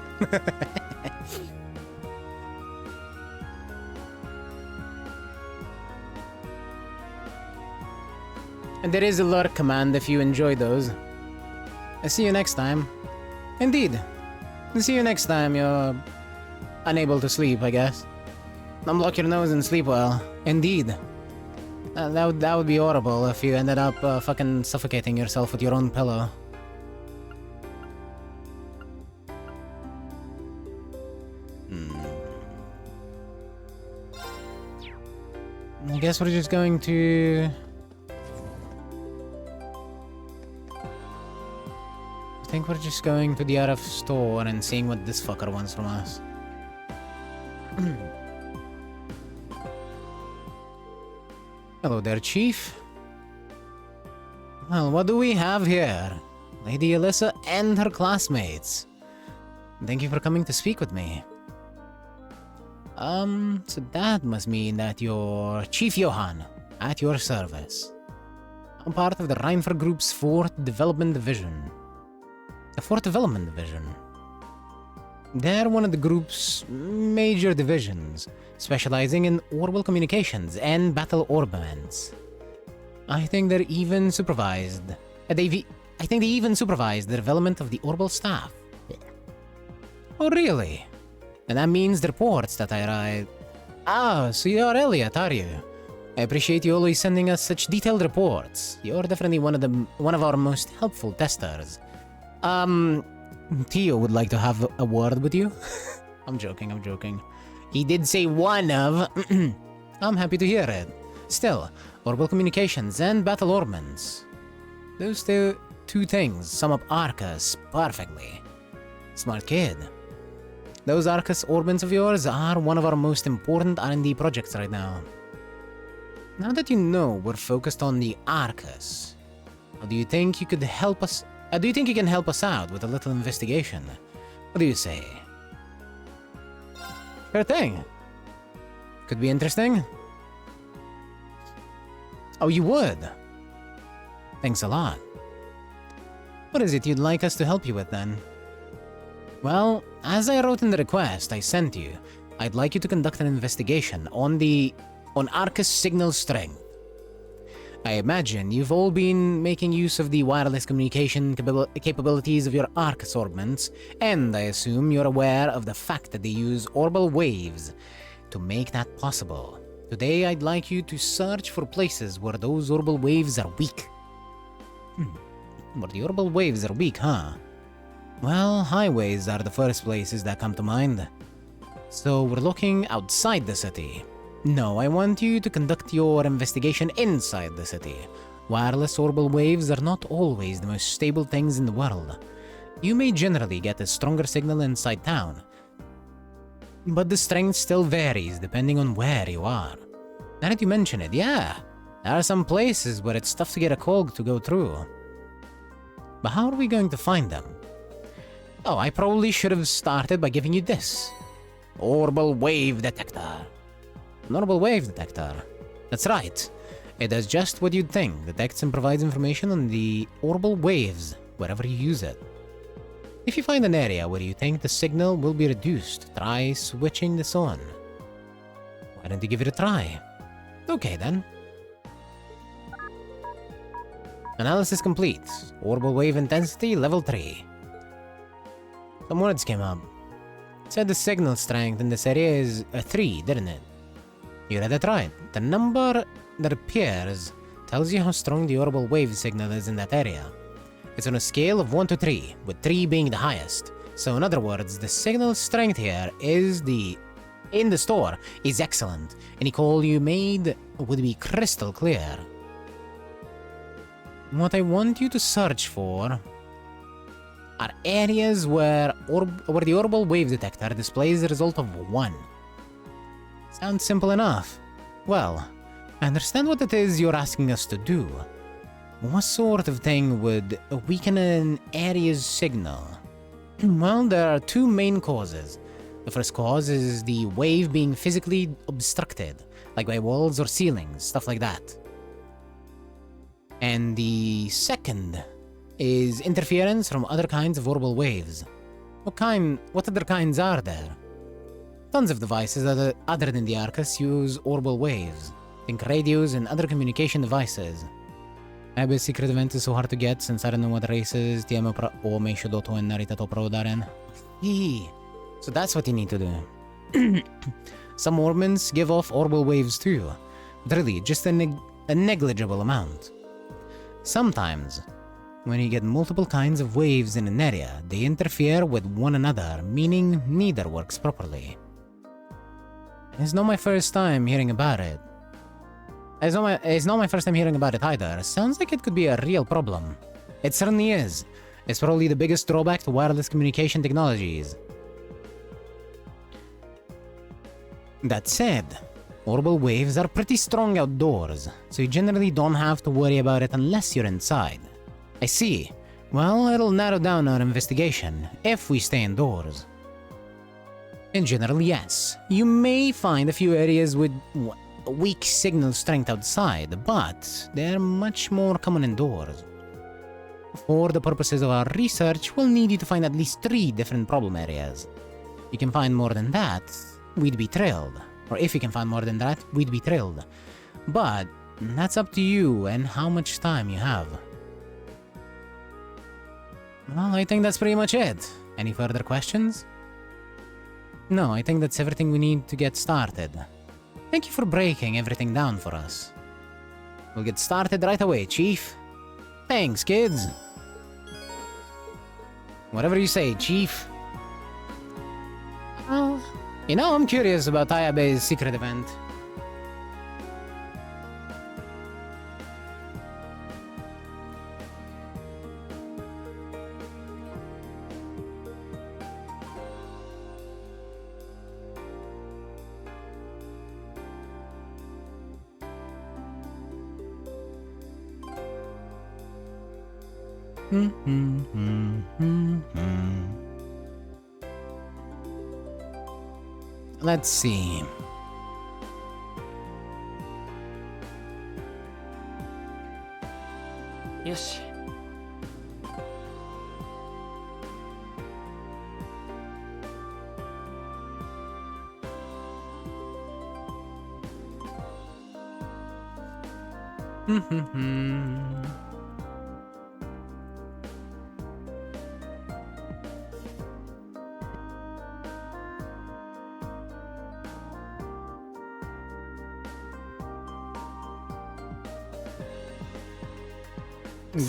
And there is a lurk command if you enjoy those. I'll see you next time. Indeed. I'll see you next time you're unable to sleep, I guess. Unblock your nose and sleep well. Indeed. That would be horrible if you ended up fucking suffocating yourself with your own pillow. I guess we're just going to... I think we're just going to the RF store and seeing what this fucker wants from us. Hello there, Chief. Well, what do we have here? Lady Alyssa and her classmates. Thank you for coming to speak with me. So that must mean that you're Chief Johann, at your service. I'm part of the Reinfer Group's 4th Development Division. The 4th Development Division. They're one of the group's major divisions, specializing in orbital communications and battle orbaments. I think they even supervised the development of the orbital staff. Oh, really? And that means the reports that I write. Ah, so you're Elliot, are you? I appreciate you always sending us such detailed reports. You're definitely one of our most helpful testers. Tio would like to have a word with you. I'm joking. He did say one of. I'm happy to hear it. Still, orbital communications and battle orbments. Those two things sum up Arcus perfectly. Smart kid. Those Arcus orbments of yours are one of our most important R&D projects right now. Now that you know we're focused on the Arcus, how do you think you could help us? Do you think you can help us out with a little investigation? What do you say? Sure thing. Could be interesting. Oh, you would? Thanks a lot. What is it you'd like us to help you with then? Well, as I wrote in the request I sent you, I'd like you to conduct an investigation on Arcus signal strength. I imagine you've all been making use of the wireless communication capabilities of your Arcus orbments, and I assume you're aware of the fact that they use orbital waves to make that possible. Today I'd like you to search for places where those orbital waves are weak. Where the orbital waves are weak, huh? Well, highways are the first places that come to mind. So we're looking outside the city. No, I want you to conduct your investigation inside the city. Wireless orbital waves are not always the most stable things in the world. You may generally get a stronger signal inside town, but the strength still varies depending on where you are. Now that you mention it, yeah, there are some places where it's tough to get a cog to go through. But how are we going to find them? Oh, I probably should have started by giving you this. Orbital wave detector. An orbital wave detector. That's right. It does just what you'd think. Detects and provides information on the orbital waves wherever you use it. If you find an area where you think the signal will be reduced, try switching this on. Why don't you give it a try? Okay then. Analysis complete. Orbital wave intensity level 3. Some words came up. It said the signal strength in this area is a 3, didn't it? You read it right. The number that appears tells you how strong the orbital wave signal is in that area. It's on a scale of 1 to 3, with 3 being the highest. So in other words, the signal strength here in the store is excellent. Any call you made would be crystal clear. What I want you to search for are areas where the orbital wave detector displays the result of 1. Sounds simple enough. Well, I understand what it is you're asking us to do. What sort of thing would weaken an area's signal? Well, there are 2 main causes. The first cause is the wave being physically obstructed, like by walls or ceilings, stuff like that. And the second is interference from other kinds of orbital waves. What other kinds are there? Tons of devices other than the Arcus use orbital waves. Think radios and other communication devices. Maybe secret event is so hard to get since I don't know what races TM o may shodoto and Narita to pro daren. So that's what you need to do. Some orbments give off orbital waves too, but really just a negligible amount. Sometimes, when you get multiple kinds of waves in an area, they interfere with one another, meaning neither works properly. It's not my first time hearing about it. It's not my first time hearing about it either. Sounds like it could be a real problem. It certainly is. It's probably the biggest drawback to wireless communication technologies. That said, orbital waves are pretty strong outdoors, so you generally don't have to worry about it unless you're inside. I see. Well, it'll narrow down our investigation if we stay indoors. In general, yes. You may find a few areas with weak signal strength outside, but they're much more common indoors. For the purposes of our research, we'll need you to find at least 3 different problem areas. You can find more than that, we'd be thrilled. Or if you can find more than that, we'd be thrilled. But that's up to you and how much time you have. Well, I think that's pretty much it. Any further questions? No, I think that's everything we need to get started. Thank you for breaking everything down for us. We'll get started right away, Chief. Thanks, kids. Whatever you say, Chief. Well, you know, I'm curious about Ayabe's secret event. Let's see. Yoshi.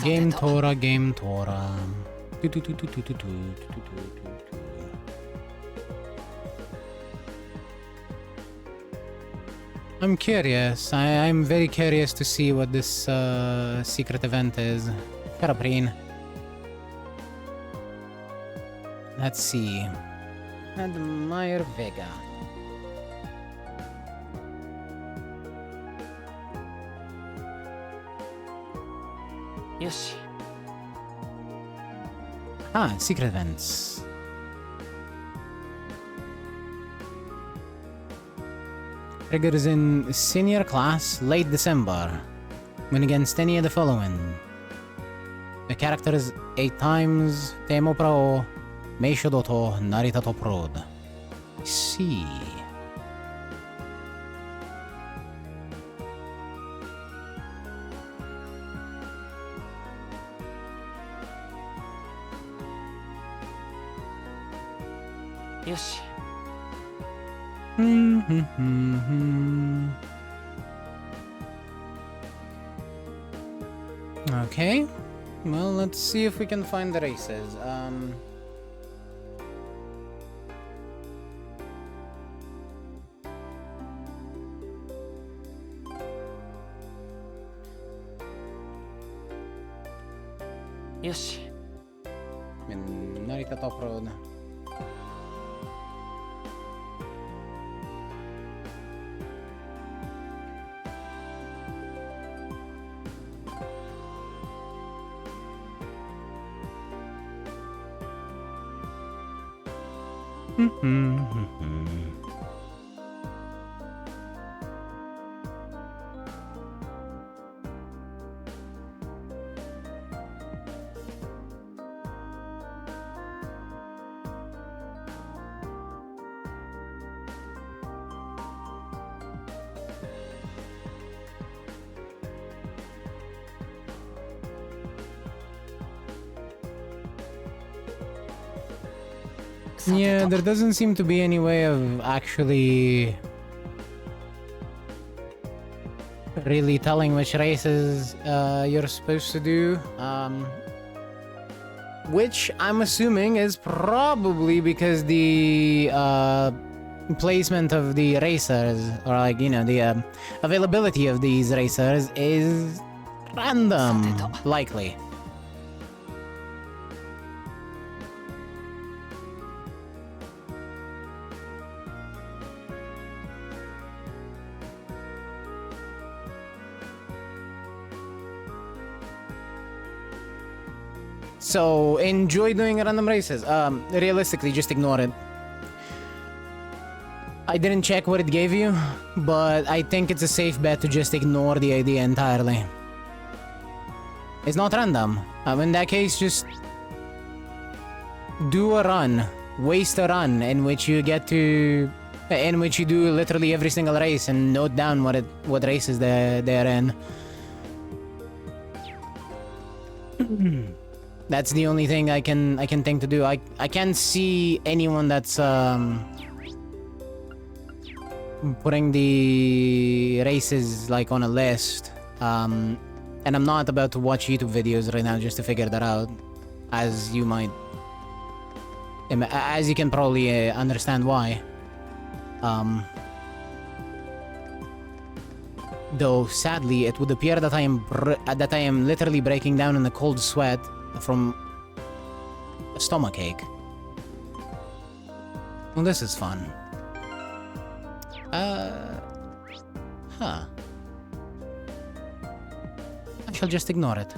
Game Tora, Game Tora. I'm curious. I'm very curious to see what this secret event is. Caraprine. Let's see. Admire Vega. Yoshi. Ah, secret events. Triggers in senior class, late December. When against any of the following. The characters 8 times, Temo Pro, Meisho Doto, Narita to Prod. I see. Yoshi. Okay. Well, let's see if we can find the races. Yoshi. Narita Top Road. Yeah, there doesn't seem to be any way of actually really telling which races you're supposed to do. Which I'm assuming is probably because the placement of the racers, or like, you know, the availability of these racers is random, likely. So, enjoy doing random races. Realistically, just ignore it. I didn't check what it gave you, but I think it's a safe bet to just ignore the idea entirely. It's not random. In that case, just do a run. Waste a run in which you get to... in which you do literally every single race and note down what races they're in. That's the only thing I can think to do. I can't see anyone that's putting the races like on a list. And I'm not about to watch YouTube videos right now just to figure that out, as you can probably understand why. Though sadly, it would appear that I am literally breaking down in a cold sweat from a stomachache. Well, this is fun. I shall just ignore it.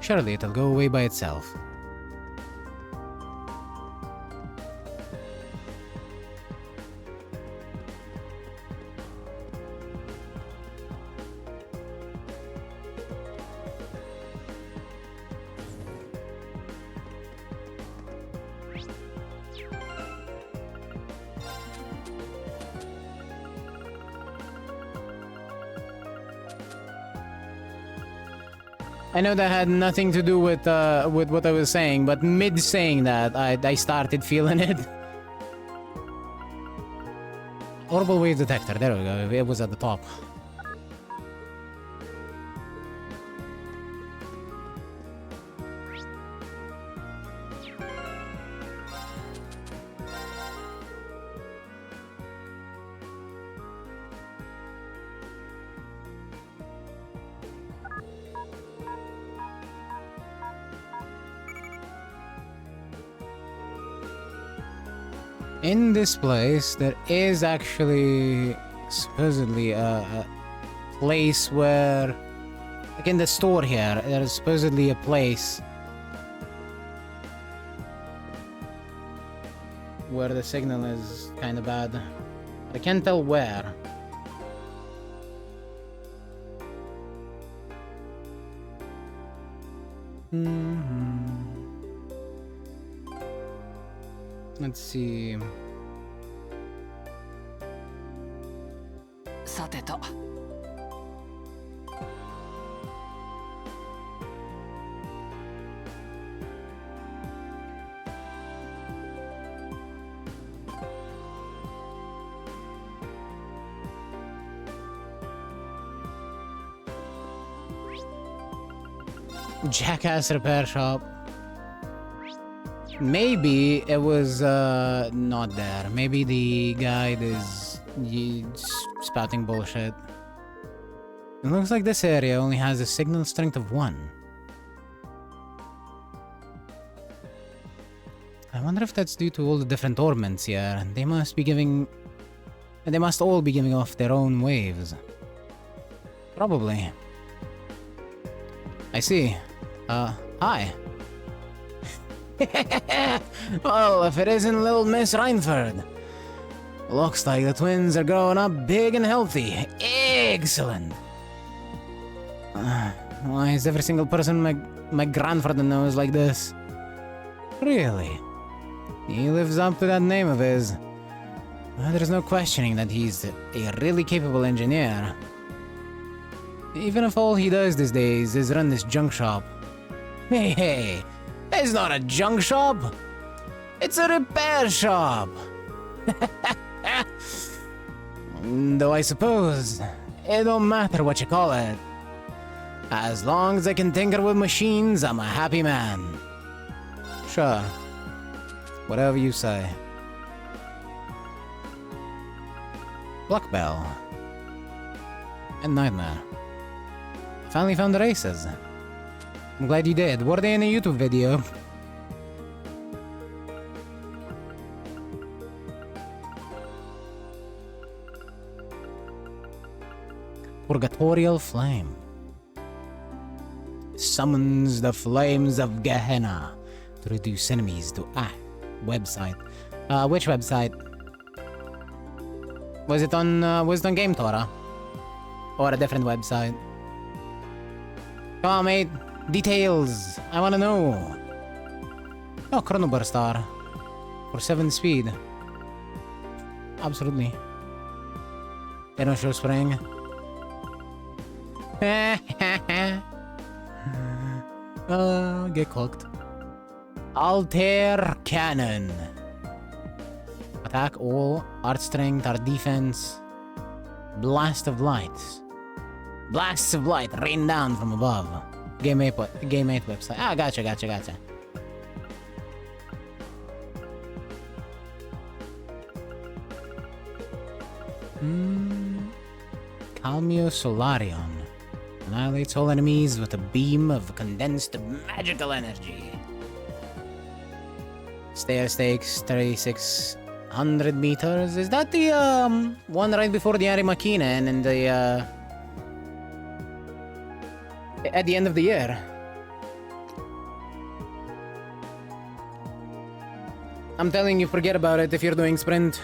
Surely it'll go away by itself. I know that had nothing to do with what I was saying, but mid saying that, I started feeling it. Orbital wave detector, there we go, it was at the top. In this place, there is actually supposedly a place where, like in the store here, there is supposedly a place where the signal is kind of bad. I can't tell where. Let's see. さてと。Jackass repair shop. Maybe it was not there. Maybe the guide is spouting bullshit. It looks like this area only has a signal strength of 1. I wonder if that's due to all the different torments here. They must all be giving off their own waves. Probably. I see. Hi. Well, if it isn't little Miss Reinford. Looks like the twins are growing up big and healthy. Excellent. Why is every single person my grandfather knows like this? Really? He lives up to that name of his. Well, there's no questioning that he's a really capable engineer. Even if all he does these days is run this junk shop. Hey, it's not a junk shop. It's a repair shop. Though I suppose it don't matter what you call it. As long as I can tinker with machines, I'm a happy man. Sure. Whatever you say. Crossbell. And Nightmare. Finally found the races. I'm glad you did. Were they in a YouTube video? Purgatorial Flame. Summons the flames of Gehenna to reduce enemies to website. Which website? Was it on Game Tora? Or a different website? Come on, mate. Details. I wanna know. Oh, Chronoburst Star. For 7 speed. Absolutely. They don't show spring. Get cooked. Altair Cannon. Attack all. Art strength, art defense. Blast of light. Blasts of light rain down from above. Game 8 website. Ah, gotcha. Calmio Solarion. Annihilates all enemies with a beam of condensed magical energy. Stair stakes 3,600 meters. Is that the one right before the Ari Makinen and the at the end of the year? I'm telling you, forget about it if you're doing sprint.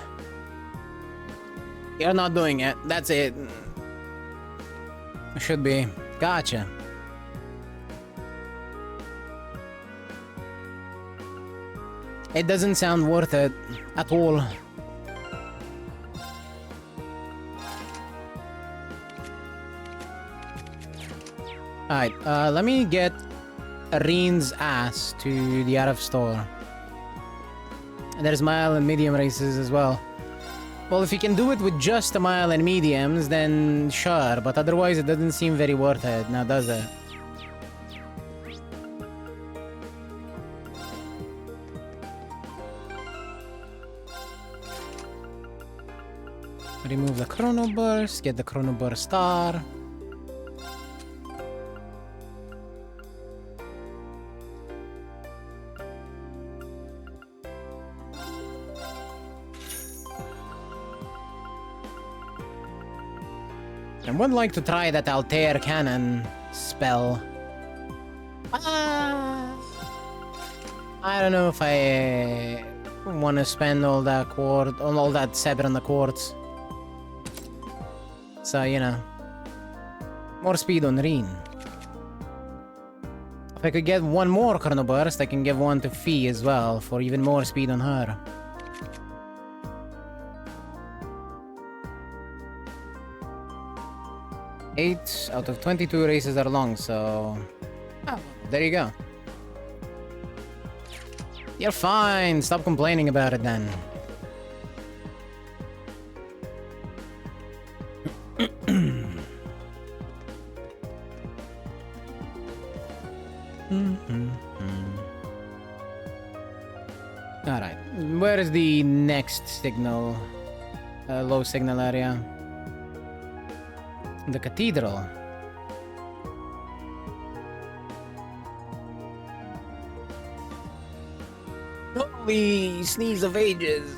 You're not doing it. That's it. Should be. Gotcha. It doesn't sound worth it at all. Alright, let me get Reen's ass to the RF store. There's mile and medium races as well. Well, if you can do it with just a mile and mediums, then sure, but otherwise it doesn't seem very worth it, now does it? Remove the chrono burst, get the chrono burst star. I would like to try that Altair Cannon spell. I don't know if I want to spend all that saber on the quartz. So, you know, more speed on Reen. If I could get one more Chrono Burst, I can give one to Fee as well for even more speed on her. Eight out of 22 races are long, so... Oh, there you go. You're fine. Stop complaining about it then. Alright, where is the next signal? Low signal area? The cathedral. Holy sneeze of ages.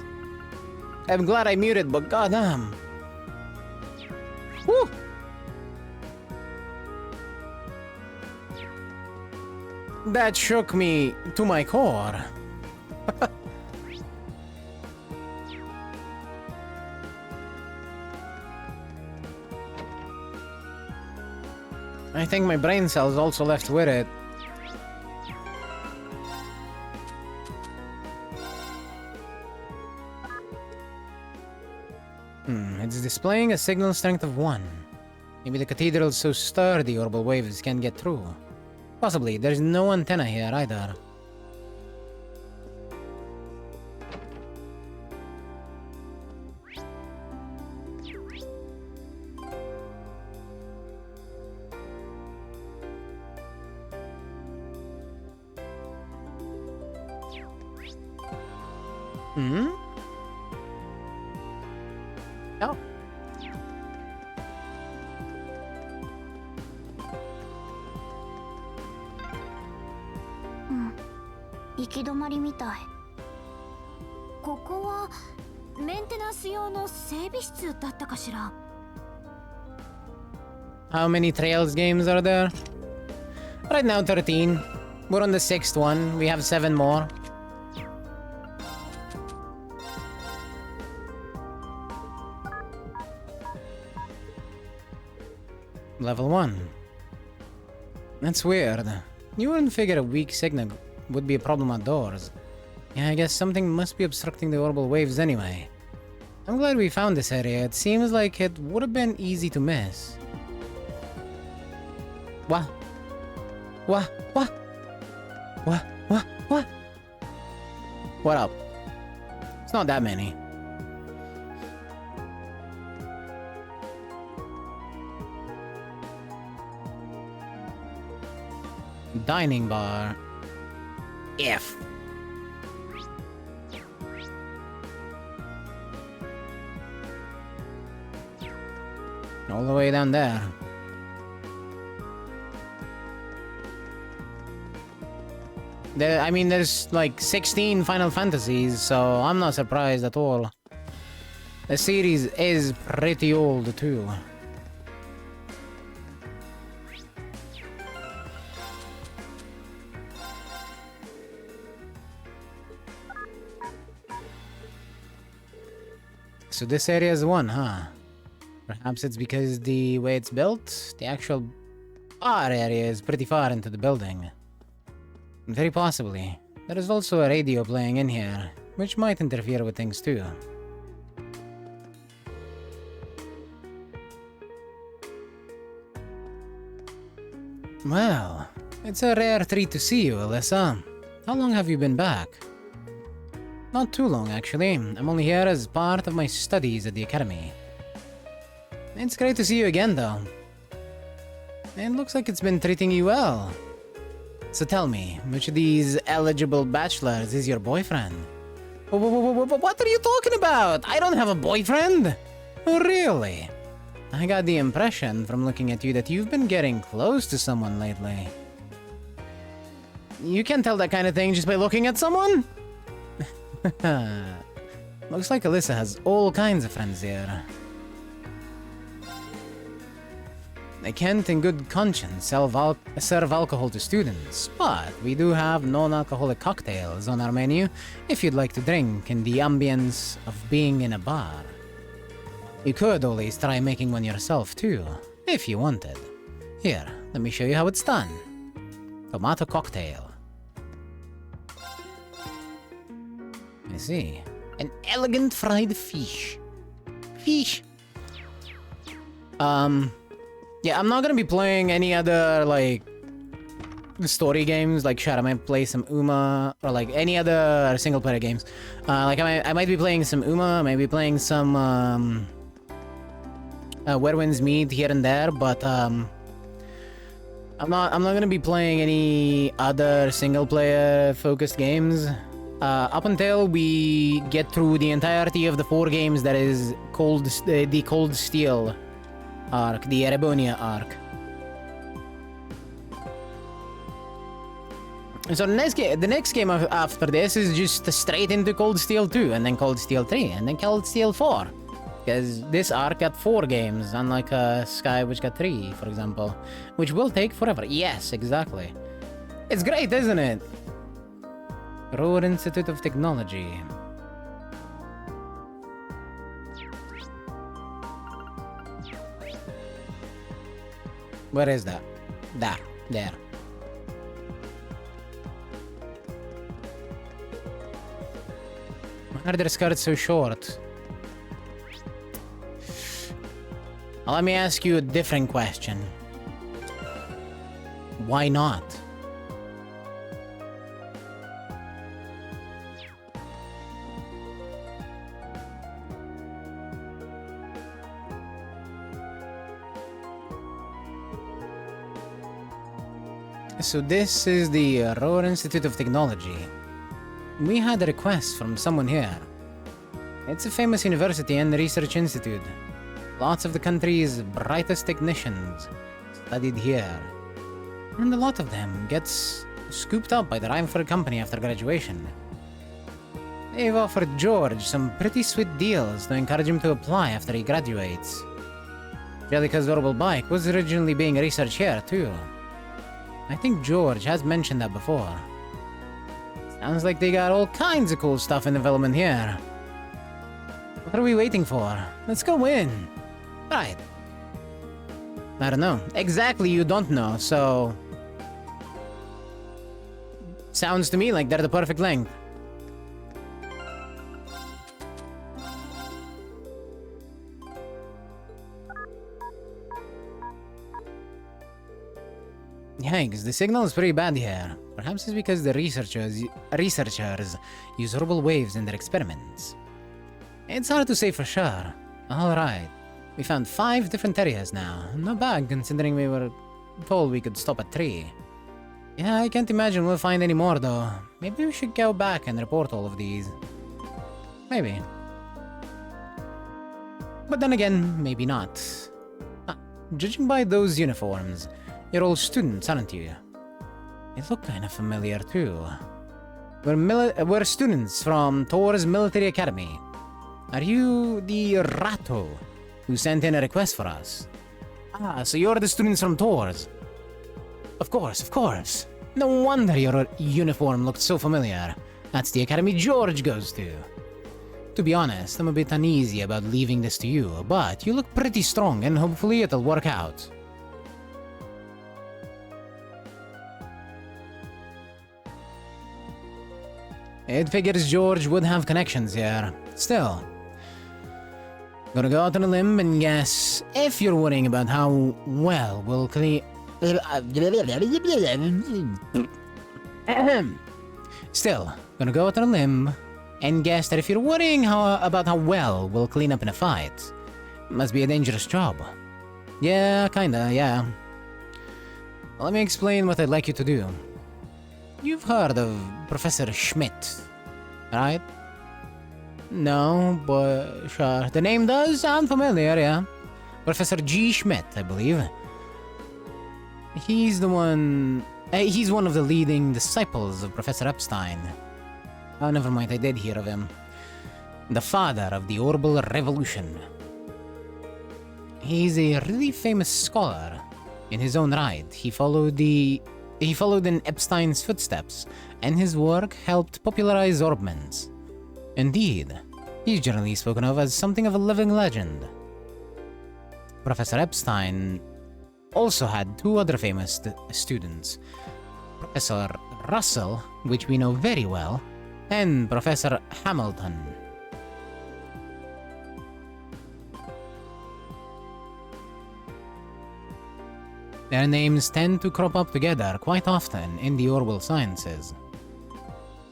I'm glad I muted, but goddamn. Woo! That shook me to my core. I think my brain cells also left with it. It's displaying a signal strength of 1. Maybe the cathedral's so sturdy orbital waves can't get through. Possibly, there's no antenna here either. Oh. Hmm. 行き止まりみたい。ここはメンテナンス用の整備室だったかしら。How many Trails games are there? Right now 13. We're on the 6th one. We have 7 more. Level 1. That's weird. You wouldn't figure a weak signal would be a problem outdoors. Yeah, I guess something must be obstructing the orbital waves anyway. I'm glad we found this area. It seems like it would have been easy to miss. What? What? What? What? What? What? What up? It's not that many. Dining bar. F. All the way down there. I mean, there's like 16 Final Fantasies, so I'm not surprised at all. The series is pretty old too. So this area is one, huh? Perhaps it's because the way it's built, the actual bar area is pretty far into the building. Very possibly. There is also a radio playing in here, which might interfere with things too. Well, it's a rare treat to see you, Alyssa. How long have you been back? Not too long, actually. I'm only here as part of my studies at the academy. It's great to see you again, though. It looks like it's been treating you well. So tell me, which of these eligible bachelors is your boyfriend? What are you talking about? I don't have a boyfriend! Really? I got the impression from looking at you that you've been getting close to someone lately. You can't tell that kind of thing just by looking at someone? Looks like Alyssa has all kinds of friends here. They can't in good conscience serve alcohol to students, but we do have non-alcoholic cocktails on our menu if you'd like to drink in the ambience of being in a bar. You could always try making one yourself too, if you wanted. Here, let me show you how it's done. Tomato cocktail. I see. An elegant fried fish. Fish. Yeah, I'm not gonna be playing any other, like, story games. Like, sure, I might play some Uma, or, like, any other single-player games. Like, I might be playing some Uma, maybe playing some, Where Winds Meet here and there, but, I'm not gonna be playing any other single-player focused games. Up until we get through the entirety of the 4 games that is the Cold Steel arc, the Erebonia arc. So the next game after this is just straight into Cold Steel 2, and then Cold Steel 3, and then Cold Steel 4. Because this arc got 4 games, unlike Sky, which got 3, for example. Which will take forever. Yes, exactly. It's great, isn't it? Road Institute of Technology. Where is that? There. Why are their skirts so short? Let me ask you a different question. Why not? So this is the Roar Institute of Technology. We had a request from someone here. It's a famous university and research institute. Lots of the country's brightest technicians studied here. And a lot of them gets scooped up by the Rhymefor company after graduation. They've offered George some pretty sweet deals to encourage him to apply after he graduates. Jellica's Durable Bike was originally being researched here too. I think George has mentioned that before. Sounds like they got all kinds of cool stuff in development here. What are we waiting for? Let's go in. Right. I don't know. Exactly, you don't know, so... Sounds to me like they're the perfect length. Yikes, the signal is pretty bad here. Perhaps it's because the researchers use horrible waves in their experiments. It's hard to say for sure. Alright. We found 5 different areas now. Not bad considering we were told we could stop at 3. Yeah, I can't imagine we'll find any more though. Maybe we should go back and report all of these. Maybe. But then again, maybe not. Judging by those uniforms, you're all students, aren't you? They look kind of familiar too. We're students from Thor's Military Academy. Are you the Rato who sent in a request for us? Ah, so you're the students from Thor's. Of course. No wonder your uniform looked so familiar. That's the academy George goes to. To be honest, I'm a bit uneasy about leaving this to you, but you look pretty strong and hopefully it'll work out. It figures George would have connections here. Still, gonna go out on a limb and guess if you're worrying about how well we'll clean. Still, gonna go out on a limb and guess that if you're worrying about how well we'll clean up in a fight, must be a dangerous job. Yeah, kinda, yeah. Let me explain what I'd like you to do. You've heard of Professor Schmidt, right? No, but sure. The name does sound familiar, yeah. Professor G. Schmidt, I believe. He's one of the leading disciples of Professor Epstein. Oh, never mind, I did hear of him. The father of the Orbital Revolution. He's a really famous scholar in his own right. He followed in Epstein's footsteps, and his work helped popularize Orbmans. Indeed, he's generally spoken of as something of a living legend. Professor Epstein also had two other famous students, Professor Russell, which we know very well, and Professor Hamilton. Their names tend to crop up together quite often in the orbital sciences.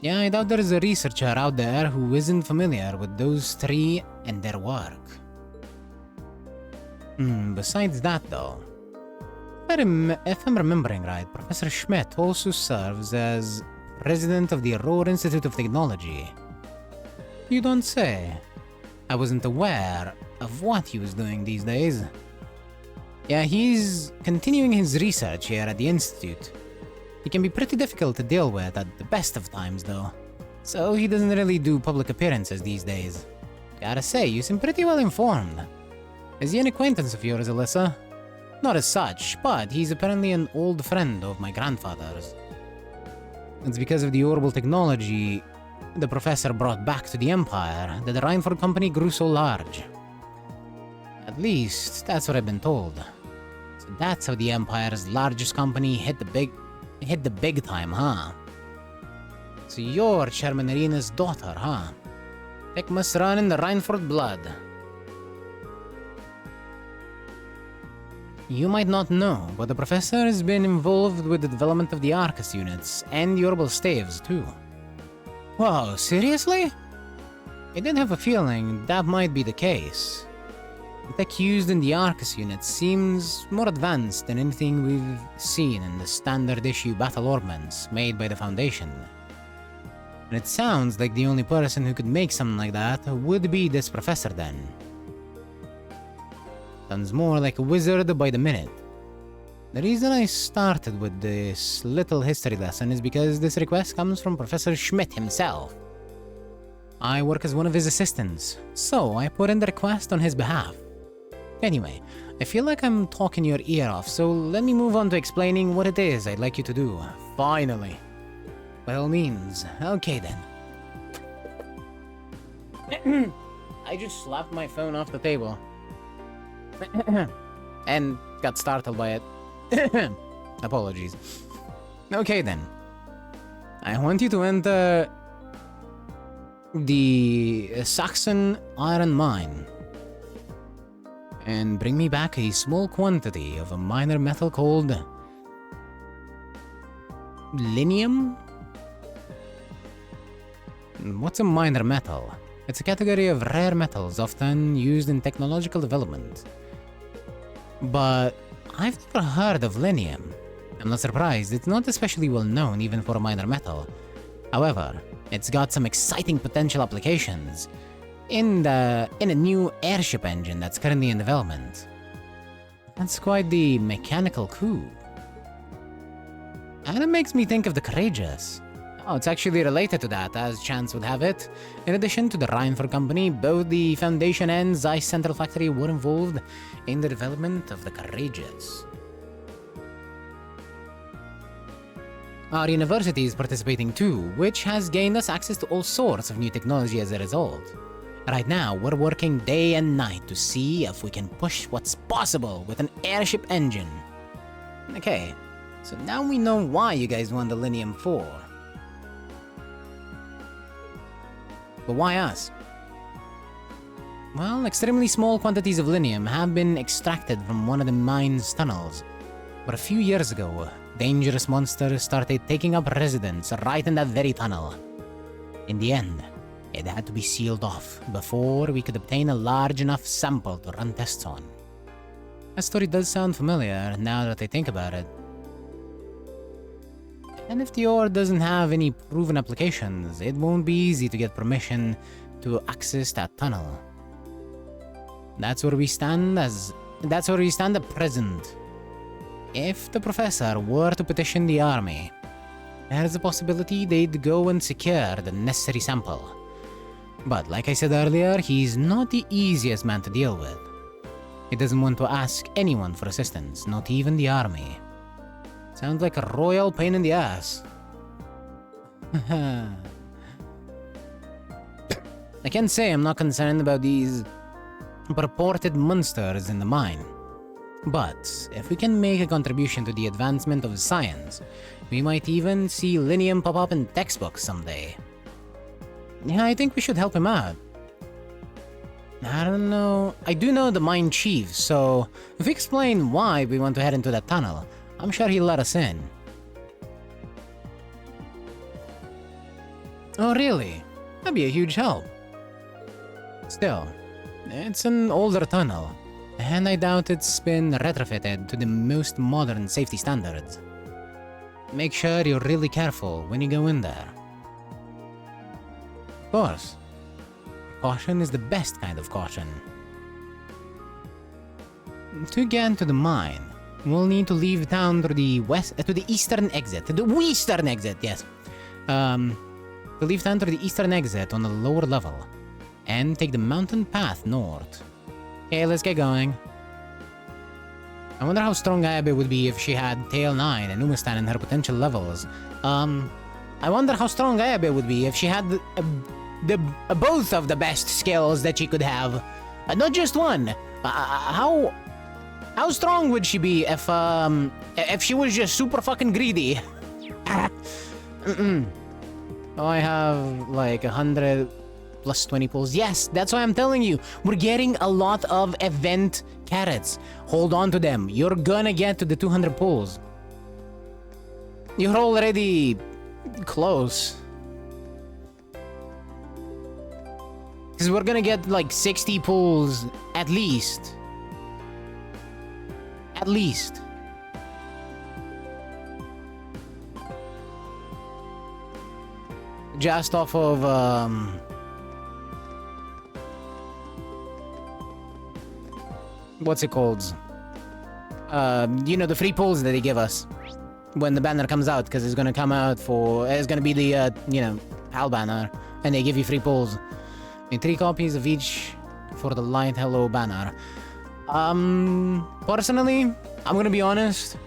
Yeah, I doubt there is a researcher out there who isn't familiar with those three and their work. Besides that though, if I'm remembering right, Professor Schmidt also serves as president of the Rohr Institute of Technology. You don't say. I wasn't aware of what he was doing these days. Yeah, he's continuing his research here at the Institute. He can be pretty difficult to deal with at the best of times, though. So he doesn't really do public appearances these days. Gotta say, you seem pretty well informed. Is he an acquaintance of yours, Alyssa? Not as such, but he's apparently an old friend of my grandfather's. It's because of the orbital technology the professor brought back to the Empire that the Reinford Company grew so large. At least, that's what I've been told. So that's how the Empire's largest company hit the big time, huh? So you're Chairman Irina's daughter, huh? It must run in the Reinford blood. You might not know, but the professor has been involved with the development of the Arcus units and the orbital staves, too. Whoa, seriously? I did have a feeling that might be the case. The tech used in the Arcus unit seems more advanced than anything we've seen in the standard issue battle orbments made by the Foundation. And it sounds like the only person who could make something like that would be this professor then. Sounds more like a wizard by the minute. The reason I started with this little history lesson is because this request comes from Professor Schmidt himself. I work as one of his assistants, so I put in the request on his behalf. Anyway, I feel like I'm talking your ear off, so let me move on to explaining what it is I'd like you to do. Finally. By all means. Okay then. I just slapped my phone off the table. And got startled by it. Apologies. Okay then. I want you to enter the Saxon Iron Mine and bring me back a small quantity of a minor metal called Linium? What's a minor metal? It's a category of rare metals often used in technological development. But I've never heard of Linium. I'm not surprised, it's not especially well known even for a minor metal. However, it's got some exciting potential applications in a new airship engine that's currently in development. That's quite the mechanical coup. And it makes me think of the Courageous. Oh, it's actually related to that, as chance would have it. In addition to the Reinford Company, both the Foundation and Zeiss Central Factory were involved in the development of the Courageous. Our university is participating too, which has gained us access to all sorts of new technology as a result. Right now, we're working day and night to see if we can push what's possible with an airship engine. Okay, so now we know why you guys want the Linium 4. But why us? Well, extremely small quantities of Linium have been extracted from one of the mine's tunnels. But a few years ago, dangerous monsters started taking up residence right in that very tunnel. In the end, it had to be sealed off before we could obtain a large enough sample to run tests on. That story does sound familiar now that I think about it. And if the ore doesn't have any proven applications, it won't be easy to get permission to access that tunnel. That's where we stand at present. If the professor were to petition the army, there's a possibility they'd go and secure the necessary sample. But like I said earlier, he's not the easiest man to deal with. He doesn't want to ask anyone for assistance, not even the army. Sounds like a royal pain in the ass. I can't say I'm not concerned about these purported monsters in the mine. But if we can make a contribution to the advancement of science, we might even see Linium pop up in textbooks someday. Yeah, I think we should help him out. I don't know. I do know the mine chief, so if we explain why we want to head into that tunnel, I'm sure he'll let us in. Oh, really? That'd be a huge help. Still, it's an older tunnel, and I doubt it's been retrofitted to the most modern safety standards. Make sure you're really careful when you go in there. Of course. Caution is the best kind of caution. To get into the mine, we'll need to leave town through the eastern exit. The western exit, yes. To leave town through the eastern exit on the lower level, and take the mountain path north. Okay, let's get going. I wonder how strong Ayabe would be if she had Tail 9 and Umastan in her potential levels. I wonder how strong Ayabe would be if she had both of the best skills that she could have. Not just one. How strong would she be if she was just super fucking greedy? Oh, I have like 100 plus 20 pulls. Yes, that's why I'm telling you. We're getting a lot of event carrots. Hold on to them. You're gonna get to the 200 pulls. You're already close. Because we're gonna get like 60 pulls at least. At least. Just off of, what's it called? You know, the free pulls that they give us when the banner comes out, because it's gonna come out for, it's gonna be the, you know, PAL banner, and they give you free pulls. And 3 copies of each for the Light Hello banner. Personally, I'm gonna be honest,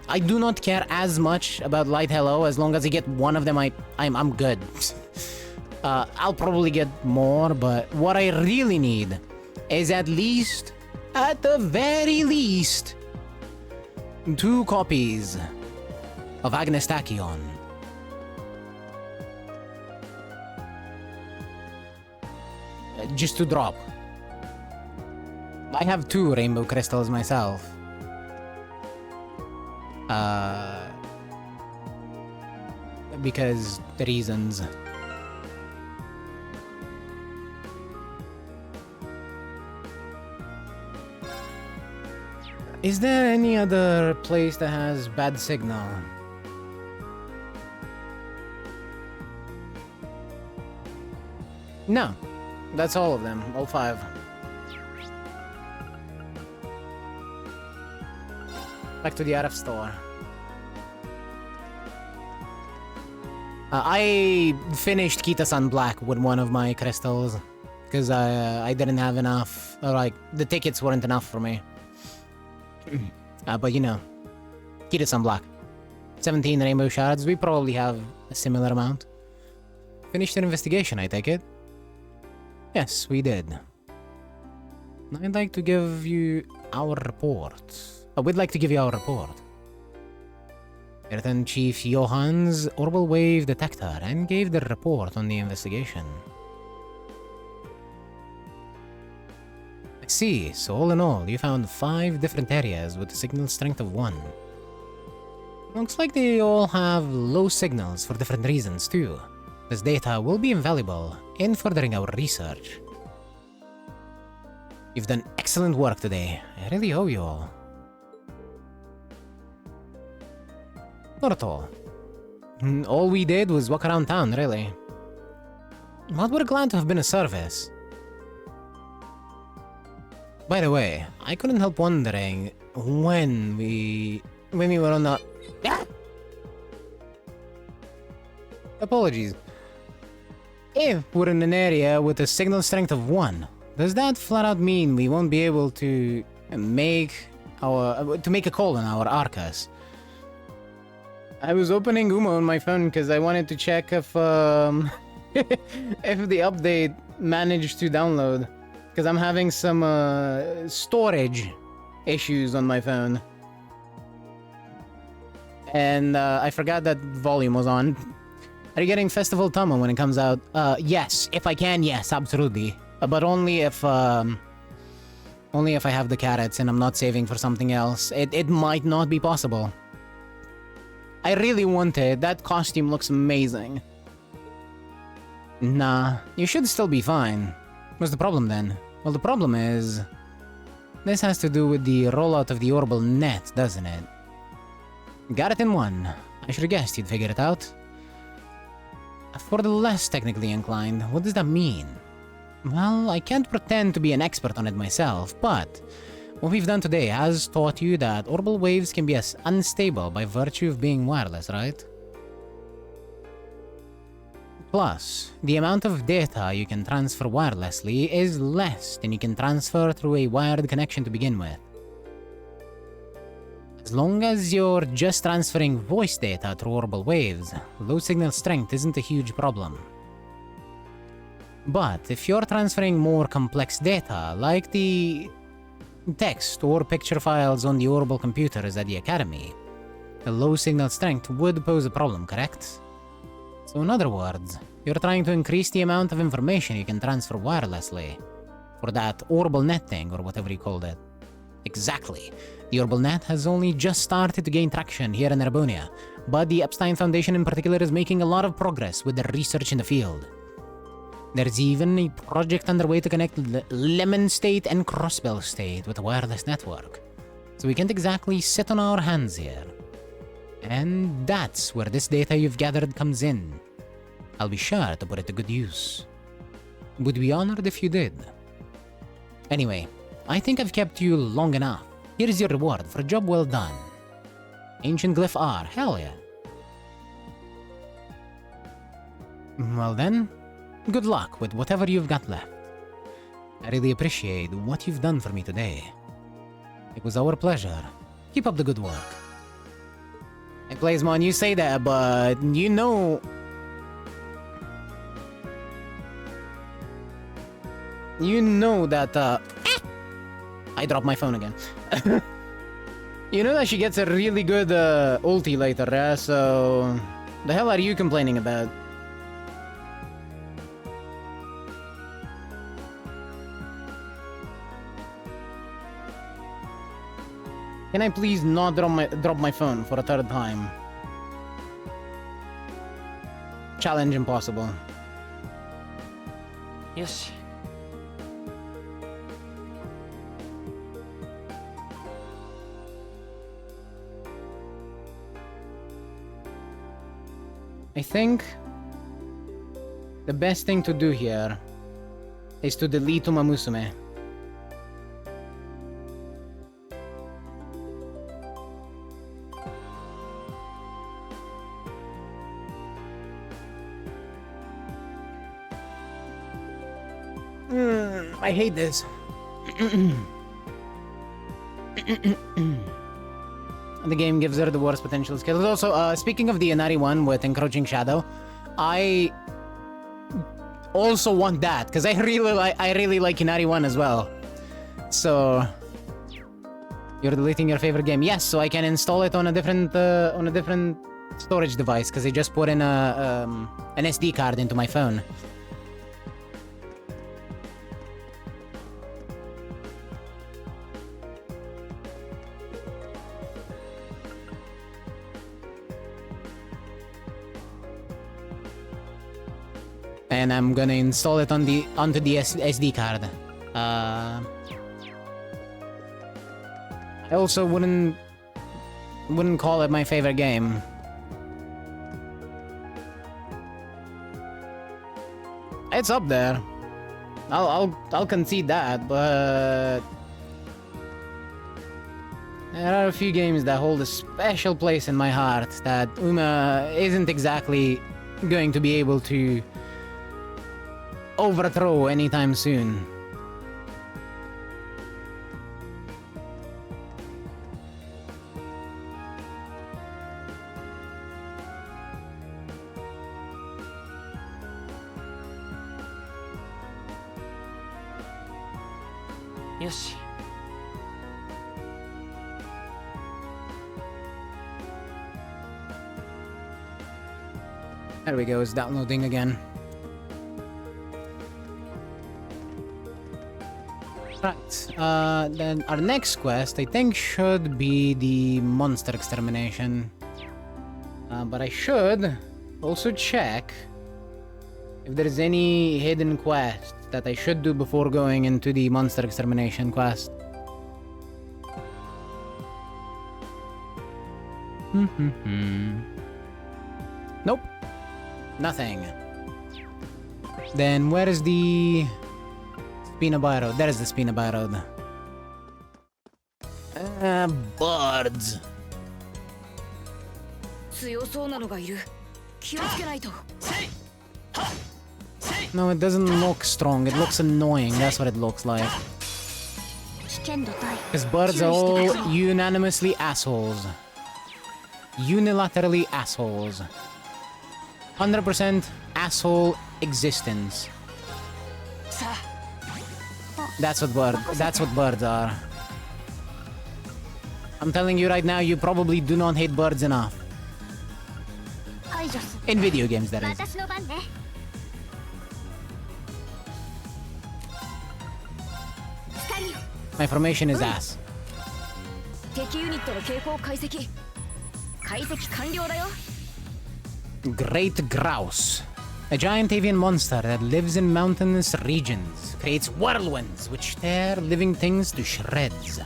I do not care as much about Light Hello. As long as I get one of them, I'm good. I'll probably get more, but what I really need is at the very least, 2 copies of Agnes Tachyon. Just to drop. I have 2 rainbow crystals myself. Because reasons. Is there any other place that has bad signal? No. That's all of them. All 5. Back to the RF store. I finished Kita-san Black with one of my crystals. Because I didn't have enough. Like, the tickets weren't enough for me. But you know, Kita-san Black. 17 rainbow shards. We probably have a similar amount. Finished an investigation, I take it. Yes, we did. I'd like to give you our report. We'd like to give you our report. Ayrton Chief Johann's orbital wave detector and gave the report on the investigation. I see, so all in all, you found 5 different areas with a signal strength of 1. Looks like they all have low signals for different reasons too. This data will be invaluable in furthering our research. You've done excellent work today. I really owe you all. Not at all. All we did was walk around town, really. But we're glad to have been of service. By the way, I couldn't help wondering when we were on the... Ah! Apologies. If we're in an area with a signal strength of 1, does that flat out mean we won't be able to make a call on our Arcas? I was opening Umo on my phone because I wanted to check if if the update managed to download, because I'm having some storage issues on my phone, and I forgot that volume was on. Are you getting Festival Tama when it comes out? Yes, if I can, yes, absolutely, but only if I have the carrots and I'm not saving for something else. It might not be possible. I really want it. That costume looks amazing. Nah, you should still be fine. What's the problem then? Well, the problem is... this has to do with the rollout of the orbital net, doesn't it? Got it in 1. I should have guessed you'd figure it out. For the less technically inclined, what does that mean? Well, I can't pretend to be an expert on it myself, but... what we've done today has taught you that orbital waves can be as unstable by virtue of being wireless, right? Plus, the amount of data you can transfer wirelessly is less than you can transfer through a wired connection to begin with. As long as you're just transferring voice data through orbital waves, low signal strength isn't a huge problem. But if you're transferring more complex data, like the text or picture files on the orbital computers at the Academy, the low signal strength would pose a problem, correct? So in other words, you're trying to increase the amount of information you can transfer wirelessly, for that orbital net thing or whatever you called it. Exactly. The orbital net has only just started to gain traction here in Erebonia, but the Epstein Foundation in particular is making a lot of progress with their research in the field. There's even a project underway to connect Lemon State and Crossbell State with a wireless network. So we can't exactly sit on our hands here. And that's where this data you've gathered comes in. I'll be sure to put it to good use. Would be honored if you did. Anyway, I think I've kept you long enough. Here's your reward for a job well done. Ancient Glyph R, hell yeah. Well then, good luck with whatever you've got left. I really appreciate what you've done for me today. It was our pleasure. Keep up the good work. Hey, Blazemon, you say that, but you know... you know that, I dropped my phone again. You know that she gets a really good, ulti later, so... the hell are you complaining about? Can I please not drop my phone for a third time? Challenge impossible. Yoshi. I think the best thing to do here is to delete Umamusume. I hate this. The game gives her the worst potential skills. Also, speaking of the Inari one with Encroaching Shadow, I also want that because I really like Inari 1 as well. So you're deleting your favorite game? Yes, so I can install it on a different storage device because I just put in an SD card into my phone. And I'm gonna install it onto the SD card. I also wouldn't call it my favorite game. It's up there. I'll concede that, but there are a few games that hold a special place in my heart that Uma isn't exactly going to be able to overthrow anytime soon. Yoshi. There we go, it's downloading again. Right, then our next quest, I think, should be the monster extermination. But I should also check if there is any hidden quest that I should do before going into the monster extermination quest. Nope. Nothing. Then where is the Spina Road? There is the Spina Road. Birds. No, it doesn't look strong. It looks annoying. That's what it looks like. Because birds are all unanimously assholes. Unilaterally assholes. 100% asshole existence. That's what birds are. I'm telling you right now, you probably do not hate birds enough. In video games, that is. My formation is ass. Great Grouse. A giant avian monster that lives in mountainous regions. Creates whirlwinds which tear living things to shreds.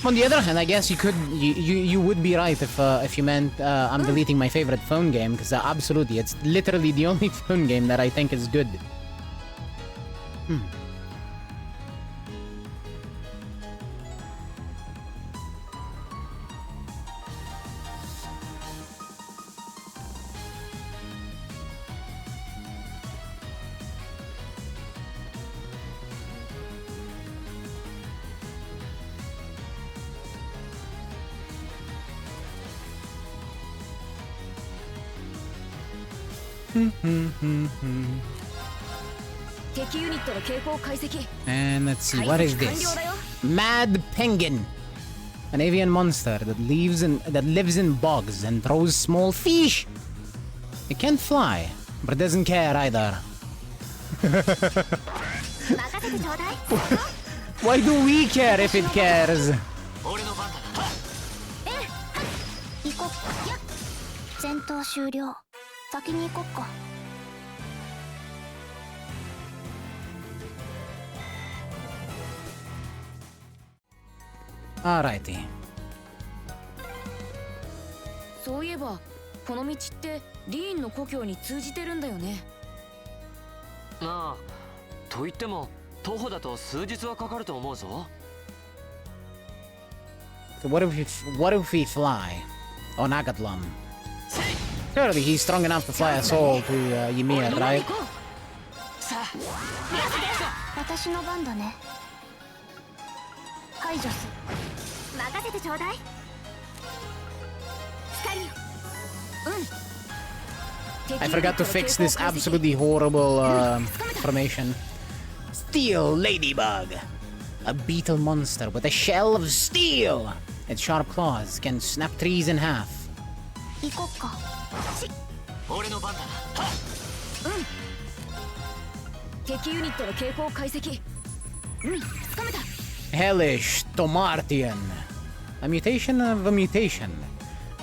On the other hand, I guess you would be right if you meant I'm deleting my favorite phone game, because absolutely, it's literally the only phone game that I think is good. And let's see, what is this? Mad Penguin, an avian monster that lives in bogs and throws small fish. It can't fly, but it doesn't care either. Why do we care if it cares? Alrighty. そういえばこの道ってリーンの故郷に通じてるんだよね。ああ、と言っても徒歩だと数日はかかると思うぞ。So what if we fly? on Agatlum. Surely he's strong enough to fly a soul to Ymir, right? 私の番だね。排除する。任せてちょうだい。光よ。I forgot to fix this absolutely horrible formation. Steel Ladybug. A beetle monster with a shell of steel. Its sharp claws can snap trees in half. 行こっか。俺の番だな。敵ユニットの傾向解析。つかめた。 Hellish Tomartian. A mutation of a mutation.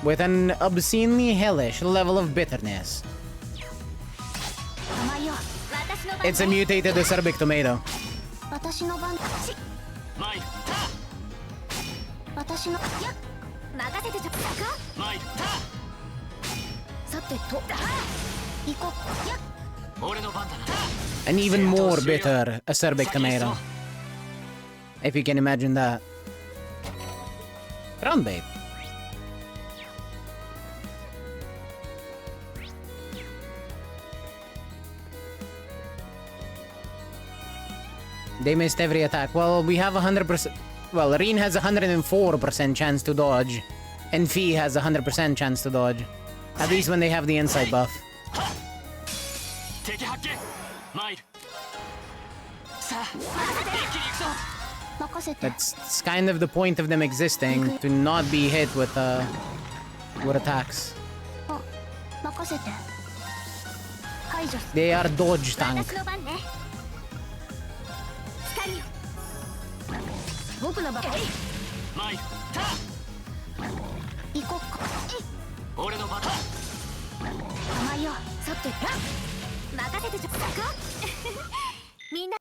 With an obscenely hellish level of bitterness. It's a mutated acerbic tomato. 私の番。マイル。私の。や。任せてちょ。マイル。さてと。行こう。や。俺の番だな。An even more bitter acerbic tomato. If you can imagine that. Ground bait. They missed every attack. Well, we have 100%. Well, Reen has 104% chance to dodge. And Fee has 100% chance to dodge. At least when they have the inside buff. That's kind of the point of them existing, to not be hit with attacks. They are dodge tank. 僕の番。マイル。行こっか。俺の番だ。甘いよ。さて。任せてちょ。みんな。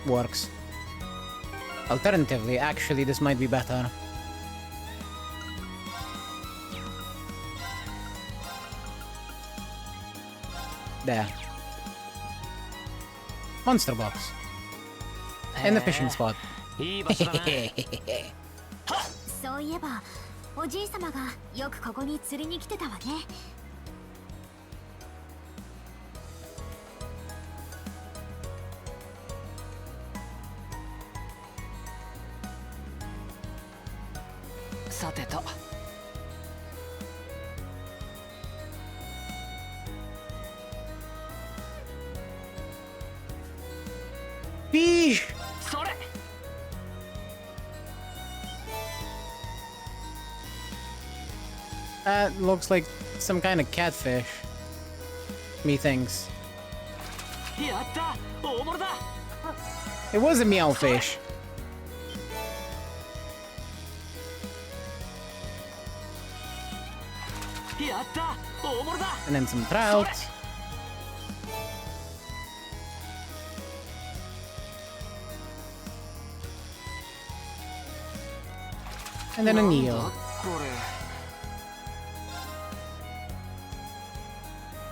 Works. Alternatively, actually, this might be better. There. Monster box. In the fishing spot. そういえば、おじいさまがよくここに釣りに来てたわね。さてと。Fish! それ。That looks like some kind of catfish. Methinks. やった。大物だ。It was a meowfish. And then some trout. And then a eel.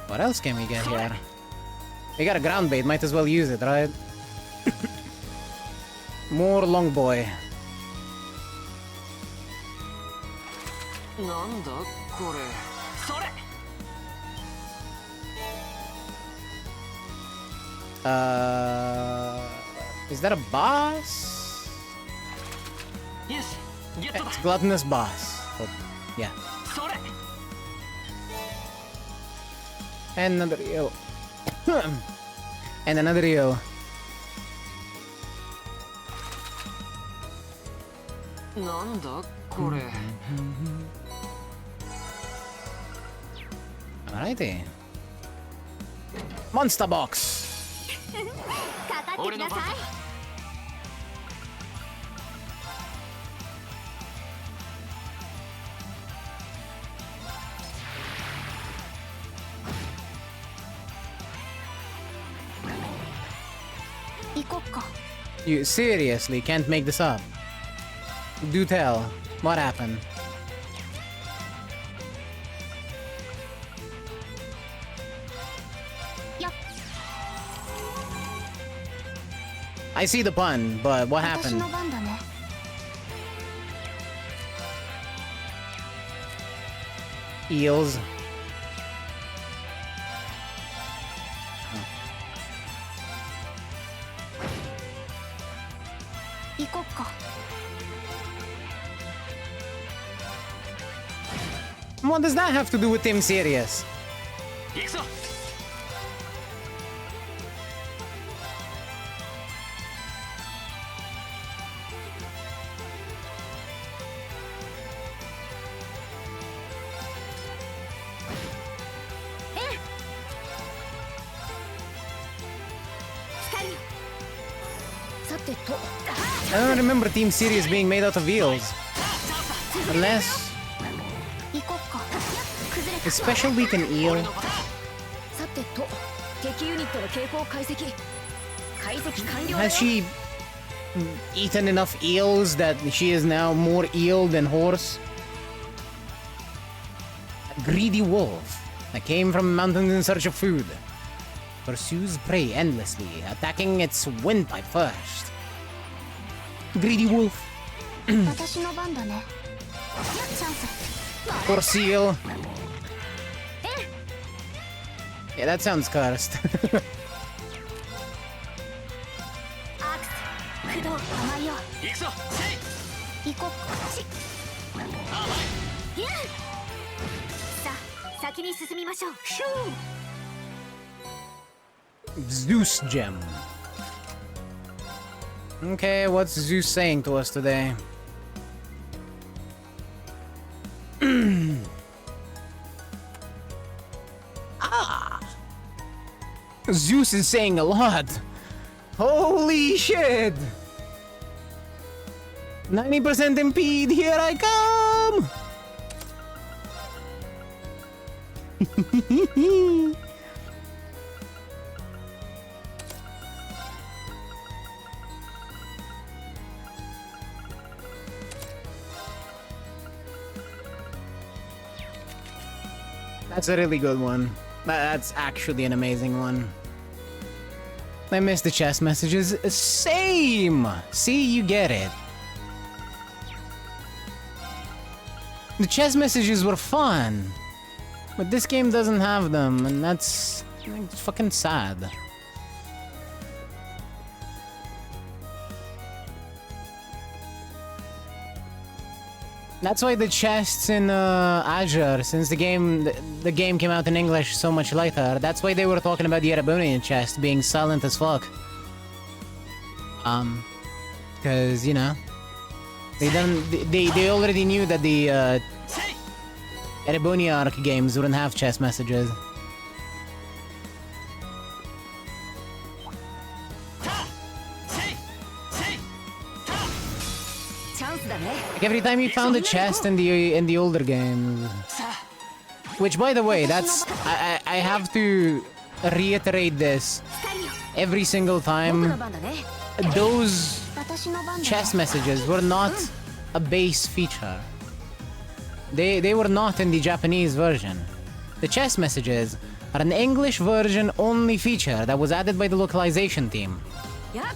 What else can we get here? We got a ground bait, might as well use it, right? More long boy. なんだこれ。それ。Is that a boss? Yes. It's gluttonous boss. Oh, yeah. And another eel. And another eel. Alrighty. Monster box. かかってきなさい。You seriously can't make this up. Do tell. What happened? I see the pun, but what happened? Eels. What does that have to do with Team Serious? I don't remember Team Serious being made out of eels. Unless... Is Special Week an eel? Has she eaten enough eels that she is now more eel than horse? A greedy wolf that came from mountains in search of food pursues prey endlessly, attacking its windpipe first. Greedy wolf. Poor seal. Yeah, that sounds cursed. Zeus gem. Okay, what's Zeus saying to us today? Zeus is saying a lot. Holy shit! 90% impede, here I come! That's a really good one. That's actually an amazing one. I missed the chest messages. Same! See, you get it. The chest messages were fun. But this game doesn't have them, and that's fucking sad. That's why the chests in Azure, since the game came out in English so much later, that's why they were talking about the Erebonian chest being silent as fuck. Because, you know, they already knew that the Erebonia Arc games wouldn't have chest messages. Like every time you found a chest in the older games, which by the way, that's I have to reiterate this every single time. Those chest messages were not a base feature. They were not in the Japanese version. The chest messages are an English version only feature that was added by the localization team. Yep.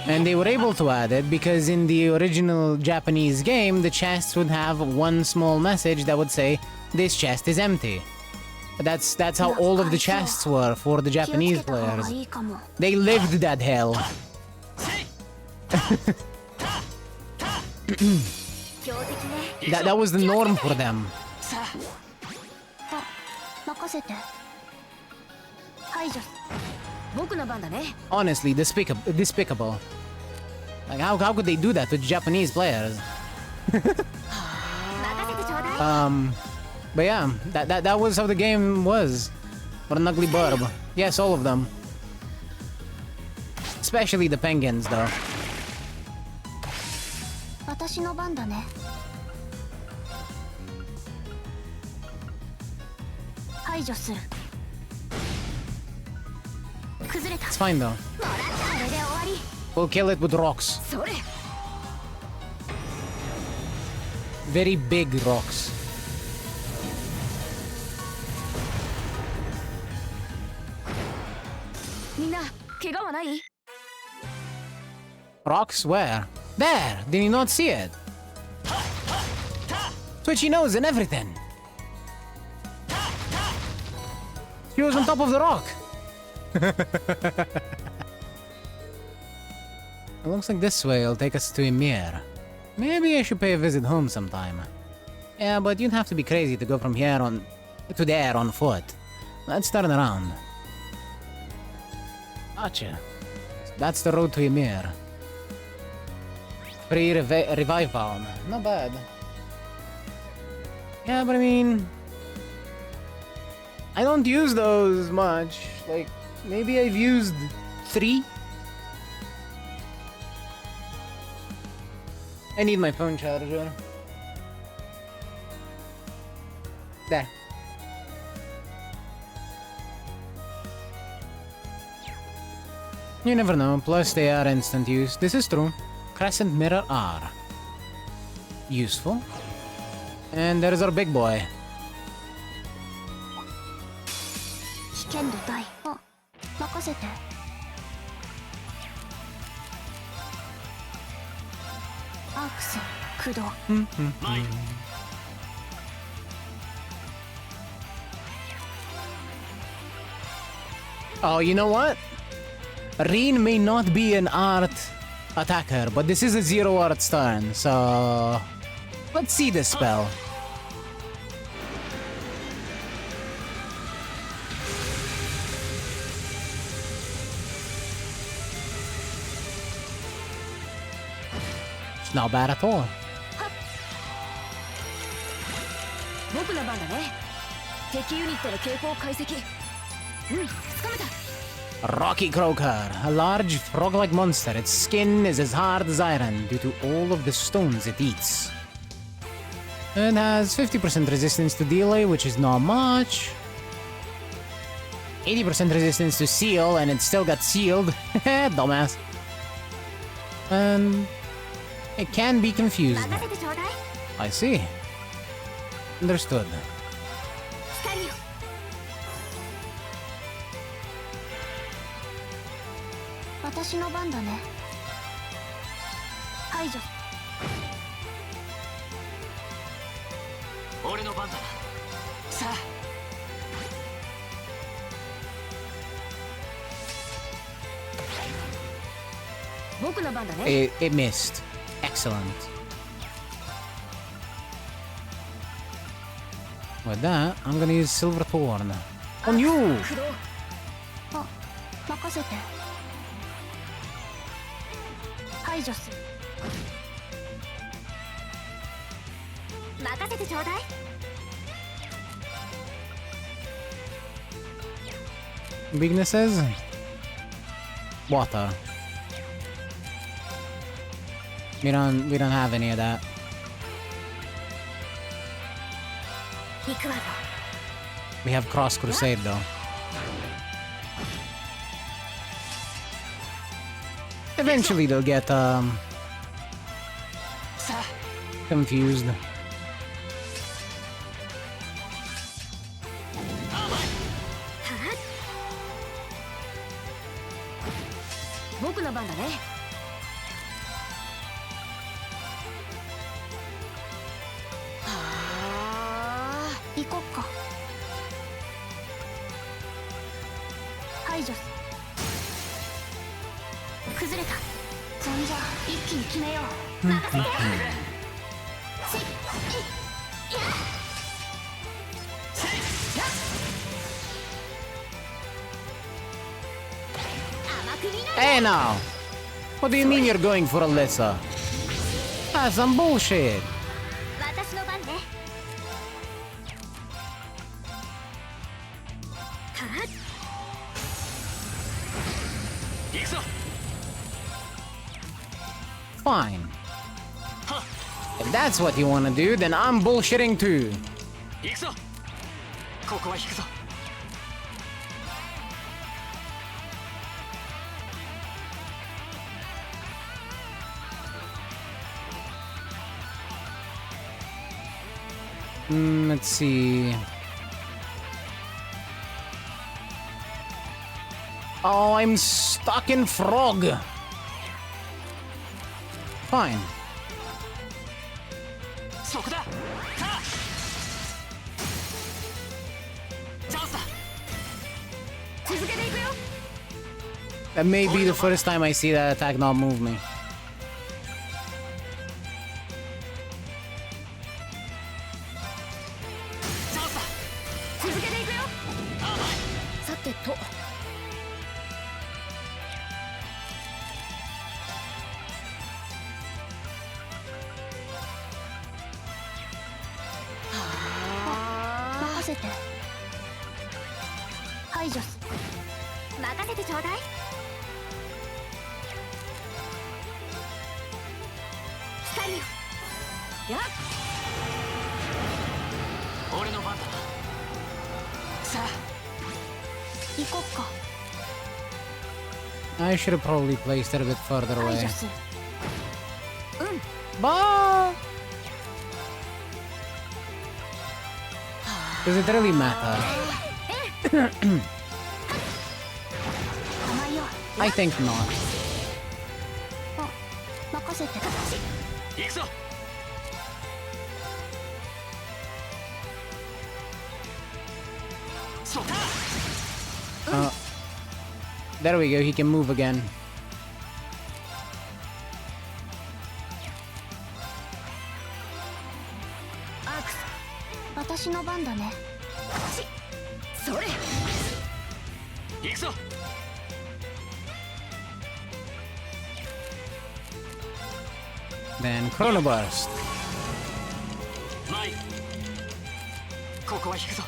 And they were able to add it because in the original Japanese game, the chests would have one small message that would say, "This chest is empty." That's how all of the chests were for the Japanese players. They lived that hell. that was the norm for them. Honestly, despicable. Like, how could they do that to Japanese players? But yeah, that was how the game was. What an ugly burb. Yes, all of them. Especially the penguins, though. 私の番だね。排除する。崩れた。 It's fine, though. これで終わり。 We'll kill it with rocks. それ Very big rocks. みんな怪我はない？ Rocks? Where? There! Did you not see it? Twitchy nose and everything. He was on top of the rock. It looks like this way will take us to Ymir. Maybe I should pay a visit home sometime. Yeah, but you'd have to be crazy to go from here on to there on foot. Let's turn around. Gotcha. That's the road to Ymir. Free revive balm. Not bad. Yeah, but I mean, I don't use those much. Like, maybe I've used 3. I need my phone charger. There. You never know, plus they are instant use. This is true. Crescent Mirror R. Useful. And there's our big boy. 危険度大。あ、任せて。アークス、駆動。Oh, you know what? Reen may not be an art attacker, but this is a 0 arts turn, so let's see this spell. It's not bad at all. 僕の番だね。敵ユニットの傾向を解析。うん、つかめた。Rocky Croaker, a large frog-like monster. Its skin is as hard as iron due to all of the stones it eats. It has 50% resistance to delay, which is not much. 80% resistance to seal, and it still got sealed. Dumbass. And it can be confused. I see. Understood. 私の番だね。排除。俺の番だ。さあ。僕の番だね。It missed. Excellent. With that, I'm gonna use Silver Thorn. On you! あ、任せて。排除する。任せてちょうだい。Weaknesses? Water. We don't have any of that. 行くわよ。 We have Cross Crusade though. Eventually they'll get confused. 僕の番だね。はあ、行こっか。排除。崩れた。そんじゃ一気に決めよう。任せて。Hey now! What do you mean you're going for Alyssa? That's some bullshit! 私の番ね。行くぞ。Fine. If that's what you wanna do, then I'm bullshitting too. 行くぞ。ここは引くぞ。Let's see. Oh, I'm stuck in frog. Fine. そこだ。さあ。チャンスだ。続けていくよ。 That may be the first time I see that attack not move me. チャンスだ。続けていくよ。さてと。任せて。排除す。任せてちょうだい。光よ。やっ。俺の番だ。さあ。行こっか。 I should have probably placed it a bit further 排 away. 除する。Bah! Does it really matter? I think not. 任せて。行くぞ。 There we go, he can move again. アークス、私の番だね。それ。行くぞ。 Then Chrono Burst. マイ。ここは引くぞ。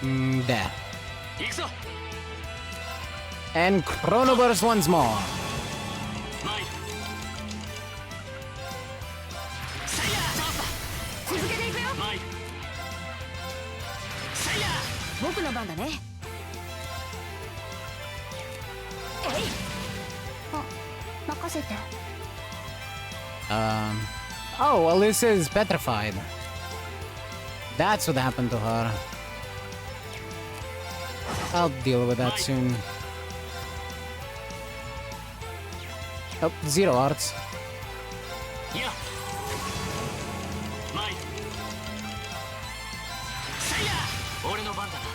There. 行くぞ。 And Chrono Burst once more. マイ。セイヤー。チャンスだ。続けていくよ。マイ。セイヤー。僕の番だね。えい。任せて。Oh, Alyssa is petrified. That's what happened to her. I'll deal with that soon. Oh, 0 hearts. いや。マイ。セイヤー。俺の番だな。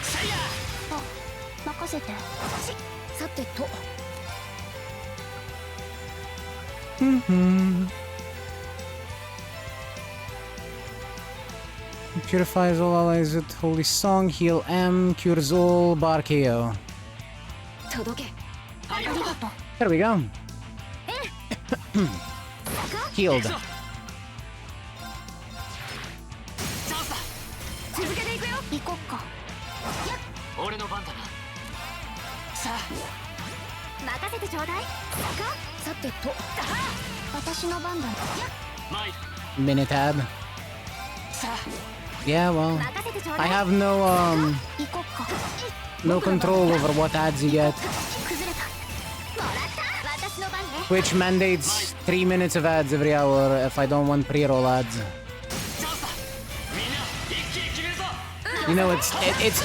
セイヤー。任せて。さてと。Purifies all allies with Holy Song, heal M, cures all, bar KO. 届け。ありがとう。 There we go. Healed. チャンスだ。続けていくよ。行こっか。俺の番だな。さあ。任せてちょうだい。さてと。私の番だ。マイ。 Minitab. さあ。 Yeah, well, 任せてちょうだ I い。 have no, 行こっか。 no control over what ads you get, 崩れた。もらった。私の番ね。 which mandates 3 minutes of ads every hour if I don't want pre-roll ads. チャンスだ。みんな一気に決めるぞ。 You know, it's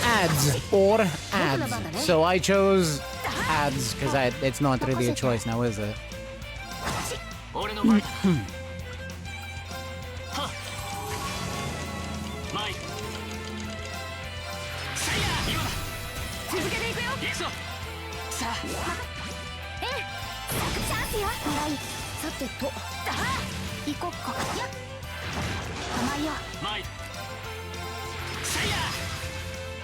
ads or ads. So I chose ads because it's not really a choice now, is it? 俺の番だな。はっ。マイ。セイヤー。今だ。続けていくよ。行くぞ。さあ。チャンスよ。はい。さてと。行こっか。甘いよ。マイ。セイヤ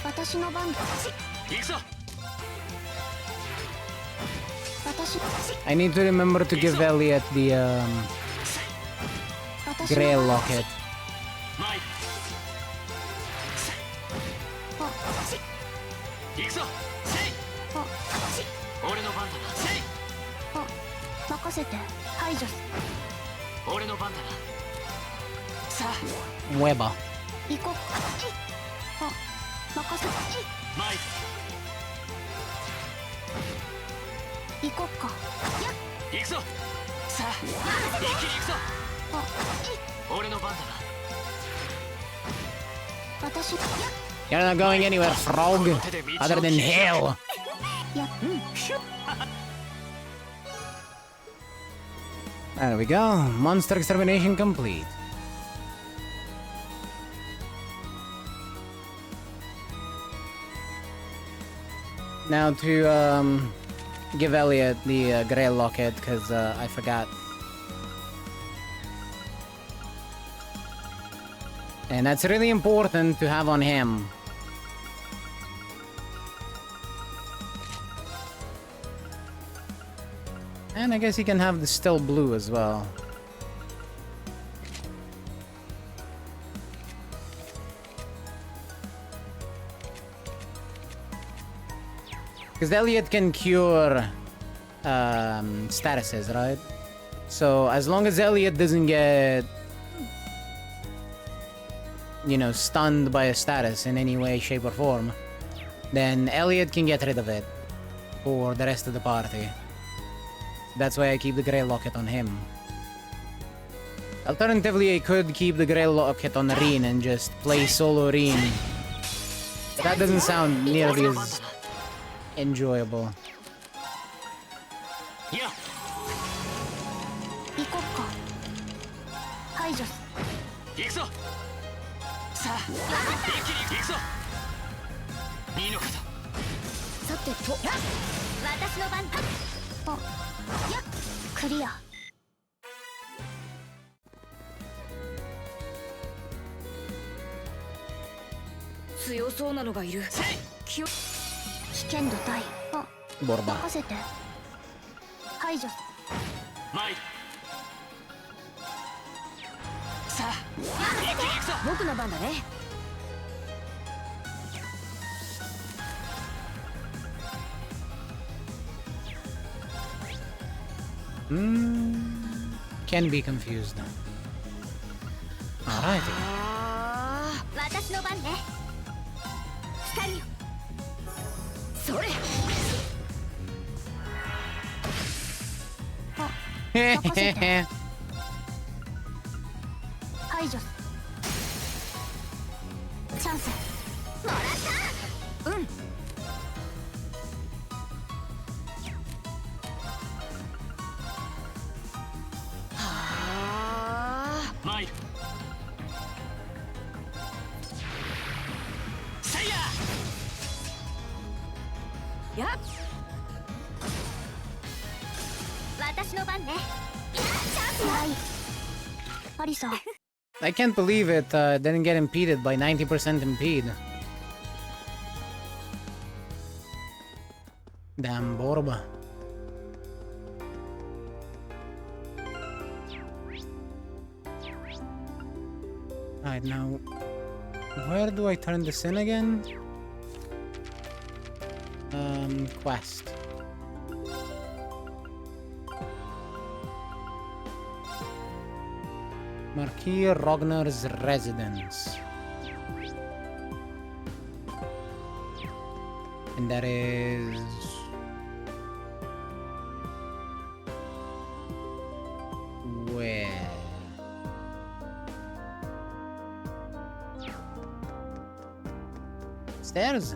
私の番だ。ー。行くぞ。私。 I need to remember to give Elliot the Grail Locket. マイ。行くぞせい俺の番だなせい任せて排除す俺の番だなさあ Hueva. 行こっか任せて前行こっか行くぞさあ一気に行くぞ俺の番だな私 You're not going anywhere, frog. Other than hell. や There we go. Monster extermination complete. Now to give Elliot the Grail Locket, because I forgot. And that's really important to have on him. And I guess he can have the still blue as well. Because Elliot can cure statuses, right? So as long as Elliot doesn't get, you know, stunned by a status in any way, shape, or form, then Elliot can get rid of it for the rest of the party. That's why I keep the Grail Locket on him. Alternatively, I could keep the Grail Locket on Reen and just play solo Reen. But that doesn't sound nearly as enjoyable. Yeah. 行こっか排除行くぞさあ一気に行くぞいいのかとさてと私の番クリア強そうなのがいる危険度大ボルバ任せて排除前さあ一気に行くぞ僕の番だねCan be confused. Alrighty. 私の番ね光よそれ任せて排除チャンスもらったうん参るせいややっ私の番ねチャンスないアリサ I can't believe it didn't get impeded by 90% impede. Damn Borba. Alright, now where do I turn this in again? Quest. Marquis Rognar's residence. And that is... where? Stairs?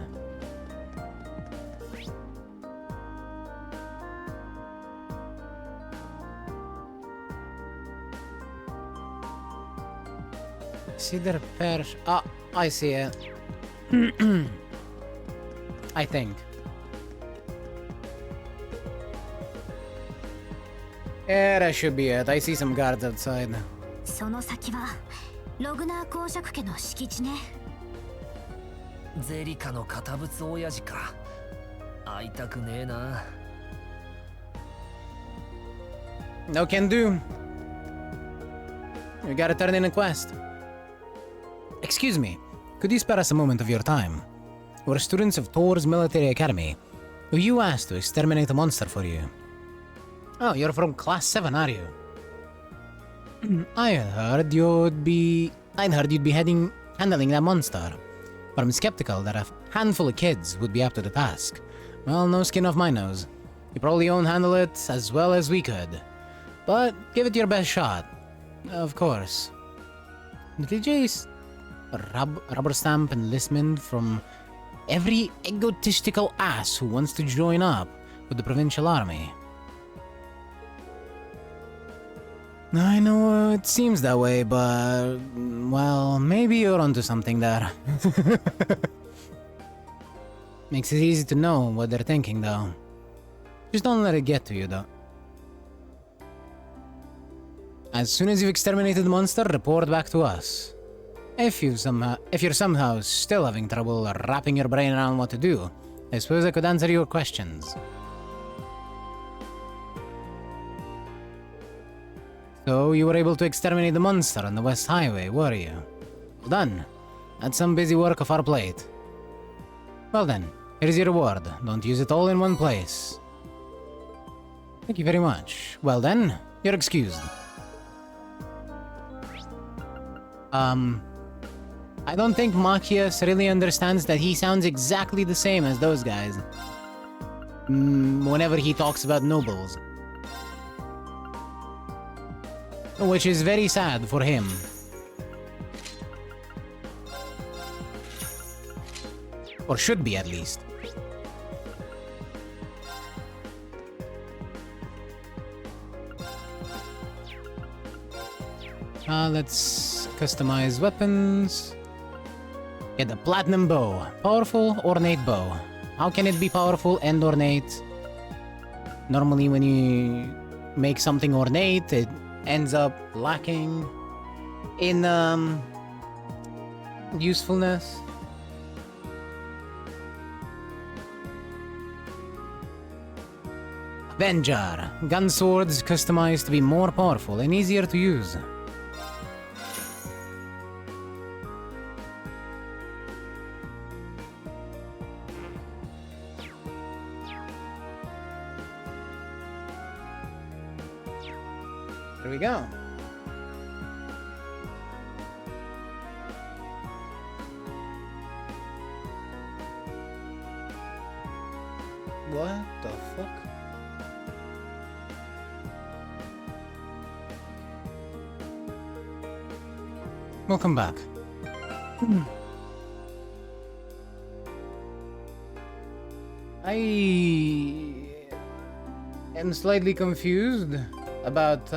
See the repair. Ah, I see it. I think. Yeah, that should be it. I see some guards outside. その先はログナー公爵家の敷地ねゼリカの堅物親父か会いたくねえな No can do. We gotta turn in a quest. Excuse me, could you spare us a moment of your time? We're students of Thor's military academy. You asked to exterminate a monster for you. Oh, you're from class 7, are you? I'd heard you'd be handling that monster. But I'm skeptical that a handful of kids would be up to the task. Well, no skin off my nose. You probably won't handle it as well as we could. But give it your best shot. Of course. Did you rubber stamp enlistment from every egotistical ass who wants to join up with the provincial army? I know it seems that way, but... well, maybe you're onto something there. Makes it easy to know what they're thinking, though. Just don't let it get to you, though. As soon as you've exterminated the monster, report back to us. If you're somehow still having trouble wrapping your brain around what to do, I suppose I could answer your questions. So, you were able to exterminate the monster on the West Highway, were you? Well done. That's some busy work off our plate. Well then, here's your reward. Don't use it all in one place. Thank you very much. Well then, you're excused. I don't think Machias really understands that he sounds exactly the same as those guys. Whenever he talks about nobles. Which is very sad for him. Or should be, at least. Let's customize weapons. Get the platinum bow. Powerful, ornate bow. How can it be powerful and ornate? Normally when you make something ornate, it ends up lacking in usefulness. Avenger. Gun swords customized to be more powerful and easier to use. Here we go. What the fuck? Welcome back. I am slightly confused about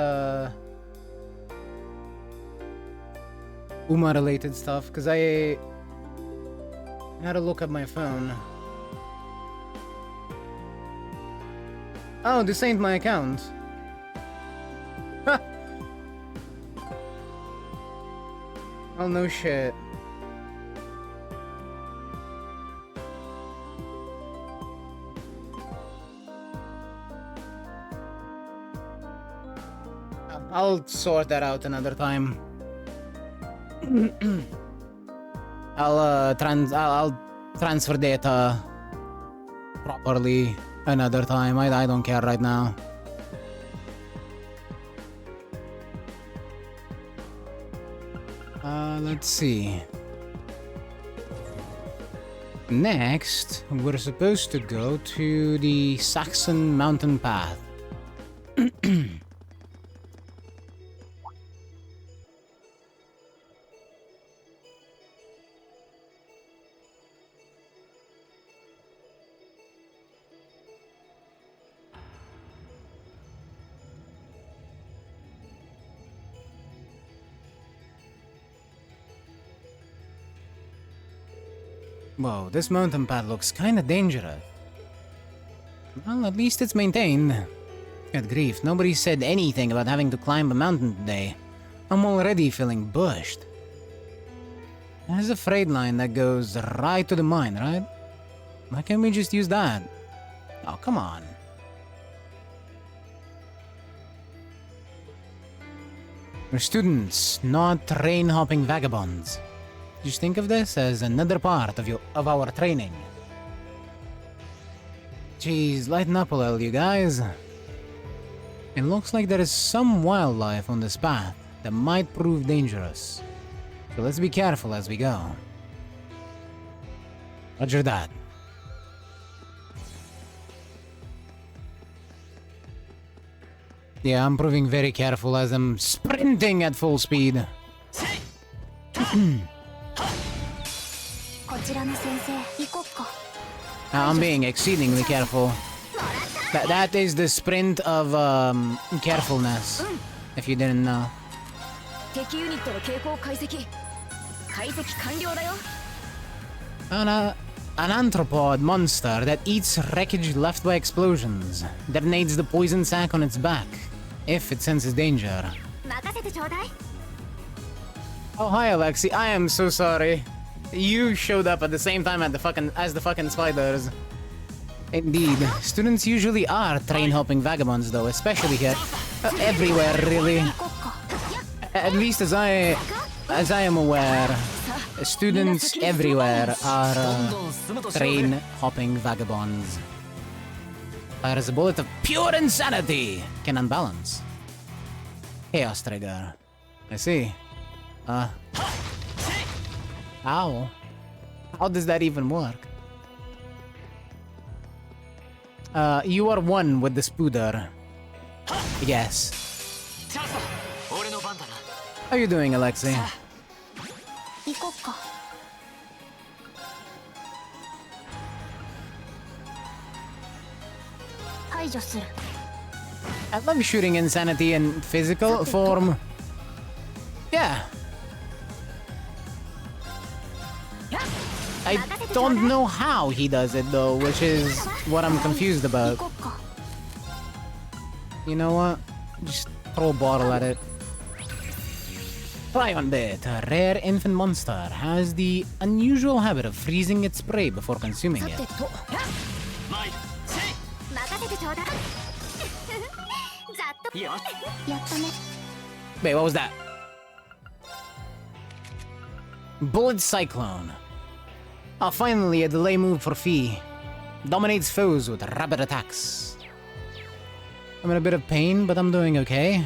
Uma related stuff because I had a look at my phone. Oh, this ain't my account. Oh, no shit. I'll sort that out another time. I'll transfer data properly another time. I don't care right now. Let's see. Next, we're supposed to go to the Saxon Mountain Path. Whoa, this mountain path looks kinda dangerous. Well, at least it's maintained. Good grief, nobody said anything about having to climb a mountain today. I'm already feeling bushed. There's a freight line that goes right to the mine, right? Why can't we just use that? Oh, come on. We're students, not train-hopping vagabonds. Just think of this as another part of our training. Jeez, lighten up a little, you guys. It looks like there is some wildlife on this path that might prove dangerous. So let's be careful as we go. Roger that. Yeah, I'm proving very careful as I'm sprinting at full speed. I'm being exceedingly careful. That is the sprint of carefulness, if you didn't know. An anthropod monster that eats wreckage left by explosions, detonates the poison sac on its back, if it senses danger. Oh, hi, Alexi. I am so sorry. You showed up at the same time as the fucking spiders. Indeed. Students usually are train-hopping vagabonds, though, especially here. Everywhere, really. At least as I am aware, students everywhere are train-hopping vagabonds. Fires a bullet of pure insanity can unbalance. Chaos trigger. I see. How? How does that even work? You are one with the spooder. Yes. How you doing, Alexei? I love shooting insanity in physical form. Yeah. I don't know how he does it though, which is what I'm confused about. You know what? Just throw a bottle at it. Try on it. A rare infant monster has the unusual habit of freezing its prey before consuming it. Wait, what was that? Bullet Cyclone. Oh, finally, a delay move for Fee. Dominates foes with rapid attacks. I'm in a bit of pain, but I'm doing okay.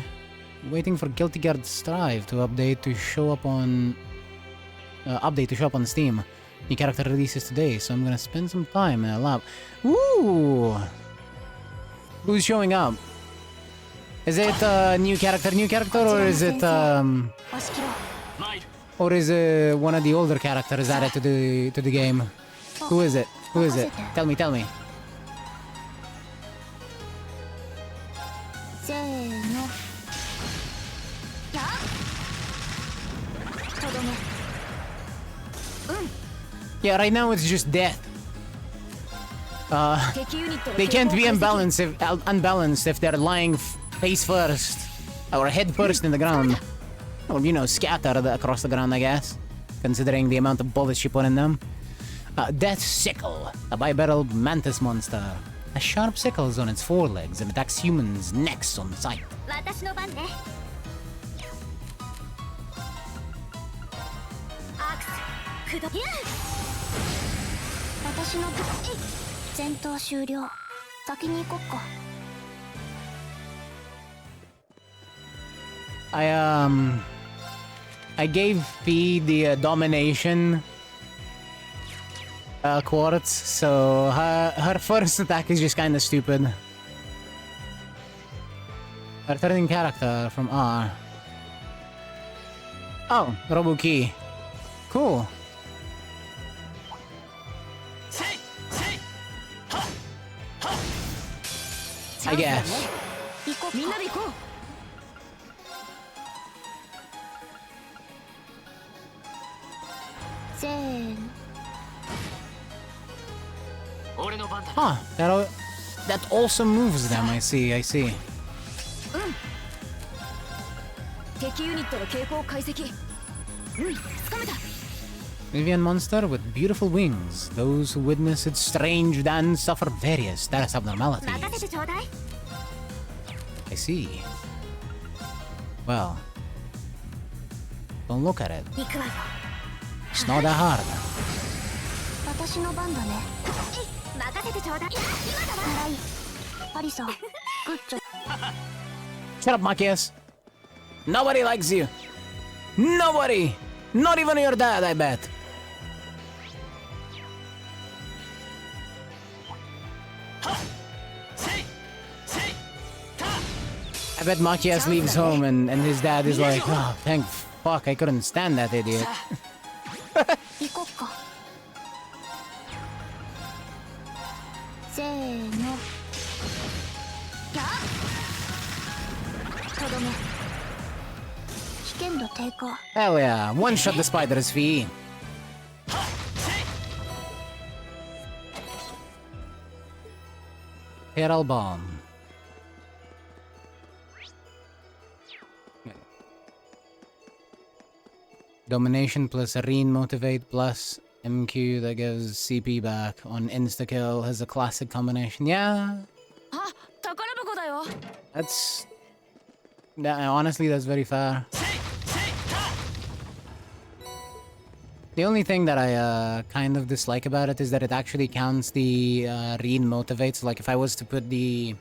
Waiting for Guilty Gear Strive to update to show up on Steam. New character releases today, so I'm gonna spend some time in a lab. Ooh! Who's showing up? Is it a new character, or is it or is it one of the older characters added to the game? Who is it? Who is it? Tell me, tell me. Yeah, right now it's just death. They can't be unbalanced if they're lying face first or head first in the ground. Or, you know, scattered across the ground, I guess, considering the amount of bullets you put in them. Death Sickle, a bipedal mantis monster. A sharp sickle is on its forelegs and attacks humans' necks on sight. I gave P the domination quartz, so her first attack is just kind of stupid. Returning character from R. Oh, Robuki. Cool. I guess. Huh, that also moves them, I see. Vivian monster with beautiful wings. Those who witness its strange dance suffer various status abnormalities. I see. Well, don't look at it. It's not that hard. 私の番だね。任せてちょうだい。今だわ。はい。アリサ、グッジョ。 Shut up, Machias. Nobody likes you. Nobody. Not even your dad, I bet. I bet Machias leaves home and his dad is like, oh, thank fuck, I couldn't stand that idiot. 行こっか。せーの。やっ。とどめ。危険度低下。 Hell yeah, one shot the spider's fee. Herald Bomb. Domination plus Arene Motivate plus MQ that gives CP back on insta-kill has a classic combination. Yeah. That's... Yeah, honestly, that's very fair. The only thing that I kind of dislike about it is that it actually counts the Reen motivates. Like if I was to put the...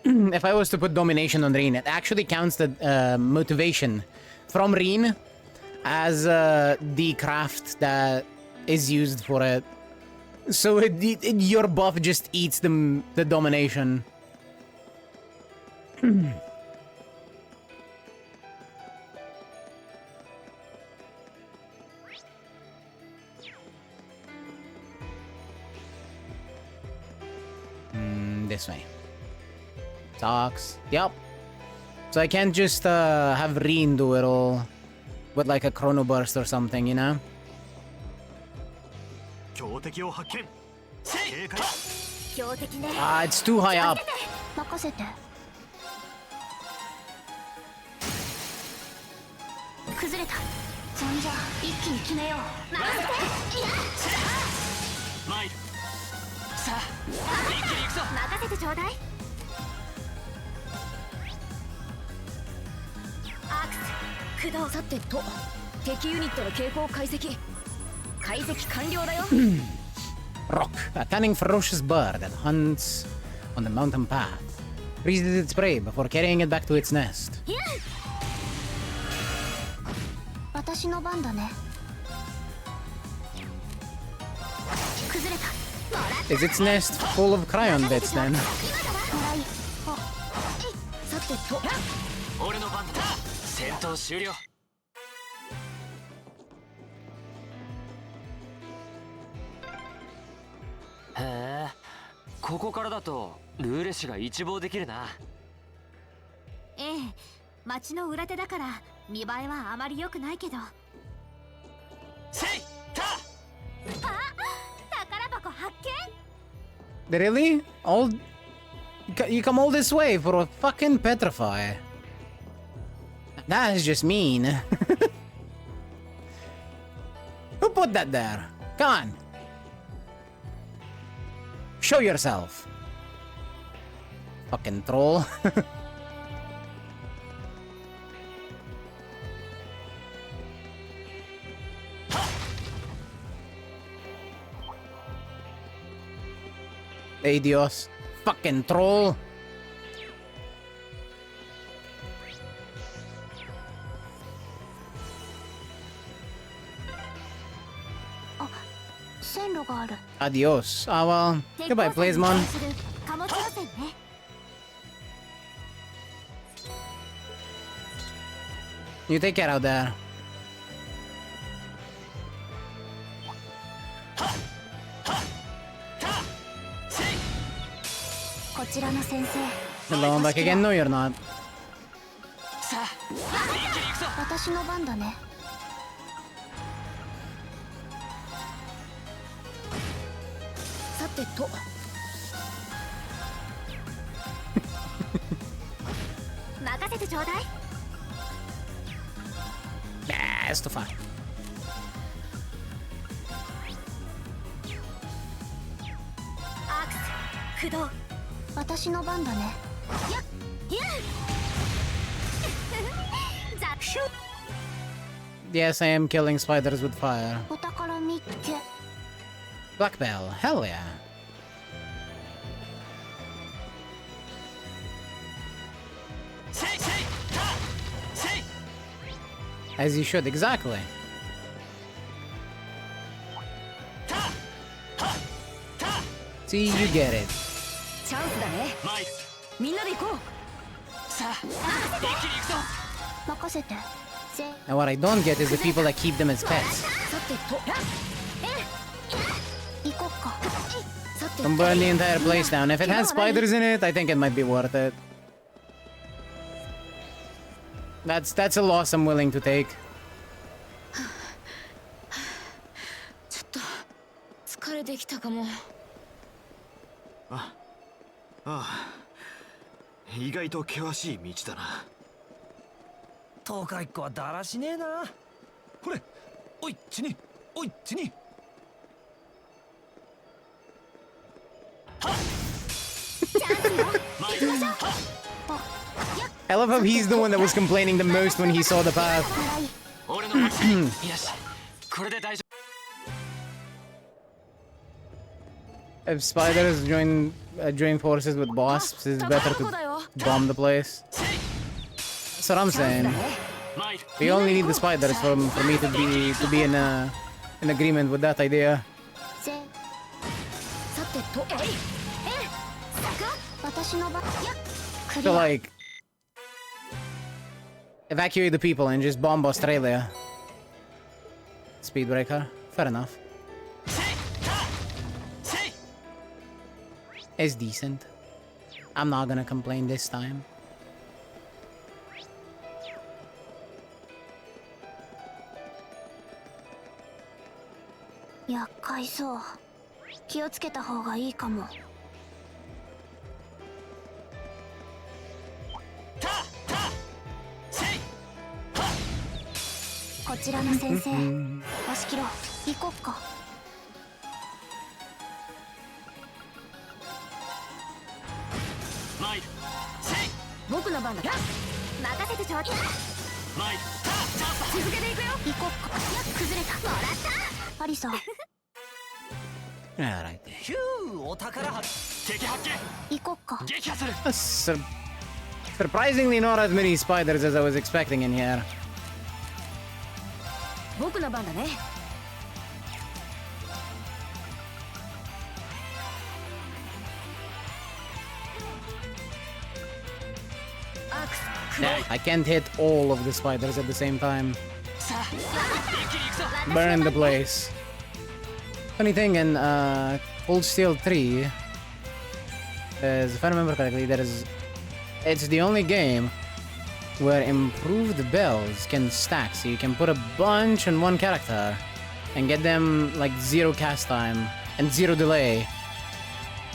if I was to put Domination on Reen, it actually counts the motivation from Reen as the craft that is used for it. So your buff just eats the Domination. This way. Talks. Yep. So I can't just have Reen do it all with like a chrono burst or something, you know? Ah, it's too high up. 任せて。崩れた。そんじゃ一気に決めよう。任せて。いや。マイル。さあ、一気に行くぞ。任せてちょうだい。アクス、駆動。さてと、敵ユニットの警報解析。解析完了だよ。Rock, a cunning ferocious bird that hunts on the mountain path. Freezes its prey before carrying it back to its nest. 私の番だね。崩れた。 Is its nest full of cryon bits then? さてと、俺の番だ。戦闘終了。へえ、ここからだとルーレ氏が一望できるな。ええ、町の裏手だから見栄えはあまり良くないけど。せいた。あ、宝箱発見。 Really? You come all this way for a fucking petrify? That is just mean. Who put that there? Come on. Show yourself. Fucking troll. Hey Dios. Fucking troll. Adios. Ah, well, goodbye, Plasmon. You take care out there. Hello, I'm back again. No, you're not. 私の番だね。さてと。任せてちょうだい。Nah, it's too far. アクス、駆動。私の番だね。やっ、yes, I am killing spiders with fire. お宝見っけ Black Bell, hell yeah. As you should, exactly. See, you get it. チャンスだねみんなで行こうさあ一気に行くぞ任せて And what I don't get is the people that keep them as pets. さてと行こっかさて Don't burn the entire place down. If it has spiders in it, I think it might be worth it. That's a loss I'm willing to take. ちょっと疲れてきたかもああ意外と険しい道だな東海っ子はだらしねえなこれおいちにおいちに I love how he's the one that was complaining the most when he saw the path. If spiders join forces with wasps, it's better to bomb the place. That's what I'm saying. We only need the spiders for me to be in agreement with that idea. So like, evacuate the people and just bomb Australia. Speedbreaker, fair enough. It's decent. I'm not gonna complain this time. Yeah, 厄介そう気をつけた方がいいかもこちらの先生押し切ろう行こっか僕の番だ任せてちょうだい続けていくよ行こっか崩れたもらったアリサ Alright. ヒューお宝発敵発見行こっか撃破する Surprisingly not as many spiders as I was expecting in here. 僕の番だねI can't hit all of the spiders at the same time. Burn the place. Funny thing in Cold Steel 3 is, if I remember correctly, it's the only game where improved bells can stack, so you can put a bunch on one character and get them like 0 cast time and 0 delay.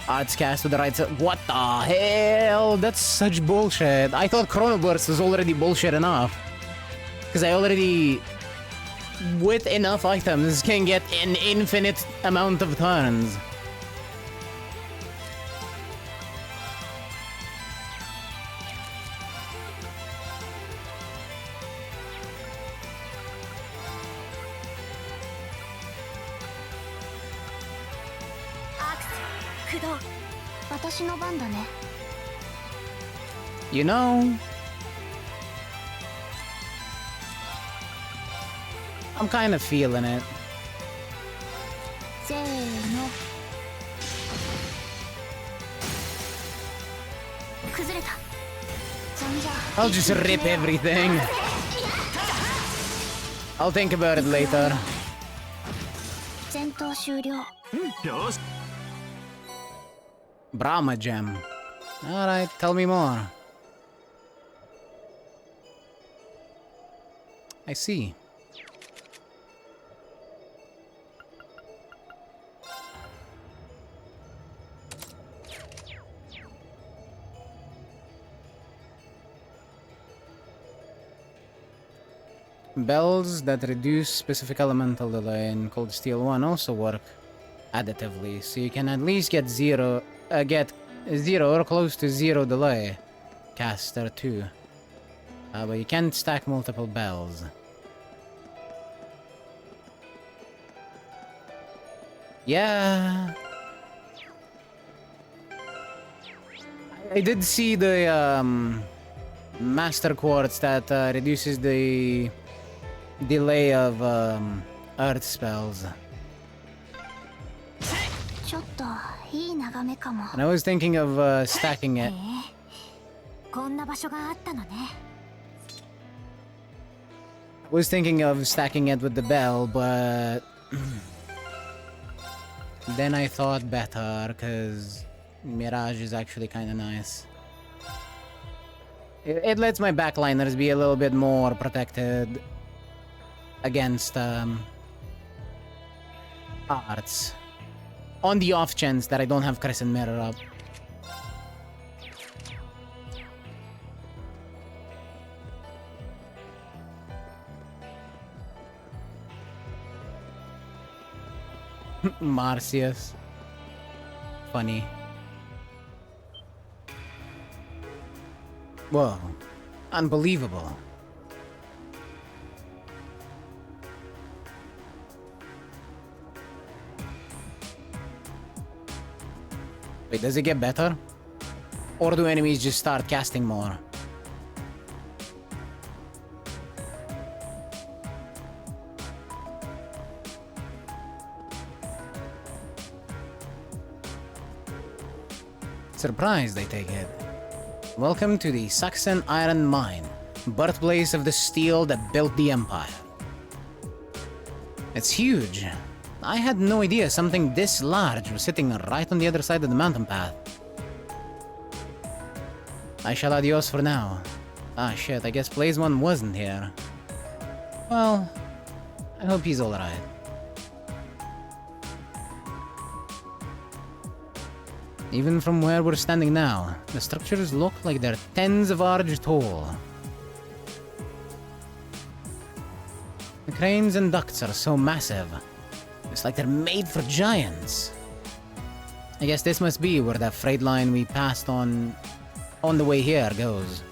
Arts cast with the right side. What the hell? That's such bullshit. I thought Chrono Burst was already bullshit enough. Because I already, with enough items, can get an infinite amount of turns. You know, I'm kind of feeling it. I'll just rip everything. I'll think about it later. Brahma Gem. Alright, tell me more. I see. Bells that reduce specific elemental delay in Cold Steel 1 also work additively, so you can at least get zero or close to 0 delay caster too. But you can't stack multiple bells. Yeah. I did see the Master Quartz that reduces the delay of earth spells. ちょっといい眺めかも。 And I was thinking of stacking it. こんな場所があったのね。 I was thinking of stacking it with the bell, but then I thought better because Mirage is actually kind of nice. It lets my backliners be a little bit more protected against arts. On the off chance that I don't have Crescent Mirror up. Marcius. Funny. Whoa. Unbelievable. Wait, does it get better? Or do enemies just start casting more? Surprised, I take it. Welcome to the Saxon Iron Mine, birthplace of the steel that built the Empire. It's huge. I had no idea something this large was sitting right on the other side of the mountain path. I shall adios for now. Ah shit, I guess Blazeone wasn't here. Well, I hope he's alright. Even from where we're standing now, the structures look like they're tens of arches tall. The cranes and ducts are so massive. It's like they're made for giants. I guess this must be where that freight line we passed on the way here goes.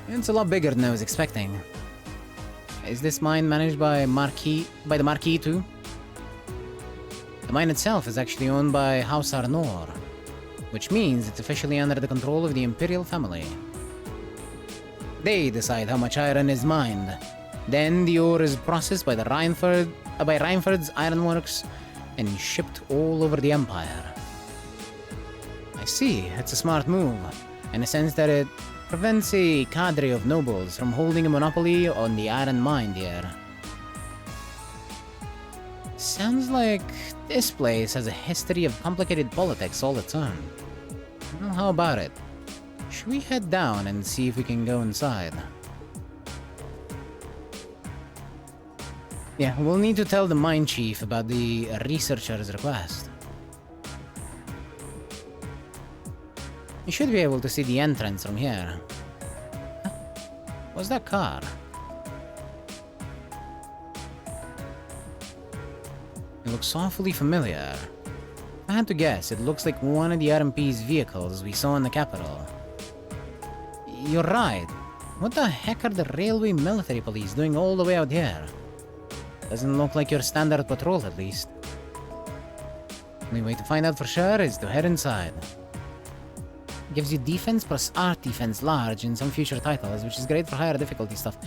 It's a lot bigger than I was expecting. Is this mine managed by the Marquis too? The mine itself is actually owned by House Arnor, which means it's officially under the control of the Imperial family. They decide how much iron is mined. Then the ore is processed by Reinford's Ironworks and shipped all over the Empire. I see, it's a smart move, in a sense that it prevents a cadre of nobles from holding a monopoly on the iron mine here. Sounds like this place has a history of complicated politics all its own. Well, how about it? Should we head down and see if we can go inside? Yeah, we'll need to tell the mine chief about the researcher's request. You should be able to see the entrance from here. Huh? What's that car? It looks awfully familiar. If I had to guess, it looks like one of the RMP's vehicles we saw in the capital. You're right. What the heck are the railway military police doing all the way out here? Doesn't look like your standard patrol, at least. Only way to find out for sure is to head inside. Gives you defense plus art defense large in some future titles, which is great for higher difficulty stuff.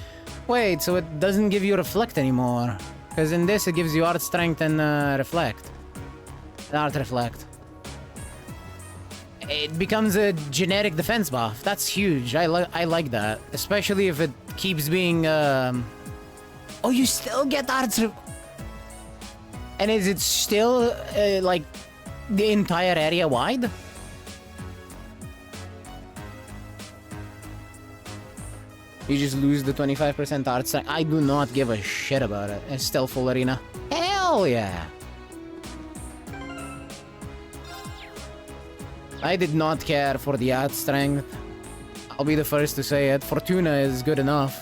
Wait, so it doesn't give you reflect anymore? Because in this it gives you art strength and reflect. Art reflect. It becomes a generic defense buff. That's huge. I like that. Especially if it keeps being Oh, you still get arts. And is it still like the entire area wide? You just lose the 25% art strength. I do not give a shit about it. It's still full arena. Hell yeah! I did not care for the art strength. I'll be the first to say it. Fortuna is good enough.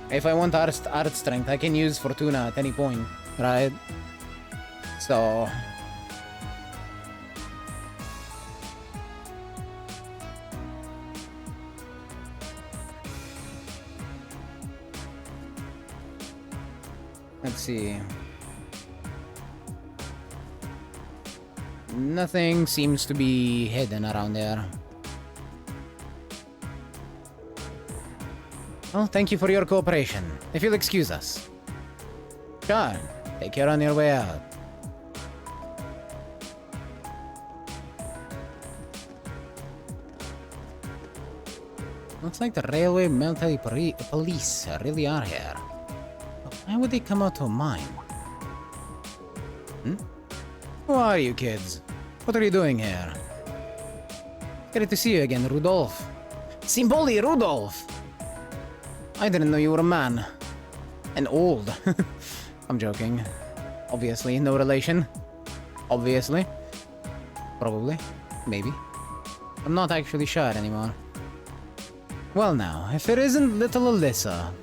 If I want art strength, I can use Fortuna at any point, right? So... Let's see. Nothing seems to be hidden around there. Well, thank you for your cooperation. If you'll excuse us. Sure. Take care on your way out. Looks like the railway military police really are here. But why would they come out to a mine? Hmm? Who are you kids? What are you doing here? Great to see you again, Rudolph. Simboli, Rudolph! I didn't know you were a man. And old. I'm joking. Obviously, no relation. Obviously. Probably. Maybe. I'm not actually sure anymore. Well now, if it isn't little Alyssa.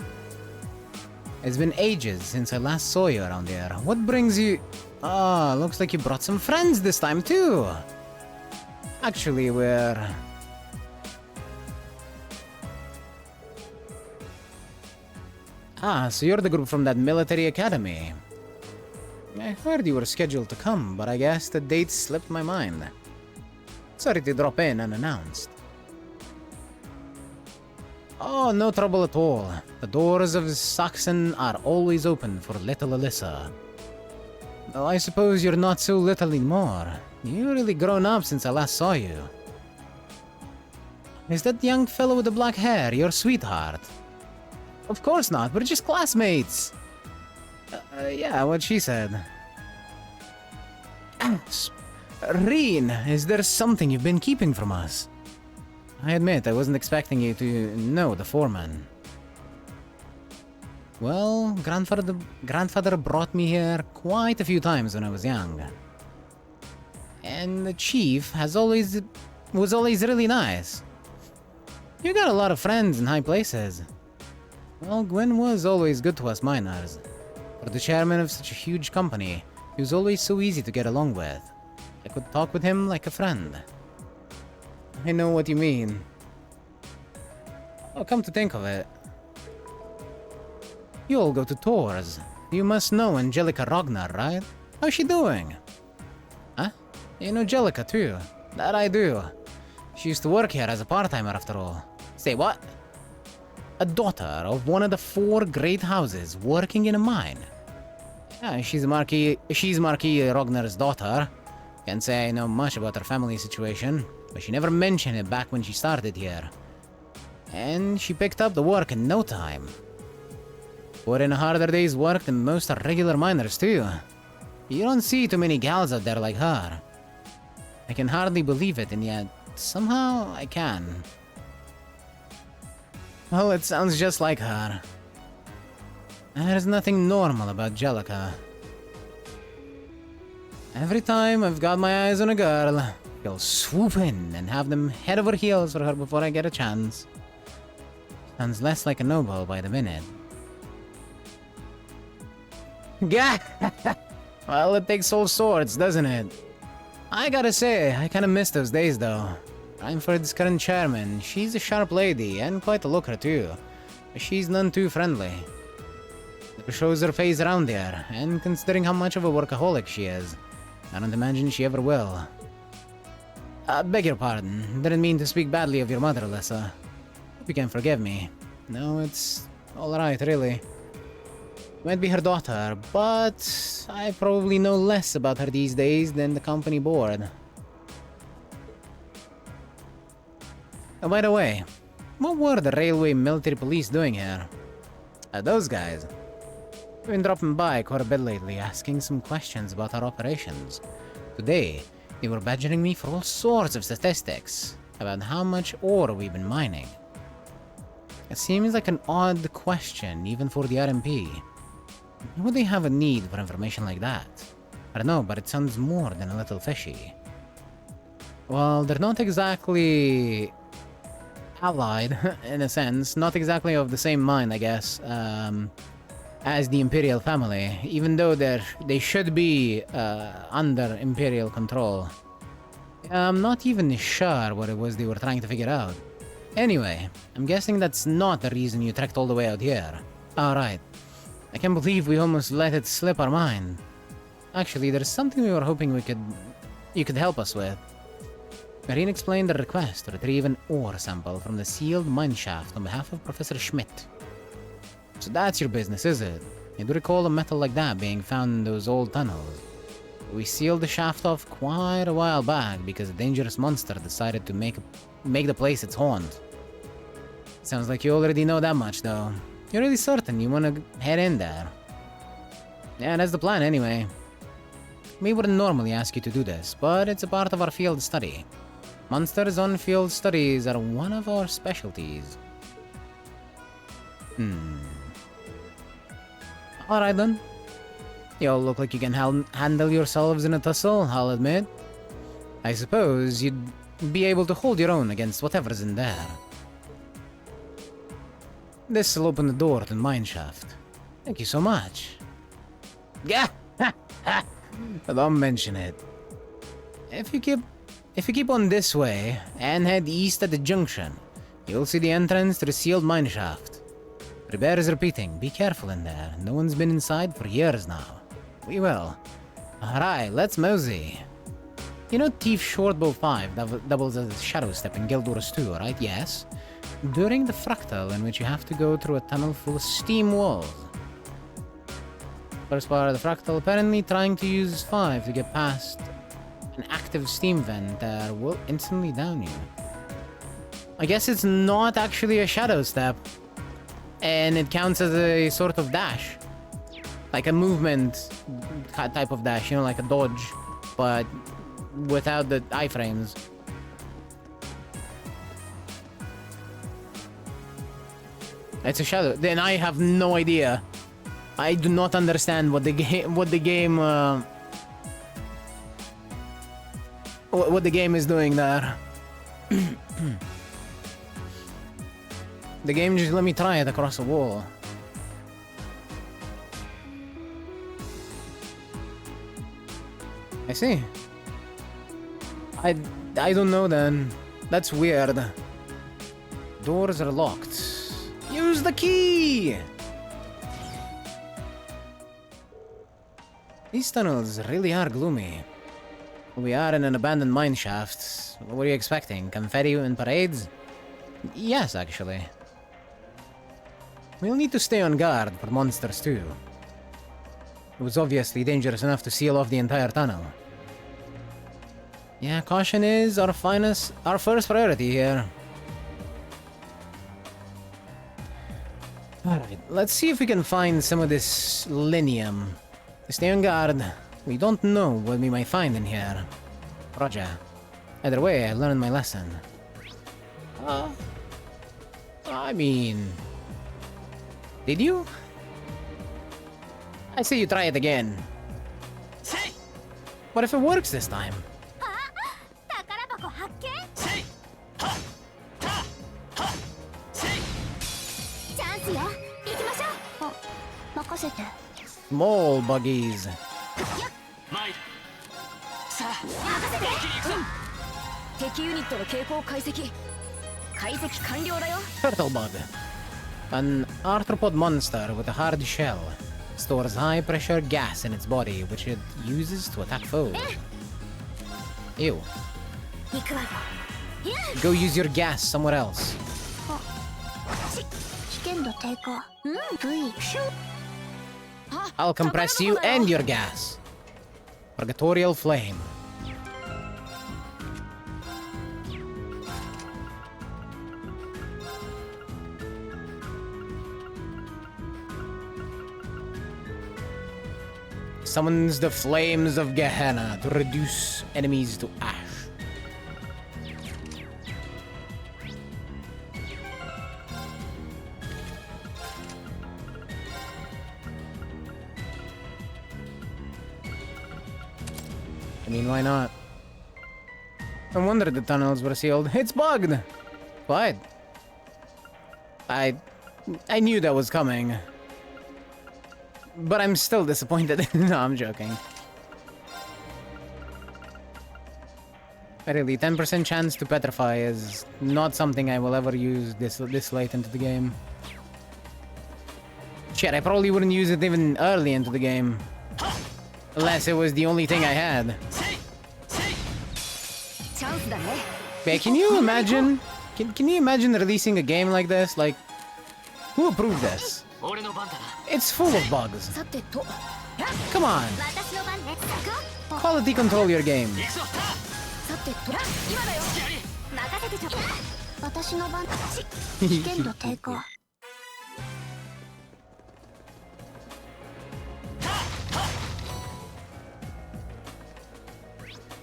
It's been ages since I last saw you around here. What brings you... Ah, looks like you brought some friends this time too. Actually, we're... Ah, so you're the group from that military academy. I heard you were scheduled to come, but I guess the date slipped my mind. Sorry to drop in unannounced. Oh, no trouble at all. The doors of Saxon are always open for little Alyssa. Though I suppose you're not so little anymore. You've really grown up since I last saw you. Is that young fellow with the black hair your sweetheart? Of course not, we're just classmates. Yeah, what she said. Reen, is there something you've been keeping from us? I admit, I wasn't expecting you to know the foreman. Well, grandfather brought me here quite a few times when I was young. And the chief was always really nice. You got a lot of friends in high places. Well, Gwen was always good to us miners. For the chairman of such a huge company, he was always so easy to get along with. I could talk with him like a friend. I know what you mean. Oh, come to think of it. You all go to tours. You must know Angelica Ragnar, right? How's she doing? Huh? You know Angelica too? That I do. She used to work here as a part-timer after all. Say what? A daughter of one of the 4 great houses working in a mine. Yeah, she's Marquis Ragnar's daughter. Can't say I know much about her family situation, but she never mentioned it back when she started here. And she picked up the work in no time. Put in a harder day's work than most regular miners too. You don't see too many gals out there like her. I can hardly believe it, and yet somehow I can. Well, it sounds just like her. There's nothing normal about Angelica. Every time I've got my eyes on a girl, I'll swoop in and have them head over heels for her before I get a chance. Sounds less like a noble by the minute. Gah! Well, it takes all sorts, doesn't it? I gotta say, I kinda miss those days though. Reinford's current chairman, she's a sharp lady and quite a looker too. But she's none too friendly. Never shows her face around here, and considering how much of a workaholic she is, I don't imagine she ever will. Beg your pardon, didn't mean to speak badly of your mother, Alyssa. Hope you can forgive me. No, it's alright, really. Might be her daughter, but I probably know less about her these days than the company board. Oh, by the way, what were the railway military police doing here? Those guys. They've been dropping by quite a bit lately, asking some questions about our operations. Today, they were badgering me for all sorts of statistics about how much ore we've been mining. It seems like an odd question, even for the RMP. Why would they have a need for information like that? I don't know, but it sounds more than a little fishy. Well, they're not exactly allied, in a sense. Not exactly of the same mind, I guess, as the Imperial family, even though they should be under Imperial control. I'm not even sure what it was they were trying to figure out. Anyway, I'm guessing that's not the reason you trekked all the way out here. Alright. I can't believe we almost let it slip our mind. Actually, there's something we were hoping you could help us with. Marine explained the request to retrieve an ore sample from the sealed mineshaft on behalf of Professor Schmidt. So that's your business, is it? You do recall a metal like that being found in those old tunnels. We sealed the shaft off quite a while back because a dangerous monster decided to make the place its haunt. Sounds like you already know that much, though. You're really certain you want to head in there? Yeah, that's the plan anyway. We wouldn't normally ask you to do this, but it's a part of our field study. Monsters on field studies are one of our specialties. Alright then. You all look like you can handle yourselves in a tussle, I'll admit. I suppose you'd be able to hold your own against whatever's in there. This'll open the door to the mineshaft. Thank you so much. Yeah! Don't mention it. If you keep on this way and head east at the junction, you'll see the entrance to the sealed mineshaft. The bear is repeating, be careful in there. No one's been inside for years now. We will. Alright, let's mosey. You know Thief Shortbow 5 doubles as a shadow step in Guild Wars 2, right? Yes. During the fractal in which you have to go through a tunnel full of steam walls. First part of the fractal, apparently trying to use 5 to get past an active steam vent that will instantly down you. I guess it's not actually a shadow step, and it counts as a sort of dash. Like a movement type of dash, you know, like a dodge, but without the iframes. It's a shadow. Then I have no idea. I do not understand what the game is doing there. The game just let me try it across the wall. I see. I don't know then. That's weird. Doors are locked. Use the key! These tunnels really are gloomy. We are in an abandoned mineshaft. What were you expecting? Confetti and parades? Yes, actually. We'll need to stay on guard for monsters too. It was obviously dangerous enough to seal off the entire tunnel. Yeah, caution is our first priority here. Alright, let's see if we can find some of this linium. Stay on guard. We don't know what we might find in here. Roger. Either way, I learned my lesson. I mean... Did you? I say you try it again. What if it works this time? Small buggies. Turtle bug. An arthropod monster with a hard shell. Stores high-pressure gas in its body, which it uses to attack foes. Ew. Go use your gas somewhere else. I'll compress you and your gas. Purgatorial flame. Summons the flames of Gehenna to reduce enemies to ash. I mean, why not? No wonder the tunnels were sealed. It's bugged! What? I knew that was coming. But I'm still disappointed. No, I'm joking. Really, 10% chance to petrify is not something I will ever use this late into the game. Shit, I probably wouldn't use it even early into the game. Unless it was the only thing I had. Okay, can you imagine? Can you imagine releasing a game like this? Like, who approved this? It's full of bugs. Come on. Quality control your game.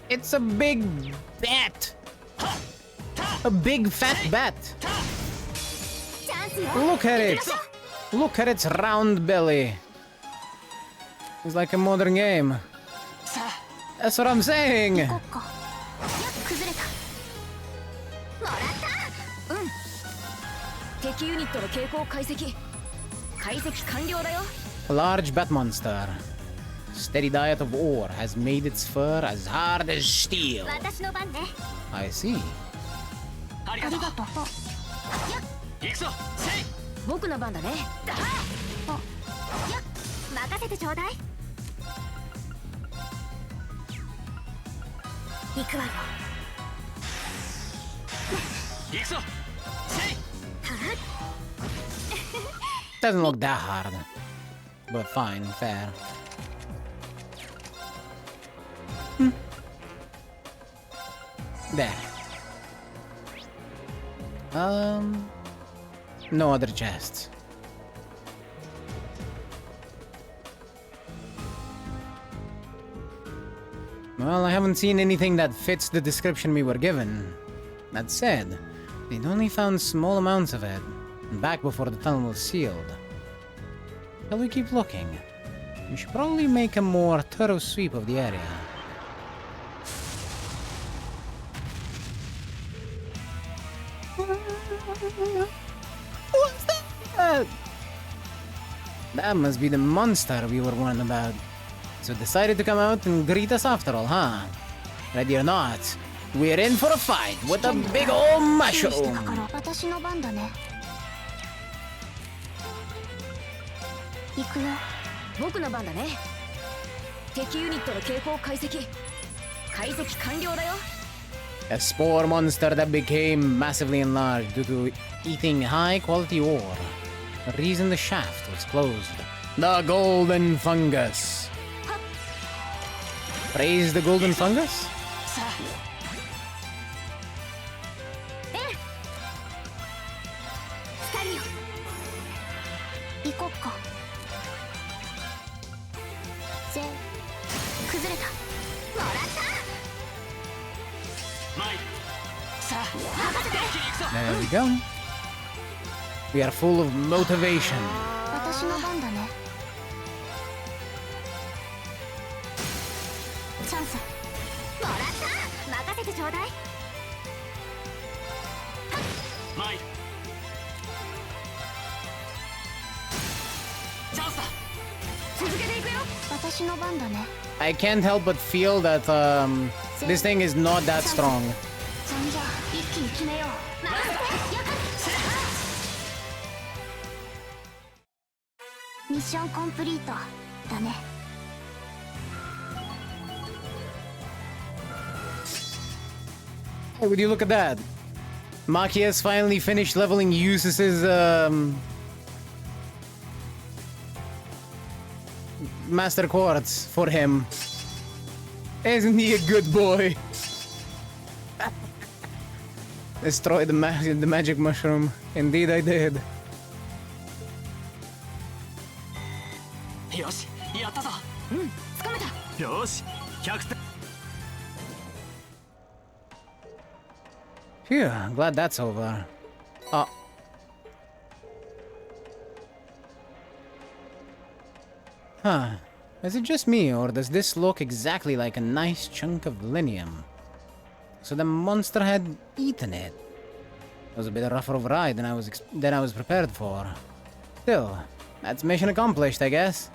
It's a big bat. A big fat bat. Look at it. Look at its round belly. It's like a modern game. That's what I'm saying. A large bat monster. Steady diet of ore has made its fur as hard as steel. I see. Doesn't look that hard, but fine, fair. There. No other chests. Well, I haven't seen anything that fits the description we were given. That said, we'd only found small amounts of it, back before the tunnel was sealed. Shall we keep looking? We should probably make a more thorough sweep of the area. What's that? That must be the monster we were warned about. So decided to come out and greet us after all, huh? Ready or not, we're in for a fight with a big old mushroom. A spore monster that became massively enlarged due to eating high-quality ore. The reason the shaft was closed. The golden fungus. Praise the golden fungus? There we go. We are full of motivation. I can't help but feel that this thing is not that strong. Mission complete. Hey, would you look at that? Maki has finally finished leveling Eustace's Master Quartz for him. Isn't he a good boy? Destroy the magic mushroom. Indeed I did. Phew, glad that's over. Oh. Huh. Is it just me, or does this look exactly like a nice chunk of linium? So the monster had eaten it. It was a bit rougher of a ride than I was prepared for. Still, that's mission accomplished, I guess.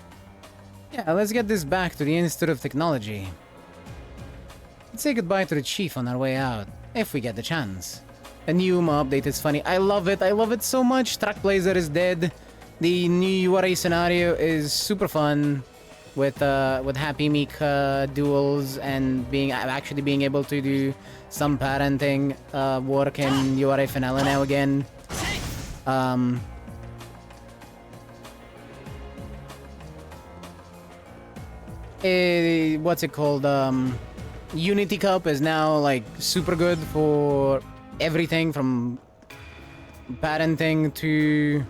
Yeah, let's get this back to the Institute of Technology. Let's say goodbye to the chief on our way out, if we get the chance. A new update is funny. I love it so much. Trackblazer is dead. The new URA scenario is super fun with Happy Meek duels and actually being able to do some parenting work in URA finale now again. What's it called? Unity Cup is now like super good for everything from parenting to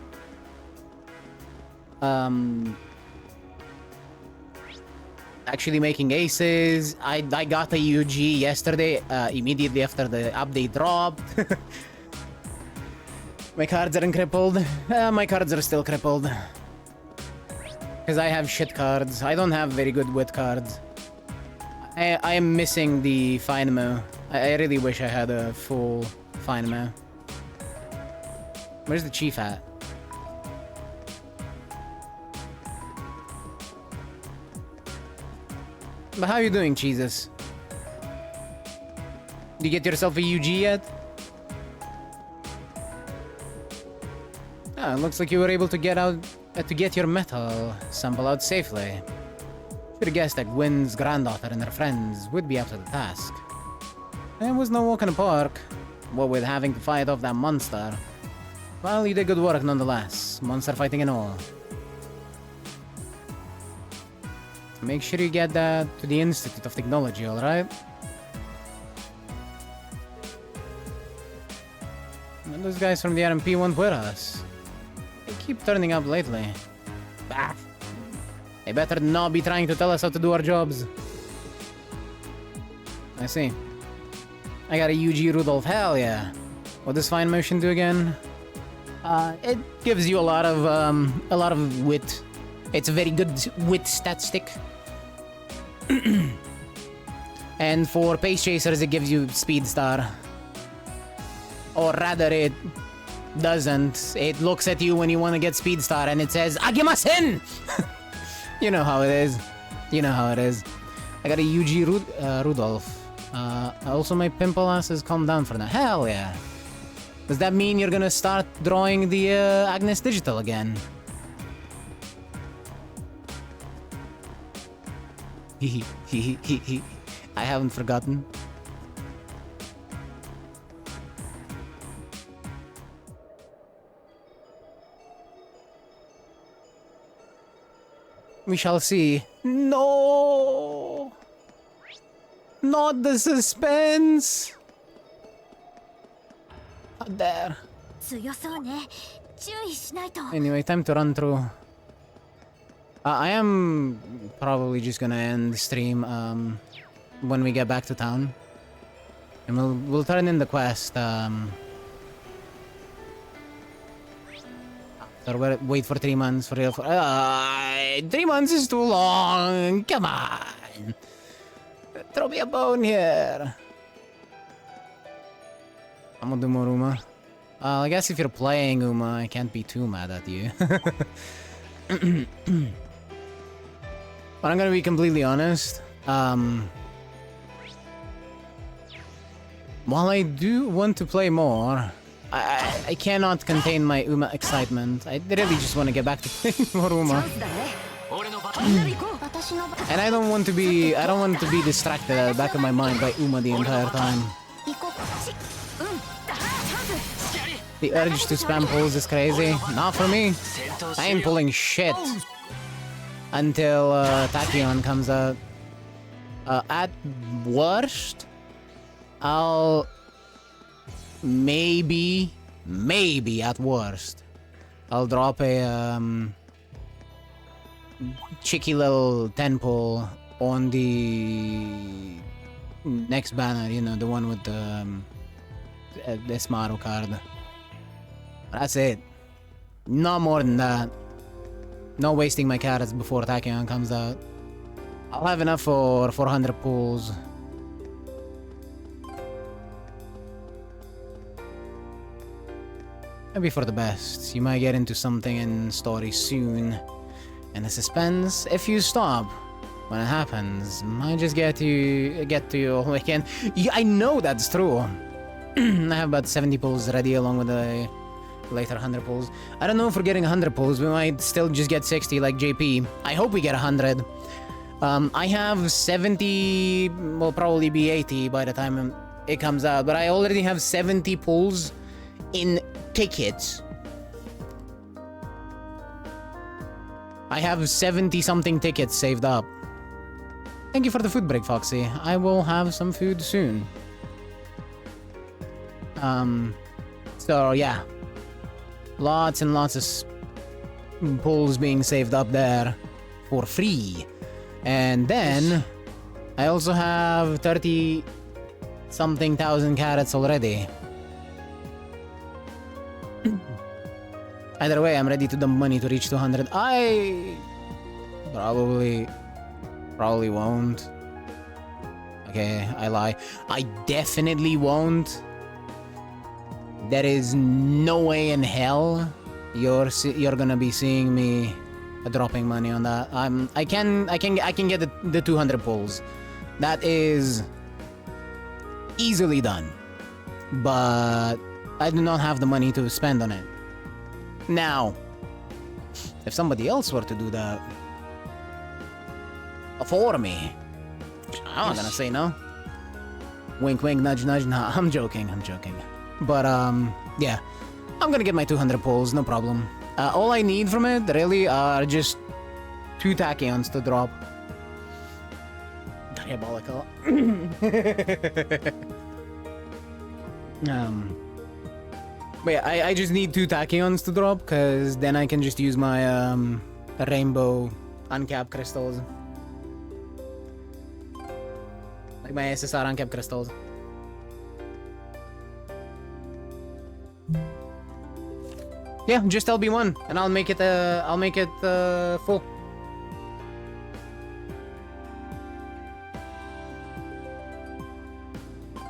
actually making aces. I got a UG yesterday, immediately after the update dropped. My cards aren't crippled. My cards are still crippled. Because I have shit cards. I don't have very good wit cards. I am missing the Finemo. I really wish I had a full Finemo. Where's the chief at? But how are you doing, Jesus? Did you get yourself a UG yet? Ah, it looks like you were able to get your metal sample out safely. Should have guessed that Gwen's granddaughter and her friends would be up to the task. It was no walk in the park, what with having to fight off that monster. Well, you did good work nonetheless, monster fighting and all. Make sure you get that to the Institute of Technology, alright? And those guys from the RMP won't with us. They keep turning up lately. Bah! They better not be trying to tell us how to do our jobs. I see. I got a UG Rudolph, hell yeah. What does fine motion do again? It gives you a lot of wit. It's a very good wit stat stick. And for pace chasers, it gives you speed star. Or rather, it doesn't. It looks at you when you want to get speed star and it says, Agimasen! You know how it is. You know how it is. I got a UG Rudolph. Also, my pimple ass has calmed down for now. Hell yeah. Does that mean you're gonna start drawing the Agnes Digital again? I haven't forgotten. We shall see. No! Not the suspense! How dare. Anyway, time to run through. I am probably just gonna end the stream when we get back to town. And we'll turn in the quest or wait for 3 months for real. 3 months is too long. Come on. Throw me a bone here. I'm gonna do more Uma. I guess if you're playing Uma, I can't be too mad at you. But I'm gonna be completely honest. While I do want to play more, I cannot contain my Uma excitement. I really just want to get back to playing more Uma. And I don't want to be distracted at the back of my mind by Uma the entire time. The urge to spam pulls is crazy. Not for me. I ain't pulling shit until Tachyon comes out. At worst, I'll maybe at worst, I'll drop a cheeky little 10 pull on the next banner, you know, the one with the Smaro card. That's it. No more than that. No wasting my cards before Tachyon comes out. I'll have enough for 400 pulls. Maybe for the best. You might get into something in story soon. And the suspense, if you stop when it happens, might just get to you all weekend. Yeah, I know that's true. I have about 70 pulls ready along with later 100 pulls. I don't know if we're getting 100 pulls. We might still just get 60 like JP. I hope we get 100. I have 70, will probably be 80 by the time it comes out, but I already have 70 pulls in tickets. I have 70 something tickets saved up. Thank you for the food break, Foxy. I will have some food soon. So yeah. Lots and lots of pulls being saved up there for free. And then I also have 30 something thousand carrots already. Either way, I'm ready to dump money to reach 200. I probably won't. Okay, I lie. I definitely won't. There is no way in hell you're gonna be seeing me dropping money on that. I can get the 200 pulls. That is easily done. But I do not have the money to spend on it. Now, if somebody else were to do that for me, I'm not gonna say no. Wink, wink, nudge, nudge. Nah, I'm joking. But yeah, I'm gonna get my 200 pulls, no problem. All I need from it really are just 2 tachyons to drop. Diabolical. But yeah, I just need 2 tachyons to drop, because then I can just use my rainbow uncapped crystals. Like my SSR uncapped crystals. Yeah, just LB1, and I'll make it full.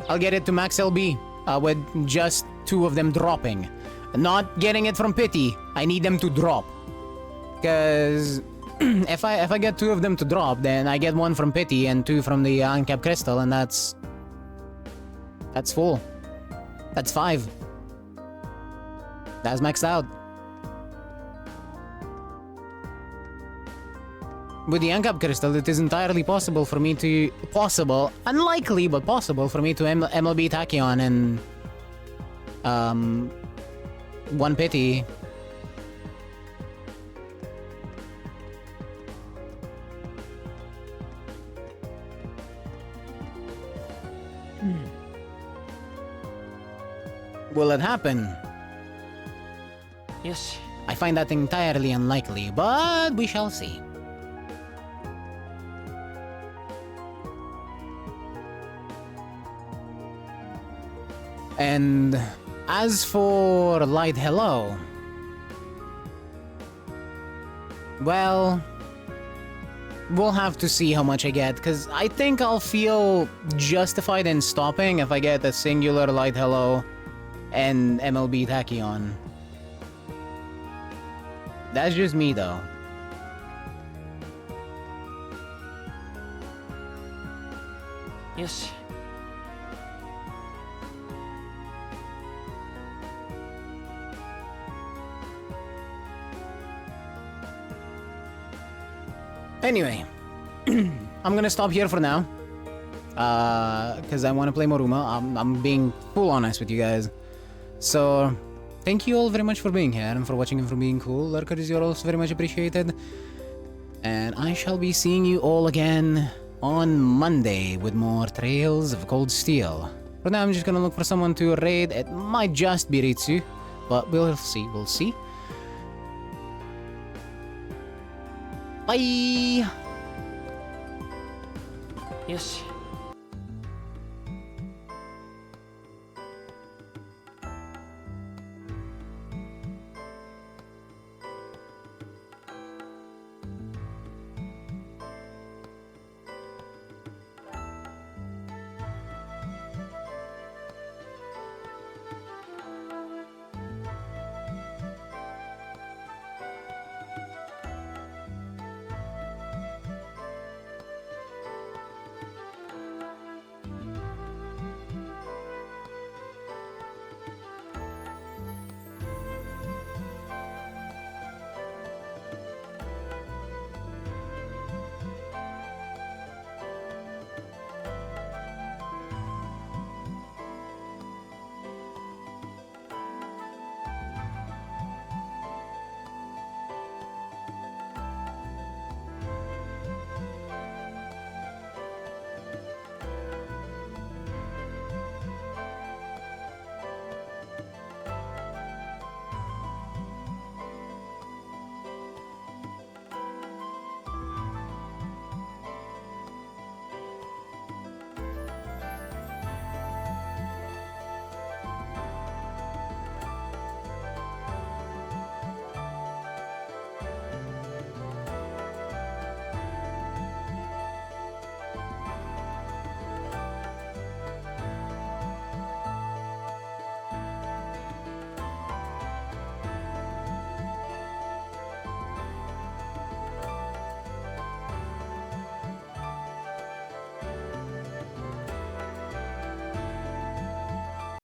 I'll get it to max LB with just 2 of them dropping. Not getting it from pity. I need them to drop. Cause if I get 2 of them to drop, then I get 1 from pity and 2 from the uncapped crystal, and that's full. That's 5. That's maxed out. With the uncapped crystal, it is entirely possible for me to... unlikely, but possible for me to MLB Tachyon and... 1 pity. Will it happen? Yes. I find that entirely unlikely, but we shall see. And as for Light Hello, well, we'll have to see how much I get, because I think I'll feel justified in stopping if I get a singular Light Hello and MLB Tachyon. That's just me, though. Yes. Anyway, I'm gonna stop here for now. Because I want to play Moruma. I'm being full honest with you guys. So, thank you all very much for being here and for watching and for being cool. Lurkers, you're also very much appreciated. And I shall be seeing you all again on Monday with more Trails of Cold Steel. For now, I'm just gonna look for someone to raid. It might just be Ritsu, but we'll see. We'll see. Bye! Yes.